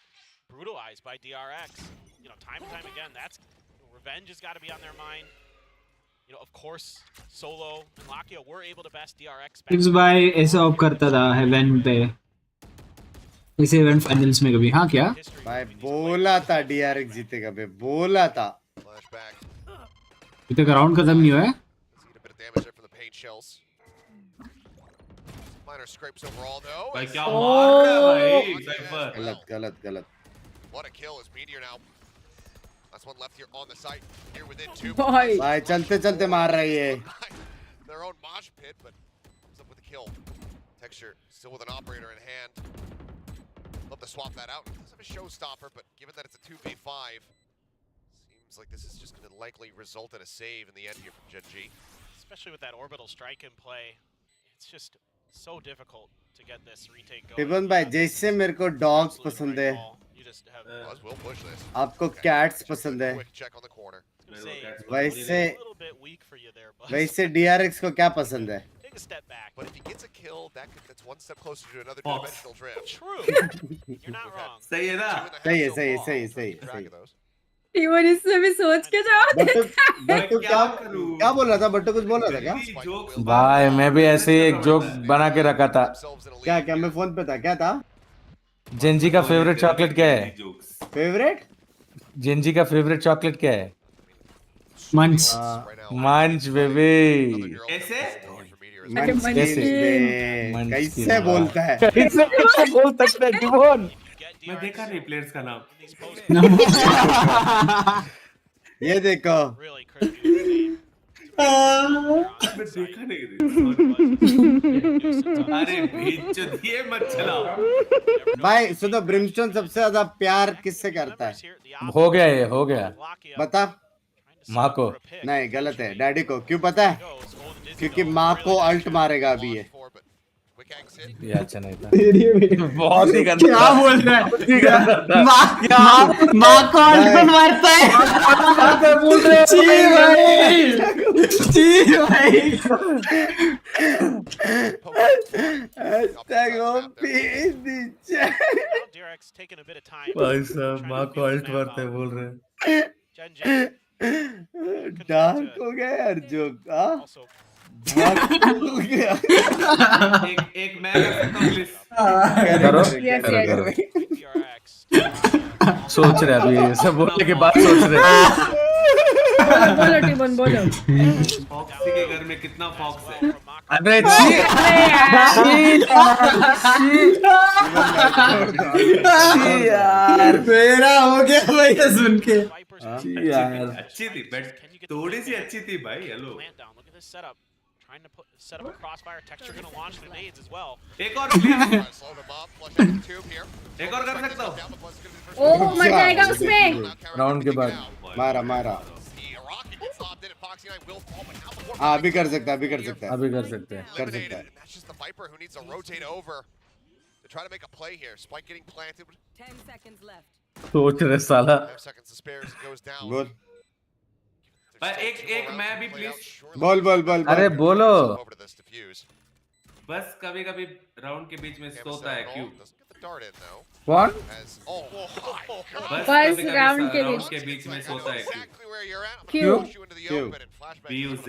brutalized by DRX. Time and time again, that's revenge has got to be on their mind. Of course, Solo and Lakia were able to best DRX. Tips भाई ऐसा of करता था haven पे. इसे event finals में कभी. हाँ क्या? भाई बोला था DRX जीतेगा बे. बोला था. इतना राउंड खत्म नहीं हुआ है. भाई क्या मार रहा है भाई. गलत. What a kill is Meteor now. That's one left here on the site. Here within 2. भाई चलते मार रही है. Their own mosh pit, but comes up with a kill. Texture still with an operator in hand. Love to swap that out. Doesn't have a showstopper, but given that it's a 2v5, seems like this is just going to likely result in a save in the end here from GenG. Especially with that orbital strike in play, it's just so difficult to get this retake going. टिबन भाई जैसे मेरे को dogs पसंद है. आपको cats पसंद है. वैसे DRX को क्या पसंद है? But if he gets a kill, that's one step closer to another dimensional drift. True. You're not wrong. सही है ना? सही. टीमन इससे भी सोच के जवाब देता. बट्टू क्या बोल रहा था? बट्टू कुछ बोल रहा था क्या? भाई मैं भी ऐसे ही एक जोक बना के रखा था. क्या मैं फोन पे था? क्या था? जेंजी का फेवरेट चॉकलेट क्या है? फेवरेट? जेंजी का फेवरेट चॉकलेट क्या है? मंच. मंच बेबी. ऐसे? कैसे बोलता है? कैसे बोल सकता है टिबन? मैं देखा नहीं प्लेयर्स का नाम ये देखो मैं देखा नहीं अरे भेज दिए मत चलाओ भाई सुनो ब्रिमस्टोन सबसे ज्यादा प्यार किससे करता है हो गया ये हो गया बता माँ को नहीं गलत है डैडी को क्यों पता है क्योंकि माँ को अल्ट मारेगा अभी ये अच्छा नहीं था बहुत ही गंदा क्या बोल रहा है माँ को अल्ट मारता है बोल रहे भाई साहब माँ को अल्ट मारते बोल रहे डार्क हो गया यार जोक एक मैं कर सकता हूँ प्लीज करो सोच रहे अभी सब बोलने के बाद सोच रहे बोलो टीमन बोलो फॉक्सी के घर में कितना फॉक्स है अबे यार मेरा हो गया भाई सुन के यार अच्छी थी बट थोड़ी सी अच्छी थी भाई hello Trying to set up a crossfire. Texture gonna launch the nades as well. एक और प्लीज एक और कर सकता हूँ ओह मर जाएगा उसमें राउंड के बाद मारा हाँ अभी कर सकता है अभी कर सकते हैं कर सकता है That's just the Viper who needs to rotate over to try to make a play here. Spike getting planted. 10 seconds left. सोच रहे साला 5 seconds to spare as it goes down. बोल एक मैं भी प्लीज बोल अरे बोलो बस कभी कभी राउंड के बीच में सोता है क्यों कौन बस राउंड के बीच में सोता है क्यों BUZZ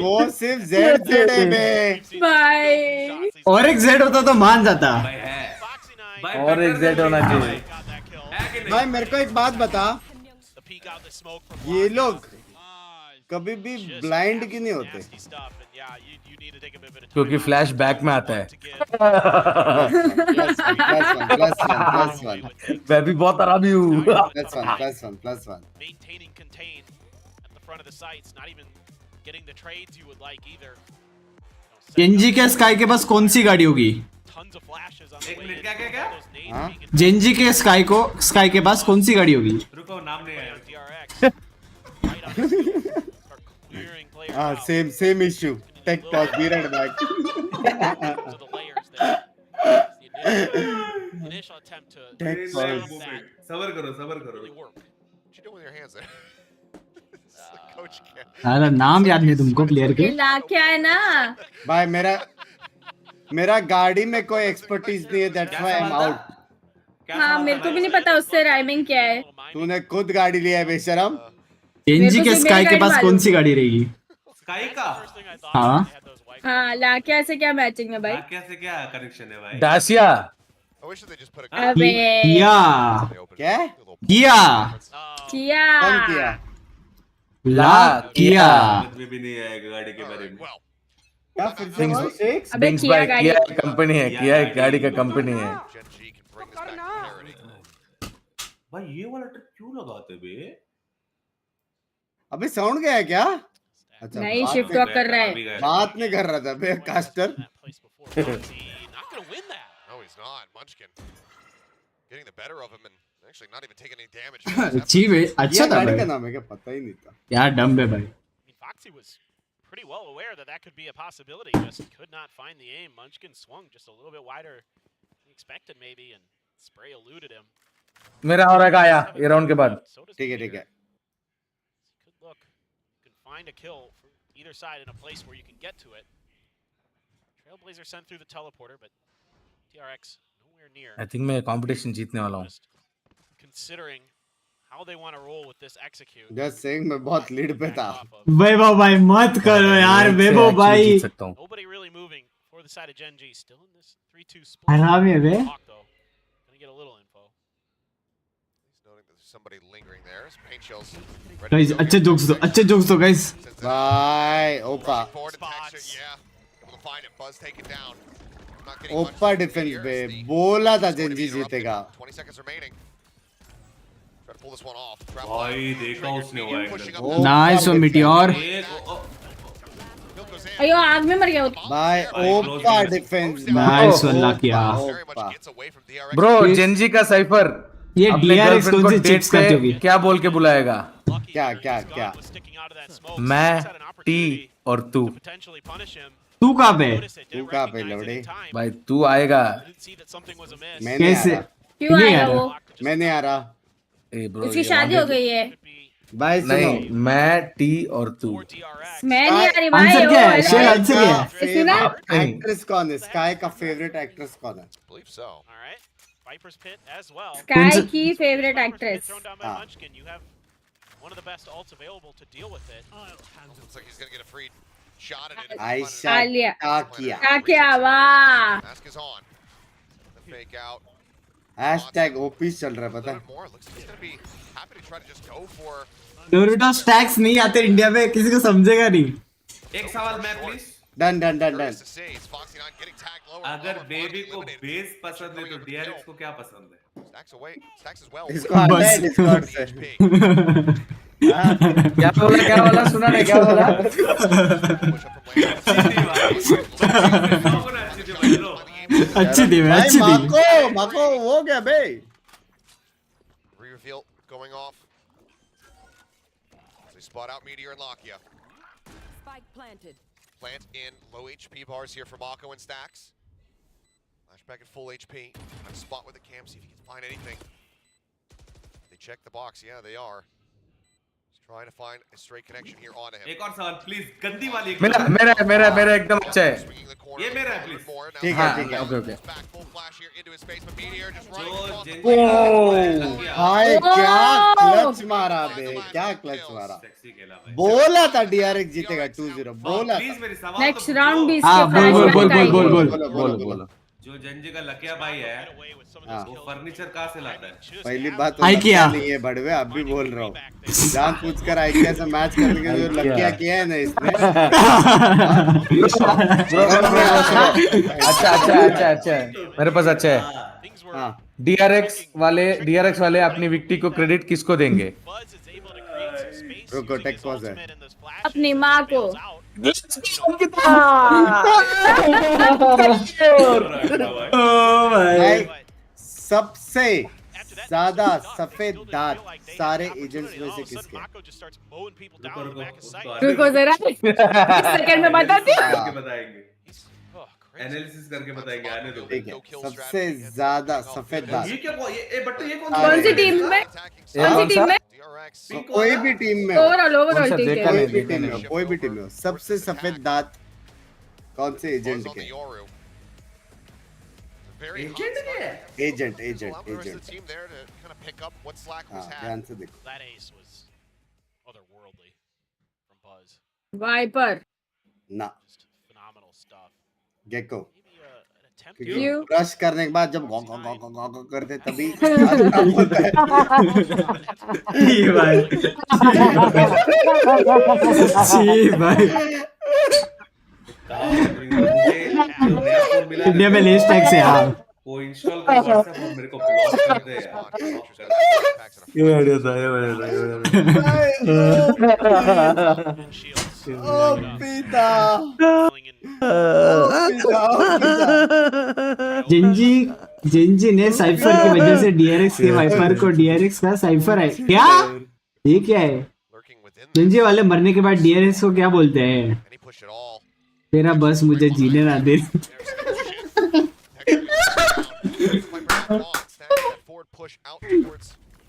वो सिर्फ जेड है बे बाय और एक जेड होता तो मान जाता और एक जेड होना चाहिए भाई मेरे को एक बात बता ये लोग कभी भी ब्लाइंड क्यों नहीं होते क्योंकि फ्लैश बैक में आता है मैं भी बहुत आरामी हूँ जेंजी के स्काई के पास कौन सी गाड़ी होगी जेंजी के स्काई के पास कौन सी गाड़ी होगी रुको नाम नहीं आया हाँ same issue tech talk be right back सबर करो अरे नाम याद नहीं तुमको प्लेयर के क्या है ना भाई मेरा गाड़ी में कोई एक्सपर्टीज नहीं है that's why I am out हाँ मेरे को भी नहीं पता उससे राइमिंग क्या है तूने खुद गाड़ी लिया है बेशरम जेंजी के स्काई के पास कौन सी गाड़ी रहेगी स्काई का हाँ लाकिया से क्या मैचिंग है भाई लाकिया से क्या कनेक्शन है भाई दासिया अबे किया क्या किया कौन किया लाकिया भी नहीं आएगा गाड़ी के बारे में क्या फिर से अबे किया कंपनी है किया गाड़ी का कंपनी है भाई ये वाला ट्रिक क्यों लगाते बे अबे साउंड गया है क्या अच्छा नहीं शिफ्ट वॉक कर रहा है बात नहीं कर रहा था बे कास्टर अच्छा था गाड़ी का नाम है क्या पता ही नहीं था यार डम है भाई pretty well aware that could be a possibility. Just could not find the aim. Munchkin swung just a little bit wider than expected maybe, and Spray eluded him. मेरा और एक आया ये राउंड के बाद ठीक है Good look. You can find a kill from either side in a place where you can get to it. Trailblazer sent through the teleporter, but TRX nowhere near. I think मैं competition जीतने वाला हूँ. Considering how they want to roll with this execute. Just saying मैं बहुत lead पे था. वैभव भाई मत करो यार वैभव भाई. Nobody really moving for the side of GenG. Still in this 3-2 split. आराम है बे. Gonna get a little info. He's noting that there's somebody lingering there. Paint shells. Guys अच्छे jokes दो guys. Bye. Opa. Yeah. Able to find him. Buzz taken down. ओपा defence पे बोला था Gen Z जीतेगा। भाई देखा उसने वो एंगल। Nice one meteor. अयो आग में मर गया भाई ओपा डिफेंस। नाइस वन लाकिया। ब्रो जेंजी का साइफर ये DRX कौन सी चिप्स करती होगी? क्या बोल के बुलाएगा? क्या मैं टी और तू कहाँ पे? तू कहाँ पे लौड़े? भाई तू आएगा। कैसे? क्यों आएगा वो? मैं नहीं आ रहा। उसकी शादी हो गई है भाई। नहीं मैं टी और तू। मैं नहीं आ रही भाई। आंसर क्या है? शेर आंसर क्या है? सुना? एक्ट्रेस कौन है? स्काई का फेवरेट एक्ट्रेस कौन है? स्काई की फेवरेट एक्ट्रेस। आयशा क्या वाह। हैशटैग ओपी चल रहा है पता है। डोरिटो स्टैक्स नहीं आते इंडिया में, किसी को समझेगा नहीं। एक सवाल मैं प्लीज। डन। अगर बेबी को बेस पसंद है तो DRX को क्या पसंद है? इसको आता है डिस्कॉर्ड से। क्या बोला सुना नहीं क्या बोला? अच्छी थी। माको हो गया बे। Reveal going off. They spot out Meteor and Lakia. Spike planted. Plant in low HP bars here for Mako and Stacks. Flashback at full HP. Trying to spot with the cam, see if he can find anything. They check the box. Yeah, they are. Trying to find a straight connection here onto him. एक और सवाल please, गंदी वाली। मेरा एकदम अच्छा है। ये मेरा है प्लीज। ठीक है। ओके। भाई क्या क्लच मारा बे, क्या क्लच मारा। बोला था DRX जीतेगा 2-0 बोला। नेक्स्ट राउंड भी इसके फ्लैशबैक बोल। जो जेंजी का लकिया भाई है वो फर्नीचर कहाँ से लाता है? पहली बात तो नहीं है बड़वे, अब भी बोल रहा हूँ। जान पूछ कर IKEA से मैच करने के जो लकिया किया है ना इसने। अच्छा मेरे पास अच्छा है। DRX वाले अपनी विक्टी को क्रेडिट किसको देंगे? रुको टेक पॉज है। अपनी माँ को। सबसे ज्यादा सफेद दांत सारे एजेंट्स में से किसके? रुको जरा सेकंड में बताती हूँ। एनालिसिस करके बताएंगे, आने दो। ठीक है, सबसे ज्यादा सफेद दांत। ये क्या कौन सी टीम में? कोई भी टीम में ओवरऑल ठीक है। कोई भी टीम में सबसे सफेद दांत कौन से एजेंट के? एजेंट। ध्यान से देखो। वाइपर ना गेको, ब्रश करने के बाद जब गॉ करते तभी होता भाई इंडिया में लेस टैक्स है। हाँ वो इंस्टॉल कर WhatsApp और मेरे को ब्लॉक कर दे यार। ये बढ़िया था। ओ पीता जेंजी ने साइफर की वजह से DRX के वाइपर को DRX का साइफर है क्या? ये क्या है? जेंजी वाले मरने के बाद DRX को क्या बोलते हैं? तेरा बस मुझे जीने ना दे।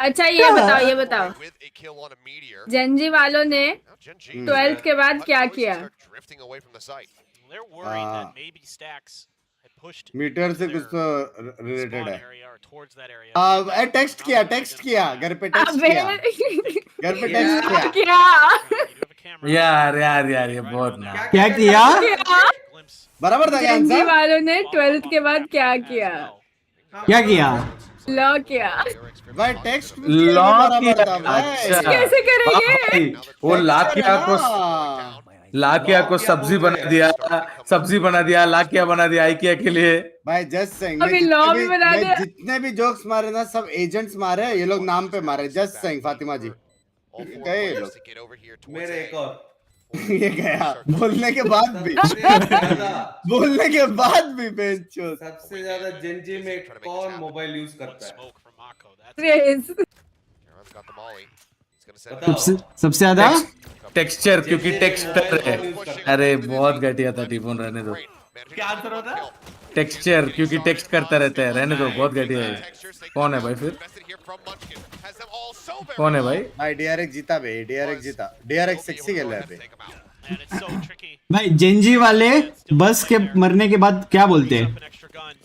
अच्छा ये बताओ जेंजी वालों ने 12th के बाद क्या किया? मीटर से कुछ तो रिलेटेड है। टेक्स्ट किया घर पे टेक्स्ट किया। यार ये बहुत ना। क्या किया? बराबर था जेंजी वालों ने 12th के बाद क्या किया? लॉ किया। भाई टेक्स्ट लॉ किया। अच्छा कैसे करेंगे? वो लात की लाकिया को सब्जी बना दिया, लाकिया बना दिया आइकिया के लिए। भाई जस्ट सेइंग, अभी लॉ भी बना दिया। जितने भी जोक्स मारे ना सब एजेंट्स मारे, ये लोग नाम पे मारे। जस्ट सेइंग फातिमा जी गए ये लोग। मेरे एक और ये गया बोलने के बाद भी बेंचो। सबसे ज्यादा जेनजी में कौन मोबाइल यूज करता है? सबसे ज्यादा टेक्सचर, क्योंकि टेक्सचर है। अरे बहुत घटिया था टीफोन, रहने दो। क्या आंसर होता? टेक्सचर, क्योंकि टेक्स्ट करता रहता है, रहने दो, बहुत घटिया है। कौन है भाई फिर? कौन है भाई? भाई DRX जीता बे, DRX जीता। DRX सेक्सी खेल रहा है बे। भाई जेंजी वाले बस के मरने के बाद क्या बोलते हैं?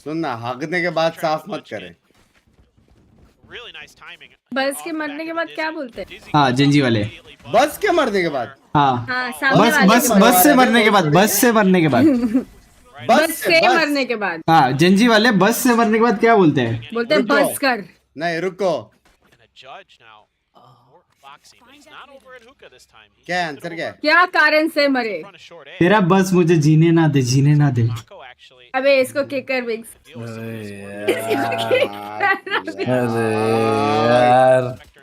सुन ना, हगने के बाद साफ मत करे। बस के मरने के बाद क्या बोलते हैं? हाँ जेंजी वाले बस के मरने के बाद। हाँ सामने वाले बस से मरने के बाद, बस से मरने के बाद मरने के बाद। हाँ जेंजी वाले बस से मरने के बाद क्या बोलते हैं? बोलते हैं बस कर। नहीं रुको, क्या आंसर क्या है? क्या कारण से मरे? तेरा बस मुझे जीने ना दे, जीने ना दे। अबे इसको किकर विक्स।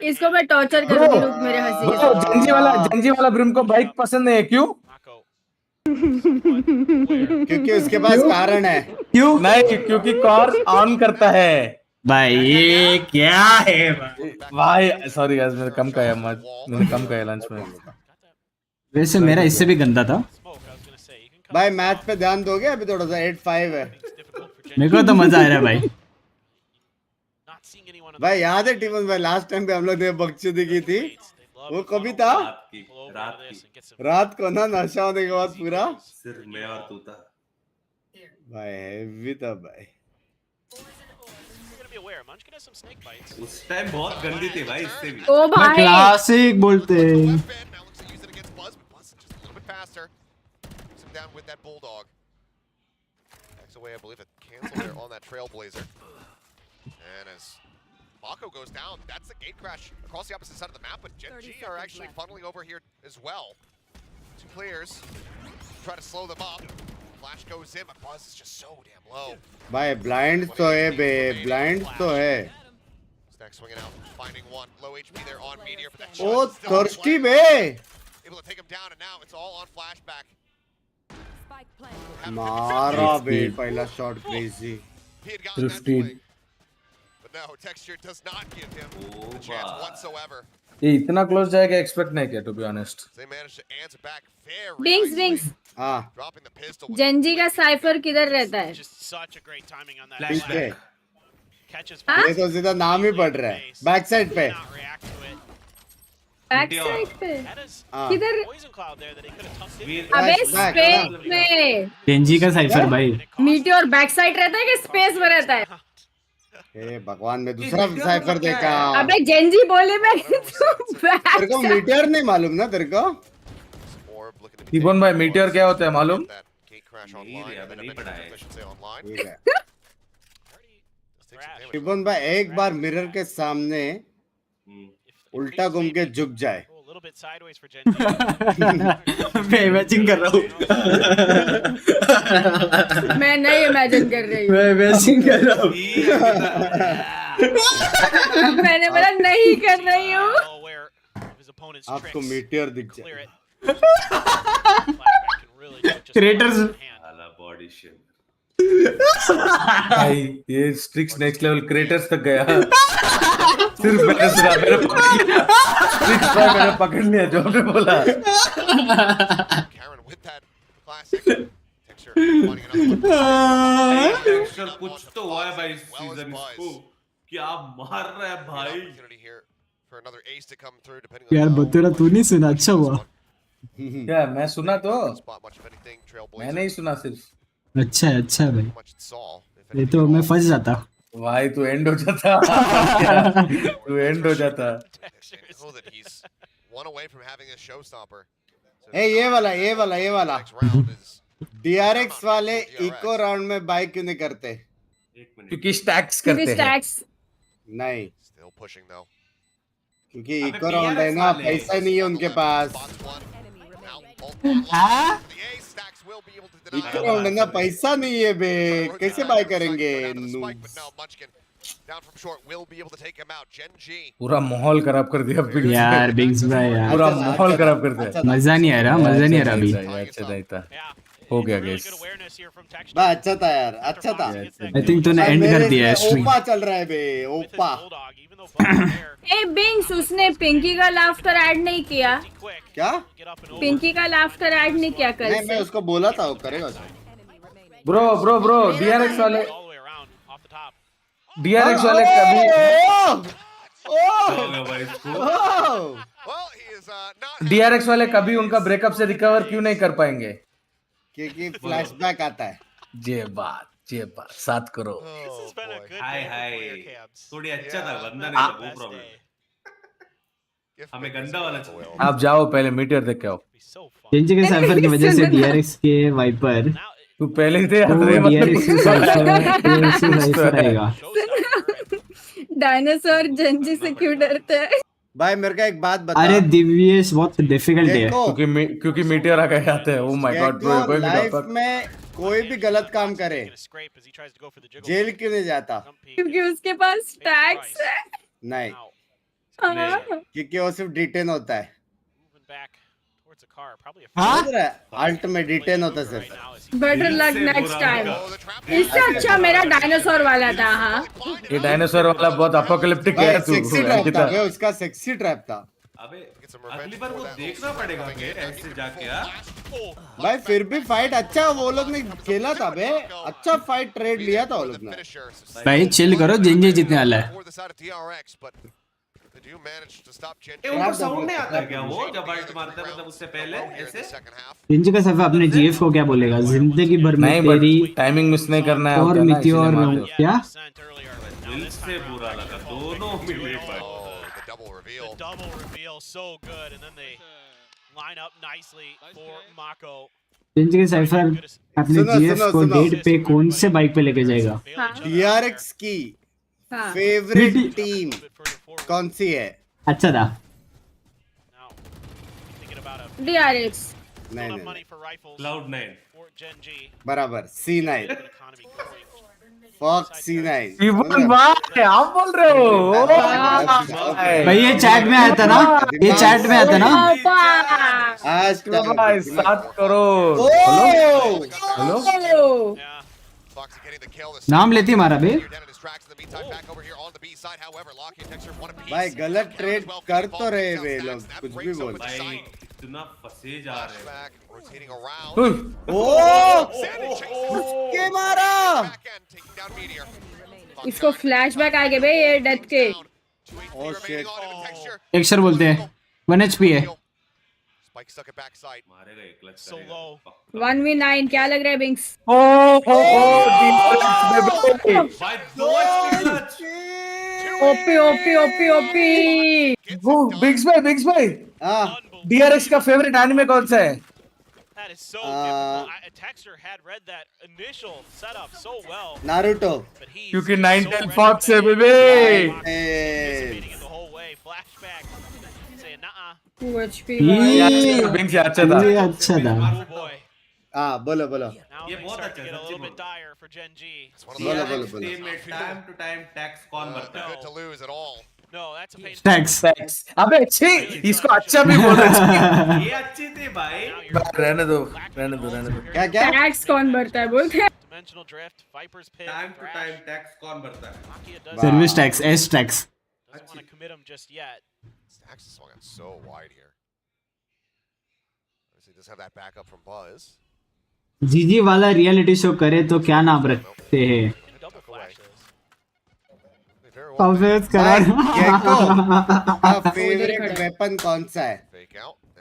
इसको मैं टॉर्चर करूंगी, रुक मेरे हंसी के। जेंजी वाला ब्रिम को बाइक पसंद है, क्यों? क्योंकि उसके पास कारण है। क्यों? नहीं, क्योंकि कार ऑन करता है। भाई ये क्या है भाई? सॉरी गाइस, मैंने कम खाया लंच में। वैसे मेरा इससे भी गंदा था। भाई मैच पे ध्यान दोगे? अभी थोड़ा सा 8-5 है। मेरे को तो मजा आ रहा है भाई। भाई याद है टीमन भाई, लास्ट टाइम पे हम लोग ने बकचोदी की थी, वो कभी था रात को ना, नशा होने के बाद पूरा सिर्फ मैं और तू था भाई। हेवी था भाई। उस टाइम बहुत गंदी थी भाई, इससे भी। ओ भाई क्लासिक बोलते हैं। Mako goes down. That's the gate crash across the opposite side of the map, but GenG are actually funneling over here as well. Two players try to slow them up. Flash goes in, but Buzz is just so damn low. भाई blind तो है बे, blind तो है। Strixx swinging out, finding one. Low HP there on Meteor, but that oh shot is still thirsty on बे। able to take him down, and now it's all on flashback. मारा बे पहला shot crazy. He had gotten that swing. But no, Texture does not give him the chance whatsoever. ये इतना close जाएगा expect नहीं किया, to be honest. They managed to answer back very बिंग्स nicely. बिंग्स। हाँ Dropping the pistol. जेंजी का Cypher किधर रहता है? Such a great timing on that. पीछे। Catches ये तो सीधा नाम ही पढ़ रहा है, बैक साइड पे। बैक साइड पे हाँ। किधर? poison cloud there that he could have tucked in. अबे back, स्पेस में। जेंजी का साइफर भाई। मीटियोर बैक साइड रहता है कि स्पेस में रहता है? ए भगवान, मैं दूसरा साइफर देखा। अबे जेंजी बोले मैं तेरे को मीटियर नहीं मालूम ना तेरे को? टीफोन भाई मीटियोर क्या होता है मालूम? नहीं पढ़ा है। ठीक है टिबन भाई, एक बार मिरर के सामने उल्टा घूम के झुक जाए। A little bit sideways for GenG. मैं इमेजिन कर रहा हूँ। मैं नहीं इमेजिन कर रही हूँ। मैं इमेजिन कर रहा हूँ। मैंने बोला नहीं कर रही हूँ। आपको मीटियर दिख जाए। क्रिएटर्स बॉडी शेप भाई ये स्ट्रिक्स नेक्स्ट लेवल क्रिएटर्स तक गया। सिर्फ मैंने सुना, स्ट्रिक्स भाई मैंने पकड़ लिया जो आपने बोला। टेक्सचर कुछ तो हुआ है भाई इस सीजन को, क्या मार रहा है भाई। यार बतूरा तू नहीं सुना, अच्छा हुआ। क्या मैं सुना तो, मैं नहीं सुना सिर्फ। अच्छा है, अच्छा है भाई। ये तो मैं फंस जाता भाई, तू एंड हो जाता। तू एंड हो जाता। ये वाला DRX वाले इको राउंड में बाइक क्यों नहीं करते? क्योंकि स्टैक्स करते हैं। नहीं, क्योंकि इको राउंड है ना, पैसा नहीं है उनके पास। हाँ? इतना उड़ना पैसा नहीं है बे, कैसे बाय करेंगे? पूरा माहौल खराब कर दिया बिग्स यार बिग्स भाई यार, पूरा माहौल खराब कर दिया। मजा नहीं आ रहा, मजा नहीं आ रहा अभी। अच्छा नहीं था, हो गया गेस। अच्छा था यार, अच्छा था। आई थिंक तूने एंड कर दिया है स्ट्रीम। ओपा चल रहा है बे, ओपा। ए बिंग्स, उसने पिंकी का लाफ्टर ऐड नहीं किया क्या? पिंकी का लाफ्टर ऐड नहीं किया कल मैं उसको बोला था वो करेगा। ब्रो DRX वाले कभी DRX वाले कभी उनका ब्रेकअप से रिकवर क्यों नहीं कर पाएंगे? क्योंकि फ्लैशबैक आता है। ये बात 7 करो। हाय थोड़ी अच्छा था, गंदा नहीं था, वो प्रॉब्लम। हमें गंदा वाला चाहिए। आप जाओ पहले मीटर देख के आओ। जेंजी के साइफर की वजह से DRX के वाइपर तू पहले ही थे। DRX के साइफर आएगा। डायनासोर जेंजी से क्यों डरते हैं? भाई मेरे को एक बात बता। अरे दिव्येश बहुत डिफिकल्ट है क्योंकि मीटर आ गए आते हैं। ओह माय गॉड ब्रो, कोई भी लाइफ में कोई भी गलत काम करे जेल क्यों नहीं जाता? क्योंकि उसके पास टैक्स है। नहीं, क्योंकि वो सिर्फ डिटेन होता है। हाँ, अल्ट में डिटेन होता है सिर्फ। Better luck next time. इससे अच्छा मेरा डायनासोर वाला था। हाँ, ये डायनासोर वाला बहुत अपोकलिप्टिक है। तू सेक्सी ट्रैप था बे, उसका सेक्सी ट्रैप था। अबे अगली बार वो देखना पड़ेगा के ऐसे जाके यार। भाई फिर भी फाइट अच्छा वो लोग ने खेला था बे, अच्छा फाइट ट्रेड लिया था वो लोग ने। भाई चिल करो, जेंजी जीतने वाला है। उनको साउंड नहीं आता क्या वो जब अल्ट मारता है, मतलब उससे पहले ऐसे? जेंजी का साइफर अपने GF को क्या बोलेगा? जिंदगी भर में तेरी टाइमिंग मिस नहीं करना है और मित्योर क्या? दिल से बुरा लगा, दोनों मिले पर। The double reveal so good, and then they line up nicely for Mako. Gen Z के साइफर अपने GF को डेट पे कौन से बाइक पे लेके जाएगा? DRX की फेवरेट टीम कौन सी है? अच्छा था DRX। नहीं Cloud9 बराबर C9 फॉक्स C9। भाई आप बोल रहे हो? भाई ये चैट में आया था ना, ये चैट में आया था ना। आज भाई 7 करोड़। हेलो नाम लेती हमारा बे। भाई गलत ट्रेड कर तो रहे वे लोग, कुछ भी बोल। भाई इतना फंसे जा रहे हैं। के मारा इसको फ्लैशबैक आ गए बे ये डेथ के। ओह शिट, एक्सर बोलते हैं 1 HP है। मारेगा एक लग 1v9 क्या लग रहा है बिंग्स? भाई 2 क्लच। ओपी। बिग्स भाई DRX का फेवरेट एनिमे कौन सा है? That is so difficult. Texter had read that initial setup so well. Naruto, क्योंकि 910 फॉक्स है baby. The whole way flashback saying nah. 2 HP। बिंग्स अच्छा था, अच्छा था। हाँ बोलो ये बहुत अच्छा है, a little bit dire for GenG. बोलो। टाइम टू टाइम टैक्स कौन भरता है? to lose at all. No, that's a pain. Tax अबे छी, इसको अच्छा भी बोल रहा ये अच्छी थी भाई। रहने दो। क्या टैक्स कौन भरता है बोलते हैं? Dimensional drift, Viper's pit. Time to time tax कौन भरता है? Service tax, S tax. Doesn't want to commit him just yet. Stax is swung out so wide here. Obviously does have that backup from Buzz. जीजी वाला reality show करे तो क्या नाम रखते हैं? ऑब्वियस करार। का फेवरेट वेपन कौन सा है? Fake out and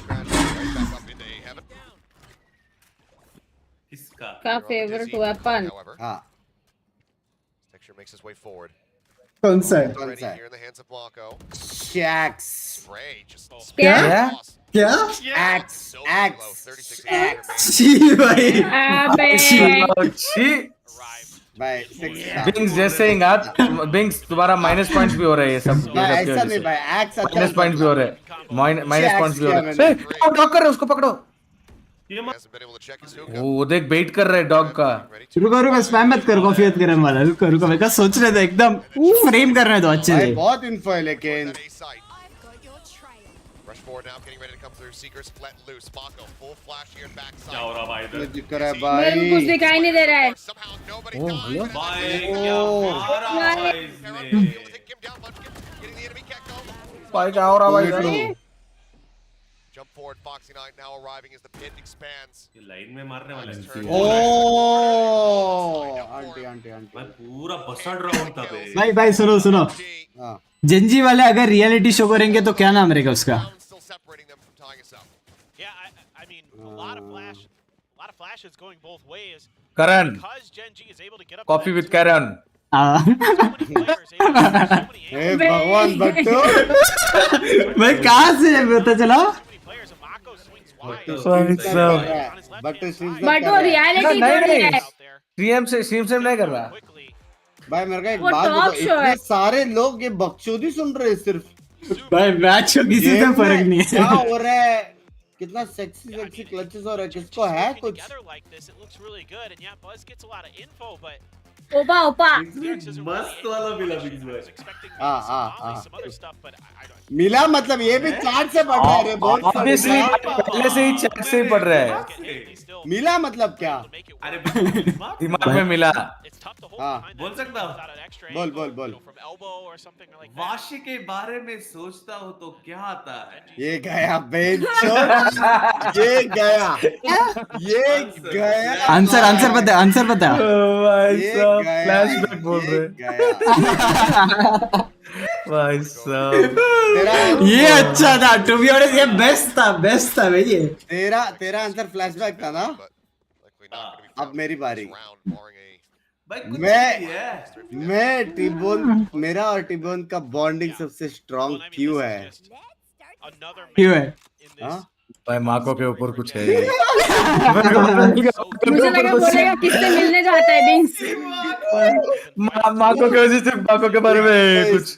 back up into heaven. किसका? का फेवरेट वेपन? हाँ Texture makes his way forward. कौन सा है? Already here in the hands of Blanco. Shax। Spray just क्या? X। छी भाई। अबे भाई बिंग्स जस्ट सेइंग आप बिंग्स तुम्हारा माइनस पॉइंट्स भी हो रहे हैं ये सब भाई ऐसा नहीं भाई एक्स अच्छा माइनस पॉइंट्स भी हो रहे हैं माइनस पॉइंट्स भी हो रहे हैं डॉग कर रहे उसको पकड़ो वो देख वेट कर रहे डॉग का रुको स्पैम मत कर कॉफी मत करने वाला रुको मैं सोच रहे थे एकदम फ्रेम करने दो अच्छे से बहुत इन्फो है लेकिन दिख रहा है भाई मेरे को कुछ दिखाई नहीं दे रहा है भाई क्या हो रहा भाई Jump forward, Foxy Knight now arriving as the pit expands. ये लाइन में मारने वाला है। आंटी मैं पूरा बसड़ रहा हूँ तब। भाई सुनो जेंजी वाले अगर रियलिटी शो करेंगे तो क्या नाम रहेगा उसका? Yeah, I mean, a lot of flashes going both ways. Karan. Because GenG is able to get up. Coffee with Karan. भगवान भक्तो भाई कहाँ से पता चला? बट वो रियलिटी नहीं है स्ट्रीम से नहीं कर रहा भाई मेरे का एक बात बताओ इतने सारे लोग ये बकचोदी सुन रहे हैं सिर्फ भाई मैच को किसी से फर्क नहीं है क्या हो रहा है कितना सेक्सी क्लचेस हो रहा है किसको है कुछ ओपा मस्त वाला मिला बिग्स भाई मिला मतलब ये भी चैट से पढ़ रहा है बहुत ऑब्वियसली पहले से ही चैट से ही पढ़ रहा है मिला मतलब क्या अरे दिमाग में मिला हाँ बोल सकता हूँ बोल वाशी के बारे में सोचता हूँ तो क्या आता है ये गया बेंचो ये गया आंसर बता फ्लैशबैक बोल रहे भाई साहब ये अच्छा था टू बी ऑनेस्ट ये बेस्ट था भाई ये तेरा आंसर फ्लैशबैक था ना अब मेरी बारी मैं टिबोन मेरा और टिबोन का बॉन्डिंग सबसे स्ट्रॉन्ग क्यों है भाई माको के ऊपर कुछ है मुझे लगा बोलेगा किससे मिलने जाता है बिंग्स माको के वजह से माको के बारे में कुछ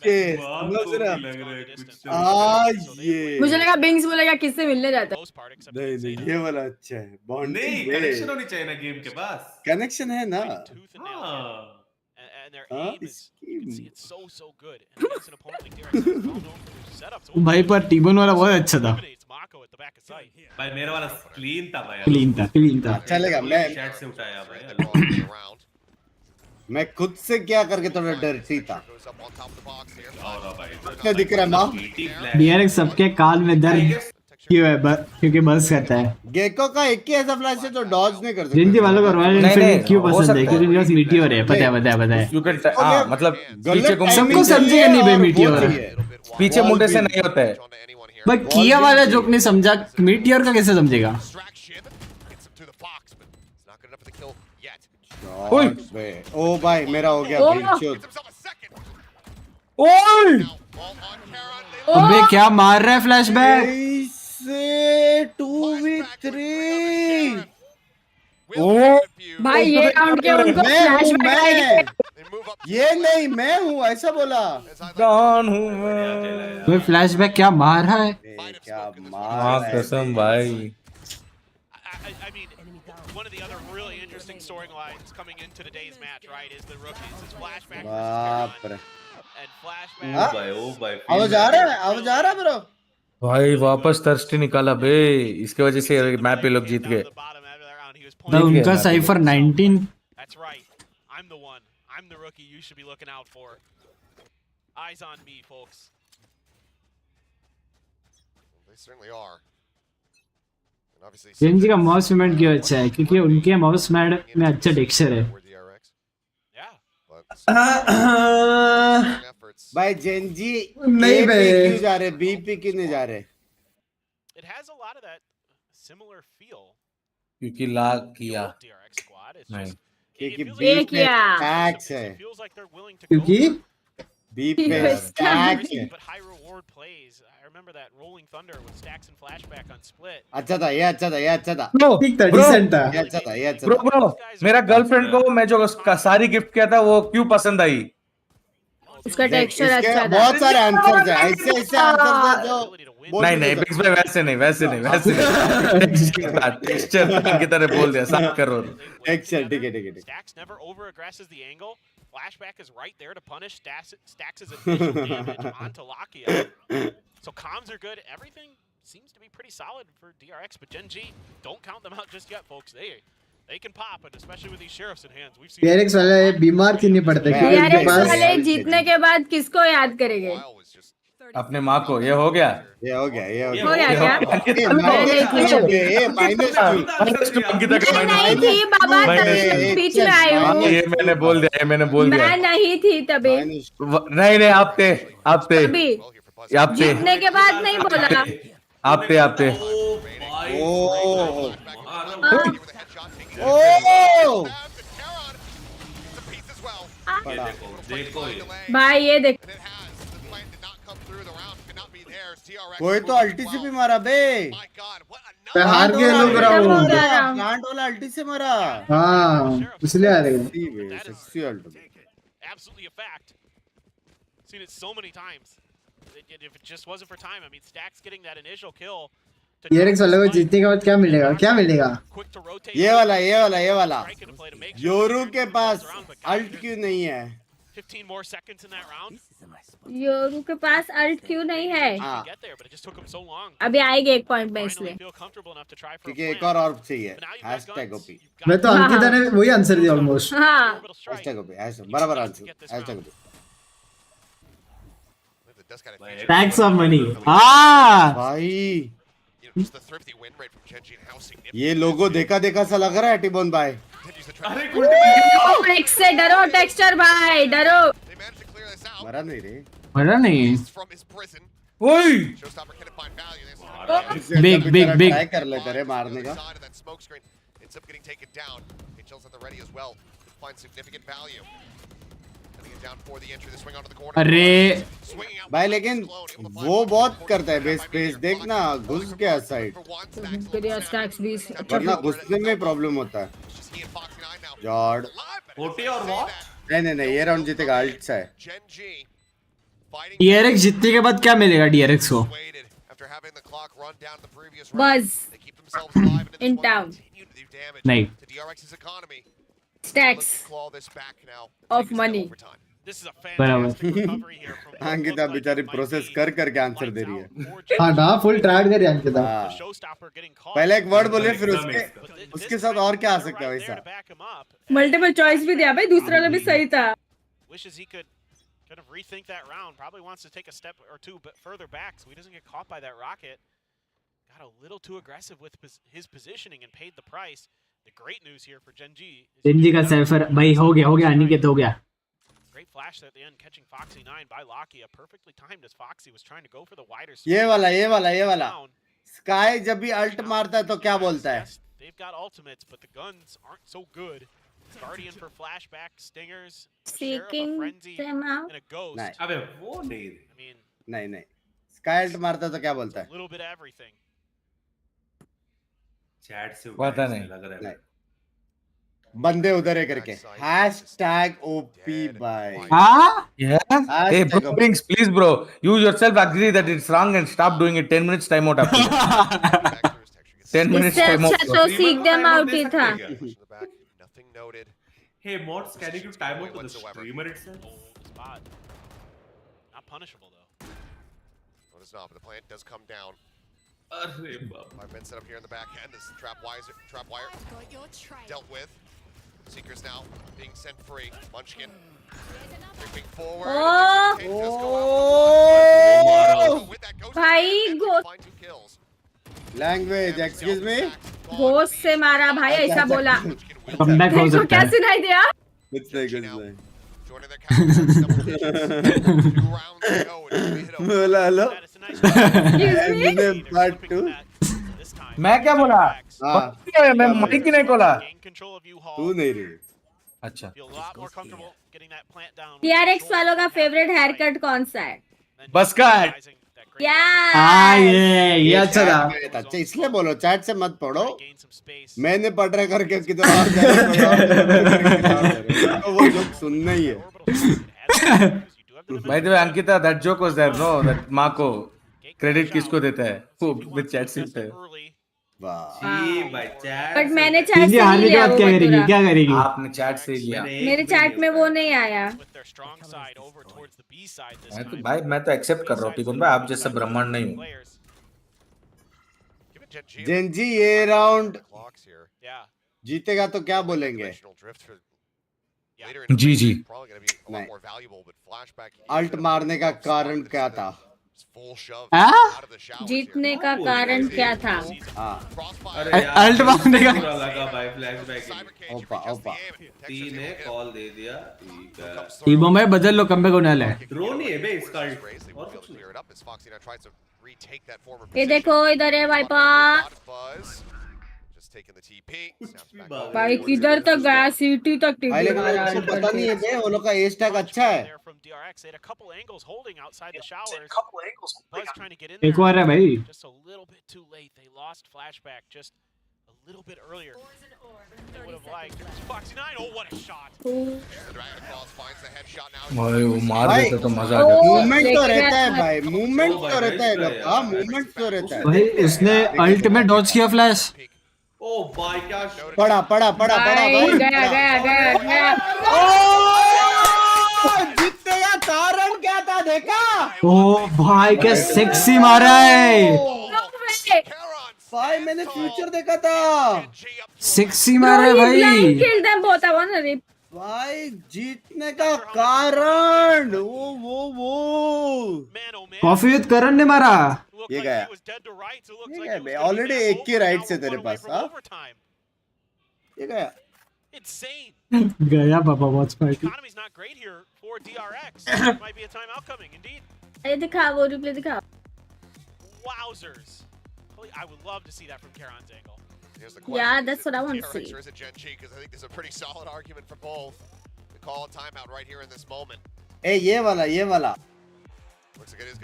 मुझे लगा बिंग्स बोलेगा किससे मिलने जाता है नहीं ये वाला अच्छा है बॉन्डिंग नहीं कनेक्शन होनी चाहिए ना गेम के पास कनेक्शन है ना भाई पर टीबन वाला बहुत अच्छा था भाई मेरा वाला क्लीन था क्लीन था चलेगा मैं चैट से उठाया भाई मैं खुद से क्या करके थोड़ा डरती था क्या दिख रहा है माँ डीआरएक्स सबके काल में दर्द क्यों है क्योंकि बस करता है गेको का एक ही ऐसा फ्लैश है जो डॉज नहीं कर सकता जिंजी वालों को रॉयल एनफील्ड क्यों पसंद है क्योंकि उनके पास मीटियोर है पता है हां मतलब पीछे को सबको समझेगा नहीं भाई मीटियोर पीछे मुंडे से नहीं होता है भाई किया वाला जोक नहीं समझा मीटियोर का कैसे समझेगा ओ भाई मेरा हो गया ओए अबे क्या मार रहा है फ्लैशबैक 2v3 भाई ये राउंड के उनको फ्लैशबैक आएगा ये नहीं मैं हूँ ऐसा बोला कौन हूँ मैं भाई फ्लैशबैक क्या मार रहा है क्या मार कसम भाई One of the other really interesting storylines coming into today's match, right, is the rookies. It's flashback बाप रे and flashback. ओ भाई आवाज आ रहा है ब्रो भाई वापस थर्स्टी निकाला बे इसके वजह से मैप पे लोग जीत गए उनका cipher 19 That's right. I'm the one. I'm the rookie you should be looking out for. Eyes on me, folks. They certainly are. Gen Z का माउस मूवमेंट क्यों अच्छा है क्योंकि उनके माउस मैड में अच्छा टेक्सचर है भाई जेंजी नहीं भाई क्यों जा रहे बीपी क्यों नहीं जा रहे It has a lot of that similar feel. क्योंकि लाग किया नहीं क्योंकि बीच में टैक्स है क्योंकि B पे stack. But high reward plays. I remember that rolling thunder with stacks and flashback on split. अच्छा था, ये अच्छा था, ये अच्छा था. Bro, ठीक था, decent था. ये अच्छा था, ये अच्छा bro, था. bro, मेरा गर्लफ्रेंड को मैं जो सारी गिफ्ट किया था वो क्यों पसंद आई? उसका टेक्सचर अच्छा था. बहुत सारे आंसर्स हैं, ऐसे आंसर्स हैं जो नहीं बिग्स भाई वैसे नहीं टेक्सचर की तरह बोल दिया, साफ करो. टेक्सचर ठीक है. Stacks never over aggresses the angle. Flashback is right there to punish Stacks' initial damage onto Lakia. So comms are good. Everything seems to be pretty solid for DRX, but GenG, don't count them out just yet, folks. They can pop, and especially with these sheriffs in hands. We've seen PRX वाले बीमार क्यों नहीं पड़ते? PRX वाले जीतने के बाद किसको याद करेंगे? अपने माँ को. ये हो गया हो गया क्या? नहीं थी बाबा, बीच में आई हूँ. ये मैंने बोल दिया. मैं नहीं थी तभी. नहीं आप थे जीतने के बाद नहीं बोला. आप थे. भाई ये देख, कोई तो अल्टी से भी मारा बे. मैं हार गया लोग रहा हूँ. प्लांट वाला अल्टी से मारा. हाँ, इसलिए आ रही है. absolutely a fact. Seen it so many times. If it just wasn't for time, I mean, Stacks getting that initial kill. DRX वाले को जीतने के बाद क्या मिलेगा? ये वाला. योरू के पास अल्ट क्यों नहीं है? 15 more seconds in that round. Yoru के पास अल्ट क्यों नहीं है? Get there, but it just took him so long. अभी आएगा एक पॉइंट में इसलिए. ठीक है, एक और चाहिए. #OP. मैं तो अंकिता ने वही आंसर दिया ऑलमोस्ट. हाँ. #OP. बराबर answer. #OP. Tax of money. हाँ. भाई. ये लोगो देखा सा लग रहा है टिबोन भाई. एक से डरो टेक्सचर भाई, डरो. मरा नहीं रे. ओए बिग ट्राई कर लेते रे मारने का. अरे भाई लेकिन वो बहुत करता है बेस देखना, घुस गया साइड. वरना घुसने में प्रॉब्लम होता है. जॉर्ड ओटी और वॉट? नहीं ये राउंड जीतेगा. अल्ट से है. DRX जीतने के बाद क्या मिलेगा DRX को? बस इन टाउन. नहीं. Stacks of money. बराबर. अंकिता बेचारी प्रोसेस करके आंसर दे रही है. हाँ ना, फुल ट्राई कर अंकिता. पहले एक वर्ड बोले, फिर उसके साथ और क्या आ सकता है वैसा. मल्टीपल चॉइस भी दिया भाई, दूसरा वाला भी सही था. Wishes he could kind of rethink that round. Probably wants to take a step or two further back so he doesn't get caught by that rocket. Got a little too aggressive with his positioning and paid the price. The great news here for GenG. GenG का cipher भाई हो गया अनिकेत हो गया. Great flash at the end, catching Foxy 9 by Lakia. Perfectly timed as Foxy was trying to go for the wider. ये वाला. Sky जब भी अल्ट मारता है तो क्या बोलता है? They've got ultimates, but the guns aren't so good. Guardian for flashback, stingers, seeking them out, and a ghost. नहीं. अबे वो नहीं. I mean, नहीं. Sky अल्ट मारता है तो क्या बोलता है? A little bit of everything. Chat से पता नहीं. लग रहा है. बंदे उधर है करके. #OP भाई. हाँ? Yeah. Hey bro, please bro, you yourself agree that it's wrong and stop doing it. 10 minutes time out after. 10 minutes time out. तो सीख them out ही था. Hey mods, can you give time out to the streamer itself? Spot. Not punishable though. No, it's not, but the plant does come down. अरे बाप. 5 men set up here in the back end. This trap wire dealt with. Seekers now being sent free. Munchkin creeping forward. भाई language excuse me. Ghosh से मारा भाई, ऐसा बोला. Comeback हो सकता क्या है. सुनाई दिया? कुछ नहीं. बोला हेलो. पार्ट 2. मैं क्या बोला? मैं माइक ही नहीं खोला. तू नहीं रे. अच्छा TRX वालों का फेवरेट हेयर कट कौन सा है? बस का है क्या? ये अच्छा था। अच्छा इसलिए बोलो चैट से मत पढ़ो, मैंने पढ़ रहे करके किधर और जा रहे हो, वो जोक सुनना ही है। By the way, Ankita, that joke was there, no? That Marco credit किसको देता है? वो with chat से है। बट मैंने चैट से नहीं लिया वो क्या करेगी, क्या करेगी? आपने चैट से लिया। मेरे चैट में वो नहीं आया। भाई मैं तो एक्सेप्ट कर रहा हूँ टिकुन भाई, आप जैसे ब्राह्मण नहीं हूँ। जेंजी ये राउंड जीतेगा तो क्या बोलेंगे? जी जी। नहीं, अल्ट मारने का कारण क्या था? जीतने का कारण क्या था? अल्ट मारने का ओपा ओपा ने कॉल दे दिया। टीमों में बदल लो, कम होने वाला है। ड्रोन ही है बे इसका अल्ट। ये देखो इधर है वाइपर। भाई किधर तक गया? सीटी तक टिक भाई लेकिन उनको पता नहीं है बे, वो लोग का एज टैग अच्छा है। एक और है भाई। भाई वो मार देता तो मजा आ जाता। मूवमेंट तो रहता है भाई, मूवमेंट तो रहता है लोग का, मूवमेंट तो रहता है भाई उसने अल्ट में डॉज किया फ्लैश। ओ भाई क्या पड़ा पड़ा पड़ा पड़ा भाई, गया गया गया गया। जीतने का कारण क्या था देखा? ओ भाई क्या सेक्सी मारा है भाई, मैंने फ्यूचर देखा था। सेक्सी मारा है भाई। भाई जीतने का कारण वो कॉफी विद करण ने मारा। ये गया बे, ऑलरेडी एक की राइट से तेरे पास। हाँ ये गया गया बाबा वॉच पार्टी। ये दिखा, वो रिप्ले दिखा। I would love to see that from Karan's angle. Yeah, that's what I want to see. Or is it GenG? Because I think there's a pretty solid argument for both. We call a timeout right here in this moment. ए ये वाला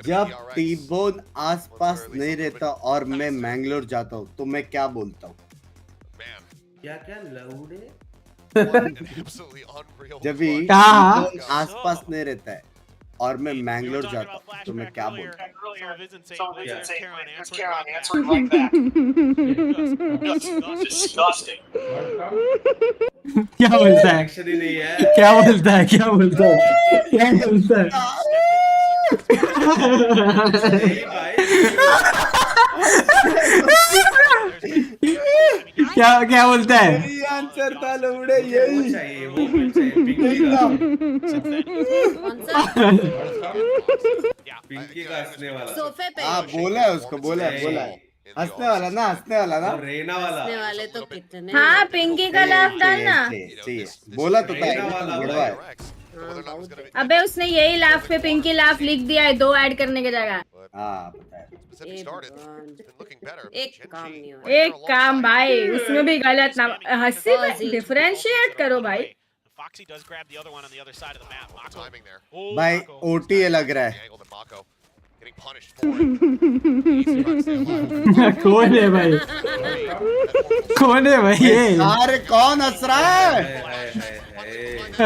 जब T-bone आसपास नहीं रहता और मैं मैंगलोर जाता हूँ तो मैं क्या बोलता हूँ? क्या क्या लौड़े? जब भी टीबोन आसपास नहीं रहता है और मैं मैंगलोर जाता हूँ तो मैं क्या बोलता हूँ? क्या बोलता है? क्या बोलता है? क्या बोलता है? क्या बोलता है? क्या क्या बोलता है? यही आंसर था लौड़े, यही चाहिए वो चाहिए पिंकी का हंसने वाला। सोफे पे बोला है उसको, बोला है हंसने वाला ना, हंसने वाला ना, रेना वाला। हंसने वाले तो कितने। हाँ पिंकी का लाफ डालना चाहिए, बोला तो था। अबे उसने यही लाफ पे पिंकी लाफ लिख दिया है 2 ऐड करने की जगह। हाँ पता है। एक काम भाई उसमें भी गलत ना, हंसी में डिफरेंशिएट करो भाई। भाई ओटी लग रहा है। कौन है भाई? कौन है भाई ये? अरे कौन हंस रहा है?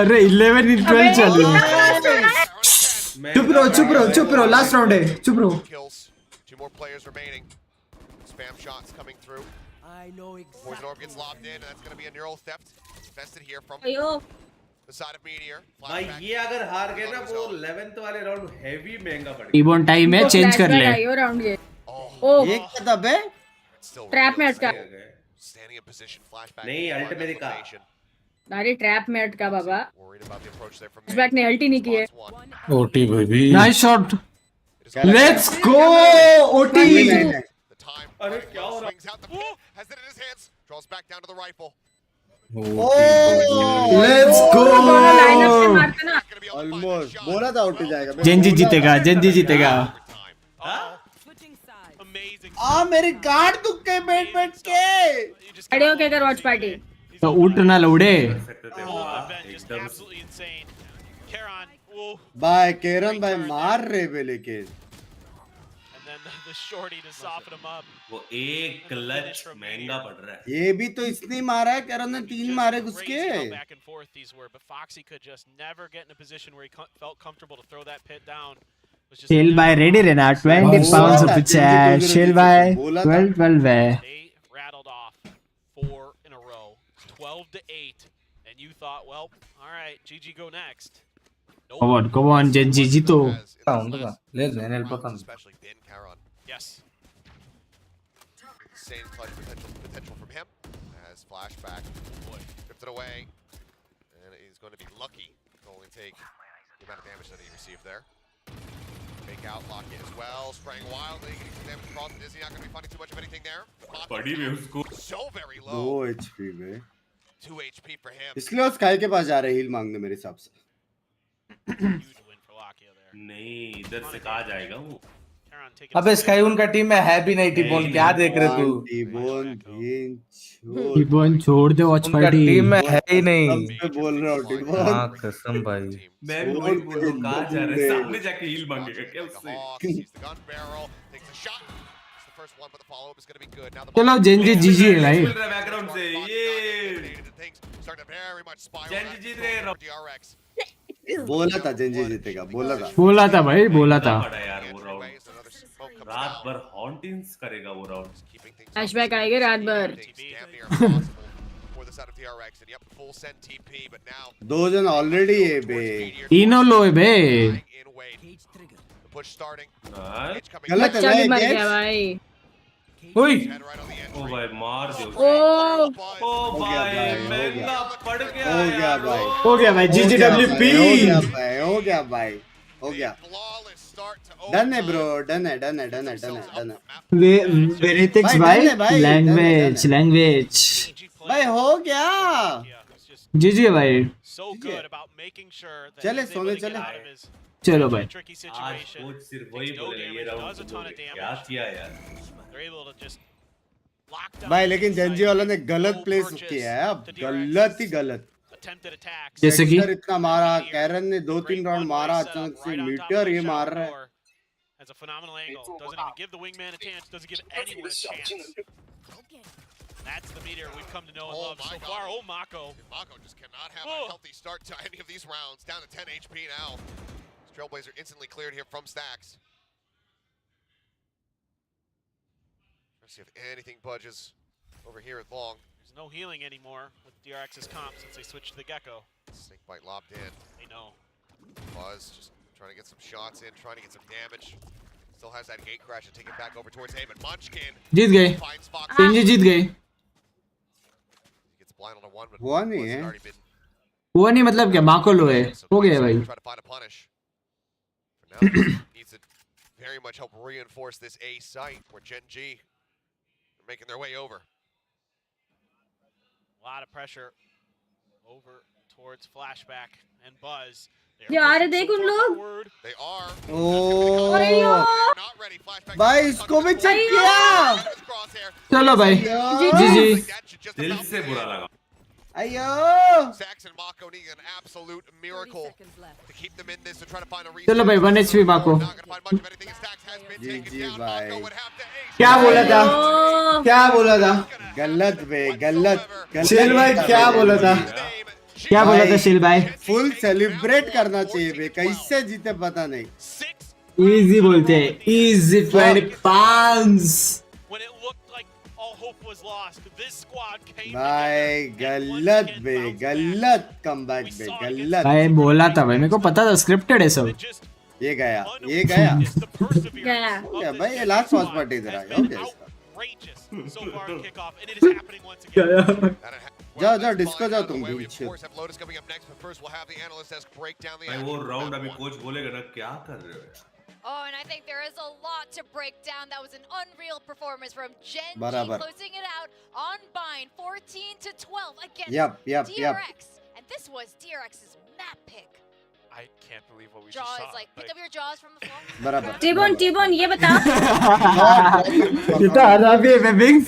अरे 11 in 12 चल रही है। चुप रहो लास्ट राउंड है, चुप रहो। 2 more players remaining. Spam shots coming through. I know exactly. Poison Orb gets lobbed in, and that's going to be a neural theft. Invested here from the side of Meteor. भाई ये अगर हार गए ना वो 11th वाले round heavy महंगा पड़ेगा। टीबोन टाइम है, चेंज कर ले। ये राउंड ये क्या था बे? ट्रैप में अटका। Standing in position, flashback. नहीं अल्ट में दिखा। अरे ट्रैप में अटका बाबा। फ्लैशबैक ने अल्टी नहीं की है। OT baby nice shot. Let's go OT. अरे क्या हो रहा है? Draws back down to the rifle. Let's go. Almost बोला था ओटी जाएगा। जेंजी जीतेगा, जेंजी जीतेगा। मेरी गार्ड दुख गई बैठ के। खड़े हो के कर वॉच पार्टी। तो उठ ना लौड़े। absolutely insane. Karan, whoa. भाई केरन भाई मार रहे बे लेकिन. And then the shorty to soften him up. वो एक क्लच महंगा पड़ रहा है. ये भी तो इसने मारा है. केरन ने 3 मारे घुसके. Back and forth these were, but Foxy could just never get in a position where he felt comfortable to throw that pit down. Shill by ready Rena 20 pounds of the chat. Shill by 12 है. They rattled off 4 in a row, 12-8, and you thought, well, all right, GG go next. Come on, GenG जीतो. Especially Ben Karan. Yes. Insane clutch potential from him. As flashback, tipped it away, and he's going to be lucky to only take the amount of damage that he received there. Fake out, lock it as well, spraying wildly, getting some damage across. Is he not going to be finding too much of anything there? पड़ी भी उसको. So very low. 2 HP में. 2 HP for him. इसलिए उस sky के पास जा रहे heal मांगने मेरे हिसाब से. नहीं इधर से कहाँ जाएगा वो. अबे स्काई उनका टीम में है भी नहीं. टीबोन क्या देख रहे तू. टीबोन छोड़ दे वॉच पार्टी. टीम में है ही नहीं. मैं बोल रहा हूँ टीबोन. हाँ कसम भाई. मैं भी वही बोल रहा हूँ. कहाँ जा रहे हैं. सामने जाके हील मांगेगा क्या उससे. चलो जेंजी जीजी है भाई. बैकग्राउंड से ये जेंजी जीत गए. बोला था जेंजी जीतेगा. बोला था भाई. बोला था. यार वो राउंड रात भर हॉन्टिंग्स करेगा वो राउंड. फ्लैशबैक आएगा रात भर. 2 जन ऑलरेडी है बे. तीनों लो है बे. गलत है भाई. मर गया भाई. ओए ओ भाई मार दो. ओ भाई महंगा पड़ गया. हो गया भाई. GGWP. हो गया. डन है ब्रो. डन है. वेरिटेक्स भाई. लैंग्वेज भाई हो गया. जीजी भाई. चले सोने चले. चलो भाई. आज कोच सिर्फ वही बोलेगा ये राउंड क्या किया यार. भाई लेकिन जेंजी वालों ने गलत प्लेस किया है. अब गलत ही गलत. जैसे कि इतना मारा. कैरन ने 2-3 राउंड मारा. अचानक से मीटर ये मार रहा है. That's a phenomenal angle. Doesn't even give the wingman a chance. Doesn't give anyone a chance. That's the meter we've come to know and love so far. Oh, Mako. Mako just cannot have a healthy start to any of these rounds. Down to 10 HP now. Trailblazer instantly cleared here from Stacks. Let's see if anything budges over here at long. There's no healing anymore with DRX's comp since they switched to the Gecko. Snakebite lobbed in. They know. Buzz just trying to get some shots in, trying to get some damage. Still has that gate crash and take it back over towards Heyy, but Munchkin जीत गए. Gen Z जीत गए. Gets blind on a 1, but हुआ नहीं है. हुआ नहीं मतलब क्या. माको लो है. हो गया भाई. Try to find a punish. For now, needs to very much help reinforce this A site where GenG are making their way over. A lot of pressure over towards Flashback and Buzz. यार देख उन लोग. They are. भाई इसको भी check किया. चलो भाई. जीजी. दिल से बुरा लगा. अयो. Stacks and Mako need an absolute miracle to keep them in this to try to find a reason. चलो भाई 1 HP माको. जीजी भाई. क्या बोला था. गलत बे. गलत. शिल भाई क्या बोला था. क्या बोला था शिल भाई. फुल सेलिब्रेट करना चाहिए बे. कैसे जीते पता नहीं. इजी बोलते हैं. Easy 20 pounds. भाई गलत बे. गलत कमबैक बे. गलत. भाई बोला था भाई. मेरे को पता था स्क्रिप्टेड है सब. ये गया. गया. भाई ये लास्ट वॉच पार्टी इधर आ गया. जाओ डिस्को जाओ तुम भी. वो राउंड अभी कोच बोलेगा ना क्या कर रहे हो. Oh, and I think there is a lot to break down. That was an unreal performance from GenG, closing it out on Bind, 14-12 against DRX. And this was DRX's map pick. I can't believe what we just saw. Jaws, like, pick up your jaws from the floor. बराबर. T-bone ये बता. कितना आराम है मैं बिंग्स.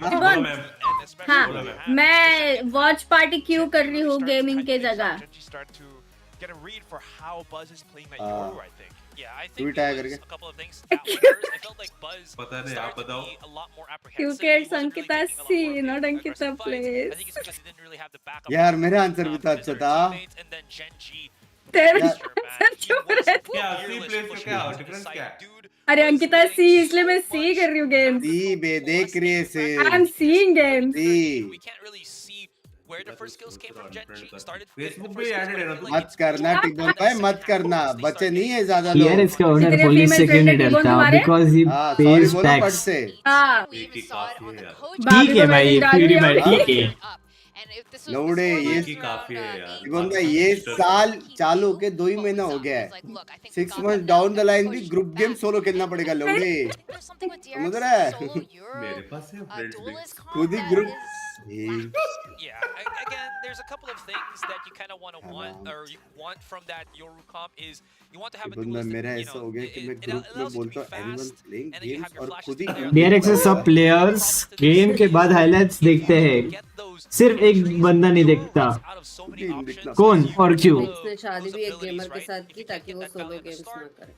T-bone हाँ मैं watch party क्यों कर रही हूँ गेमिंग के जगह get a read for how Buzz is playing that Yoru, I think. Yeah, I think it was a couple of things. At first, I felt like Buzz started to be a lot more apprehensive. क्योंकि Ankita C, not Ankita plays. I think it's because he didn't really have the backup. यार मेरा answer भी तो अच्छा था And then GenG. तेरा answer क्यों रहता क्या सी प्लेस का क्या डिफरेंस क्या है? अरे अंकिता सी इसलिए मैं सी कर रही हूँ गेम्स सी बे देख रही है से I am seeing games We can't really see where the first skills came from. GenG started. Facebook पे ऐड है ना तुम? मत करना टिकबॉल भाई मत करना बच्चे नहीं है ज्यादा यार लोग इसका ओनर पुलिस से क्यों नहीं डरता बिकॉज़ ही पेज टैक्स हाँ ठीक है भाई फ्री में ठीक है लौड़े ये काफी है यार बंदा ये साल चालू के 2 ही महीना हो गया है 6 मंथ डाउन द लाइन भी ग्रुप गेम सोलो खेलना पड़ेगा लौड़े समझ रहा है मेरे पास है फ्रेंड्स खुद ही group Yeah, again, there's a couple of things that you kind of want or you want from that Yoru comp is you want to have a बंदा मेरा ऐसा हो गया कि मैं ग्रुप में बोलता हूँ एवरीवन प्लेइंग गेम्स और खुद ही DRX से सब प्लेयर्स गेम के बाद हाइलाइट्स देखते हैं सिर्फ एक बंदा नहीं देखता कौन और क्यों इसने शादी भी एक गेमर के साथ की ताकि वो सोलो गेम्स ना करे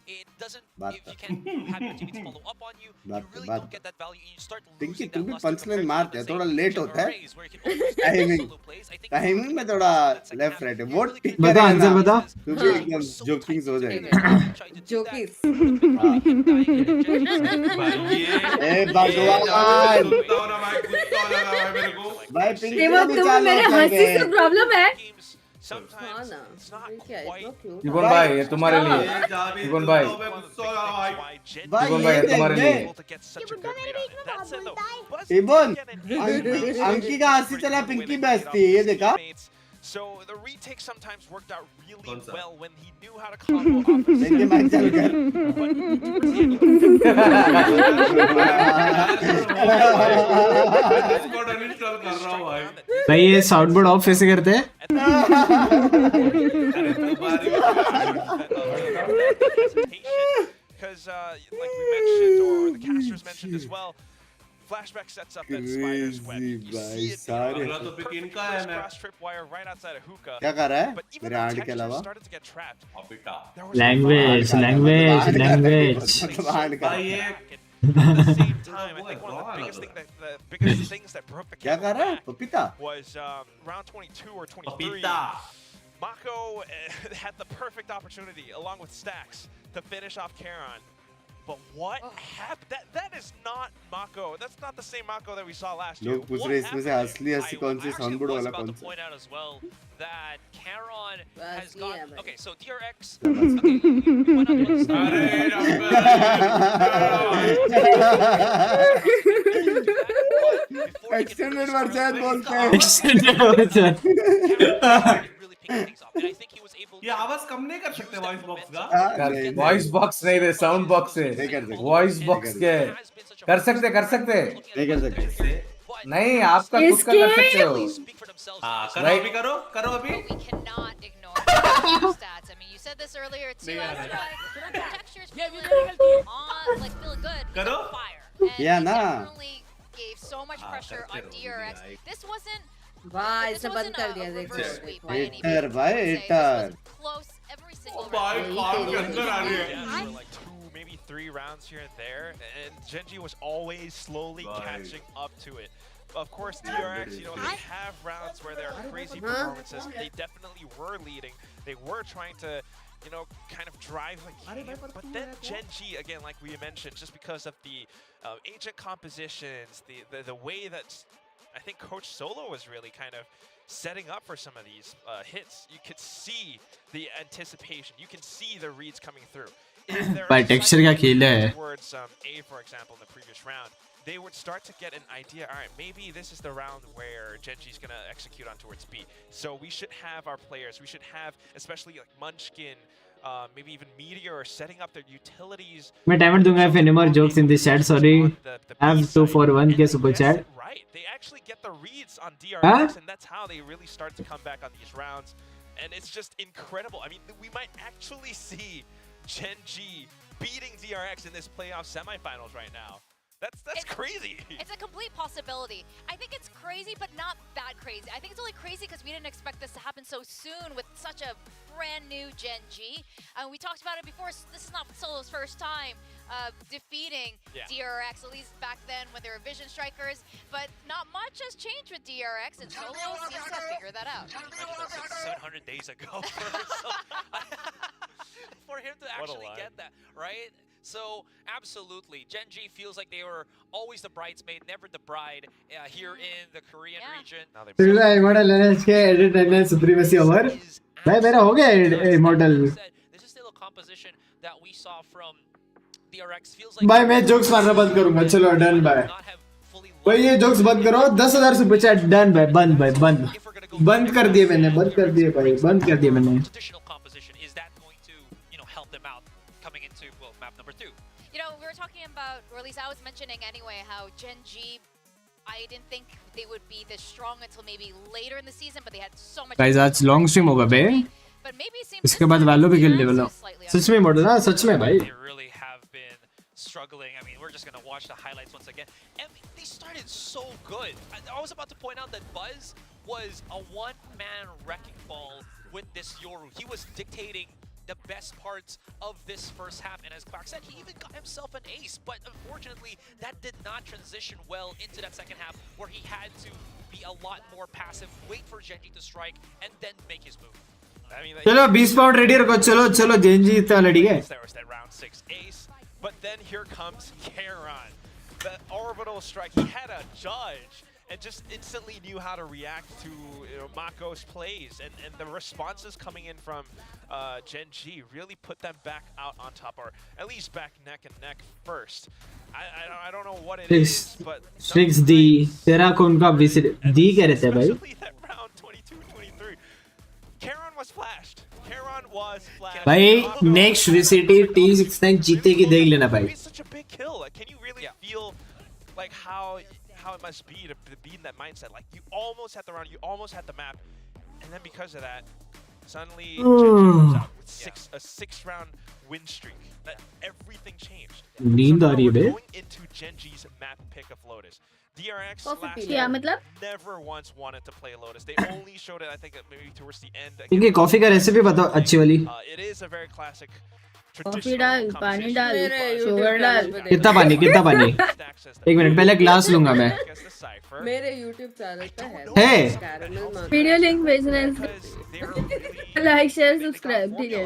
बात पिंकी तुम भी पंचलाइन मारते हैं थोड़ा लेट होता है टाइमिंग में थोड़ा लेफ्ट राइट है वो बता आंसर बता तू भी एकदम जोकिंग्स हो जाएगा जोकिंग्स ए भगवान भाई पिंकी वो तुम मेरे हंसी से प्रॉब्लम है हाँ ना क्या है इतना क्यूट जीवन भाई ये तुम्हारे लिए जीवन भाई जीवन भाई ये तुम्हारे लिए इबन अंकी का हंसी चला पिंकी बेचती है ये देखा So the retake sometimes worked out really well when he knew how to combo off. देखिए मैं चल कर भाई ये साउंड बोर्ड ऑफ कैसे करते हैं Because like we mentioned or the casters mentioned as well, flashback sets up that spider's web. You see it सारे तो pick इनका है मैं tripwire right outside of hookah. क्या कर रहा है मेरे आंट के अलावा लैंग्वेज भाई ये at the same time, I think one of the biggest things that broke the क्या कर रहा है पपीता was round 22 or 23. Mako had the perfect opportunity along with Stacks to finish off Karon. But what happened? That is not Mako. That's not the same Mako that we saw last year. लोग पूछ रहे इसमें से असली कौन सी sound board वाला कौन सा point out as well that Karon has got okay, so DRX extended version बोलते हैं एक्सटेंडेड वर्जन ये आवाज कम नहीं कर सकते वॉइस बॉक्स का वॉइस बॉक्स नहीं रे साउंड बॉक्स है वॉइस बॉक्स के कर सकते नहीं कर सकते नहीं आपका खुद का कर सकते हो हां करो अभी करो अभी stats. I mean, you said this earlier too. Textures feel good. Karo? Fire. Yeah, nah. Definitely gave so much pressure on DRX. This wasn't. वाह इसे बंद कर दिया देखो हिटर भाई हिटर Close every single भाई round. काम के अंदर आ रही है For like 2, maybe 3 rounds here and there, and GenG was always slowly catching up to it. Of course, DRX, you know, they have rounds where there are crazy performances. They definitely were leading. They were trying to, you know, kind of drive the game. But then GenG, again, like we mentioned, just because of the agent compositions, the way that I think Coach Solo was really kind of setting up for some of these hits. You could see the anticipation. You can see the reads coming through. By texture क्या खेल है? Towards A, for example, in the previous round, they would start to get an idea. All right, maybe this is the round where GenG's gonna execute on towards B. So we should have our players. We should have, especially like Munchkin, maybe even Meteor, setting up their utilities. मैं timer दूंगा if any more jokes in this chat. Sorry, I have 2 for 1 के super chat. Right, they actually get the reads on DRX, and that's how they really start to come back on these rounds. And it's just incredible. I mean, we might actually see GenG beating DRX in this playoff semifinals right now. That's crazy. It's a complete possibility. I think it's crazy, but not that crazy. I think it's only crazy because we didn't expect this to happen so soon with such a brand new GenG. We talked about it before. So this is not Solo's first time defeating DRX, at least back then when they were Vision Strikers. But not much has changed with DRX, and Solo seems to have figured that out. 700 days ago for him to actually get that, right? So, absolutely, GenG feels like they were always the bridesmaid, never the bride here in the Korean region. Immortal NHK edit and supremacy over. भाई मेरा हो गया Immortal. This is still a composition that we saw from DRX. Feels like भाई मैं jokes मारना बंद करूँगा. चलो done भाई. भाई ये jokes बंद करो. 10,000 सुपर चैट done भाई. बंद भाई बंद. बंद कर दिए मैंने. बंद कर दिए भाई. बंद कर दिए मैंने. You know, we were talking about, or at least I was mentioning anyway, how GenG, I didn't think they would be this strong until maybe later in the season, but they had so much. Guys, आज long stream होगा बे. इसके बाद वालों भी खेलने वाला. सच में Immortal ना सच में भाई. They really have been struggling. I mean, we're just gonna watch the highlights once again. And they started so good. I was about to point out that Buzz was a one-man wrecking ball with this Yoru. He was dictating the best parts of this first half, and as Clark said, he even got himself an ace, but unfortunately that did not transition well into that second half, where he had to be a lot more passive, wait for GenG to strike, and then make his move. I mean, चलो 20 pound ready रखो. चलो चलो GenG इतना लड़ी है. There was that round 6 ace, but then here comes Karon. The orbital strike. He had a judge and just instantly knew how to react to Mako's plays, and the responses coming in from GenG really put them back out on top, or at least back neck and neck first. I don't know what it is, but Strixx D तेरा कौन का VCT D कह रहे थे भाई? that round 22-23, Karon was flashed. Karon was flashed. भाई next VCT T69 जीतेगी देख लेना भाई. It's such a big kill. Like, can you really feel like how it must be to be in that mindset? Like, you almost had the round, you almost had the map, and then because of that, suddenly GenG comes out with a 6-round win streak. Everything changed. नींद आ रही है बे. Going into GenG's map pick of Lotus. DRX last year never once wanted to play Lotus. They only showed it, I think, maybe towards the end. इनके coffee का recipe बताओ अच्छी वाली. It is a very classic. Coffee डाल, पानी डाल, sugar डाल. कितना पानी? कितना पानी? एक मिनट पहले ग्लास लूंगा मैं. मेरे YouTube चैनल पे है. है. वीडियो लिंक भेजना है. लाइक शेयर सब्सक्राइब ठीक है.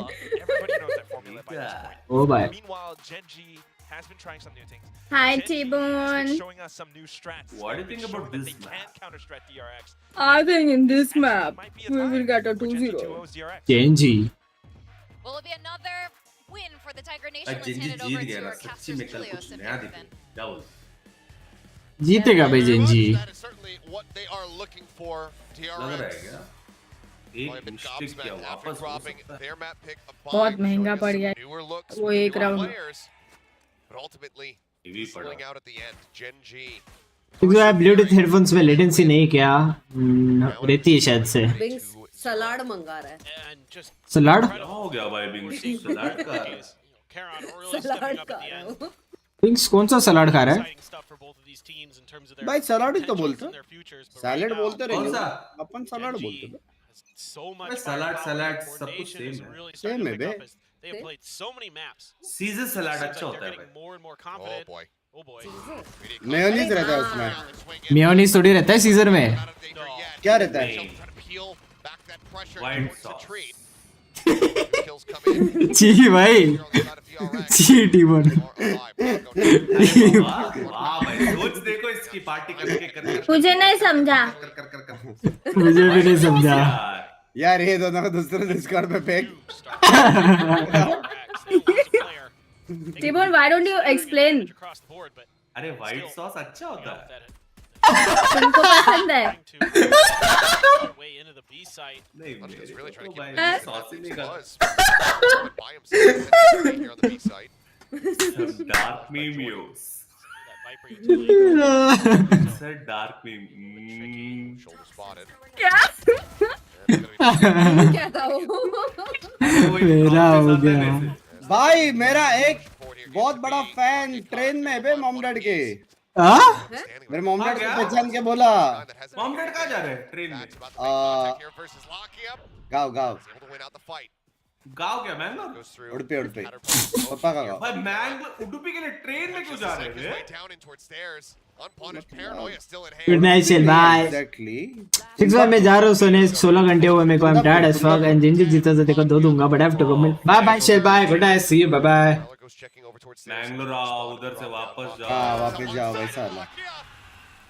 ओ भाई. Meanwhile, GenG has been trying some new things. Hi T-Bone. Showing us some new strats. What do you think about this map? They can counter strat DRX. I think in this map we will get a 2-0. GenG. Will it be another win for the Tiger Nation? Let's hand it over to our casters Julius and everything. जीतेगा भाई GenG. That is certainly what they are looking for. DRX. बहुत महंगा पड़ गया. वो एक round. But ultimately, pulling out at the end, GenG. क्योंकि आप ब्लूटूथ हेडफोन्स में लेटेंसी नहीं क्या रहती है शायद से. सलाड मंगा रहा है. सलाड? हो गया भाई बिंग्स सलाड का. सलाड खा रहा हूँ. बिंग्स कौन सा सलाड खा रहा है? भाई सलाड ही तो बोलते. सैलेड बोलते रहे. अपन सलाड बोलते हैं. सलाड सब कुछ सेम है बे. They have played so many maps. Caesar salad अच्छा होता है भाई. More and more confident. Oh boy. Mayonnaise रहता है उसमें. मेयोनीज थोड़ी रहता है सीजर में. क्या रहता है? White sauce. ची भाई. ची टीमोन. वाह भाई सोच देखो इसकी पार्टी करके. मुझे नहीं समझा. मुझे भी नहीं समझा. यार ये दोनों को दूसरे डिस्कॉर्ड पे फेंक. T-Bone, why don't you explain? अरे व्हाइट सॉस अच्छा होता है. तुमको पसंद है? नहीं सॉस ही नहीं कर. Dark meme use. Said dark meme. क्या? क्या था वो? मेरा हो गया. भाई मेरा एक बहुत बड़ा फैन ट्रेन में है बे मॉम डैड के. मेरे मॉम डैड को पहचान के बोला मॉम डैड कहाँ जा रहे हैं ट्रेन में? गाँव गाँव गाँव क्या मैंगलोर? उड़पी उड़पी पापा का गाँव। भाई मैंगलोर उडुपी के लिए ट्रेन में क्यों जा रहे थे? गुड नाइट चल बाय। सिक्स बार मैं जा रहा हूँ सोने 16 घंटे हुए मेरे को। I am tired as fuck and GenG जीता तो देखो 2 दूंगा but I have to go. Bye bye चल bye good night see you bye bye. Mangalore आओ उधर से वापस जाओ। हाँ वापस जाओ वैसा वाला।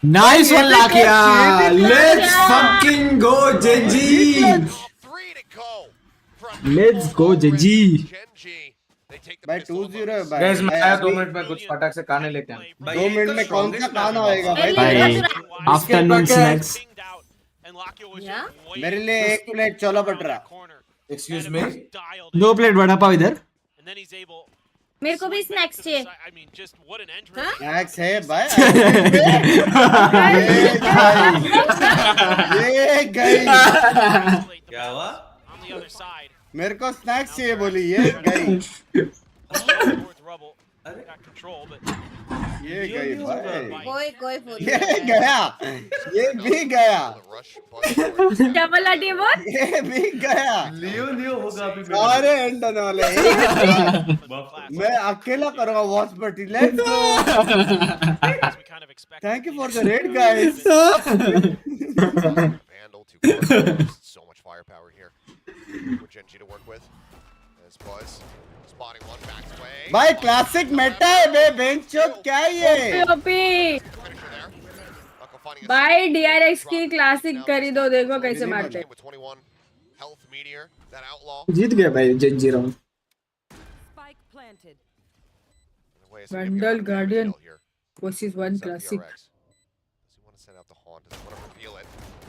नाइस वन लाकिया। Let's fucking go GenG. Let's go GenG. भाई 2-0 है भाई। गाइस मैं आया 2 मिनट में कुछ फटाक से खाने लेके आया। 2 मिनट में कौन सा खाना होएगा भाई? आफ्टरनून स्नैक्स मेरे लिए 1 plate chola bhatura. Excuse me 2 plate vada pav इधर। मेरे को भी स्नैक्स चाहिए। स्नैक्स है भाई। ये गई। क्या हुआ? मेरे को स्नैक्स चाहिए बोली ये गई। ये गई भाई। कोई ये गया। ये भी गया। डबल अटी बोल। ये भी गया। लियो होगा अभी। सारे एंड होने वाले मैं अकेला करूँगा watch party. Let's go. Thank you for the red guys. So much firepower here for GenG to work with. As Buzz spotting one back away. भाई क्लासिक मेटा है बे बेंचो क्या है ये? ओपी भाई DRX की क्लासिक खरीदो देखो कैसे मारते। जीत गया भाई Gen Z round. Bundle guardian versus 1 classic.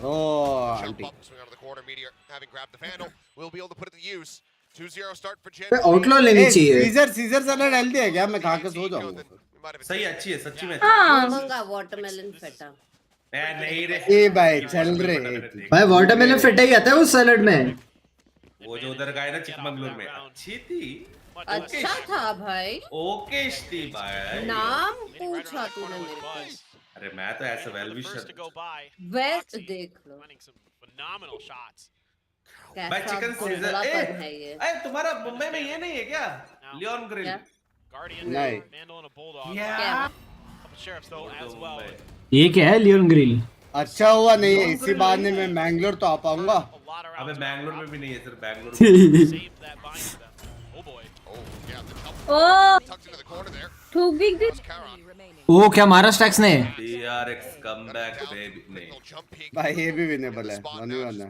Oh, jump up, swing out of the corner, Meteor having grabbed the vandal, will be able to put it to use. 2-0 start for GenG. Outlaw लेनी चाहिए। Scissor सलाद healthy है क्या? मैं खा के सो जाऊंगा। सही अच्छी है सच्ची में। मंगा वाटरमेलन फेटा। नहीं रे। ए भाई चल रे। भाई वाटरमेलन फेटा ही आता है उस सैलेड में। वो जो उधर का है ना चिकमंगलुर में अच्छी थी। अच्छा था भाई। ओके थी भाई। नाम पूछा तूने मेरे को। अरे मैं तो ऐसा वेल विशर। वेस्ट देख लो। भाई चिकन सीजर है ये। अरे तुम्हारा मुंबई में ये नहीं है क्या? Leon grill. नहीं। ये क्या है लियोन ग्रिल? अच्छा हुआ नहीं है इसी बहाने में मैंगलोर तो आ पाऊंगा। अबे मैंगलोर में भी नहीं है सिर्फ बैंगलोर। ठोक दी। ओ क्या मारा स्ट्रिक्स ने? DRX कमबैक बेबी नहीं। भाई ये भी विनेबल है 1v1 है।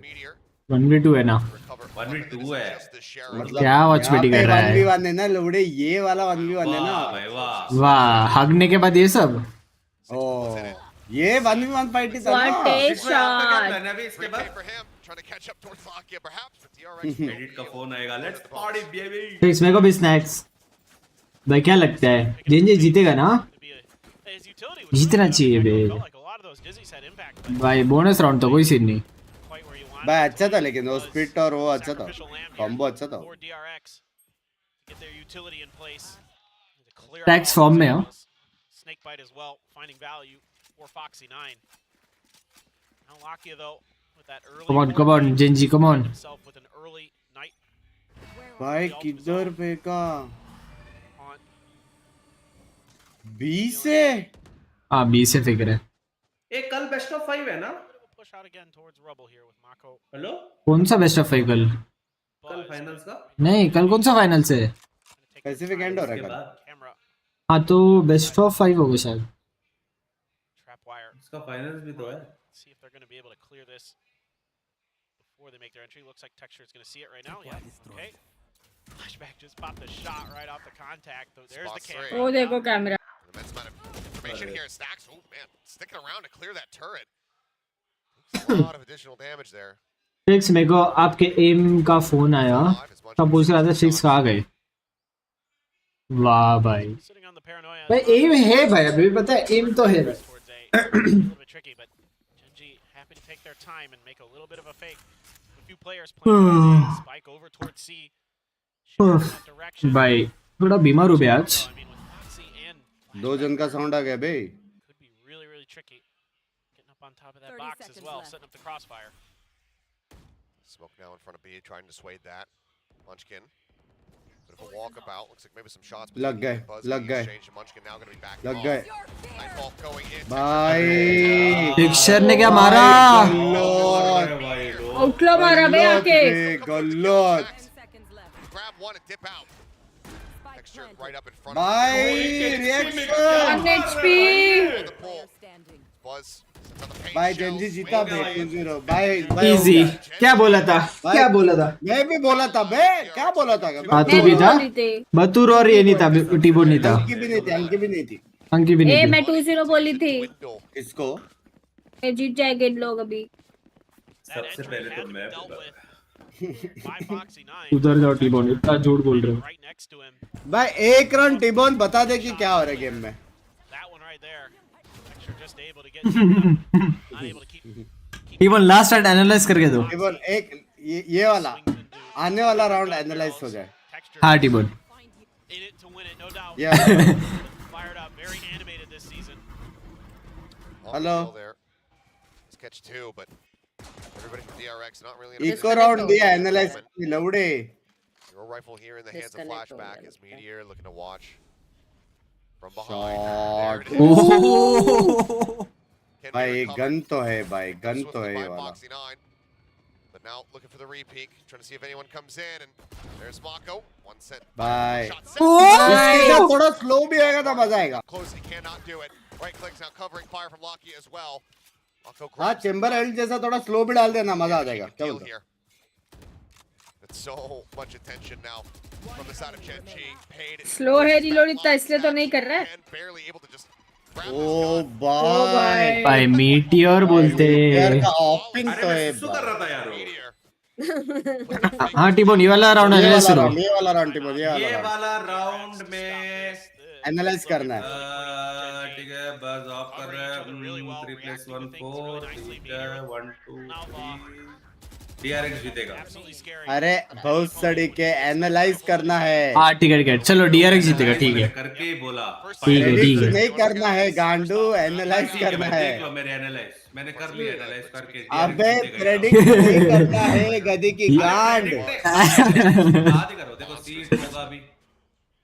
1v2 है ना? 1v2 है। मतलब क्या वॉच बेटी कर रहा है? 1v1 है ना लौड़े ये वाला 1v1 है ना। भाई वाह। वाह हगने के बाद ये सब। ओ ये 1v1 फाइट ही था ना। इसके बाद एडिट का फोन आएगा। Let's party baby. मेरे को भी स्नैक्स। भाई क्या लगता है जेंजी जीतेगा ना? जीतना चाहिए बे भाई। बोनस राउंड तो कोई सीन नहीं भाई। अच्छा था लेकिन वो स्पिट और वो अच्छा था। कॉम्बो अच्छा था। टैक्स फॉर्म में हो। come on Gen Z come on। भाई किधर फेंका? 20 से? हाँ 20 से फेंक रहे। एक कल बेस्ट ऑफ 5 है ना? हेलो कौन सा बेस्ट ऑफ 5 कल? कल फाइनल्स का? नहीं कल कौन सा फाइनल्स है? पैसिफिक एंड हो रहा है कल। हाँ तो बेस्ट ऑफ 5 होगा शायद। इसका फाइनल्स भी तो है। Before they make their entry, looks like Texture is going to see it right now. Yeah, okay. Flashback just popped the shot right off the contact. There's the camera. Oh, देखो camera. Immense amount of information here. Stacks, oh man, sticking around to clear that turret. A lot of additional damage there. Strixx मेरे को आपके M का phone आया। तब पूछ रहा था Strixx कहाँ गए? वाह भाई। भाई एम है भाई अभी पता है एम तो है। Happy to take their time and make a little bit of a fake. A few players playing spike over towards C. भाई थोड़ा बीमार हो गया आज। 2 जन का साउंड आ गया बे। tricky. Getting up on top of that box as well, setting up the crossfire. Smoke now in front of B, trying to dissuade that. Munchkin. Bit of a walkabout. Looks like maybe some shots. लग गए. Munchkin now gonna be back. लग गए. Nightfall going in. भाई. Picture ने क्या मारा? उठलो मारा बे आके. गलत. Grab one and dip out. Texture right up in front भाई reaction. 1 HP. Buzz. भाई जेंजी जीता बे 2-0. भाई इजी. क्या बोला था? क्या बोला था? मैं भी बोला था बे. क्या बोला था? हाँ तू भी था. बतूर और ये नहीं था. टीबो नहीं था. अंकी भी नहीं थी. अंकी भी नहीं थी. अंकी भी नहीं थी. मैं 2-0 बोली थी. किसको? जीत जाएंगे इन लोग अभी. सबसे पहले तो मैं बोला. उधर जाओ टीबोन. इतना झूठ बोल रहे हो. भाई एक रन टीबोन बता दे कि क्या हो रहा है गेम में. टीबोन लास्ट राउंड एनालाइज करके दो. टीबोन एक ये वाला आने वाला राउंड एनालाइज हो जाए. हाँ T-bone. Hello. Sketch 2, but everybody from DRX not really in eco round दिया एनालाइज लौड़े. Your rifle here in the hands of Flashback as Meteor looking to watch from behind. भाई गन तो है भाई. Gun तो है ये वाला. But now looking for the repeat, trying to see if anyone comes in, and there's Mako. 1 set. भाई इसके साथ थोड़ा स्लो भी आएगा तो मजा आएगा. Close, he cannot do it. Right clicks now covering fire from Locky as well. हाँ चेंबर एल्ड जैसा थोड़ा स्लो भी डाल देना मजा आ जाएगा. क्या बोलते हो? So much attention now from the side of GenG. Paid. Slow है रिलोड इतना इसलिए तो नहीं कर रहा है. ओ भाई. भाई मीटियोर बोलते. यार का ऑपिंग तो है. कर रहा था यार वो. हाँ टीबोन ये वाला राउंड एनालाइज करो. ये वाला राउंड टीबोन ये वाला राउंड में एनालाइज करना है. ठीक है बस ऑफ कर रहे हैं. 3+1 4. ठीक है 1 2 3. DRX जीतेगा. अरे बहुत सड़ी के एनालाइज करना है. हाँ ठीक है चलो DRX जीतेगा. ठीक है करके ही बोला. ठीक है नहीं करना है गांडू. एनालाइज करना है. देख लो मेरे एनालाइज. मैंने कर लिया एनालाइज करके. अबे प्रेडिक्ट नहीं करना है गधी की गांड. आज करो. देखो सीट होगा अभी.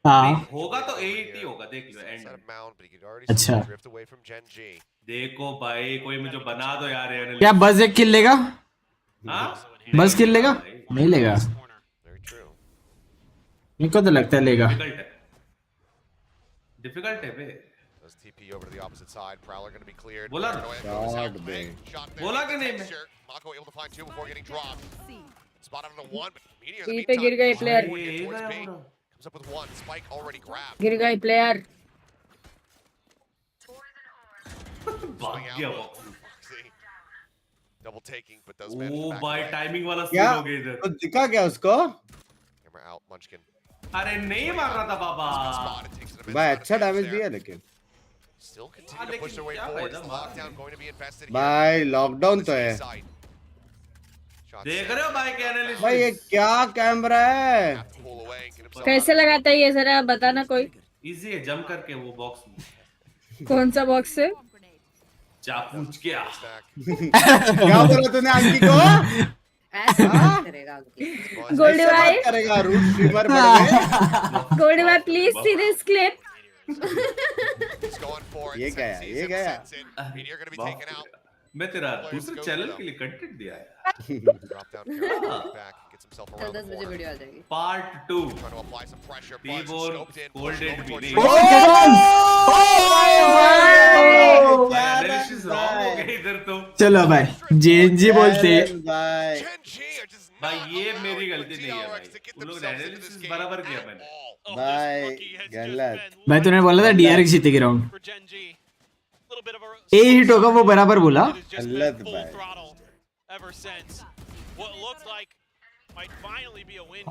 हाँ होगा तो 80 होगा. देख लो एंड. अच्छा देखो भाई कोई मुझे बना दो यार. क्या बस एक किल लेगा? हाँ बस किल लेगा? नहीं लेगा. मेरे को तो लगता है लेगा. डिफिकल्ट है बे. TP over to the opposite side. Prowler going to be cleared. बोला बोला कि नहीं मैं. Mako able to find 2 before getting dropped. Spot on the 1, but Meteor B पे गिर गए player. comes up with 1. Spike already grabbed. गिर गए player. Double taking, but does manage to back भाई away. टाइमिंग वाला क्या सीन हो गया इधर. तो दिखा क्या उसको? Camera out, Munchkin. अरे नहीं मार रहा था बाबा. भाई अच्छा डैमेज दिया लेकिन. Still continue to push their way forward. Lockdown going to be infested. भाई लॉकडाउन तो है. देख रहे हो भाई क्या एनालिसिस. भाई ये क्या कैमरा है? कैसे लगाता है ये जरा बताना कोई. इजी है जंप करके वो बॉक्स में. कौन सा बॉक्स है? पूछ क्या. क्या बोला तूने अंकी को? गोल्डी भाई करेगा रूट स्ट्रीमर बन गए. गोल्डी भाई प्लीज सी दिस क्लिप. ये गया ये गया. मैं तेरा दूसरे चैनल के लिए कंटेंट दिया है. 10 बजे वीडियो आ जाएगी. पार्ट 2 टीबोन गोल्डन भी नहीं. एनालिसिस रॉन्ग हो गया इधर तो. चलो भाई जेएनजी बोलते. भाई ये मेरी गलती नहीं है भाई. उन लोग ने एनालिसिस बराबर किया मैंने. भाई गलत. भाई तूने बोला था DRX जीतेगी राउंड. ए हिट होगा वो बराबर बोला. गलत भाई.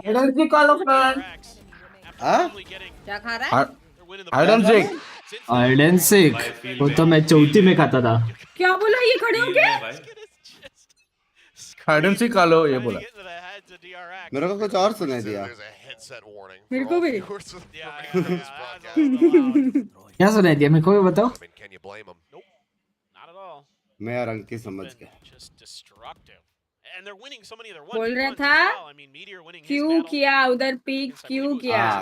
Energy call of man. हां क्या खा रहा है? Hide and seek. Hide and seek वो तो मैं चौथी में खाता था. क्या बोला ये खड़े हो गए? हाइड एंड सीक खा लो ये बोला. मेरे को कुछ और सुनाई दिया. मेरे को भी. क्या सुनाई दिया मेरे को भी बताओ. मैं और अंकित समझ गया। बोल रहा था क्यों किया उधर पीक क्यों किया?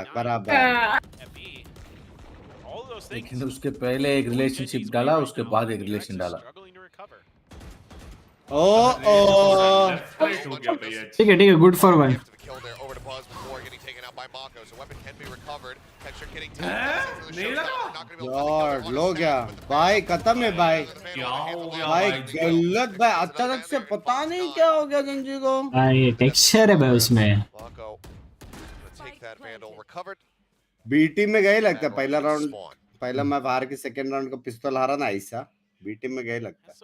लेकिन उसके पहले एक रिलेशनशिप डाला, उसके बाद एक रिलेशन डाला। ठीक है गुड फॉर वन। यार लो गया भाई, खत्म है भाई। भाई गलत भाई, अचानक से पता नहीं क्या हो गया जंजी को। भाई टेक्सचर है भाई उसमें। बीटी में गए लगता है पहला राउंड, पहला मैप हार के सेकंड राउंड का पिस्तौल हारा ना ऐसा। बीटी में गए लगता है।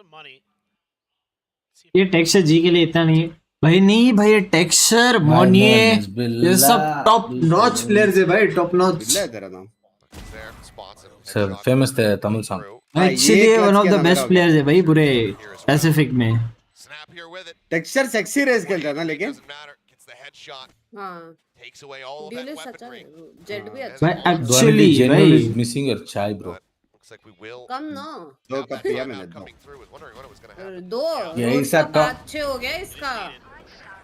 ये टेक्सचर जी के लिए इतना नहीं है भाई। नहीं भाई ये टेक्सचर मोनिये ये सब टॉप नॉच प्लेयर्स है भाई, टॉप नॉच। तेरा नाम सर फेमस थे Tamil song. Actually one of the best players है भाई पूरे पैसिफिक में। टेक्सचर सेक्सी रेस खेलता है ना, लेकिन हाँ ड्यूलिस्ट अच्छा है, जेट भी अच्छा है। भाई एक्चुअली भाई मिसिंग योर चाय ब्रो। कम ना 2 कप पिया मैंने, 2 यही सा कम अच्छे हो गया इसका।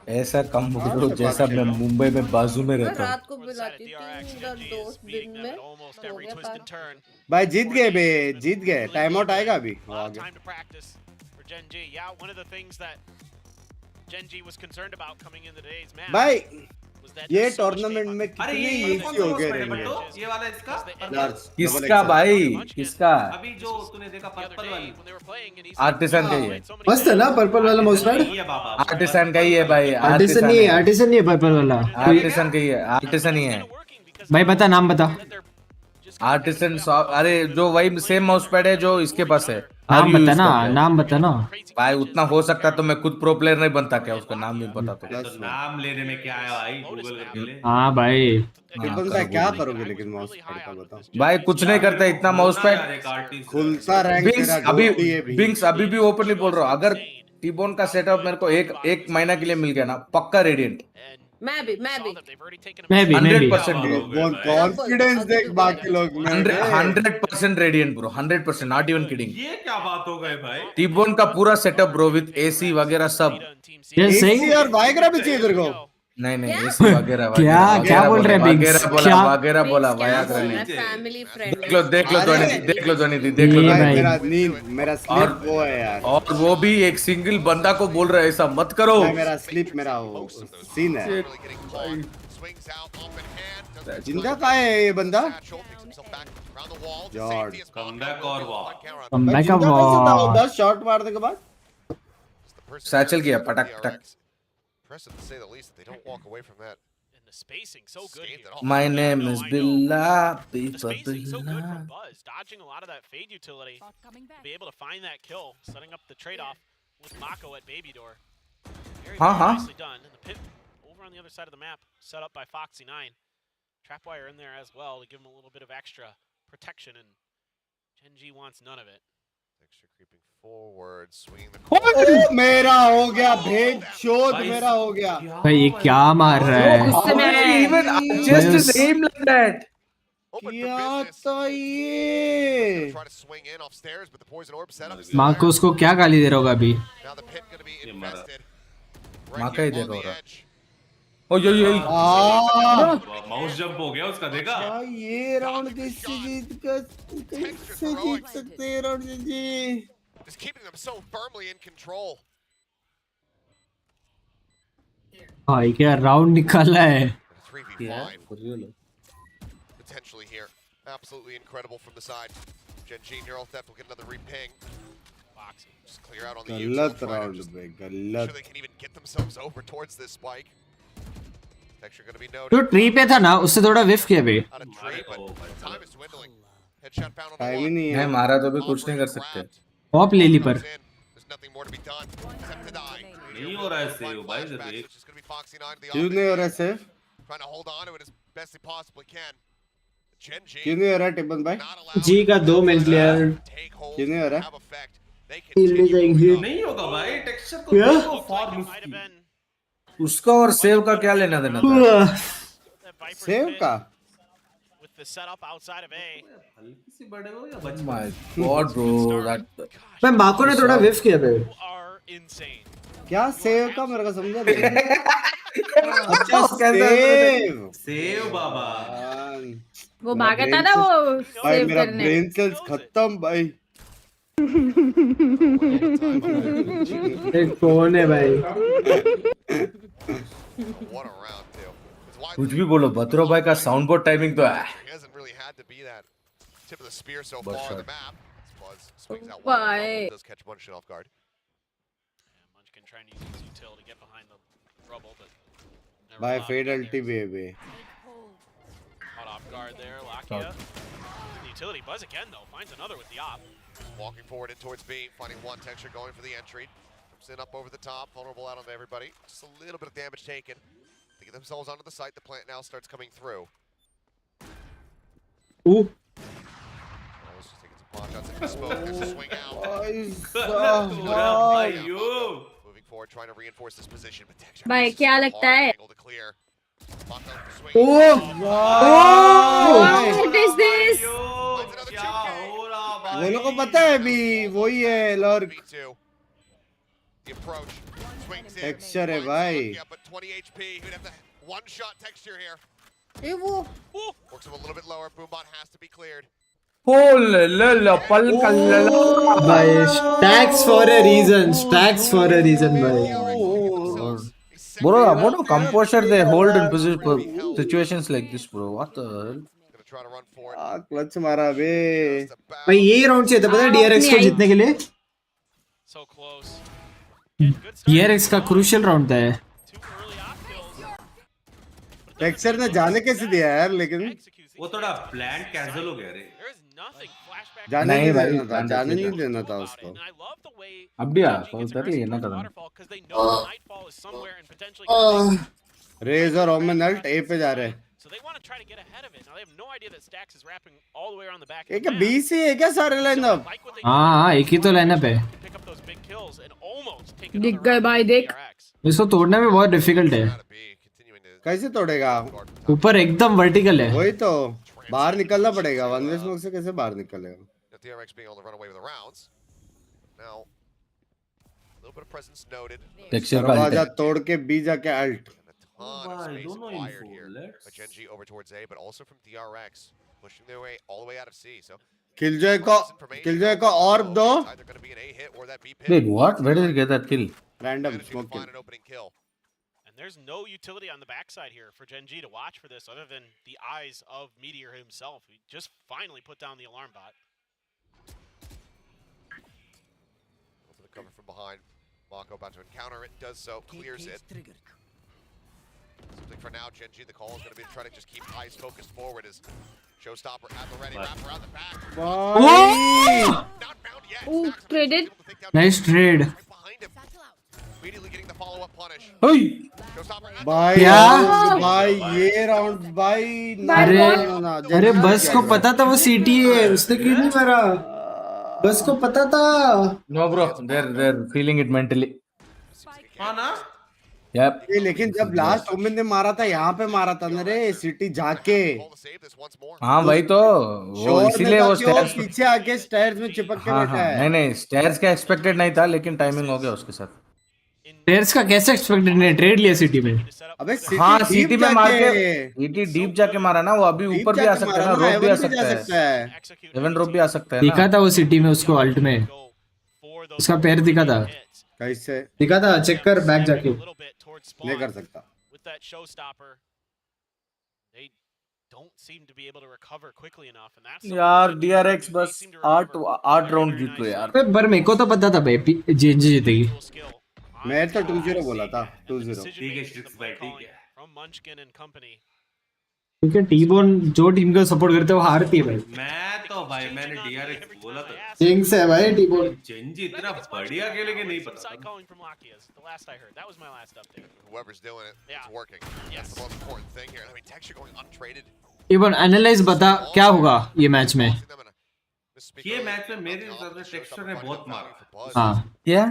ऐसा कम ब्रो जैसा मैं मुंबई में बाजू में रहता हूँ। रात को बुलाती थी उधर दोस्त दिन में हो गया पार। भाई जीत गए बे, जीत गए। टाइम आउट आएगा अभी। भाई ये टूर्नामेंट में कितनी यूसी हो गए रहेंगे। ये वाला इसका किसका भाई किसका? अभी जो तूने देखा पर्पल वाली आर्टिसन का ही है। मस्त है ना पर्पल वाला माउस पैड। आर्टिसन का ही है भाई। आर्टिसन नहीं है पर्पल वाला। आर्टिसन का ही है, आर्टिसन ही है भाई। बता नाम बता। आर्टिसन अरे जो वही सेम माउस पैड है जो इसके पास है। नाम बता ना, नाम बता ना भाई। उतना हो सकता तो मैं खुद प्रो प्लेयर नहीं बनता क्या? उसका नाम भी पता तो। नाम लेने में क्या है भाई, गूगल करके ले। हाँ भाई क्या करोगे लेकिन माउस पैड का बताओ। भाई कुछ नहीं करता इतना माउस पैड खुलता रैंक तेरा अभी बिंक्स अभी भी ओपनली बोल रहा हूँ। अगर टीबोन का सेटअप मेरे को एक महीना के लिए मिल गया ना, पक्का रेडिएंट। मैं भी 100% ब्रो। कॉन्फिडेंस देख बाकी लोग में। 100% radiant bro, 100%, not even kidding. ये क्या बात हो गई भाई? टीबोन का पूरा सेटअप ब्रो विद एसी वगैरह सब। एसी और वाइग्रा भी चाहिए तेरे को? नहीं एसी वगैरह क्या बोल रहे हैं? वगैरह बोला वाइग्रा नहीं। Family friend. देख लो ध्वनि मेरा स्लिप वो है यार। और वो भी एक सिंगल बंदा को बोल रहा है ऐसा मत करो। मेरा स्लिप मेरा वो सीन है। जिंदा का है ये बंदा। कमबैक और कमबैक और 10 शॉट मारने के बाद सैचल किया पटक टक। Impressive to say the least that they don't walk away from that. And the spacing so good here. My name is Billah. The spacing so good from Buzz, dodging a lot of that fade utility. Be able to find that kill, setting up the trade-off with Mako at Baby Door. Very nicely done. And the pit over on the other side of the map, set up by Foxy9. Trapwire in there as well to give him a little bit of extra protection, and GenG wants none of it. Extra creeping forward, swinging the मेरा हो गया भेद शोध, मेरा हो गया भाई। ये क्या मार रहा है? Just aim like that. क्या तो ये माँ को उसको क्या गाली दे रहा होगा अभी? माँ का ही देखा होगा। ओ यो माउस जंप हो गया उसका, देखा? ये राउंड कैसे जीत सकते हैं round ji? Just keeping them so firmly in control. भाई क्या राउंड निकाला है? 3v5 potentially here. Absolutely incredible from the side. GenG neural theft will get another reping. Fox just clear out on the गलत round पे गलत। Sure they can even get themselves over towards this spike. Texture going to be noted. तो tree पे था ना, उससे थोड़ा विफ किया बे। Time is dwindling. Headshot found on the time wall. ही नहीं है। मैं मारा तो भी कुछ नहीं कर सकते। पॉप ले ली पर Nothing more to be done except to die. नहीं हो रहा है सेव भाई, जब एक क्यों नहीं हो रहा save? Trying to hold on to it as best they possibly can. GenG क्यों नहीं हो रहा टिपन भाई? जी का 2 मेल प्लेयर क्यों नहीं हो रहा? नहीं होगा भाई। टेक्सचर को फॉर्म उसका और सेव का क्या लेना देना? सेव का the setup outside of A. Oh my god, bro. That. मैं माको ने थोड़ा whiff किया बे. क्या सेव का मेरे को समझा नहीं. अच्छा सेव. सेव बाबा. वो भागा था ना वो भाई सेव मेरा करने. ब्रेन सेल्स खत्म भाई. एक फोन है भाई. कुछ भी बोलो बत्रो भाई का साउंड बोर्ड टाइमिंग तो है. Tip of the spear so far on the map. Buzz swings out Why? wide. Does catch Munchkin off guard. Munchkin trying to use his util to get behind the rubble, but never भाई allowed fed to get अल्टी there. Baby. Caught off guard there, Lakia. The utility. Buzz again though, finds another with the op. Walking forward in towards B, finding one texture going for the entry. Comes in up over the top, vulnerable out on everybody. Just a little bit of damage taken. They get themselves onto the site. The plant now starts coming through. Ooh. Swing out. Moving forward, trying to reinforce this position. भाई क्या लगता है? Oh! What is this? वो लोग को पता है अभी वही है लॉर्क. टेक्सचर है भाई. One shot texture here. ये वो. Works a little bit lower. Boombot has to be cleared. पल भाई stacks for a reason. Stacks for a reason भाई. Bro, composure they hold in situations like this, bro. What the hell? Clutch मारा बे. भाई यही round चाहिए था पता है DRX को जीतने के लिए. DRX का क्रूशियल राउंड था. टेक्सचर ने जाने कैसे दिया यार लेकिन. वो थोड़ा ब्लैंड कैजुअल हो गया रे. जाने नहीं देना था. जाने नहीं देना था उसको. அப்படியா தெரியல என்ன கதை. रेज और ओमन अल्ट ए पे जा रहे हैं. So they want to try to get ahead of it. Now they have no idea that Strixx is wrapping all the way around the back. ये क्या BC है क्या सारे लाइनअप. हाँ एक ही तो लाइनअप है. दिख गए भाई देख. इसको तोड़ने में बहुत डिफिकल्ट है. कैसे तोड़ेगा. ऊपर एकदम वर्टिकल है. वही तो बाहर निकलना पड़ेगा. वन वे स्मोक से कैसे बाहर निकलेगा. DRX being able to run away with the rounds. Now, a little bit of presence noted. दरवाजा तोड़ के बी जाके alt. Ton of space acquired here by GenG over towards A, but also from DRX pushing their way all the way out of C. So killjoy को ऑर्ब दो. Wait, what? Where did you get that kill? Random smoke kill. And there's no utility on the backside here for GenG to watch for this other than the eyes of Meteor himself. He just finally put down the alarm bot. Cover from behind. Mako about to encounter it. Does so. Clears it. Something for now. GenG, the call is going to be to try to just keep eyes focused forward as Showstopper at the ready. Wrap around the back. Not found yet. Ooh, traded. Nice trade. Immediately getting the follow-up punish. भाई ये round भाई. अरे बस को पता था वो सीटी है. उसने क्यों नहीं मारा. बस को पता था. No bro, they're feeling it mentally. हाँ ना. Yep. ये लेकिन जब लास्ट ओमेन ने मारा था यहाँ पे मारा था ना रे सिटी जाके. हाँ भाई तो वो इसीलिए वो स्टेयर्स पीछे आके स्टेयर्स में चिपक के बैठा है. नहीं स्टेयर्स का एक्सपेक्टेड नहीं था लेकिन टाइमिंग हो गया उसके साथ. स्टेयर्स का कैसे एक्सपेक्टेड नहीं. ट्रेड लिया सिटी में. अबे हाँ सिटी में मार के सिटी डीप जाके मारा ना. वो अभी ऊपर भी आ सकता है ना. रोप भी आ सकता है. इवन रोप भी आ सकता है. दिखा था वो सिटी में उसको अल्ट में. उसका पैर दिखा था. कैसे दिखा था. चेक कर बैक जाके. नहीं कर सकता. With that showstopper, they don't seem to be able to recover quickly enough, and that's यार DRX बस 8 राउंड जीत लो यार. पर मेरे को तो पता था भाई GenG जीतेगी. मैं तो 2-0 बोला था. 2-0 ठीक है स्ट्रिक्स भाई ठीक है. from Munchkin and company. क्योंकि टीबोन जो टीम को सपोर्ट करते हैं वो हारती है भाई. मैं तो भाई मैंने DRX बोला था. जिंक्स है भाई टीबोन. GenG इतना बढ़िया खेलेंगे नहीं पता. The last I heard, that was my last update. Whoever's doing it, it's working. That's the most important thing here. I mean, texture going untraded. T-bone analyse बता क्या होगा ये मैच में. ये मैच में मेरे हिसाब से टेक्सचर ने बहुत मारा. हाँ क्या.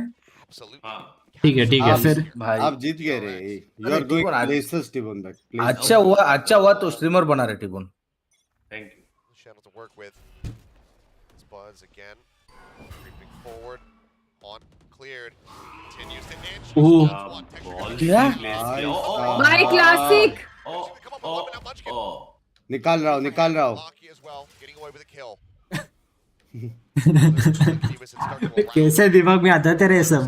हाँ ठीक है फिर भाई आप जीत गए रे. You are going places Tbone. अच्छा हुआ तो स्ट्रीमर बना रहे Tbone. Thank you. Channel to work with. It's Buzz again. Creeping forward. On. Cleared. Continues to inch. क्या? भाई क्लासिक. निकाल रहा हूँ. कैसे दिमाग में आता तेरे सब?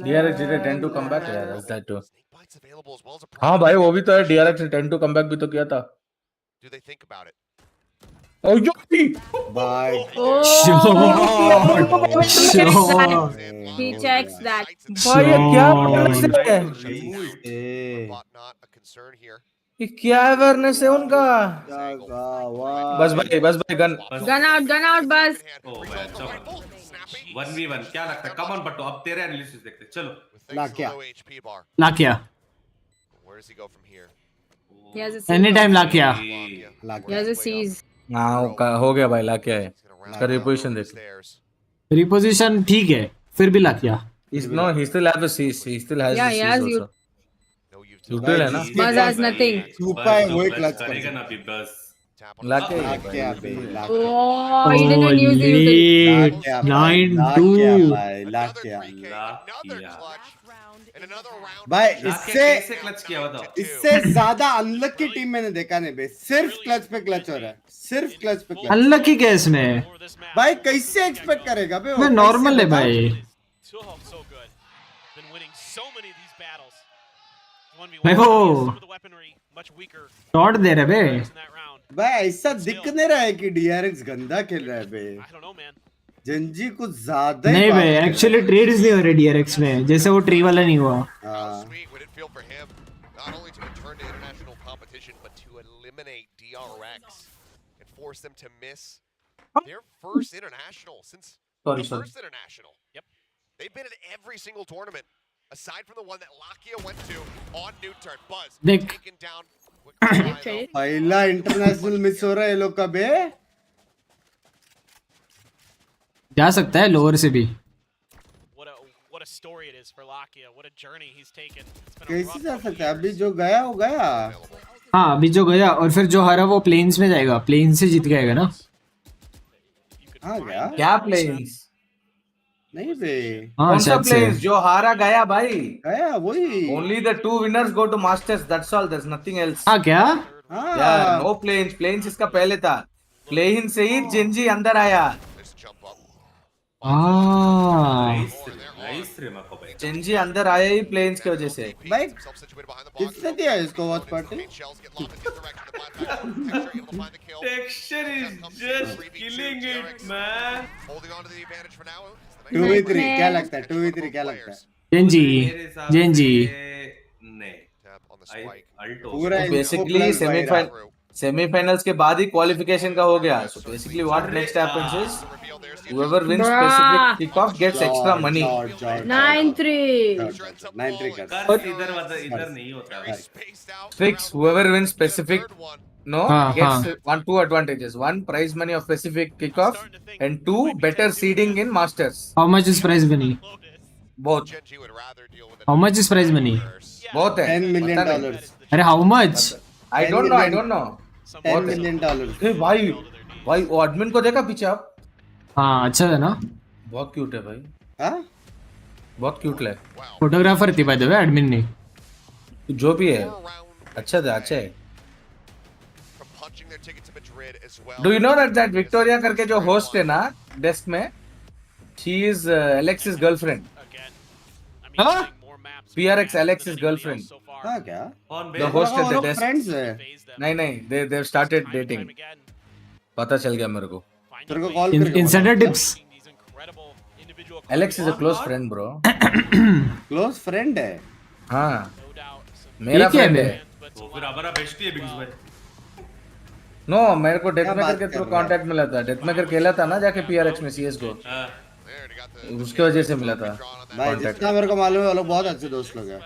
DRX did a 10 to come back. Yeah, that's that too. हाँ भाई वो भी तो है. DRX ने 10 to come back भी तो किया था. Do they think about it? Oh yo! Bye. He checks that. भाई ये क्या awareness है? ये क्या awareness है उनका? बस भाई गन out बस. Oh man, चलो. 1v1 क्या लगता है? Come on बट्टू, अब तेरे एनालिसिस देखते हैं. चलो. लाकिया. Where does he go from here? He has a Anytime लाकिया. He has a seize. हाँ हो गया भाई लाकिया है. इसका रिपोजिशन देख. रिपोजिशन ठीक है, फिर भी लाकिया. He still has a seize. He still has a seize also. Util है ना? Buzz has nothing. Super है वही क्लच करेगा ना अभी बस. लाकिया पे. Oh, he didn't use the util. 9-2. लाकिया. भाई इससे ज्यादा अनलकी टीम मैंने देखा नहीं बे. सिर्फ क्लच पे क्लच हो रहा है. अनलकी केस में भाई कैसे एक्सपेक्ट करेगा बे? मैं नॉर्मल है भाई. भाई वो शॉट दे रहे बे. भाई ऐसा दिख नहीं रहा है कि DRX गंदा खेल रहा है बे. जेंजी कुछ ज्यादा नहीं भाई, एक्चुअली ट्रेड्स नहीं हो रहे DRX में, जैसे वो ट्री वाला नहीं हुआ. Force them to miss their first international since first international. Yep. They've been in every single tournament aside from the one that Lakia went to on new turn. Buzz taken down. पहला international miss हो रहा है ये लोग का बे. जा सकता है लोअर से भी. What a story it is for Lakia. What a journey he's taken. कैसे जा सकता है? अभी जो गया वो गया. हाँ अभी जो गया और फिर जो हारा वो प्लेन्स में जाएगा. प्लेन्स से जीत गएगा ना. हाँ गया. क्या प्लेन्स? नहीं बे. कौन सा प्लेन्स? जो हारा गया भाई. गया वही. Only the 2 winners go to Masters. That's all. There's nothing else. हाँ क्या? यार no planes. Planes इसका पहले था. प्लेन से ही जेंजी अंदर आया. जेंजी अंदर आया ही प्लेन्स की वजह से. भाई किसने दिया इसको watch party? Texture is just killing it, man. 2v3 क्या लगता है? 2v3 क्या लगता है? जेंजी पूरा बेसिकली सेमीफाइनल्स के बाद ही क्वालिफिकेशन का हो गया. So basically what next happens is whoever wins specific kickoff gets extra money. 9-3 इधर नहीं होता है. Strixx, whoever wins specific gets 2 advantages. 1 prize money of specific kickoff and 2 better seeding in Masters. How much is prize money? Both. How much is prize money? बहुत है. $10 million. अरे how much? I don't know. $10 million. भाई वो admin को देखा पीछे आप? हाँ अच्छा है ना. बहुत क्यूट है भाई. हाँ बहुत क्यूट है. फोटोग्राफर थी बाय द वे एडमिन नहीं. जो भी है अच्छा है. Do you know that Victoria करके जो होस्ट है ना डेस्क में, she is Alex's girlfriend. हाँ? PRX Alex's girlfriend. हाँ क्या? The host at the desk. Friends है. नहीं they've started dating. पता चल गया मेरे को. तेरे को कॉल करके Insider tips. Alex is a close friend, bro. Close friend है. हाँ. मेरा friend है. तो फिर हमारा बेस्टी है बिग्स भाई. नो मेरे को डेथमेकर के थ्रू कांटेक्ट मिला था. डेथमेकर खेला था ना जाके PRX में CS:GO. उसके वजह से मिला था. भाई जितना मेरे को मालूम है वो लोग बहुत अच्छे दोस्त लोग हैं.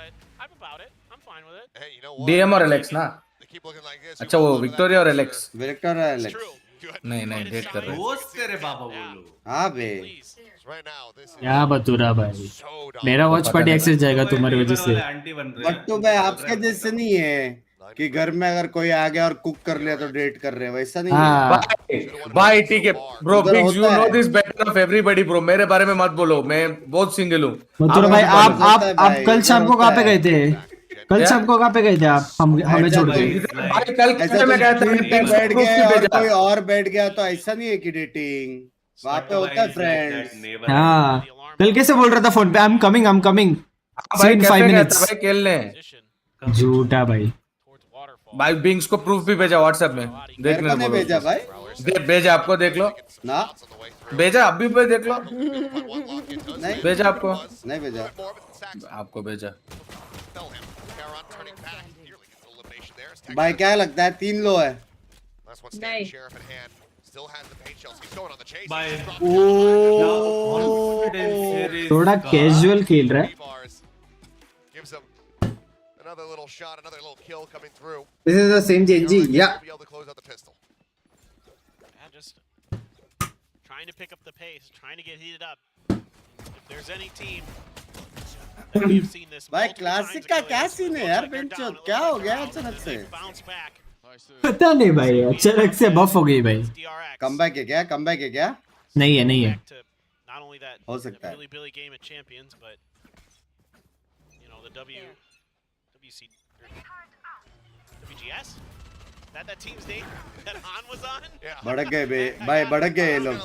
DM और Alex ना. अच्छा वो विक्टोरिया और Alex. विक्टोरिया और Alex. नहीं डेट कर रहे. दोस्त तेरे बाबा बोलो. हाँ बे. क्या बतूरा भाई. मेरा वॉच पार्टी एक्सेस जाएगा तुम्हारी वजह से. बट तो भाई आपके जैसे नहीं है. कि घर में अगर कोई आ गया और कुक कर लिया तो डेट कर रहे हैं, वैसा नहीं हाँ। है भाई ठीक है bro, bigs you know this better off everybody bro, मेरे बारे में मत बोलो, मैं बहुत सिंगल हूँ। मथुरा भाई आप कल शाम को कहाँ पे गए थे? कल शाम को कहाँ पे गए थे आप? हमें छोड़ के भाई कल कैसे मैं गया था, बैठ गया और कोई और बैठ गया तो ऐसा नहीं है कि डेटिंग वहाँ पे होता है फ्रेंड्स। हाँ कल कैसे बोल रहा था फोन पे आई एम कमिंग भाई कैसे गया था भाई खेलने? झूठा भाई। भाई बिंग्स को प्रूफ भी भेजा व्हाट्सएप में, देखने को भेजा भाई, भेजा आपको, देख लो ना, भेजा आप भी देख लो, नहीं भेजा आपको, नहीं भेजा आपको भेजा। भाई क्या लगता है 3 लो है? नहीं थोड़ा कैजुअल खेल रहा है। Another little shot, another little kill coming through. This is the same GenG, yeah. Be able to close out the pistol. Yeah, just trying to pick up the pace, trying to get heated up. If there's any team, and we've seen this. भाई classic का क्या scene है यार, बेंचो क्या हो गया अचानक से? पता नहीं भाई, अचानक से बफ हो गई भाई। कमबैक है क्या? कमबैक है क्या? नहीं है नहीं है, हो सकता है। WGS? That team's name that Han was on? Yeah. भड़क गए बे भाई, भड़क गए ये लोग।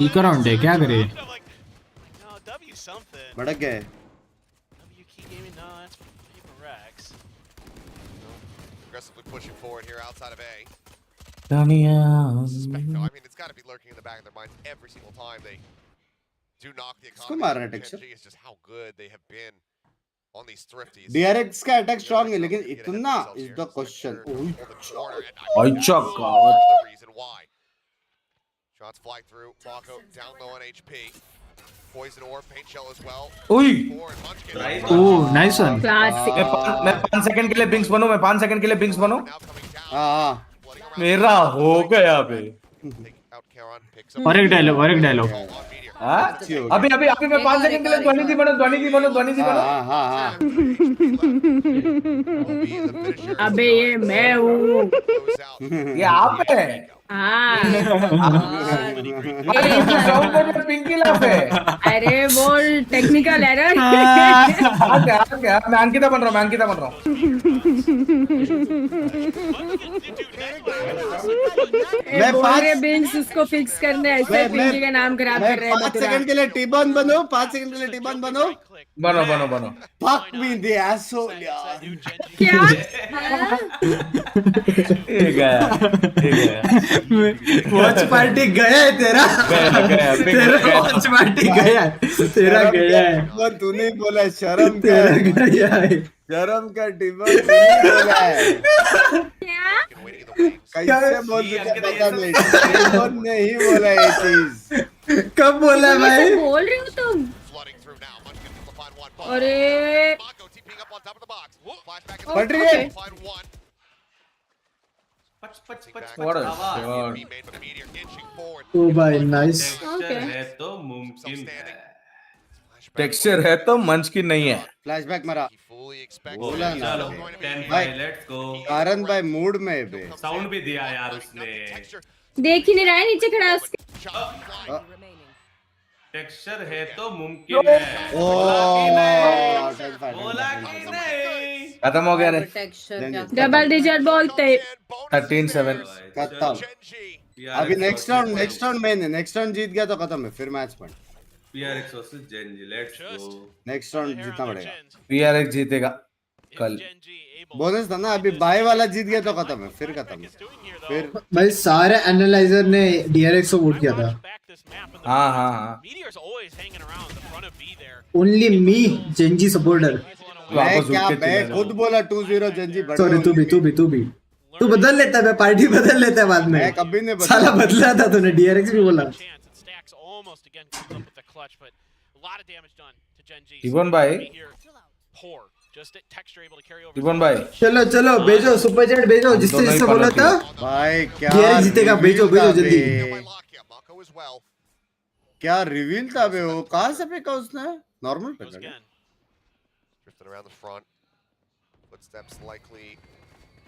इको राउंड है क्या करे? No, W something. भड़क गए। W key gaming, no, that's PRX. Aggressively pushing forward here outside of A. No, I mean, it's got to be lurking in the back of their minds every single time they do knock the economy. GenG is just how good they have been on these thrifties. DRX का attack strong है लेकिन इतना is the question. अच्छा God. The reason why. Shots fly through. Mako down low on HP. Poison orb, paint shell as well. Ui. Oh, nice one. Classic. मैं 5 second के लिए बिंग्स बनूं, मैं 5 second के लिए बिंग्स बनूं। हाँ मेरा हो गया बे। और एक डायलॉग अभी मैं 5 सेकंड के लिए ध्वनि दी बनो। हाँ अबे ये मैं हूँ, ये आप है। हाँ पिंकी लाफ है। अरे वो टेक्निकल एरर। मैं अंकिता बन रहा हूँ। मैं बोल रहे बिंग्स उसको फिक्स करने ऐसे पिंकी का नाम खराब कर रहे हैं। 5 सेकंड के लिए टीबॉन बनो, 5 सेकंड के लिए टीबॉन बनो। बनो। Fuck me the asshole यार। क्या? वॉच पार्टी गया है तेरा वॉच पार्टी गया है तेरा वो तूने बोला, शर्म तेरा गया है, शर्म का टीबॉन तूने बोला है। कैसे बोल सकते पता नहीं, टीबॉन ने ही बोला ये चीज। कब बोला भाई? बोल रही हो तुम? अरे पढ़ रही है। ओ भाई नाइस। तो मुमकिन है, टेक्सचर है तो मुमकिन नहीं है। फ्लैशबैक मरा बोला ना भाई, लेट्स गो। कारण भाई मूड में बे, साउंड भी दिया यार उसने। देख ही नहीं रहा है, नीचे खड़ा है उसके। टेक्सचर है तो मुमकिन है। बोला कि नहीं। खत्म हो गया रे। डबल डिजिट बोलते 13-7 खत्म। अभी नेक्स्ट राउंड मेन है, नेक्स्ट राउंड जीत गया तो खत्म है, फिर match point. PRX versus GenG, let's go. Next round जीतना पड़ेगा। PRX जीतेगा कल। बोनस था ना, अभी बाय वाला जीत गया तो खत्म है, फिर खत्म है। फिर भाई सारे एनालाइजर ने DRX को वोट किया था। हाँ। Only me GenG supporter. मैं खुद बोला 2-0 GenG। सॉरी तू भी तू बदल लेता है, मैं पार्टी बदल लेता है बाद में। मैं कभी नहीं बदला। साला बदला था तूने, DRX भी बोला। टिबन भाई चलो भेजो सुपर चैट भेजो, जिससे बोला था भाई क्या DRX जीतेगा। भेजो जल्दी। क्या रिवील था बे, वो कहाँ से फेंका उसने? नॉर्मल फेंका। Footsteps likely.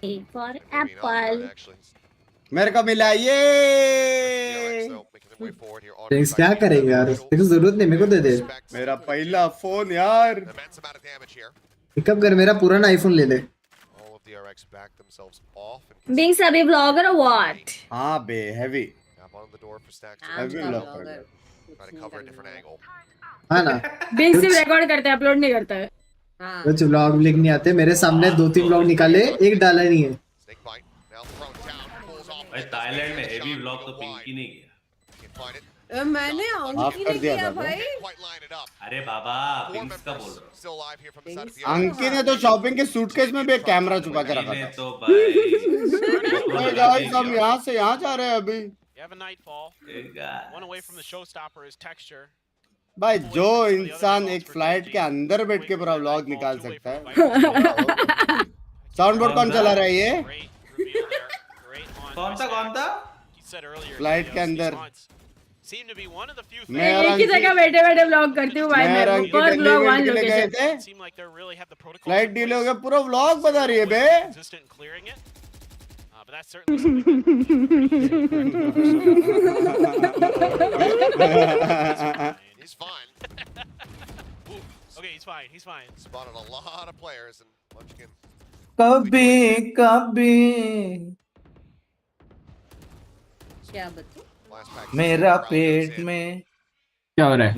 A for apple. मेरे को मिला ये। थैंक्स क्या करेंगे यार, तेरे को जरूरत नहीं, मेरे को दे दे। मेरा पहला फोन यार। पिकअप कर, मेरा पुराना आईफोन ले ले। Being a vlogger or what? हाँ बे, heavy. Heavy vlogger. हाँ ना। Being सिर्फ रिकॉर्ड करता है, अपलोड नहीं करता है। कुछ व्लॉग लिख नहीं आते, मेरे सामने 2-3 व्लॉग निकाले, एक डाला नहीं है। भाई थाईलैंड में हेवी व्लॉग तो पिंकी नहीं किया। मैंने अंकित ने किया भाई। अरे बाबा पिंक्स का बोल रहा हूँ। अंकित ने तो शॉपिंग के सूटकेस में भी एक कैमरा छुपा के रखा था। तो भाई गाइस हम यहाँ से यहाँ जा रहे हैं अभी। You have a nightfall. One away from the showstopper is texture. भाई जो इंसान एक फ्लाइट के अंदर बैठ के पूरा व्लॉग निकाल सकता है। साउंड बोर्ड कौन चला रहा है ये? कौन था? फ्लाइट के अंदर। मैं एक ही जगह बैठे बैठे व्लॉग करती हूँ भाई। मैं पर vlog one location. Flight deal हो गया, पूरा व्लॉग बता रही है बे। He's fine. Okay, he's fine. Spotted a lot of players and Munchkin. कभी क्या बता? मेरा पेट में क्या हो रहा है?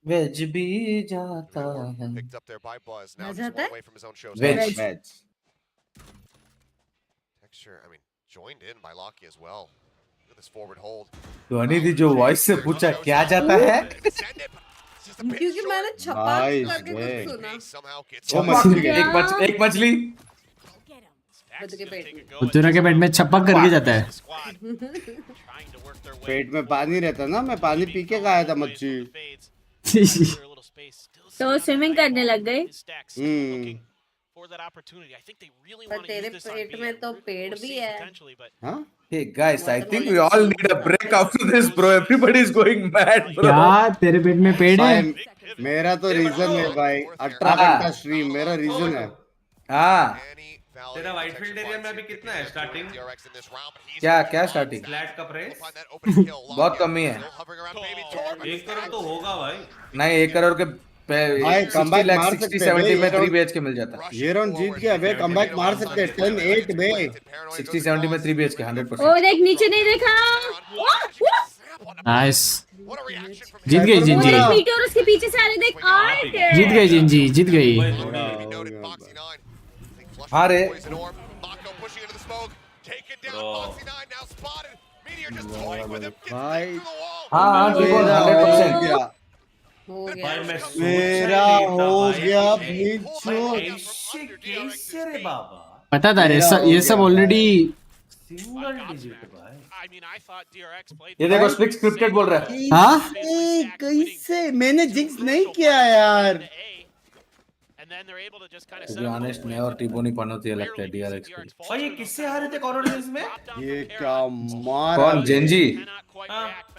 वेज भी जाता है। Picked up there by Buzz. Now What just is that? away from his own show. Veg. Texture, I mean, joined in by Locky as well. Look at this forward hold. तो अनिधि जो voice से पूछा क्या जाता है? क्योंकि मैंने छपा करके कुछ सुना। एक मछली। उतरा के पेट में छपक करके जाता है। पेट में पानी रहता ना, मैं पानी पी के खाया था मच्छी। तो स्विमिंग करने लग गए। पर तेरे पेट में तो पेड़ भी है। हाँ? Hey guys, I think we all need a break after this, bro. Everybody is going mad, bro. क्या तेरे पेट में पेड़ है? मेरा तो रीजन है भाई, 18 घंटा स्ट्रीम मेरा रीजन है। हाँ। तेरा व्हाइटफील्ड एरिया में अभी कितना है स्टार्टिंग? क्या स्टार्टिंग? फ्लैट का प्राइस बहुत कम ही है। 1 करोड़ तो होगा भाई। नहीं 1 करोड़ के भाई कमबैक मार सकते 60-70 में 3 BHK मिल जाता है। ये राउंड जीत गया बे, कमबैक मार सकते 10-8 बे। 60-70 में 3 BHK 100%। ओ देख नीचे नहीं देखा। नाइस। जीत गई जिंजी। मीटर उसके पीछे से आ रहे देख। जीत गई जिंजी, जीत गई। हाँ रे। भाई हाँ 100% मेरा हो गया कैसे रे बाबा? पता था ये सब ऑलरेडी सिंगल डिजिट भाई। ये देखो स्ट्रिक्स स्क्रिप्टेड बोल रहा है। हाँ? कैसे? मैंने जिक्स नहीं किया यार। To be honest, मैं और टीबो नहीं पनौती है लगता है DRX पे। और ये किससे हारे थे कॉर्नर में? ये क्या मार? कौन जेंजी?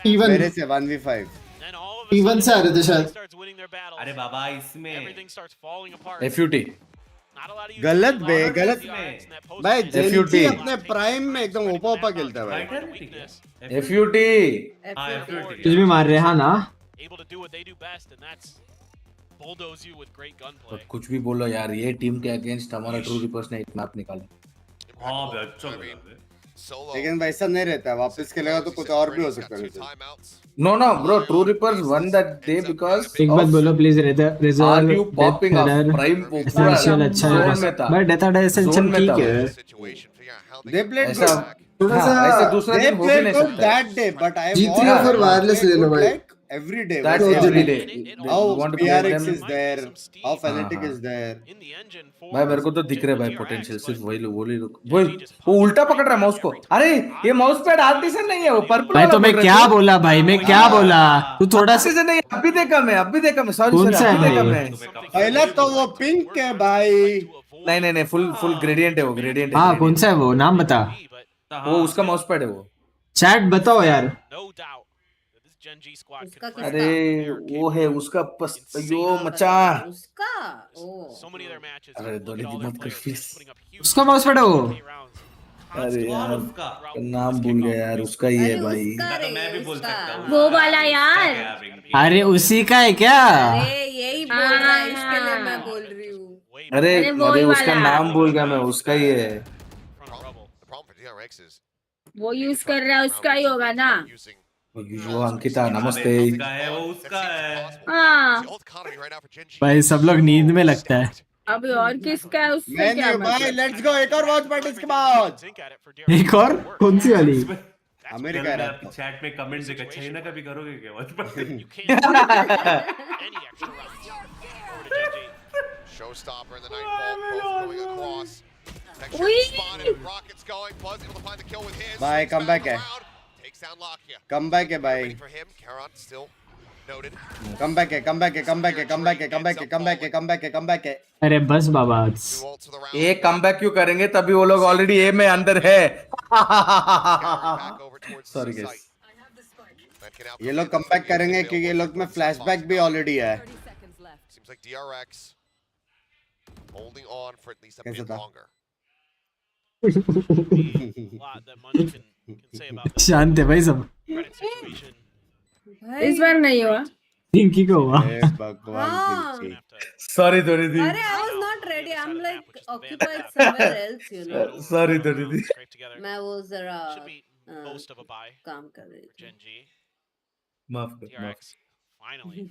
इवन मेरे से 1v5। इवन से आ रहे थे शायद। अरे बाबा इसमें FUT गलत बे, गलत भाई। जेंजी अपने प्राइम में एकदम ओपा खेलता है भाई। FUT तुझ भी मार रहे हाँ ना? तो कुछ भी बोलो यार, ये टीम के अगेंस्ट हमारा ट्रू रिपर्स ने एक मैप निकाला। हाँ बे अच्छा लगा। लेकिन वैसा नहीं रहता, वापस खेलेगा तो कुछ और भी हो सकता है। No bro, True Reapers won that day because एक बात बोलो please. Reserve popping up prime essential अच्छा है बट डेथ एसेंशियल ठीक है। They played थोड़ा सा ऐसे दूसरा दिन हो भी नहीं सकता। that day but I GTA for wireless ले लो भाई। every day. That's every day. How You want to play PRX them? is there, how Fnatic is there. भाई मेरे को तो दिख रहा है भाई पोटेंशियल, सिर्फ वही लोग वो उल्टा पकड़ रहा है माउस को। अरे ये माउस पैड आर्टिसन नहीं है, वो पर्पल। भाई तो मैं क्या बोला भाई, मैं क्या बोला? तू थोड़ा सा नहीं, अभी देखा मैं सॉरी कौन सा है? पहला तो वो पिंक है भाई। नहीं फुल ग्रेडियंट है वो, ग्रेडियंट है। हाँ कौन सा है वो, नाम बता। वो उसका माउस पैड है वो। चैट बताओ यार। GenG squad उसका could अरे वो है उसका यो मचा उसका so many other matches. अरे दोली दी मत कर प्लीज उसका माउस पड़ा वो अरे यार नाम भूल गया यार उसका ही है भाई तो मैं भी बोल सकता हूँ वो वाला यार अरे उसी का है क्या? अरे यही बोल रहा है इसके लिए मैं बोल रही हूँ अरे अरे उसका नाम भूल गया मैं उसका ही है वो यूज कर रहा है उसका ही होगा ना वो अंकिता नमस्ते उसका है वो उसका है हाँ भाई सब लोग नींद में लगता है। अभी और किसका है उससे क्या भाई लेट्स गो एक और वॉच पार्टी इसके बाद एक और कौन सी वाली? अमेरिका है आपकी चैट में कमेंट्स देखा चाइना का भी करोगे क्या Showstopper in the nightfall, both going across. Ui. Spotted, rockets going, Buzz able to find the kill with his. भाई कमबैक है Takes down Lakia. कमबैक है भाई For him, Karon still noted. Comeback है comeback है comeback है comeback है comeback है comeback है कमबैक है कमबैक है अरे बस बाबा ये कमबैक क्यों करेंगे तभी वो लोग ऑलरेडी ए में अंदर है सॉरी गाइस ये लोग कमबैक करेंगे क्योंकि ये लोग में फ्लैशबैक भी ऑलरेडी है Seems like DRX holding on for at least a bit longer. शांत है भाई सब। इस बार नहीं हुआ पिंकी को हुआ। सॉरी दोरी दी अरे I was not ready. I'm like occupied somewhere else, you know. Sorry दोरी दी मैं वो जरा काम कर रही थी। GenG. माफ कर DRX. Finally.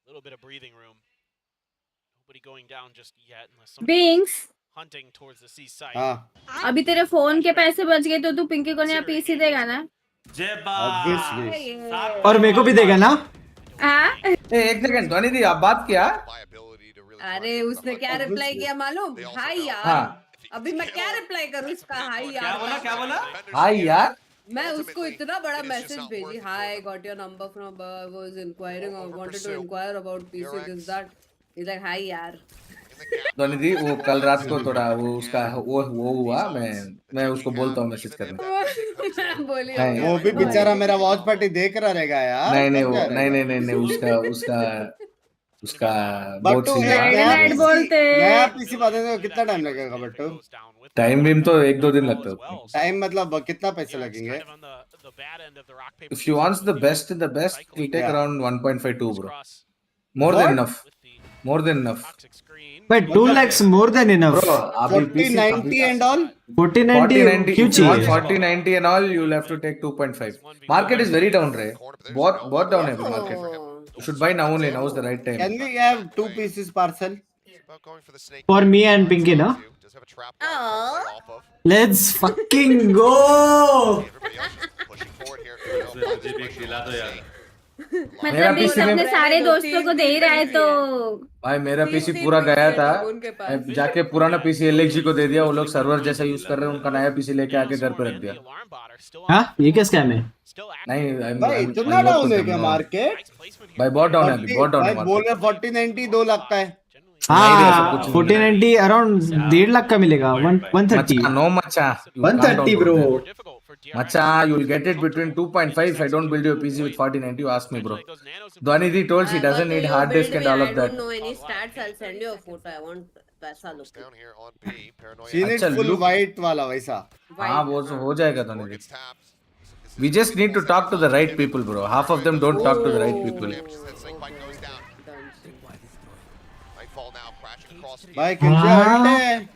Little bit of breathing room. Nobody going down just yet unless someone Binks. hunting towards the C site. हाँ अभी तेरे फोन के पैसे बच गए तो तू पिंकी को नया पीसी देगा ना? और मेरे को भी देगा ना? हाँ? एक सेकंड धोनी दी आप बात किया अरे उसने क्या रिप्लाई किया मालूम? हाय यार। हाँ। अभी मैं क्या रिप्लाई करूँ इसका हाय यार? क्या बोला हाय यार मैं उसको इतना बड़ा मैसेज भेजी hi got your number from was inquiring और wanted to inquire about PC this that is like hi यार धोनी दी वो कल रात को थोड़ा वो उसका वो हुआ मैं उसको बोलता हूँ मैसेज करने बोलिए वो भी बेचारा मेरा वॉच पार्टी देख रहा रहेगा यार नहीं उसका बहुत रेड बोलते नया पीसी बताने को कितना टाइम लगेगा बट्टू टाइम भी तो 1-2 दिन लगता है टाइम मतलब कितना पैसे लगेंगे if you want the best it will take around 1.52 bro more than enough but 2 lakhs more than enough bro 4090 and all 4090 क्यों चाहिए 4090 and all you will have to take 2.5 market is very down रे बहुत down है market you should buy now only now is the right time can we have 2 pieces parcel for me and Pinky na let's fucking go मतलब बीच अपने सारे दोस्तों को दे ही रहा है तो भाई मेरा पीसी पूरा गया था जाके पुराना पीसी एलएक्सजी को दे दिया वो लोग सर्वर जैसा यूज कर रहे हैं उनका नया पीसी लेके आके घर पे रख दिया हाँ ये क्या स्कैम है नहीं भाई इतना डाउन है क्या मार्केट भाई बहुत डाउन है बहुत डाउन है बोल रहे 4090 2 लाख का है हाँ 4090 अराउंड 1.5 लाख का मिलेगा 130 नो मचा 130 bro Macha, you will get it between 2.5. I don't build your PC with 4090. You ask me, bro. Dwanidhi told she doesn't need hard disk and all of that. I don't know any stats. I'll send you a photo. I want वैसा look. Down here on B, Paranoia. She needs full white वाला वैसा. हाँ वो हो जाएगा Dwanidhi. We just need to talk to the right people, bro. Half of them don't talk to the right people. भाई किल्जर्ट है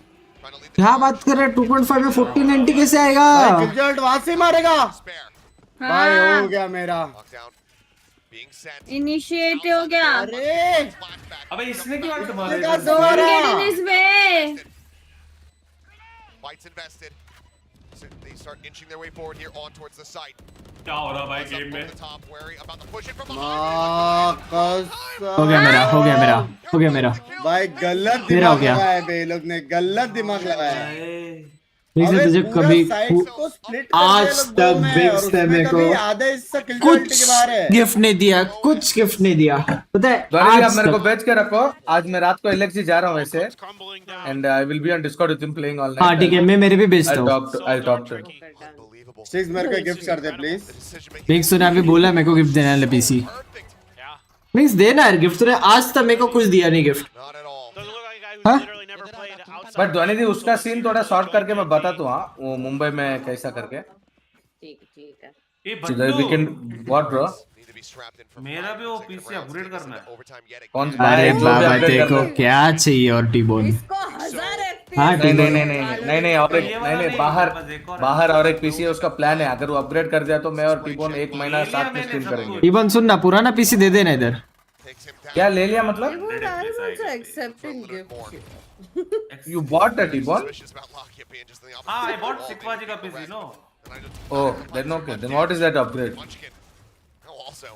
क्या बात कर रहे हैं 2.5 में 4090 कैसे आएगा किल्जर्ट वहां से मारेगा भाई हो गया मेरा इनिशिएट हो गया अरे अबे इसने क्यों आके मारा They start inching their way forward here on towards the site. क्या हो रहा भाई गेम में हो गया मेरा भाई गलत दिमाग लगाया है बे लोग ने गलत दिमाग लगाया है तुझे कभी आज तक बिग्स ने मेरे को कुछ गिफ्ट नहीं दिया पता है आज आप मेरे को बेच के रखो आज मैं रात को एलएक्सजी जा रहा हूँ वैसे and I will be on Discord with him playing all night हाँ ठीक है मैं मेरे भी बेचता हूँ I'll talk to स्टिक्स मेरे को गिफ्ट कर दे प्लीज। मिक्स तूने अभी बोला मेरे को गिफ्ट देने वाले पीसी। मिक्स देना यार गिफ्ट, तूने आज तक मेरे को कुछ दिया नहीं गिफ्ट। हाँ? बट ध्वनि दी उसका सीन थोड़ा शॉर्ट करके मैं बता दूं। हाँ वो मुंबई में कैसा करके। ठीक है। We can what bro? मेरा भी वो पीसी अपग्रेड करना है। कौन अरे बाबा देखो क्या चाहिए और टीबोन। इसको 1000 हाँ नहीं और एक नहीं बाहर और एक पीसी है उसका प्लान है। अगर वो अपग्रेड कर दिया तो मैं और टीबोन 1 महीना साथ में स्ट्रीम करेंगे। टीबोन सुन ना, पुराना पीसी दे देना इधर। क्या ले लिया मतलब? accepting gifts. You bought that Tifon? I bought Sikwaji का PC no. Oh, then okay. Then what is that upgrade?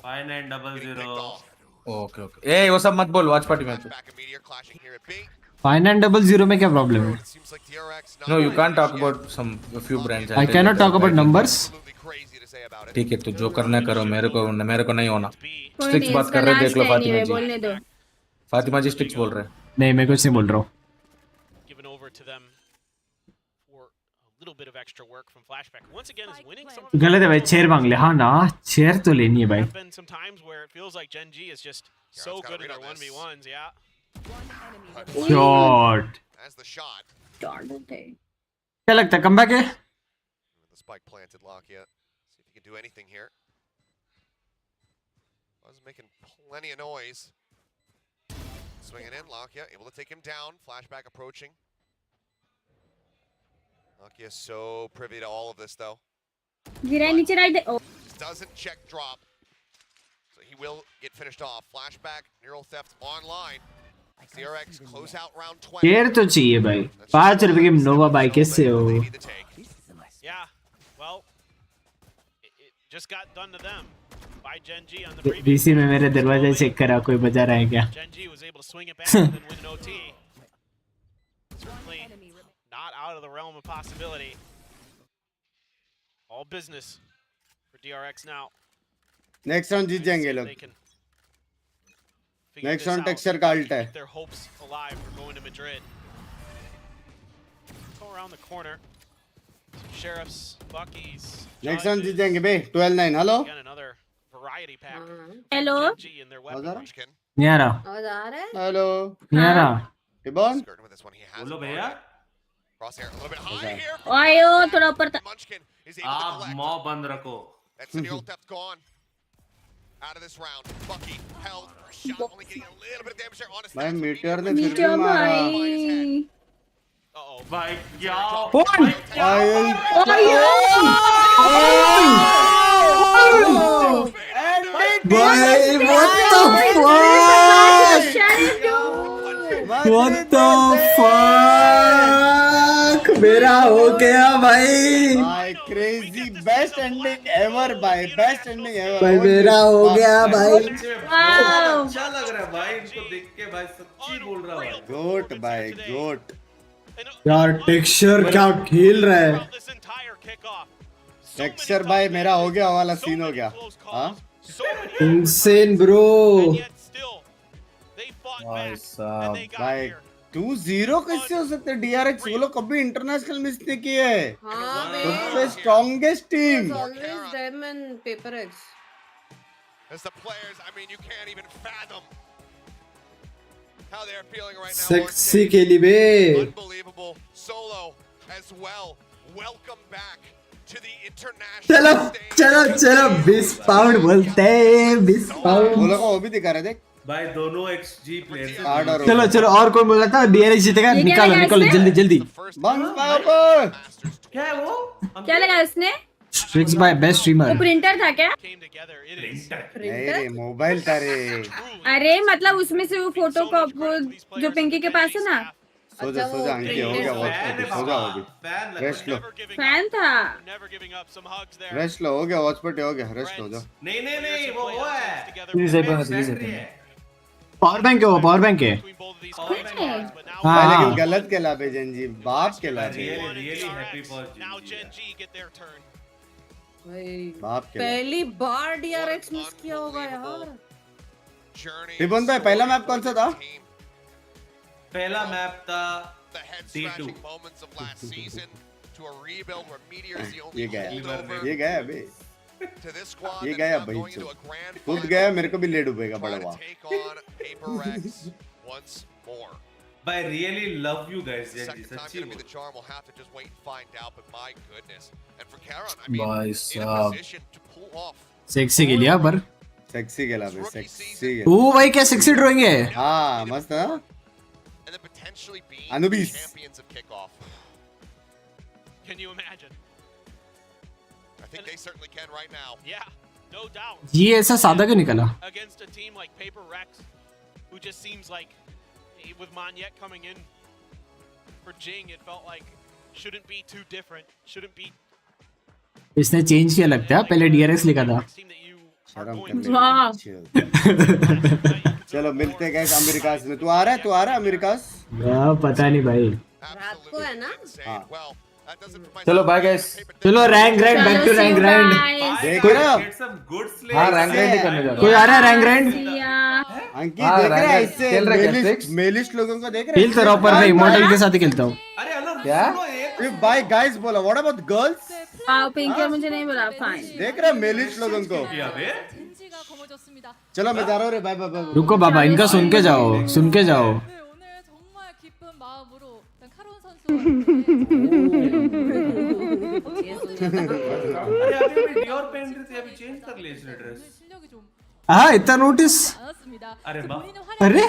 5900. Okay. Hey, वो सब मत बोल watch party में। 5900 में क्या प्रॉब्लम है? No, you can't talk about some a few brands. I cannot talk about numbers. ठीक है तो जो करना है करो, मेरे को नहीं होना। स्ट्रिक्स बात कर रहे देख लो फातिमा जी। बोलने दो। फातिमा जी स्ट्रिक्स बोल रहे हैं। नहीं मैं कुछ नहीं बोल रहा हूँ। गलत है भाई, चेयर मांग ले। हाँ ना चेयर तो लेनी है भाई। शॉट क्या लगता है कमबैक है? Do anything here. Was making plenty of noise. Swinging in, Lakia able to take him down. Flashback approaching. Lakia so privy to all of this though. गिरा नीचे right they. Just doesn't check drop. So he will get finished off. Flashback, neural theft online. DRX close out round 20. Chair तो चाहिए भाई। 5 रुपए की नोवा bike कैसे हो? Yeah. Well, just got done to them by GenG on the previous. DC में मेरे दरवाजे चेक करा कोई बजा रहा है क्या? GenG was able to swing it back and then win an OT. Certainly not out of the realm of possibility. All business for DRX now. Next round जीत जाएंगे लोग। नेक्स्ट राउंड टेक्सचर का अल्ट है। Their hopes alive for going to Madrid. Go around the corner. Sheriffs, Buckies. Next round जीत जाएंगे बे। 12-9 hello. Hello. नहीं आ रहा। आवाज आ रहा है? हेलो। नहीं आ रहा। टिबोन। बोलो भैया। आयो थोड़ा ऊपर था। आप मौ बंद रखो। That's the neural theft gone. Out of this round. Bucky held for a shot, only getting a little bit of damage there on his भाई मीटियोर ने फिर भी मारा। भाई क्या? भाई what the fuck? What the fuck? मेरा हो गया भाई। भाई crazy best ending ever भाई, best ending ever। भाई मेरा हो गया भाई। अच्छा लग रहा है भाई इनको देख के भाई, सच्ची बोल रहा हूँ। गोट भाई गोट। यार टेक्सचर क्या खेल रहा है? टेक्सचर भाई मेरा हो गया वाला सीन हो गया। हाँ इंसेन ब्रो। भाई साहब भाई 2-0 कैसे हो सकते? DRX वो लोग कभी इंटरनेशनल मिस नहीं किए है। सबसे strongest team. Always them and PRX. As the players, I mean, you can't even fathom how they're feeling right now. Sexy के लिए बे। Unbelievable solo as well. Welcome back to the international. चलो चलो चलो 20 pound बोलते हैं 20 pound. वो लोग वो भी दिखा रहे थे भाई दोनों XG प्लेयर। चलो चलो और कोई बोला था DRX जीतेगा। निकालो निकालो जल्दी जल्दी। क्या है वो? क्या लगा उसने? Strixx भाई बेस्ट स्ट्रीमर। वो प्रिंटर था क्या? नहीं मोबाइल था रे। अरे मतलब उसमें से वो फोटो को जो पिंकी के पास है ना। सो जा अंकी हो गया बहुत। सो जा अभी। रेस्ट लो। फैन था। रेस्ट लो हो गया, वॉच पार्टी हो गया, रेस्ट हो जा। नहीं वो है। पावर बैंक है वो, पावर बैंक है। हाँ लेकिन गलत खेला बे जेंजी, बाप खेला बे। रियली हैप्पी फॉर बाप खेला। पहली बार DRX मिस किया होगा यार। टिबोन भाई पहला मैप कौन सा था? पहला मैप था D2। to a rebuild where Meteor is the only ये गया holdover ये गया अबे to this squad ये that गया is now भाई going into a grand कूद final. गया मेरे को भी ले डूबेगा बड़ा Try to हुआ take on PIIIIIIINK once more. But I really love you guys, The GenG. second time सच्ची gonna be बोल. the charm. We'll have to just wait and find out. But my goodness, and for Karon, I mean, भाई in a साहब position to pull off. Sexy के लिया पर sexy गेला बे sexy ओ भाई क्या सेक्सी ड्राइंग है हाँ मस्त है And then potentially being Anubis. champions of kickoff. Can you imagine? I think they certainly can right now. Yeah, no doubt. ये ऐसा सादा क्यों निकला Against a team like PRX, who just seems like, with Monyet coming in for GenG, it felt like shouldn't be too different. Shouldn't be. इसने change किया लगता है पहले DRX लिखा था शर्म कर चलो मिलते हैं गाइस अमेरिका में तू आ रहा है अमेरिका पता नहीं भाई रात को है ना हाँ चलो बाय गाइस चलो rank grind back to rank grind देख रहे हो हाँ रैंक ग्राइंड करने जा रहा कोई आ रहा है रैंक ग्राइंड अंकित देख रहे हैं इससे मेलिस्ट लोगों को देख रहे खेल तो रहा पर मैं इमोर्टल के साथ ही खेलता हूँ क्या भाई गाइस बोला व्हाट अबाउट गर्ल्स पिंकी मुझे नहीं बोला फाइन देख रहे हैं मेलिस्ट लोगों को चलो मैं जा रहा हूँ रे बाय बाय बाय रुको बाबा इनका सुन के जाओ हाँ इतना नोटिस अरे अरे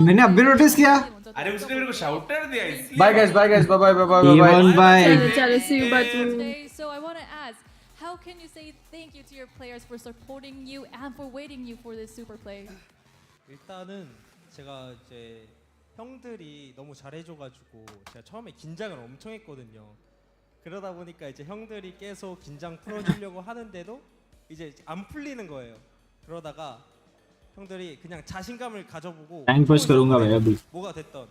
मैंने अभी नोटिस किया अरे उसने मेरे को शाउटर दिया इसलिए bye guys bye bye bye bye चलो see you bye So I want to ask, how can you say thank you to your players for supporting you and for waiting you for this super play? 일단은 제가 이제 형들이 너무 잘해줘가지고 제가 처음에 긴장을 엄청 했거든요. 그러다 보니까 이제 형들이 계속 긴장 풀어주려고 하는데도 이제 안 풀리는 거예요. 그러다가 형들이 그냥 자신감을 가져보고 rank push करूंगा भाई अभी 뭐가 됐던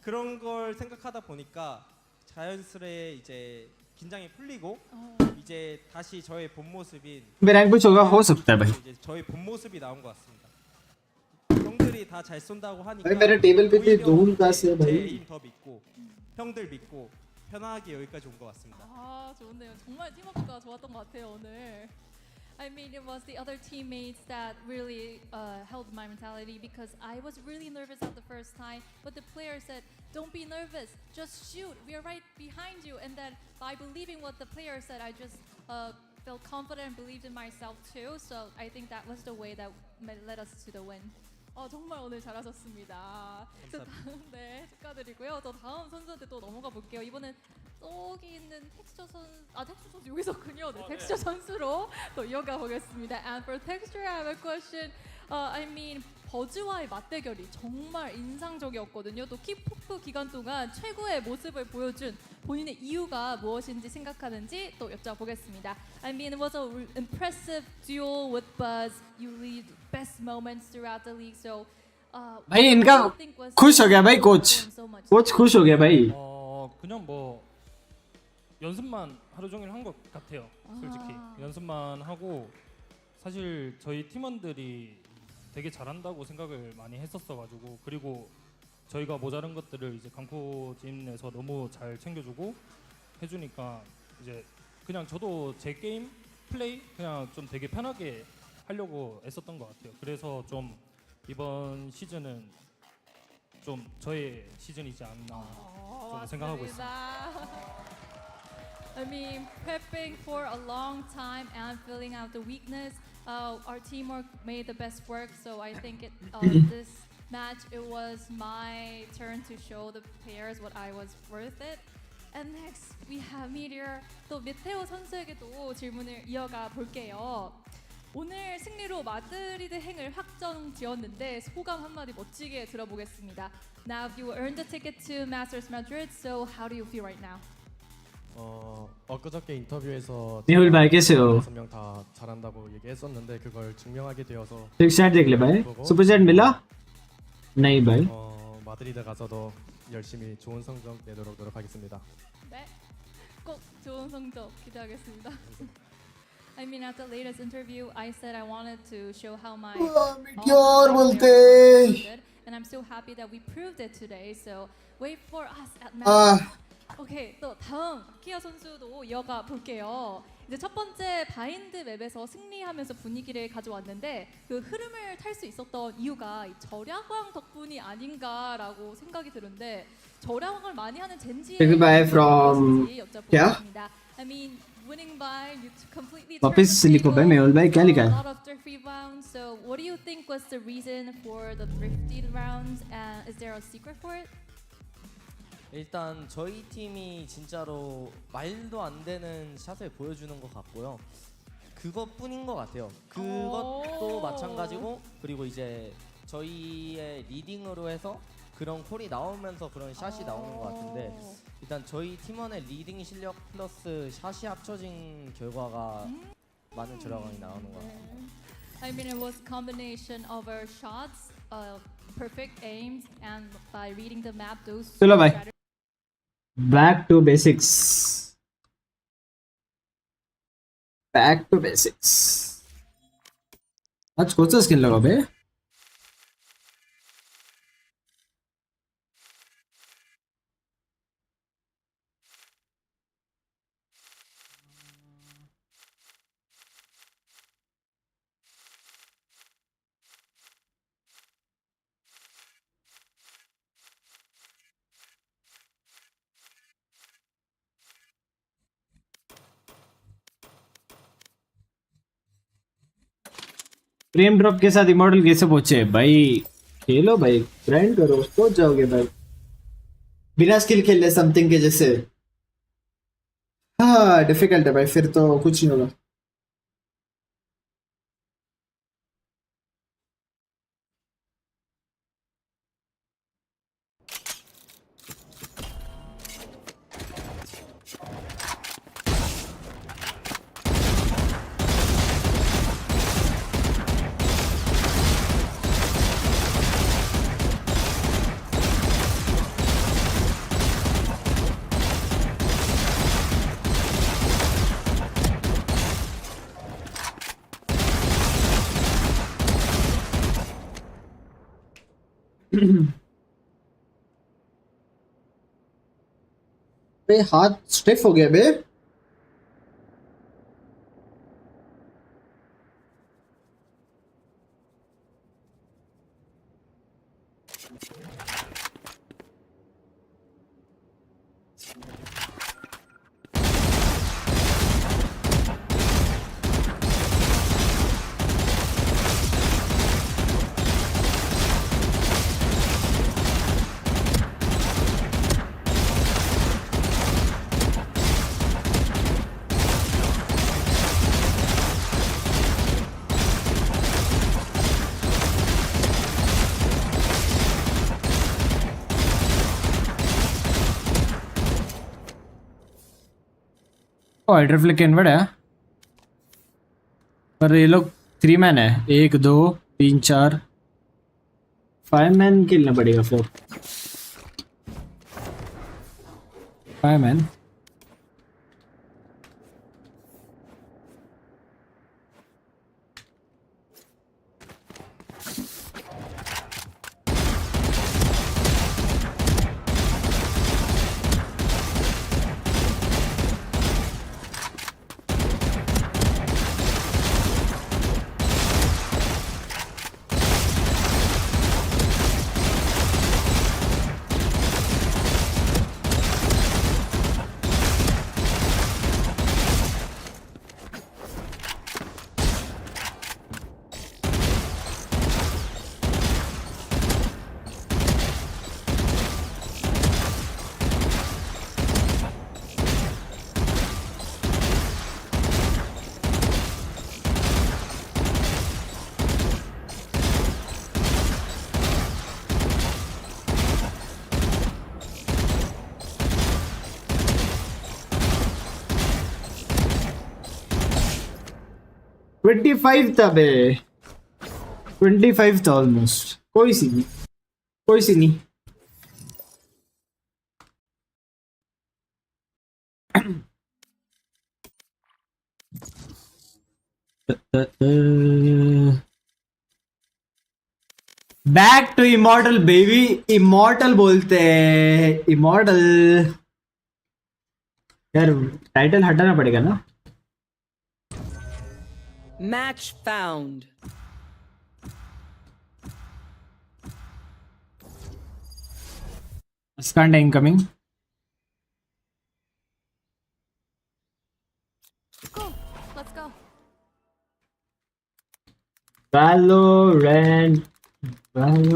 그런 걸 생각하다 보니까 자연스레 이제 긴장이 풀리고 이제 다시 저의 본 모습인 मैं rank push होगा हो सकता है भाई 이제 저의 본 모습이 나온 것 같습니다. 형들이 다 잘 쏜다고 하니까 भाई मेरे टेबल पे भी धूम का से 제 भाई 에임 더 믿고 형들 믿고 편하게 여기까지 온 것 같습니다. 아 좋네요. 정말 팀워크가 좋았던 것 같아요 오늘. I mean, it was the other teammates that really held my mentality because I was really nervous at the first time. But the player said, "Don't be nervous. Just shoot. We are right behind you." And then by believing what the player said, I just felt confident and believed in myself too. So I think that was the way that led us to the win. 정말 오늘 잘하셨습니다. 네, 축하드리고요. 또 다음 선수한테 또 넘어가 볼게요. 이번엔 저기 있는 텍스처 선수 여기 있었군요. 네, 텍스처 선수로 또 이어가 보겠습니다. And for texture, I have a question. I mean, 버즈와의 맞대결이 정말 인상적이었거든요. 또 킥포프 기간 동안 최고의 모습을 보여준 본인의 이유가 무엇인지 생각하는지 또 여쭤보겠습니다. I mean, it was an impressive duel with Buzz. You lead best moments throughout the league. So, भाई इनका खुश हो गया भाई coach खुश हो गया भाई 그냥 뭐 연습만 하루 종일 한 것 같아요. 솔직히 연습만 하고 사실 저희 팀원들이 되게 잘한다고 생각을 많이 했었어가지고 그리고 저희가 모자란 것들을 이제 강코진에서 너무 잘 챙겨주고 해주니까 이제 그냥 저도 제 게임 플레이 그냥 좀 되게 편하게 하려고 애썼던 것 같아요. 그래서 좀 이번 시즌은 좀 저의 시즌이지 않나 좀 생각하고 있습니다. I mean, prepping for a long time and filling out the weakness. Our teamwork made the best work, so I think this match it was my turn to show the players what I was worth it. And next we have Meteor. 또 메테오 선수에게도 질문을 이어가 볼게요. 오늘 승리로 마드리드 행을 확정지었는데 소감 한마디 멋지게 들어보겠습니다. Now you earned the ticket to Masters Madrid, so how do you feel right now? 엊그저께 인터뷰에서 Mehul भाई कैसे हो 6명 다 잘한다고 얘기했었는데 그걸 증명하게 되어서 स्ट्रिक्स देख ले भाई super chat मिला नहीं भाई 마드리드 가서도 열심히 좋은 성적 내도록 노력하겠습니다. 네, 꼭 좋은 성적 기대하겠습니다. I mean, at the latest interview, I said I wanted to show how my and I'm so happy that we proved it today. So wait for us at Masters. Okay, 또 다음 키아 선수도 이어가 볼게요. 이제 첫 번째 바인드 맵에서 승리하면서 분위기를 가져왔는데 그 흐름을 탈 수 있었던 이유가 이 절약왕 덕분이 아닌가라고 생각이 드는데 절약왕을 많이 하는 젠지의 Goodbye from क्या? I mean, winning by you completely वापस लिखो भाई मेहुल भाई क्या लिखा a है? lot of thrifty rounds. So what do you think was the reason for the thrifty rounds? And is there a secret for it? 일단 저희 팀이 진짜로 말도 안 되는 샷을 보여주는 것 같고요. 그것뿐인 것 같아요. 그것도 마찬가지고 그리고 이제 저희의 리딩으로 해서 그런 콜이 나오면서 그런 샷이 나오는 것 같은데 일단 저희 팀원의 리딩 실력 플러스 샷이 합쳐진 결과가 많은 절약왕이 나오는 것 같아요. I mean, it was a combination of our shots, perfect aims, and by reading the map, those. चलो भाई. Back to basics. Back to basics. आज कौन सा skin लगा बे? Frame drop के साथ immortal कैसे पहुंचे भाई? खेलो भाई, ग्राइंड करो, पहुंच जाओगे भाई. बिना स्किल खेल ले समथिंग के जैसे. हाँ डिफिकल्ट है भाई, फिर तो कुछ नहीं होगा. बे हाथ स्टिफ हो गया बे. हाइड्रोफ्लिक इनवर्ड है पर ये लोग 3 मैन है. 1 2 3 4 5 मैन खेलना पड़ेगा फिर. 5 मैन. $25 था बे. 25 था ऑलमोस्ट. कोई सी नहीं, कोई सी नहीं. Back to immortal baby. Immortal बोलते हैं, इमॉर्टल. यार टाइटल हटाना पड़ेगा ना। Match found. Scan incoming. Go. Let's go. Valorant. Prime.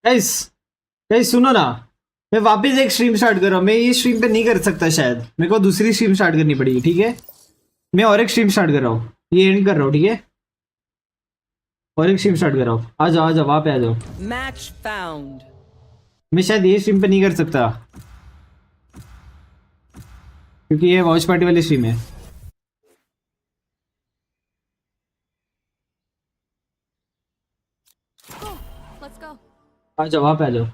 Guys guys सुनो ना, मैं वापस एक स्ट्रीम स्टार्ट कर रहा हूँ। मैं ये स्ट्रीम पे नहीं कर सकता शायद, मेरे को दूसरी स्ट्रीम स्टार्ट करनी पड़ेगी, ठीक है? मैं और एक स्ट्रीम स्टार्ट कर रहा हूँ, ये एंड कर रहा हूँ, ठीक है? और एक स्ट्रीम स्टार्ट कर रहा हूँ। आ जाओ वहाँ पे आ जाओ। Match found. मैं शायद ये स्ट्रीम पे नहीं कर सकता क्योंकि ये वॉच पार्टी वाली स्ट्रीम है। Go. Let's go. आ जाओ वहाँ पे आ जाओ।